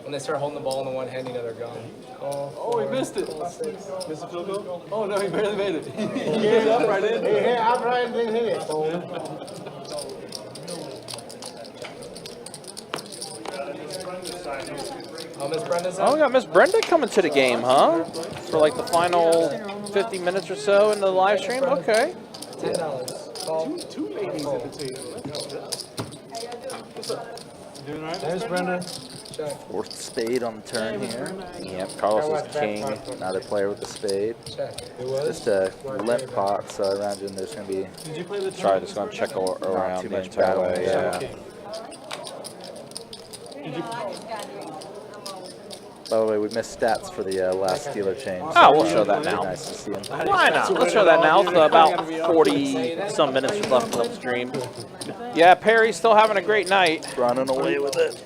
When they start holding the ball in the one hand, you know they're gone. Oh, he missed it. Missed the field goal? Oh, no, he barely made it. He gave it up right in. hey, I'm right, didn't hit it. Oh, Miss Brenda's Oh, we got Miss Brenda coming to the game, huh? For like the final 50 minutes or so in the live stream? Okay. $10. Two ladies at the table. Doing all right? There's Brenda. Check. Fourth spade on the turn here. Yep, Carlos is king. Another player with the spade. Check. It was. Just a limp pot, so I imagine there's going to be Did you play the Sorry, just going to check around too the much entire battle. way. Yeah. By the way, we missed stats for the last dealer change. Oh, we'll show that now. Nice to see him. Why not? Let's show that now. With about 40-some minutes left of the stream. Yeah, Perry's still having a great night. Running away with it.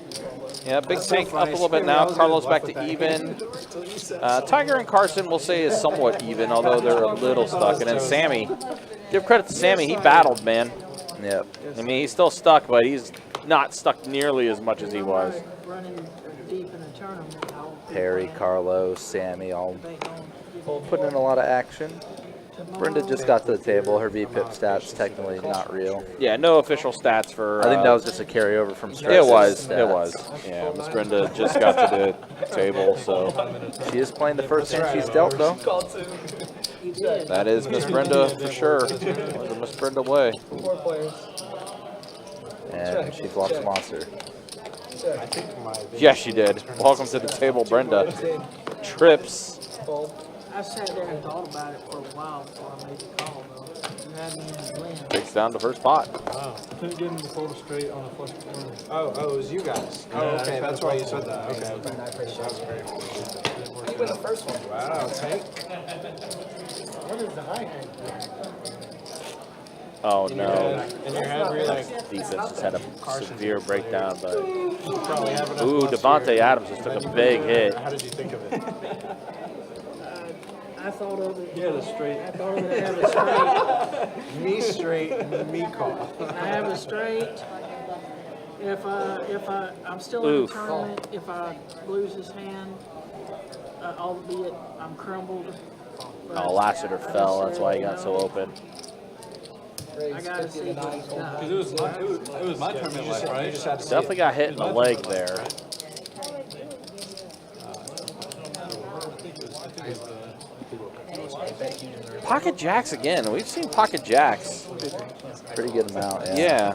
Yeah, big tank up a little bit now. Carlos back to even. Tiger and Carson, we'll say, is somewhat even, although they're a little stuck. And then Sammy, give credit to Sammy. He battled, man. Yep. I mean, he's still stuck, but he's not stuck nearly as much as he was. Running deep in a tournament. Perry, Carlos, Sammy, all putting in a lot of action. Brenda just got to the table. Her VPIP stats technically not real. Yeah, no official stats for. I think that was just a carryover from It Stress's was. stats. It was. Yeah, Miss Brenda just got to the table, so She is playing the first hand she's dealt, though. that is Miss Brenda for sure. The Miss Brenda way. 4 players. And she blocks Monster. I think my Yes, she did. Welcome to the table, Brenda. Trips. I sat there and thought about it for a while before I made the call, though. You had me in the blend. Takes down the first pot. Wow. Couldn't get him to fold a straight on a flush corner. Oh, it was you guys. Oh, okay, that's why you said that. Okay, okay. I appreciate That was it. great. You win the first one. Wow, Tank. What is the high hand? Oh In no. your head, were you like, Defense just had a severe breakdown, but you probably have enough ooh, left Devontae here. Adams just took a big hit. How did you think of it? I thought of it. He had a straight. I thought of it having straight. Me straight, me call. I have a straight. I'm still in Oof. the tournament. If I lose this hand, albeit I'm crumbled. Oh, Lassiter fell. That's why he got so open. I gotta see what he's got. Because it was my tournament life, right? Definitely got hit in the leg there. Pocket jacks again. We've seen pocket jacks. Pretty good amount, yeah. Yeah.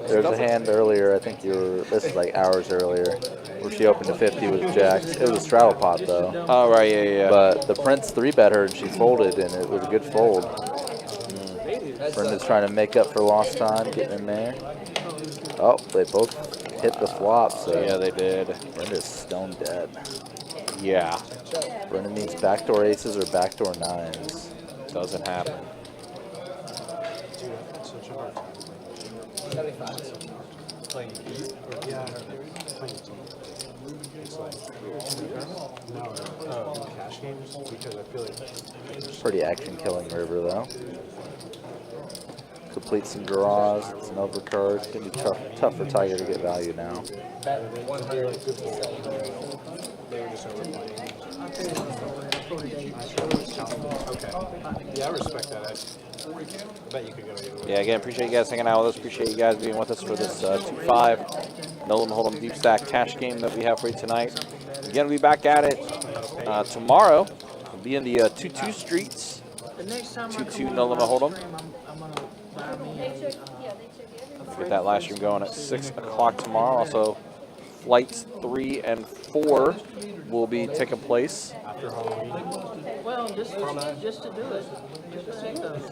There was a hand earlier, I think this is like hours earlier, where she opened to 50 with jacks. It was a straddle pot, though. Oh, right, yeah. But the Prince 3-bet her, and she folded, and it was a good fold. Brenda's trying to make up for lost time, getting in there. Oh, they both hit the flop, so Yeah, they did. Brenda's stone dead. Yeah. Brenda needs backdoor aces or backdoor nines. Doesn't happen. Such a hard time. 75. Playing beat or playing team. It's like cash games because I feel like Pretty action-killing river, though. Complete some draws, it's an overcard. It's going to be tough for Tiger to get value now. Bet 100. they were just overplaying. I'll tell you the story. I put it in. Okay. Yeah, I respect that. I bet you could go either way. Yeah, again, appreciate you guys hanging out with us. Appreciate you guys being with us for this 2-5 No Limit Hold'em Deep Stack cash game that we have for you tonight. Again, we'll be back at it tomorrow. We'll be in the 2-2 streets. The next time I 2-2 come No on Limit Hold'em. stream, I'm gonna buy me Let's get that live stream going at 6 o'clock tomorrow. Also, flights 3 and 4 will be taking place. Well, just to do it. Just to see those.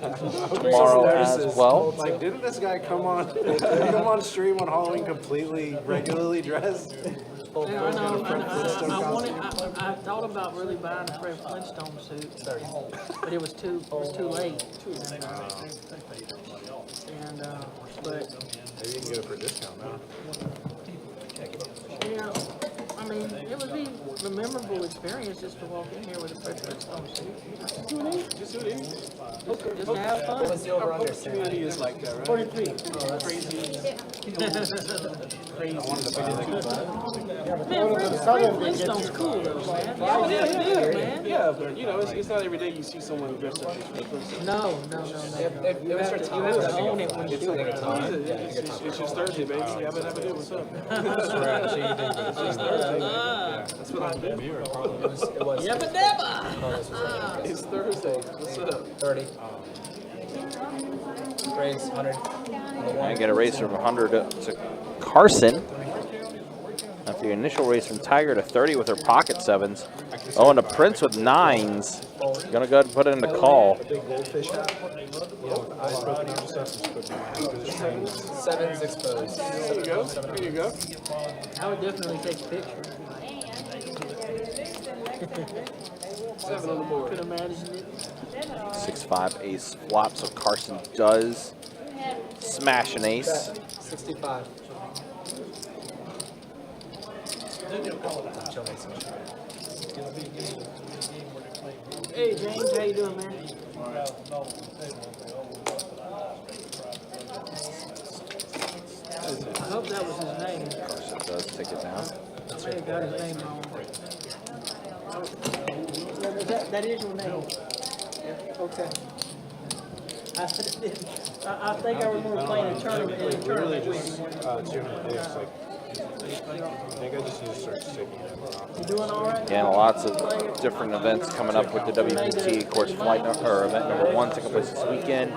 Tomorrow as well. Like, didn't this guy come on stream on Halloween completely regularly dressed? Yeah, I know. I thought about really buying a Fred Flintstone suit, but it was too late. But Maybe you can get it for a discount now. yeah, I mean, it would be a memorable experience just to walk in here with a Fred Flintstone suit. Just do it. Just to have fun. What was the over under? Community is like that, right? 43. Crazy. Man, Fred Flintstone's cool though, man. Yeah, it is good, man. Yeah, but you know, it's not every day you see someone dressed up as Fred Flintstone. No. You have to own it when you do it. It's just Thursday, baby. Yabba dabba do. What's up? That's Thursday, baby. That's what I do. It was. Yabba dabba! It's Thursday. What's up? 30. Raise 100. And get a race from 100 to Carson. After the initial race from Tiger to 30 with her pocket 7s. Oh, and a Prince with 9s. Gonna go ahead and put it in the call. Big goldfish hat. You know, with the eyes broken out and stuff. Just put it 7's exposed. There you go. There you go. I would definitely take a picture. 7 on the board. Could imagine it. 6-5 ace flop, so Carson does smash an ace. 65. Hey James, how you doing, man? I hope that was his name. Carson does take it down. I got his name wrong. That is your name? Yeah. Okay. I think I remember playing a tournament in a tournament with you. 200 days. Like, I think I just need to start taking it off. You doing all right? Yeah, and lots of different events coming up with the WPT. Of course, event number 1 taking place this weekend.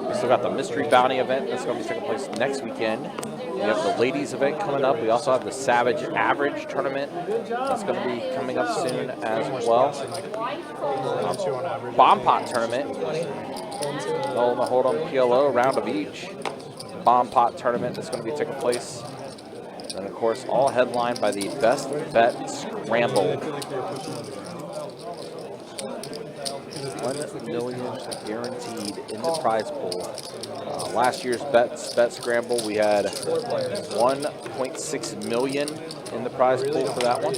We still got the Mystery Bounty event that's going to be taking place next weekend. We have the ladies event coming up. We also have the Savage Average tournament that's going to be coming up soon as well. Bomb Pot tournament. Hold on PLO, round of each. Bomb Pot tournament that's going to be taking place. And of course, all headlined by the Best Bet Scramble. $1 million guaranteed in the prize pool. Last year's Bet Scramble, we had $1.6 million in the prize pool for that one.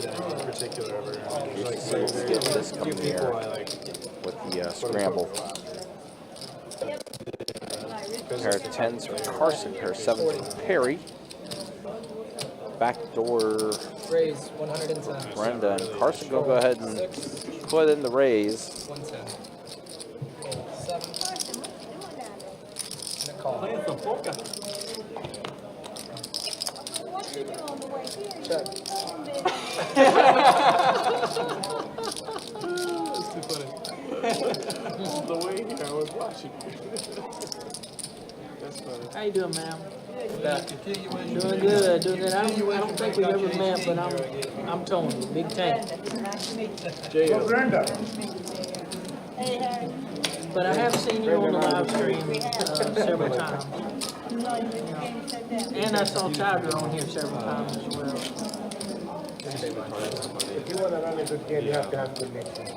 So let's get this coming here with the Scramble. Pair of 10s for Carson, pair of 7s for Perry. Backdoor Raise 110. Brenda and Carson go ahead and put in the raise. 110. 7. And a call. Check. That's too funny. The way I was watching. That's funny. How you doing, ma'am? Doing good, doing good. I don't think we've ever met, but I'm Tony, Big Tank. But I have seen you on the live stream several times. And I saw Tiger on here several times as well. If you want to run a good game, you have to have good next game.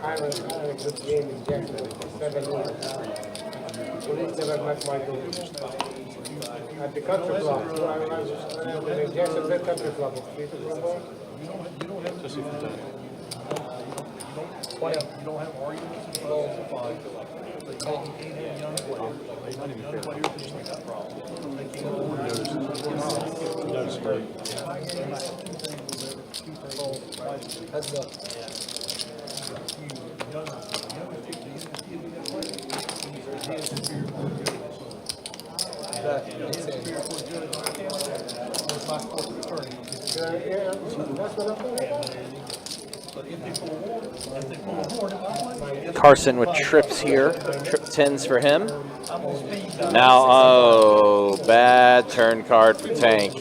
I ran a good game in Jacksonville for 7 years. Police never met my goal. At the country club, in Jacksonville country club, it's beautiful ball. Just if you're done. 20. You don't have arguments and balls to fight. They can't have young players. Young players just like that problem. They can't Heads up. Yeah, that's what I'm doing. But if they pull a warning, it might win. Carson with trips here. Trip 10s for him. Now, oh, bad turn card for Tank.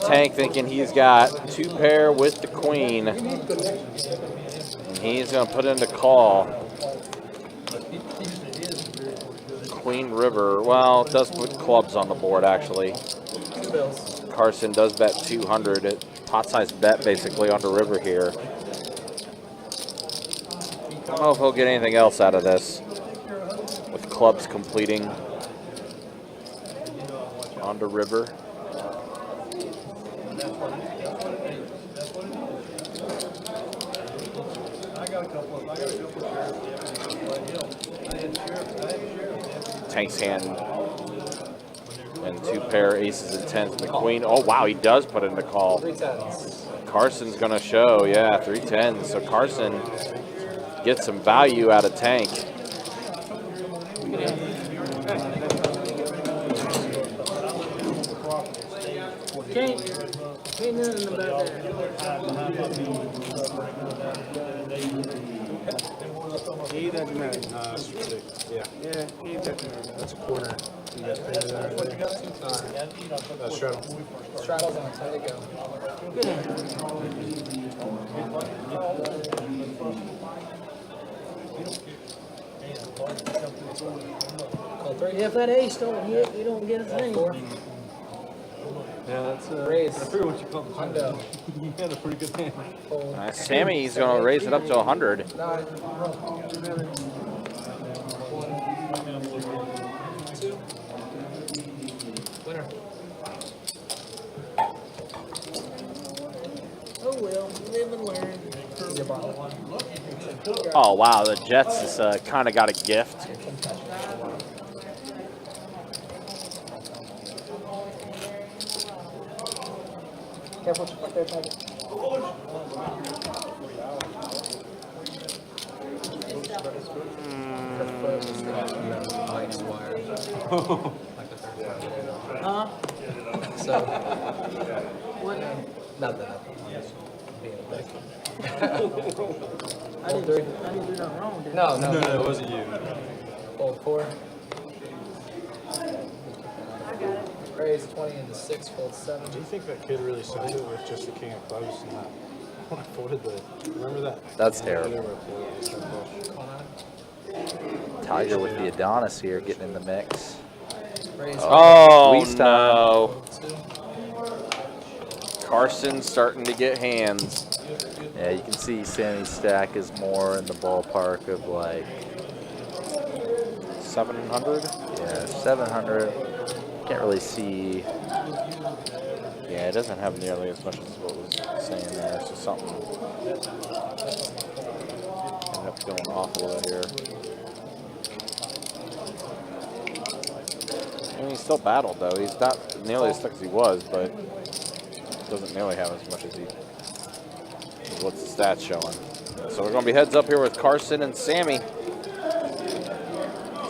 Tank thinking he's got 2 pair with the queen. And he's going to put in the call. Queen River. Well, it does put clubs on the board, actually. Carson does bet 200. Pot size bet, basically, on the river here. I don't know if he'll get anything else out of this. With clubs completing on the river. Tank's hand and 2 pair aces and 10s. The queen. Oh wow, he does put in the call. 3 10s. Carson's gonna show, yeah, 3 10s. So Carson gets some value out of Tank. Ain't nothing about that. He doesn't matter. Yeah. Yeah, he doesn't matter. That's a corner. You got paid there. That's straddle. Straddle's on 10 to go. Call 3. If that ace don't hit, you don't get a thing. 4. Yeah, that's Raise. I figured what you called the Hundo. You had a pretty good hand. Fold. Sammy's going to raise it up to 100. 9. 2. Winner. Oh well, live and learn. Easy ball. Oh wow, the Jets has kind of got a gift. Careful, right there, Tiger. Huh? So, What? nothing. Being a dick. I didn't do nothing wrong, did I? No, no, No, it wasn't you. Fold 4. Raise 20 into 6, fold 7. Do you think that kid really sent it with just the king of clubs and not when I folded the? Remember that? That's terrible. Tiger with the Adonis here getting in the mix. Raise Oh Squeeze time. no. 2. Carson's starting to get hands. Yeah, you can see Sammy's stack is more in the ballpark of like 700? yeah 700. Can't really see. Yeah, it doesn't have nearly as much as what was saying there. So something ended up going off a little here. I mean, he's still battled though. He's not nearly as stuck as he was, but doesn't nearly have as much as he. What's the stats showing? So we're going to be heads up here with Carson and Sammy.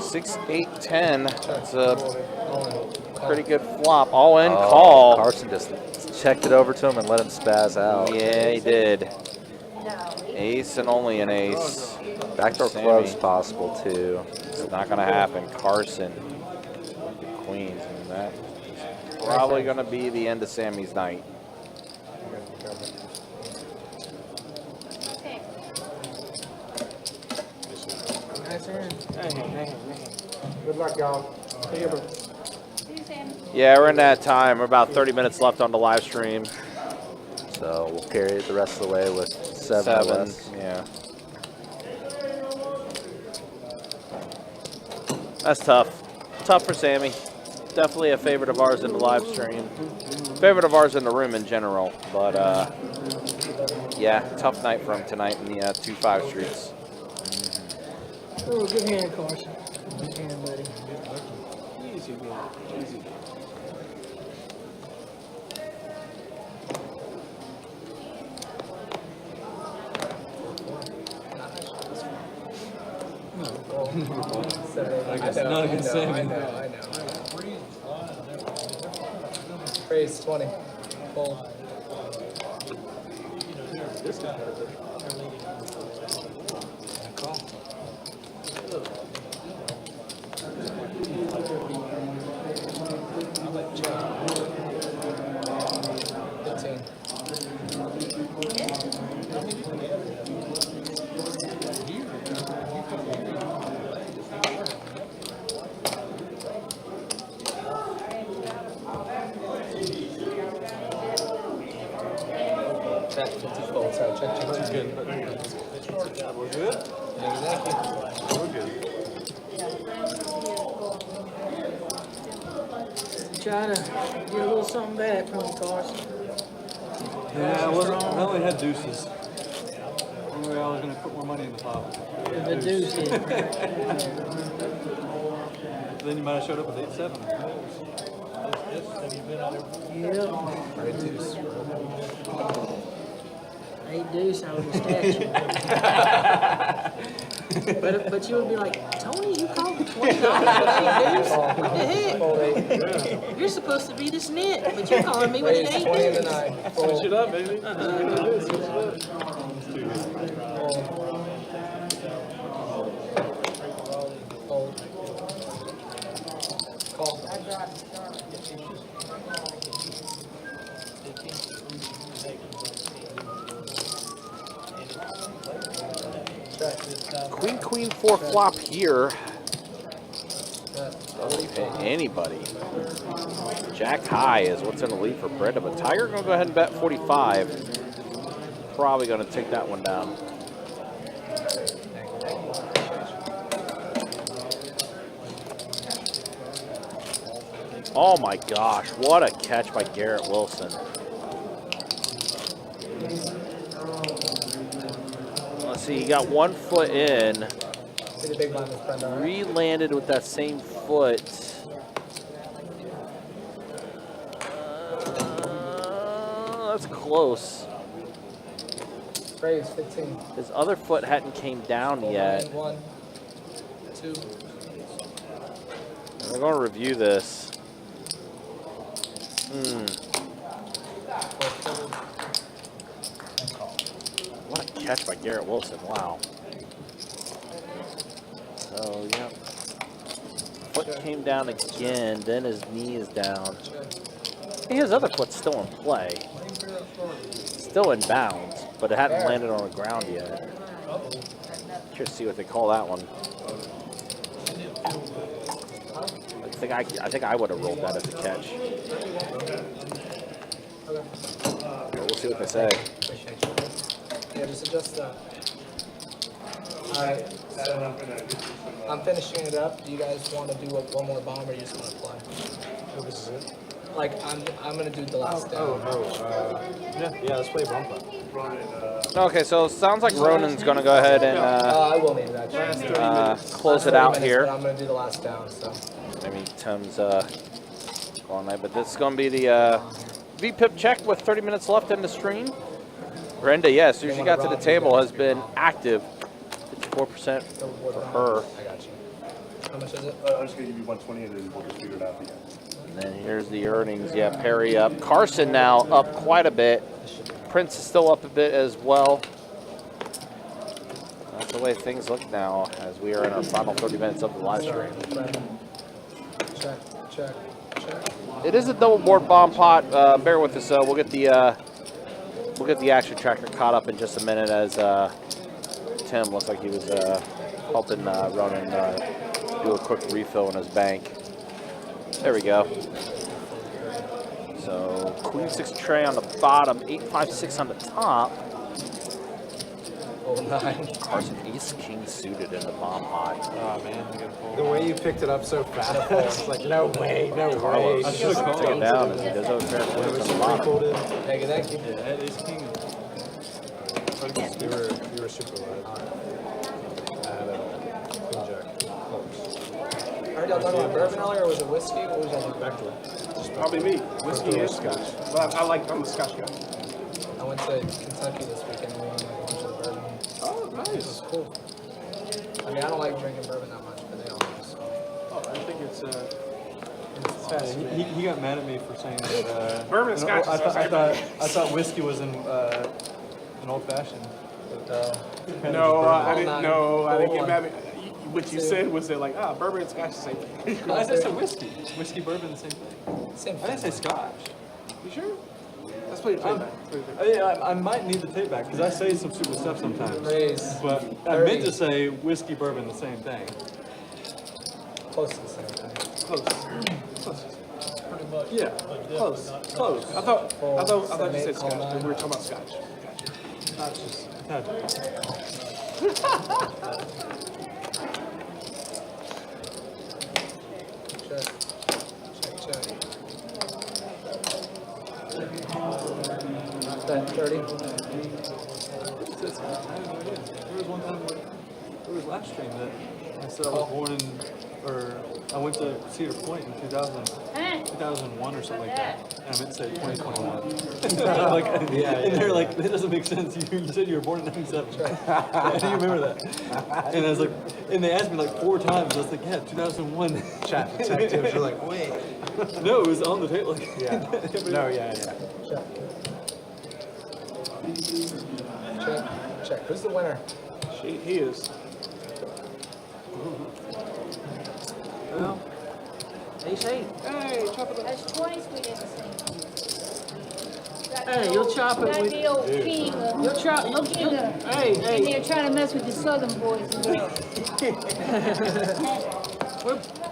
6, 8, 10. That's a pretty good flop. All in call. Carson just checked it over to him and let him spaz out. Yeah, he did. Ace and only an ace. Backdoor Sammy. club's possible too. It's not going to happen. Carson, the queens, and that is probably going to be the end of Sammy's night. Nice hand. Good luck, y'all. See you, Sam. Yeah, we're in that time. We're about 30 minutes left on the live stream. So we'll carry it the rest of the way with 7 or less. Yeah. That's tough. Tough for Sammy. Definitely a favorite of ours in the live stream. Favorite of ours in the room in general. But, yeah, tough night for him tonight in the 2-5 streets. Oh, good hand, Carson. Good hand, buddy. Easy, man. Easy. I guess not against Sammy. I know. Raise 20. Fold. This guy. Call. gotta get a little something back from the Carson. Yeah, I only had deuces. Only way I was going to put more money in the pot. The deuce hit. Then you might have showed up with 8-7. Yep. Right deuce. 8 deuce, I would have stacked you. but you would be like, Tony, you called $20 for 8 deuce? What the heck? You're supposed to be this knit, but you're calling me with an 8 deuce. Switch it up, baby. Call. Queen 4 flop here. Doesn't pay anybody. Jack high is what's in the lead for Brenda, but Tiger gonna go ahead and bet 45. Probably gonna take that one down. Oh my gosh, what a catch by Garrett Wilson. Let's see, he got 1 foot in. Re-landed with that same foot. That's close. Raise 15. His other foot hadn't came down yet. 1, 2. We're going to review this. What a catch by Garrett Wilson. Wow. So, yeah. Foot came down again, then his knee is down. His other foot's still in play. Still in bounds, but it hadn't landed on the ground yet. Curious to see what they call that one. I think I would have rolled that as a catch. But we'll see what they say. Yeah, just adjust that. Alright, so I'm finishing it up. Do you guys want to do one more bomb or you just want to play? Oh, this is it? Like, I'm going to do the last down. Yeah, let's play bump up. Okay, so it sounds like Ronan's going to go ahead and I will need that. close it out here. But I'm going to do the last down, so. Maybe Tim's going there, but this is going to be the VPIP check with 30 minutes left in the stream. Brenda, yes, as soon as she got to the table, has been active. 54% for her. I got you. How much is it? I'm just going to give you 120 and then we'll just figure it out again. And then here's the earnings. Yeah, Perry up. Carson now up quite a bit. Prince is still up a bit as well. That's the way things look now as we are in our final 30 minutes of the live stream. Check, check, check. It is a double board bomb pot. Bear with us, we'll get the action tracker caught up in just a minute as Tim looks like he was helping Ronan do a quick refill in his bank. There we go. So Queen 6 tray on the bottom, 8-5-6 on the top. Oh, 9. Carson Ace King suited in the bomb pot. Oh man, I gotta fold. The way you picked it up so fast, it's like, no way, no way. I should have Take it called. down as he does over there on the bottom. Thank you, thank you. Yeah, I had ace king. You were super live. I had a queen jack. Close. Are y'all talking about bourbon earlier, or was it whiskey? What was y'all Back to it. Probably me. Whiskey and scotch. But I'm a scotch guy. I went to Kentucky this weekend and we went like a bunch of bourbon. Oh, It nice. was cool. I mean, I don't like drinking bourbon that much, but they all do. So. Oh, I think it's He got mad at me for saying that. Bourbon and scotch I is thought whiskey was an old fashioned. No, I didn't. No, I didn't get mad. What you said was that like, bourbon and scotch is the same thing. I said whiskey. Whiskey, bourbon, the same thing. Same I didn't say scotch. You sure? Let's play the tape back. I might need the tape back because I say some stupid stuff sometimes. Raise. But I meant to say whiskey, bourbon, the same thing. Close to the same thing. Close. Close. Pretty much. Yeah. Close. Close. I thought you said scotch, but we were talking about scotch. Not just. Check. Check, check. 30. There was one time, there was last stream that I said I was born in, or I went to Cedar Point in 2001 or something like that. And I meant to say 2021. Like, and they're like, that doesn't make sense. You said you were born in 97. How do you remember that? And I was like, and they asked me like 4 times. I was like, yeah, 2001. Chat detectives were like, wait. No, it was on the table. Like, Yeah. No, yeah. Check. Who's the winner? He is. Well, ace 8. Hey, chop it up. That's 20s we didn't see. Hey, you'll chop it Got with. the old king of, You'll chop. king of, Hey, and hey. they're trying to mess with the southern boys and girls.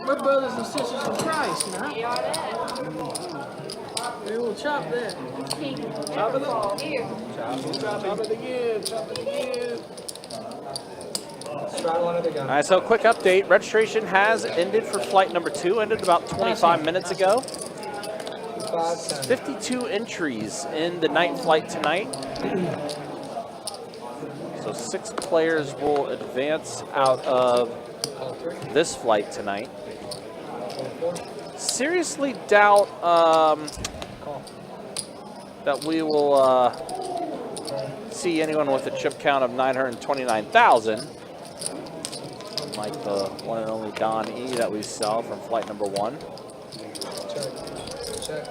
We're brothers and sisters in Christ, now. They are that. We will chop that. King will never fall here. Chop it again. Straddle under the gun. All right, so quick update. Registration has ended for flight number 2. Ended about 25 minutes ago. 52 entries in the night flight tonight. So 6 players will advance out of this flight tonight. Seriously doubt that we will see anyone with a chip count of 929,000. Like the one and only Don E that we saw from flight number 1. Check.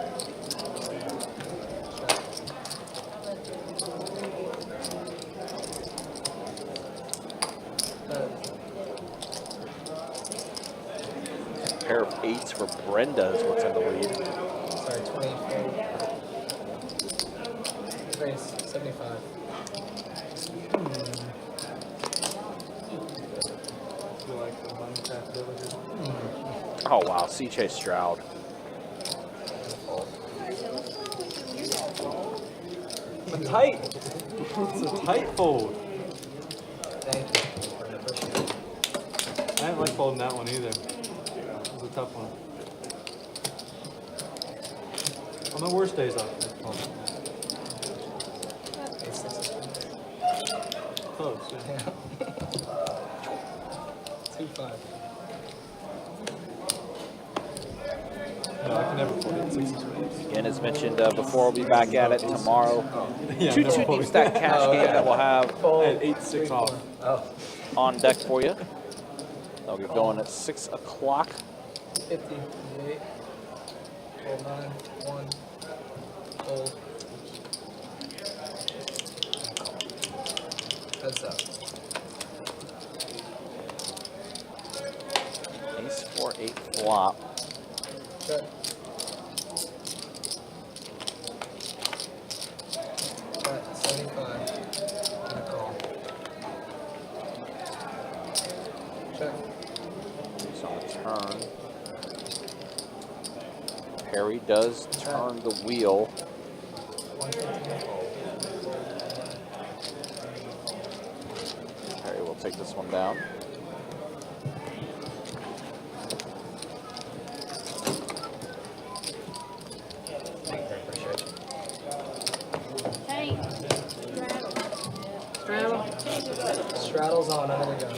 A pair of 8s for Brenda is what's in the lead. Sorry, 24. Race, 75. Oh wow, C.J. Stroud. a tight. It's a tight fold. Thank you. I didn't like folding that one either. It was a tough one. On the worst days, I'll fold. Close, yeah. 2-5. No, I can never fold it. 6 Again, as mentioned before, we'll be back at it tomorrow. Yeah, two never deep stack cash game that we'll have I had 8-6 off. on deck for you. They'll get going at 6 o'clock. 50, 8, hold 9, 1, hold. Heads up. Ace 4-8 flop. Check. Bet 75. And a call. Check. He's on the turn. Perry does turn the wheel. 115 fold. Perry will take this one down. Hey, Straddle? Straddle's on, under the gun.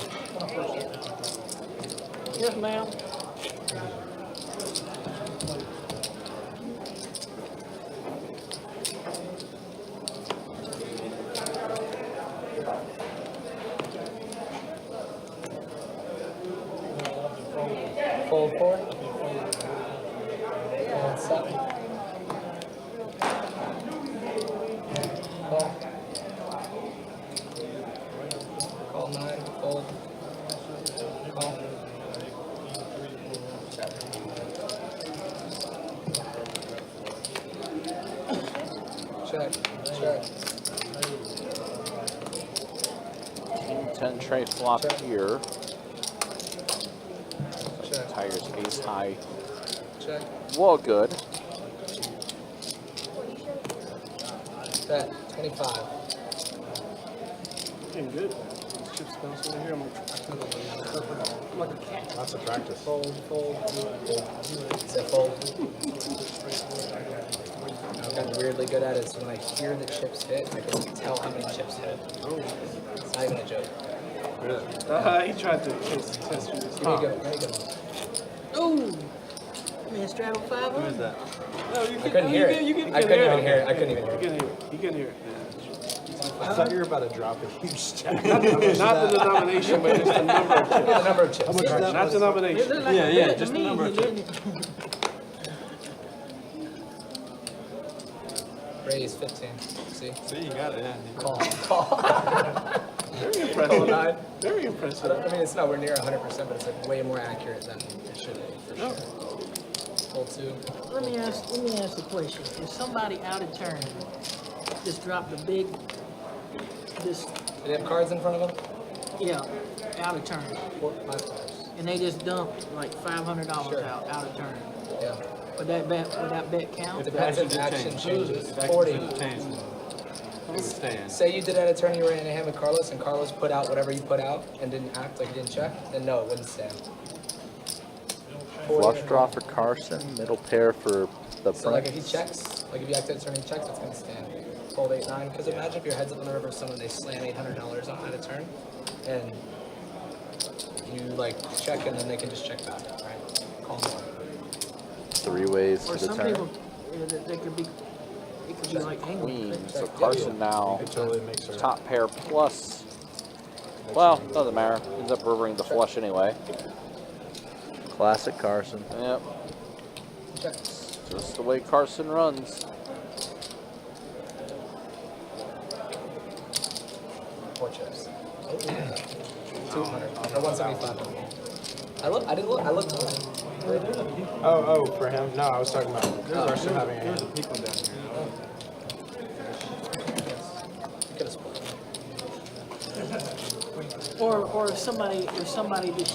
Yes, ma'am. Fold 4. And 7. Call. Call 9. Fold. Call. Check. Check. Check. King 10 tray flop Check. here. Check. Tiger's ace high. Check. Well, good. Bet 25. Looking good. chips bounce over here. I'm like a cat. Lots of practice. Fold, fold, say fold. I've gotten weirdly good at it, so when I hear the chips hit, I can tell how many chips hit. It's not even a joke. He tried to test you. Give me a good one. Ooh. Man, straddle 5 Who is that? No, you I couldn't hear it. I couldn't even hear it. I couldn't even hear it. You can hear it. I thought you were about to drop a huge step. Not the denomination, but just the number of chips. The number of chips. Not the denomination. Yeah, just the number of chips. Raise 15. See? See, you got it, yeah. Call. Very impressive. Nine. Very impressive. I mean, it's nowhere near 100%, but it's like way more accurate than it should be, for sure. Hold 2. Let me ask the question. If somebody out of turn just dropped a big, this, Do they have cards in front of them? yeah, out of turn, 4, 5 cards. and they just dumped like $500 Sure. out of turn, Yeah. would that bet count? It depends if action changes. If action 40. changes, it would stand. Say you did out of turn, you were in a hand with Carlos, and Carlos put out whatever you put out and didn't act like he didn't check, then no, it wouldn't stand. 40. Flush draw for Carson, middle pair for the So like if he Prince. checks, like if you act out of turn and he checks, it's gonna stand. Fold 8, 9, because imagine if your head's up on the river, someone they slam $800 on out of turn, and you like check and then they can just check back, right? Call them on. 3 ways Or to the some turn. people, they could be, it could be like angling. Queen. So Carson now It totally makes her. top pair plus. Well, doesn't matter. Ends up rivering the flush anyway. Classic Carson. Yep. Checks. Just the way Carson runs. 4 chips. 200 or 175. I looked. Oh, for him? No, I was talking about Carson having a There's a hand. peak one down here. You could have split. Or if somebody just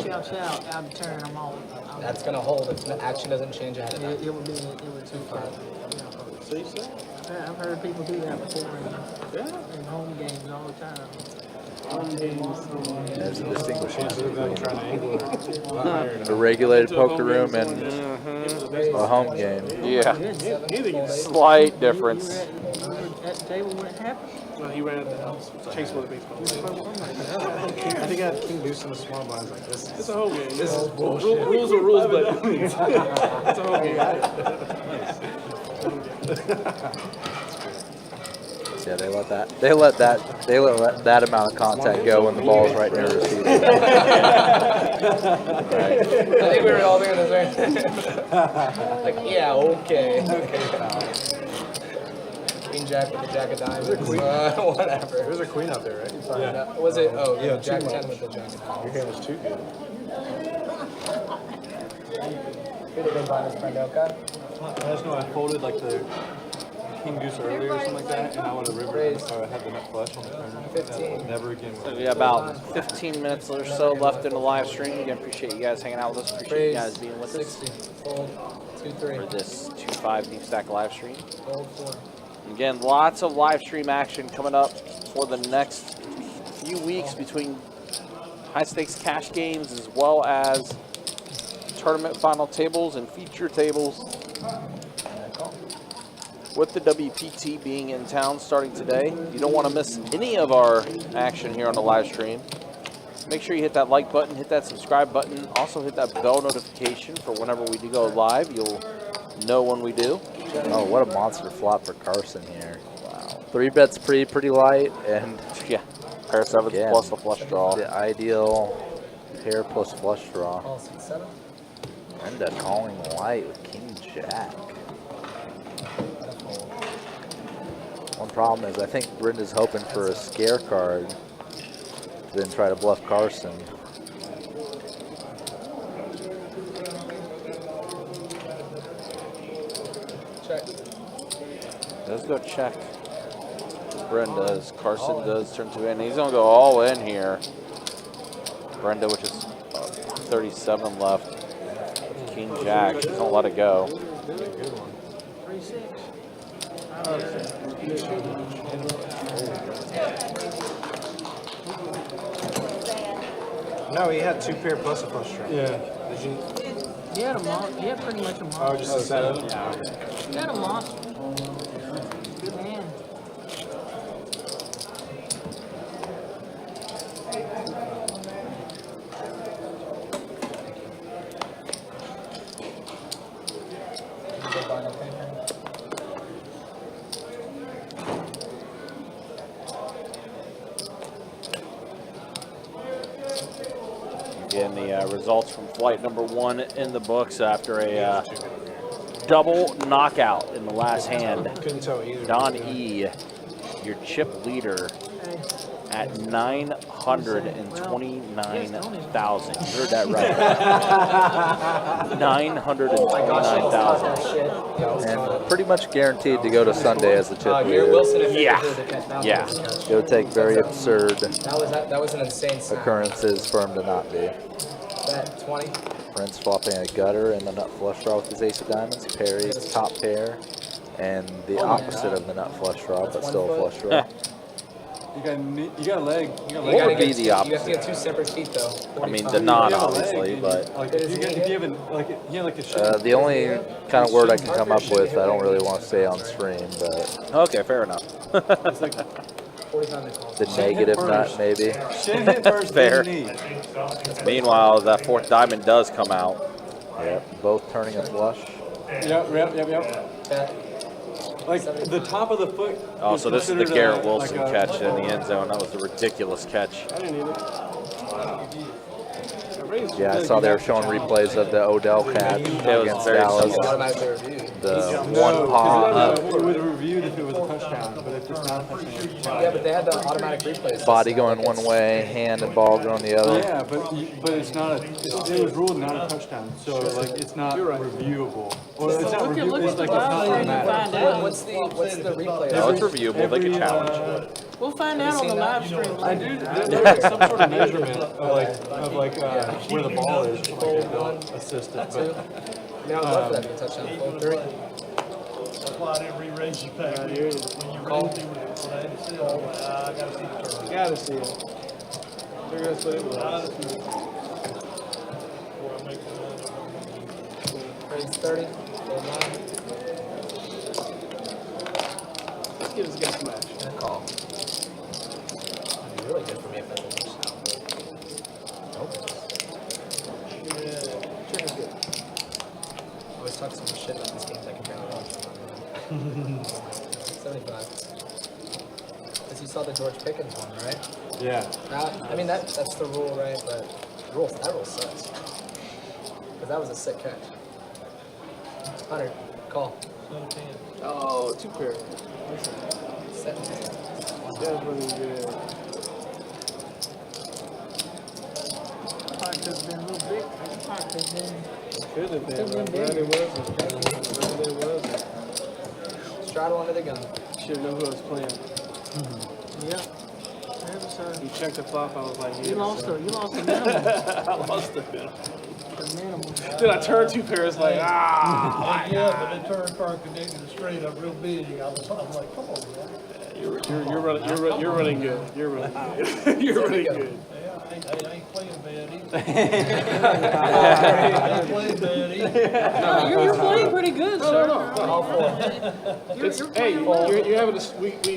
shouts out of turn, I'm all. That's gonna hold if the action doesn't change ahead of time. It would be 2-5. See, so? Yeah, I've heard people do that before Yeah. in home games all the time. There's a distinguishing Chances of them trying to angle it a lot higher a now. regulated poker room and a home game. Yeah. Neither you. Slight difference. You were at the table when it happened? No, he ran at the house, chased one of the baseball. I think I had King Deuce in the small blinds like this. It's a whole game. This is bullshit. Rules are rules, but it's a whole game. Yeah, they let that amount of contact go when the ball's right near the receiver. I think we were all doing the same. Like, yeah, okay, pal. Queen Jack with the Jack of Diamonds. Whatever. There's a queen out there, right? Yeah. Was it? Oh, yeah, Yeah, Jack too 10 much. with the Jack of Diamonds. Your hand was too good. Could have been Bonus Pandoka. I just know I folded like the King Deuce earlier or something like that, and I would have rivered it if I had the nut flush on the turn. 15. Never again. So we got about 15 minutes or so left in the live stream. Again, appreciate you guys hanging out with us. Appreciate you guys being with us 60. Fold. 2, 3. for this 2-5 deep stack live stream. Fold 4. Again, lots of live stream action coming up for the next few weeks between high stakes cash games as well as tournament final tables and feature tables. With the WPT being in town starting today, you don't want to miss any of our action here on the live stream. Make sure you hit that like button, hit that subscribe button, also hit that bell notification for whenever we do go live. You'll know when we do. Oh, what a monster flop for Carson here. Wow. 3 bets pretty light, and Yeah, pair of sevens again, plus a flush draw. the ideal pair plus flush draw. Call 6, 7. Brenda calling light with King Jack. One problem is I think Brenda's hoping for a scare card to then try to bluff Carson. Check. Does go check. Brenda does. Carson does turn 2 in. He's going to go all in here. Brenda, which is 37 left. King Jack. She's going to let it go. 3-6. No, he had 2 pair plus a flush draw. Yeah. Did you? He had a monster. He had pretty much a monster. Oh, just a setup? Yeah. He had a monster. Good hand. Again, the results from flight number 1 in the books after a double knockout in the last hand. Couldn't tell either. Don E, your chip leader at 929,000. You heard that right. 929,000. And pretty much guaranteed to go to Sunday as the chip Garrett leader. Wilson, if Yeah. he did the catch, Yeah. It would take very absurd That was an insane snap. occurrences for him to not be. That 20. Prince flopping a gutter and the nut flush draw with his ace of diamonds. Perry's top pair. And the opposite of the nut flush draw, but still a flush draw. You got a leg. What would be the You have to opposite? get 2 separate feet though. I mean, 45. the knot, You have a obviously, leg, but like if you have like a shit. The only kind of word I can come up with, I don't really want to say on stream, but okay, fair enough. It's like 45 they call it. the negative nut maybe. shin hit first, Fair. then knee. Meanwhile, that 4th diamond does come out. Yep, both turning a flush. Yep. That Like the top of the foot. Oh, is so this is the considered Garrett a- Wilson like a- catch in the end zone. That was a ridiculous catch. I didn't need it. Yeah, I saw they were showing replays of the Odell catch was against very Dallas. similar. automatically reviewed. The No, one 'cause paw it would have reviewed if it was a touchdown, but if it's not a touchdown. Yeah, but they had the automatic replays. body going one way, hand and ball going the other. Yeah, but it's not it was ruled not a touchdown, so like it's not reviewable. Or it's not Look at reviewable. It's like it's the not file and automatic. find out. What's the replay? No, it's reviewable. They can challenge. We'll find out on the live stream I later. do. There's some sort of measurement of where the ball is. Assistant, but Now I'd love for that to be a touchdown. Full 3. That's why I didn't re-raise your pack. When you raised it, when I had to see it, I was like, I gotta see the turn. You gotta see it. They're gonna say it was. Before I make the Raise 30. Full 9. Let's give this guy a smash. And a call. That'd be really good for me if that's a touchdown. Nope. Always talk so much shit about these games I can barely watch. 75. Because you saw the George Pickens one, right? yeah. I mean, that's the rule, right? But that rule sucks. Because that was a sick catch. 100. Call. Oh, 2 pair. Set. That's really good. Probably could have been a little big. Probably could have been. Could have been. I'm glad it wasn't. I'm glad it wasn't. Straddle under the gun. Should know who I was playing. Yeah. That was, He checked the flop. I was like, yeah. you lost the minimum. I lost the minimum. The minimum. Then I turned 2 pairs like, ah. Yeah, but they turned perpendicular straight up real big. I was like, come on, man. You're running good. You're running good. You're running good. Yeah, I ain't playing bad either. I I ain't playing bad either. No, you're playing pretty good, sir. All 4. It's, hey, you're having a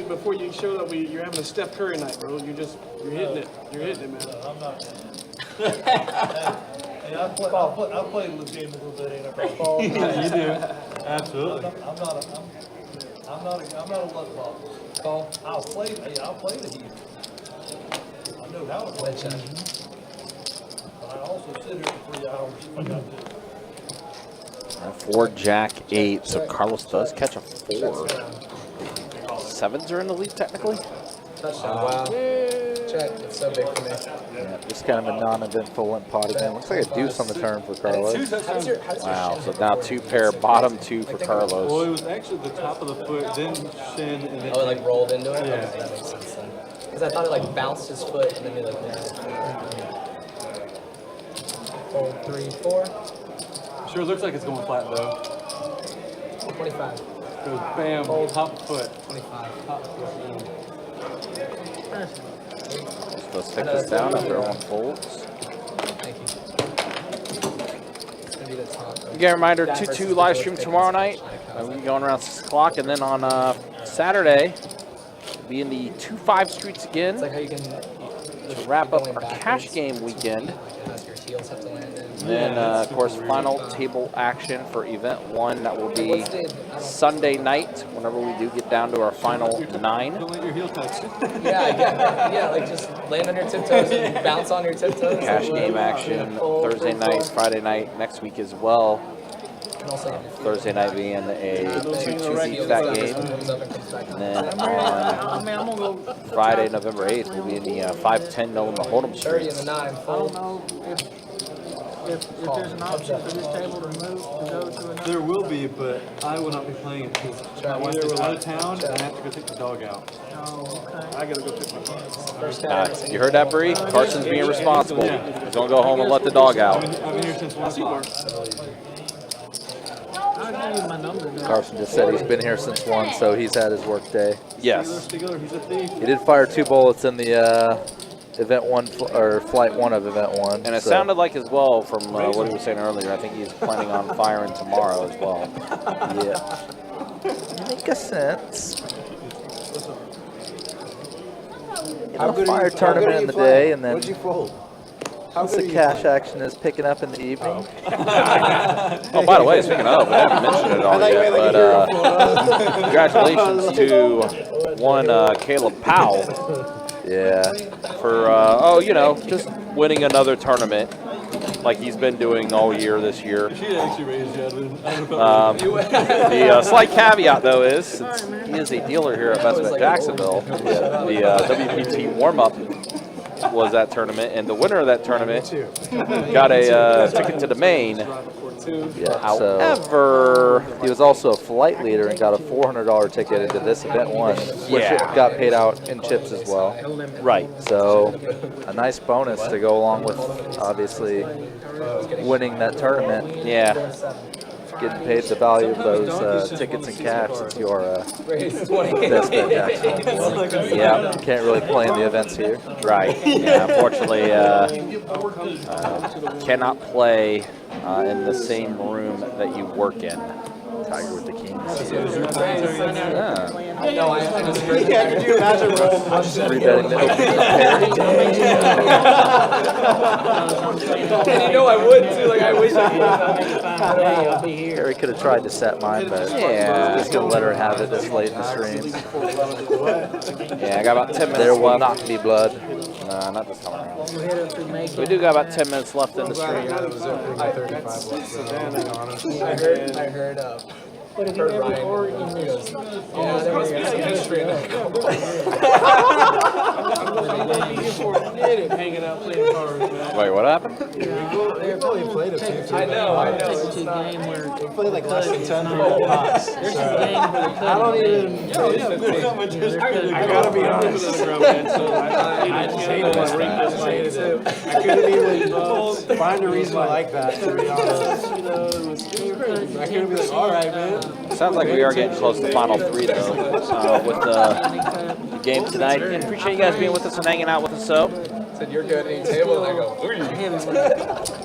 before you showed up. You're having a Steph Curry night, bro. You're hitting it. You're hitting it, man. I'm not. Hey, I played with game a little bit, ain't I? You do. Absolutely. I'm not a luck ball. Call. I'll play the heat. I know how to play. Red check. But I also sit here for 3 hours if I got to. 4 Jack 8. So Carlos does catch a 4. 7s are in the lead technically. Touchdown. Wow. Check. It's so big for me. Yeah, just kind of a non-eventful limp pot again. Looks like a deuce on the turn for Carlos. How does your Wow. shin So hit now before 2 you- pair, bottom 2 for Well, it Carlos. was actually the top of the foot, then shin, and then. Oh, it like rolled into it? Yeah. Okay, that makes sense then. Because I thought it like bounced his foot and then he like landed. Fold 3, 4. Sure looks like it's going flat though. 25. Goes bam, top foot. 25. Top foot. Let's take this down after 1 folds. Thank you. It's gonna be the top. Again, reminder, 2-2 live stream tomorrow night. We'll be going around 6 o'clock, and then on Saturday, we'll be in the 2-5 streets again It's like how you can to wrap up our cash game weekend. as your heels have to land in. And then, of course, final table action for event 1. That will be Sunday night, whenever we do get down to our final 9. Don't let your heel touch. Yeah, like just land on your tiptoes and bounce on your tiptoes. Cash game action Thursday night, Friday night, next week as well. And also, Thursday night being a 2-2 deep stack game. And then on Friday, November 8th, we'll be in the 5-10 November Hold'em 30 and streets. the 9 I full. don't know if there's an option for this table to move to go to another. There will be, but I will not be playing it because my wife is out of town and I have to go take the dog out. Oh, okay. I gotta go pick my car. You heard that, Bree? Carson's being responsible. He's going to go home and let the dog out. I've been here since 1 o'clock. I'll give you my number though. Carson just said he's been here since 1, so he's had his work day. Yes. Stiggler, he's a thief. He did fire 2 bullets in the event 1 or flight 1 of event 1. And it so. sounded like as well from what he was saying earlier, I think he's planning on firing tomorrow as well. Yeah. Make sense. How good are Fire you- tournament in the day, and then What'd you fold? once the cash action is picking up in the evening. Oh, by the way, speaking of, we haven't mentioned it all yet, but congratulations to one Caleb Powell Yeah. for, you know, just winning another tournament like he's been doing all year this year. She actually raised you. The slight caveat, though, is since he is a dealer here at Best Bet Jacksonville, the WPT warm-up was that tournament, and the winner of that tournament got a ticket to the main. Yeah, However, so he was also a flight leader and got a $400 ticket into this event 1, which got paid out in chips as well. right. So a nice bonus to go along with obviously winning that tournament. Yeah. Getting paid the value of those tickets in cash since you are Raise 20. Best Bet Jacksonville. Yeah. You can't really play in the events here. Right. Yeah, unfortunately, cannot play in the same room that you work in. Tiger with the Kings. Yeah. No, I disagree. Yeah, could you imagine, bro? Rebetting the opening And you know I would too. Like I wish I I'll be here. Perry could have tried to set mine, but just gonna let her have it this late in the stream. Yeah, I got about 10 minutes There will left. not be blood. Nah, not this time around. We'll head up to Macon. We do got about 10 minutes left in the stream. I heard But if you ever are in this, yeah, there must be some history in that. Hanging out playing cards, man. Wait, what happened? We've only played a few. I know. take you to a game where We played like less than 10 pots. there's a game where the I don't even. I gotta be honest. I hated it. I couldn't even find a reason to like that, to be honest. I couldn't be like, all right, man. Sounds like we are getting close to Final 3, though, with the game tonight. And appreciate you guys being with us and hanging out with us, so. Said you're good at any table, and I go, ooh.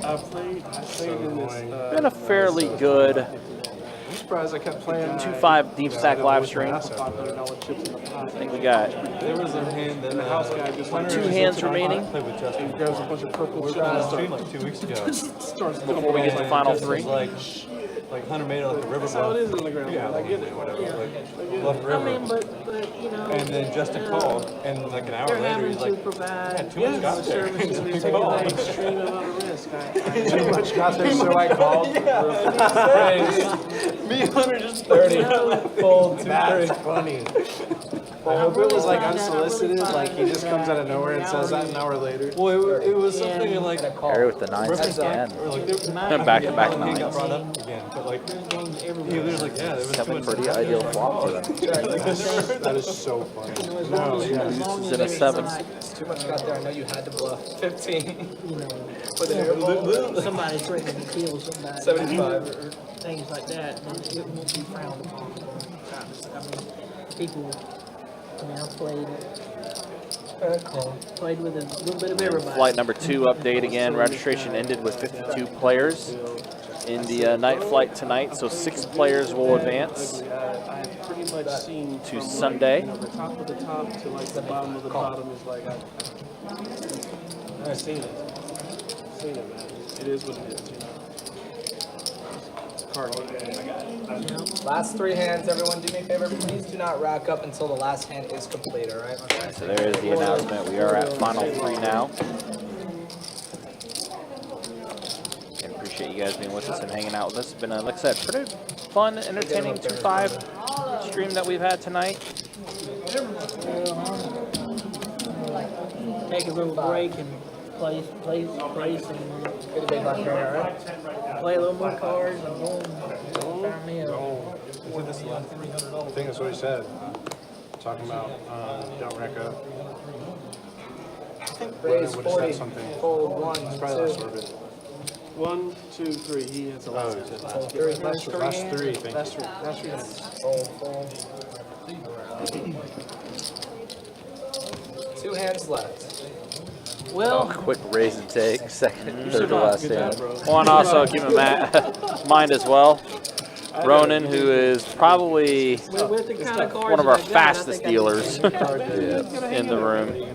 I played in this. Been a fairly good I'm surprised I kept playing. 2-5 deep stack live stream. $500 chips in the pot. I think we got There was a hand that And the house guy just like 2 hands remaining played with Justin. grabs a bunch of purple We shots. streamed like 2 weeks ago. Starts before we get to Final 3. Like Hunter made it like a river That's how it bluff. is on the ground. Yeah, I get it. whatever. Like bluff I river. mean, but you know, And then Justin called, and like an hour they're later, having he's to like, provide too much got there. Services He's taking like, an extreme amount of risk. Too much got there, so I called. me and Hunter just 30. Fold 2 That's funny. I hope it was like unsolicited, like he just comes out of nowhere and says that an hour later. Well, it was something in like Perry with the 9s again. or like back-to-back he got 9s. brought up again, but like he was like, yeah, there was too Having much. pretty ideal flop for them. That is so funny. no, He's in a 7. Too much got there. I know you had to bluff. 15. you know, For the air ball. somebody threatening to kill somebody, 75. or things like that, then it won't be frowned upon. I mean, people. I mean, I played Played with a little bit of everybody. Flight number 2 update again. Registration ended with 52 players in the night flight tonight, so 6 players will advance I've pretty much seen to from, Sunday. Like, the top of the top to like the bottom of the bottom is like I've seen it. Seen it, man. It is what it is, you know. It's a card game. Last 3 hands, everyone, do me a favor. Please do not rack up until the last hand is complete, all right? So there is the announcement. We are at final 3 now. And appreciate you guys being with us and hanging out with us. It's been, like I said, pretty fun, entertaining 2-5 stream that we've had tonight. Take a little break and play some. Get a big luck here, all right? Play a little more cards and boom. Found me a- I think that's what he said. Talking about don't rack up. I think Raise Brennan would have 40, said something. fold 1, It's probably last 2. orbit. 1, 2, 3. He has the last hand. Fold 3, Last 3, thank Last you. 3. Last 3 hands. fold. 2 hands left. Well, Quick raise and take, second, third to last hand. Well, and also keep in mind as well, Ronan, who is probably with the kind of cards one of our that I got, I fastest think I dealers Yeah. in the room.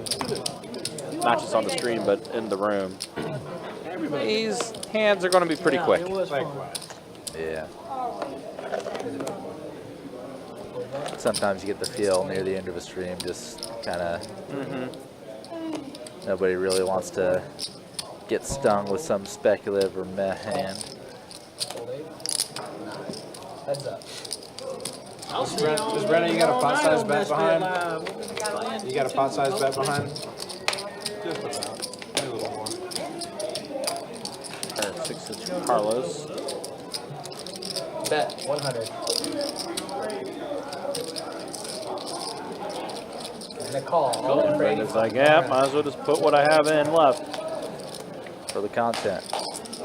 Not just on the stream, but in the room. These hands are going to be pretty Yeah, quick. It was fun. Yeah. Sometimes you get the feel near the end of a stream, just kind of nobody really wants to get stung with some speculative or meh hand. Fold 8. Heads up. Does Brennan, you got a pot size bet behind? You got a pot size bet behind? Just about. Maybe a little more. 6 to Carlos. Bet 100. And a call. All in for It's like, yeah, might as well just put what I have in left. For the content.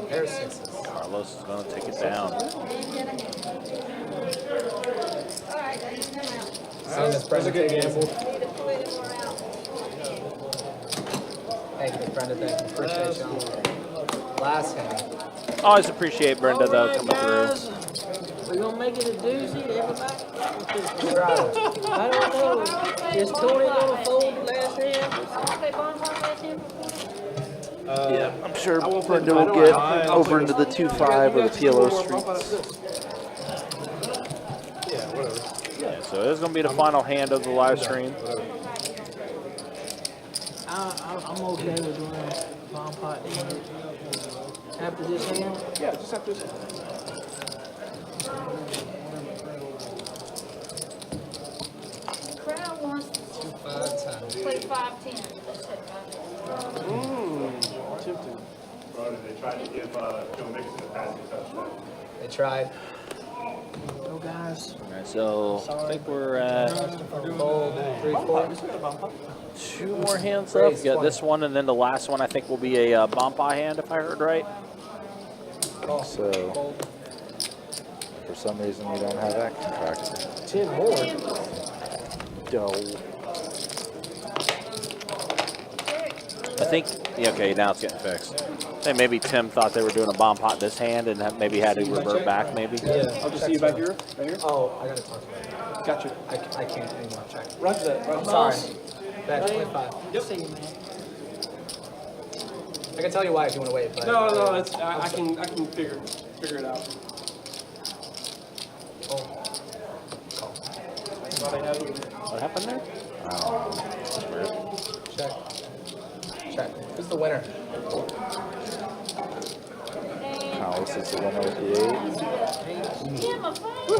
Pair of 6s. Carlos is going to take it down. Same as Brendan. Thank you, Brendan. Thank you. Appreciate you. Last hand. Always appreciate Brenda, though, Alright, coming guys. through. We're gonna make it a doozy, everybody. Try it. I don't know. Is Tony gonna fold the last hand? Yeah, I'm sure Brenda will get over into the 2-5 or the PLO streets. Yeah, whatever. Yeah, so this is going to be the final hand of the live stream. I'm okay with doing bomb pot after this hand. Yeah, just after this. Crowd wants to 5-10. play 5-10. That's it, 5-10. Tempting. They tried to give Joe Mixon a passing touchdown. They tried. Go guys. All right, so I think we're at Fold 3, 4. 2 more hands left. We got this one, and then the last one I think will be a Bompa hand, if I heard right. So, for some reason, we don't have action factor. 10 more. I think, yeah, okay, now it's getting fixed. I think maybe Tim thought they were doing a bomb pot this hand and maybe had to revert back, maybe. Yeah. I'll just see you back here. Right here. Oh, I gotta talk to you. Gotcha. I can't anymore. Check. Roger that. Roger. Sorry. Bet 25. See you, man. I can tell you why if you want to wait. But No, it's I can figure it out. Call. What happened there? Check. Check. Who's the winner? Carlos is the winner with the 8. Give him a fight.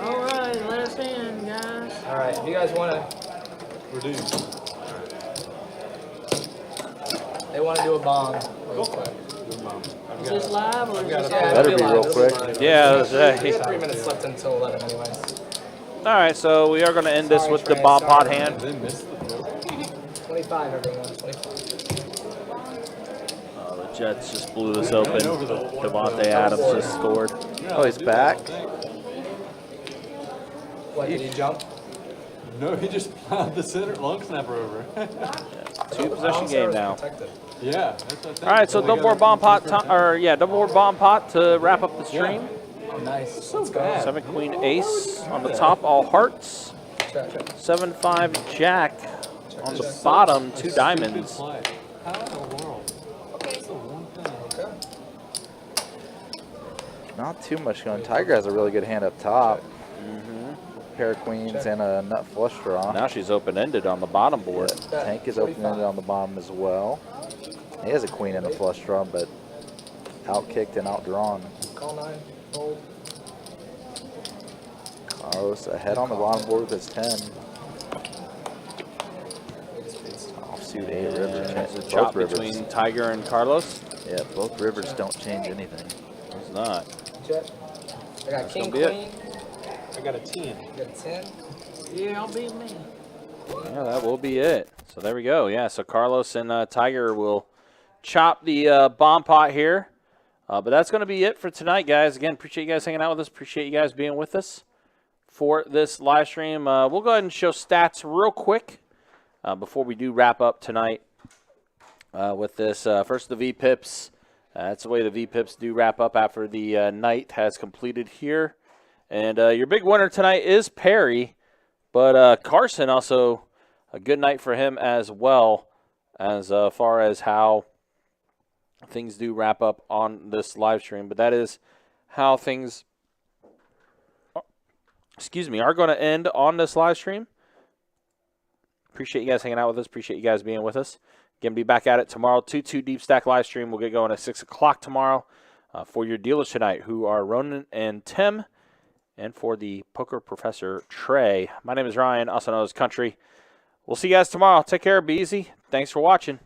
All right, last hand, guys. All right. If you guys want to, Reduce. they want to do a bomb. Real quick. Is this live or is this Yeah, Better it'll be live, real it'll quick. live. Yeah, We got 3 minutes left until 11 anyways. all right, so we are going to end this Sorry, with the Trey, bomb pot sorry. hand. They missed the throw. 25, everyone. 25. The Jets just blew this open. Devontae Adams just scored. Oh, he's back? What, did he jump? No, he just plowed the center long snapper over. Two possession game now. Yeah. That's what I think. All right, so Only double got board bomb pot, $2 double board bomb pot to wrap up the stream. Nice. So bad. 7 queen ace on the top, all hearts. 7-5 jack on the bottom, 2 diamonds. How in the world? That's the one thing. Not too much going. Tiger has a really good hand up top. Pair of queens and a nut flush draw. Now she's open-ended on the bottom board. Yeah, Tank is open-ended on the bottom as well. He has a queen and a flush draw, but out-kicked and outdrawn. Call 9. Fold. Carlos ahead on the bottom board with his 10. Offsuit 8 river. It's a Both chop rivers. between Tiger and Carlos. Yeah, both rivers don't change anything. It's not. Jet. I got king, gonna be queen. I got a 10. You got a 10. Yeah, I'll beat me. Yeah, that will be it. So there we go. Yeah, so Carlos and Tiger will chop the bomb pot here. But that's going to be it for tonight, guys. Again, appreciate you guys hanging out with us. Appreciate you guys being with us for this live stream. We'll go ahead and show stats real quick before we do wrap up tonight with this. First, the VPIPs. That's the way the VPIPs do wrap up after the night has completed here. And your big winner tonight is Perry, but Carson also a good night for him as well, as far as how things do wrap up on this live stream. But that is how things, are going to end on this live stream. Appreciate you guys hanging out with us. Appreciate you guys being with us. Again, be back at it tomorrow. 2-2 Deep Stack live stream. We'll get going at 6 o'clock tomorrow for your dealers tonight, who are Ronan and Tim. And for the poker professor, Trey. My name is Ryan, also known as Country. We'll see you guys tomorrow. Take care. Be easy. Thanks for watching.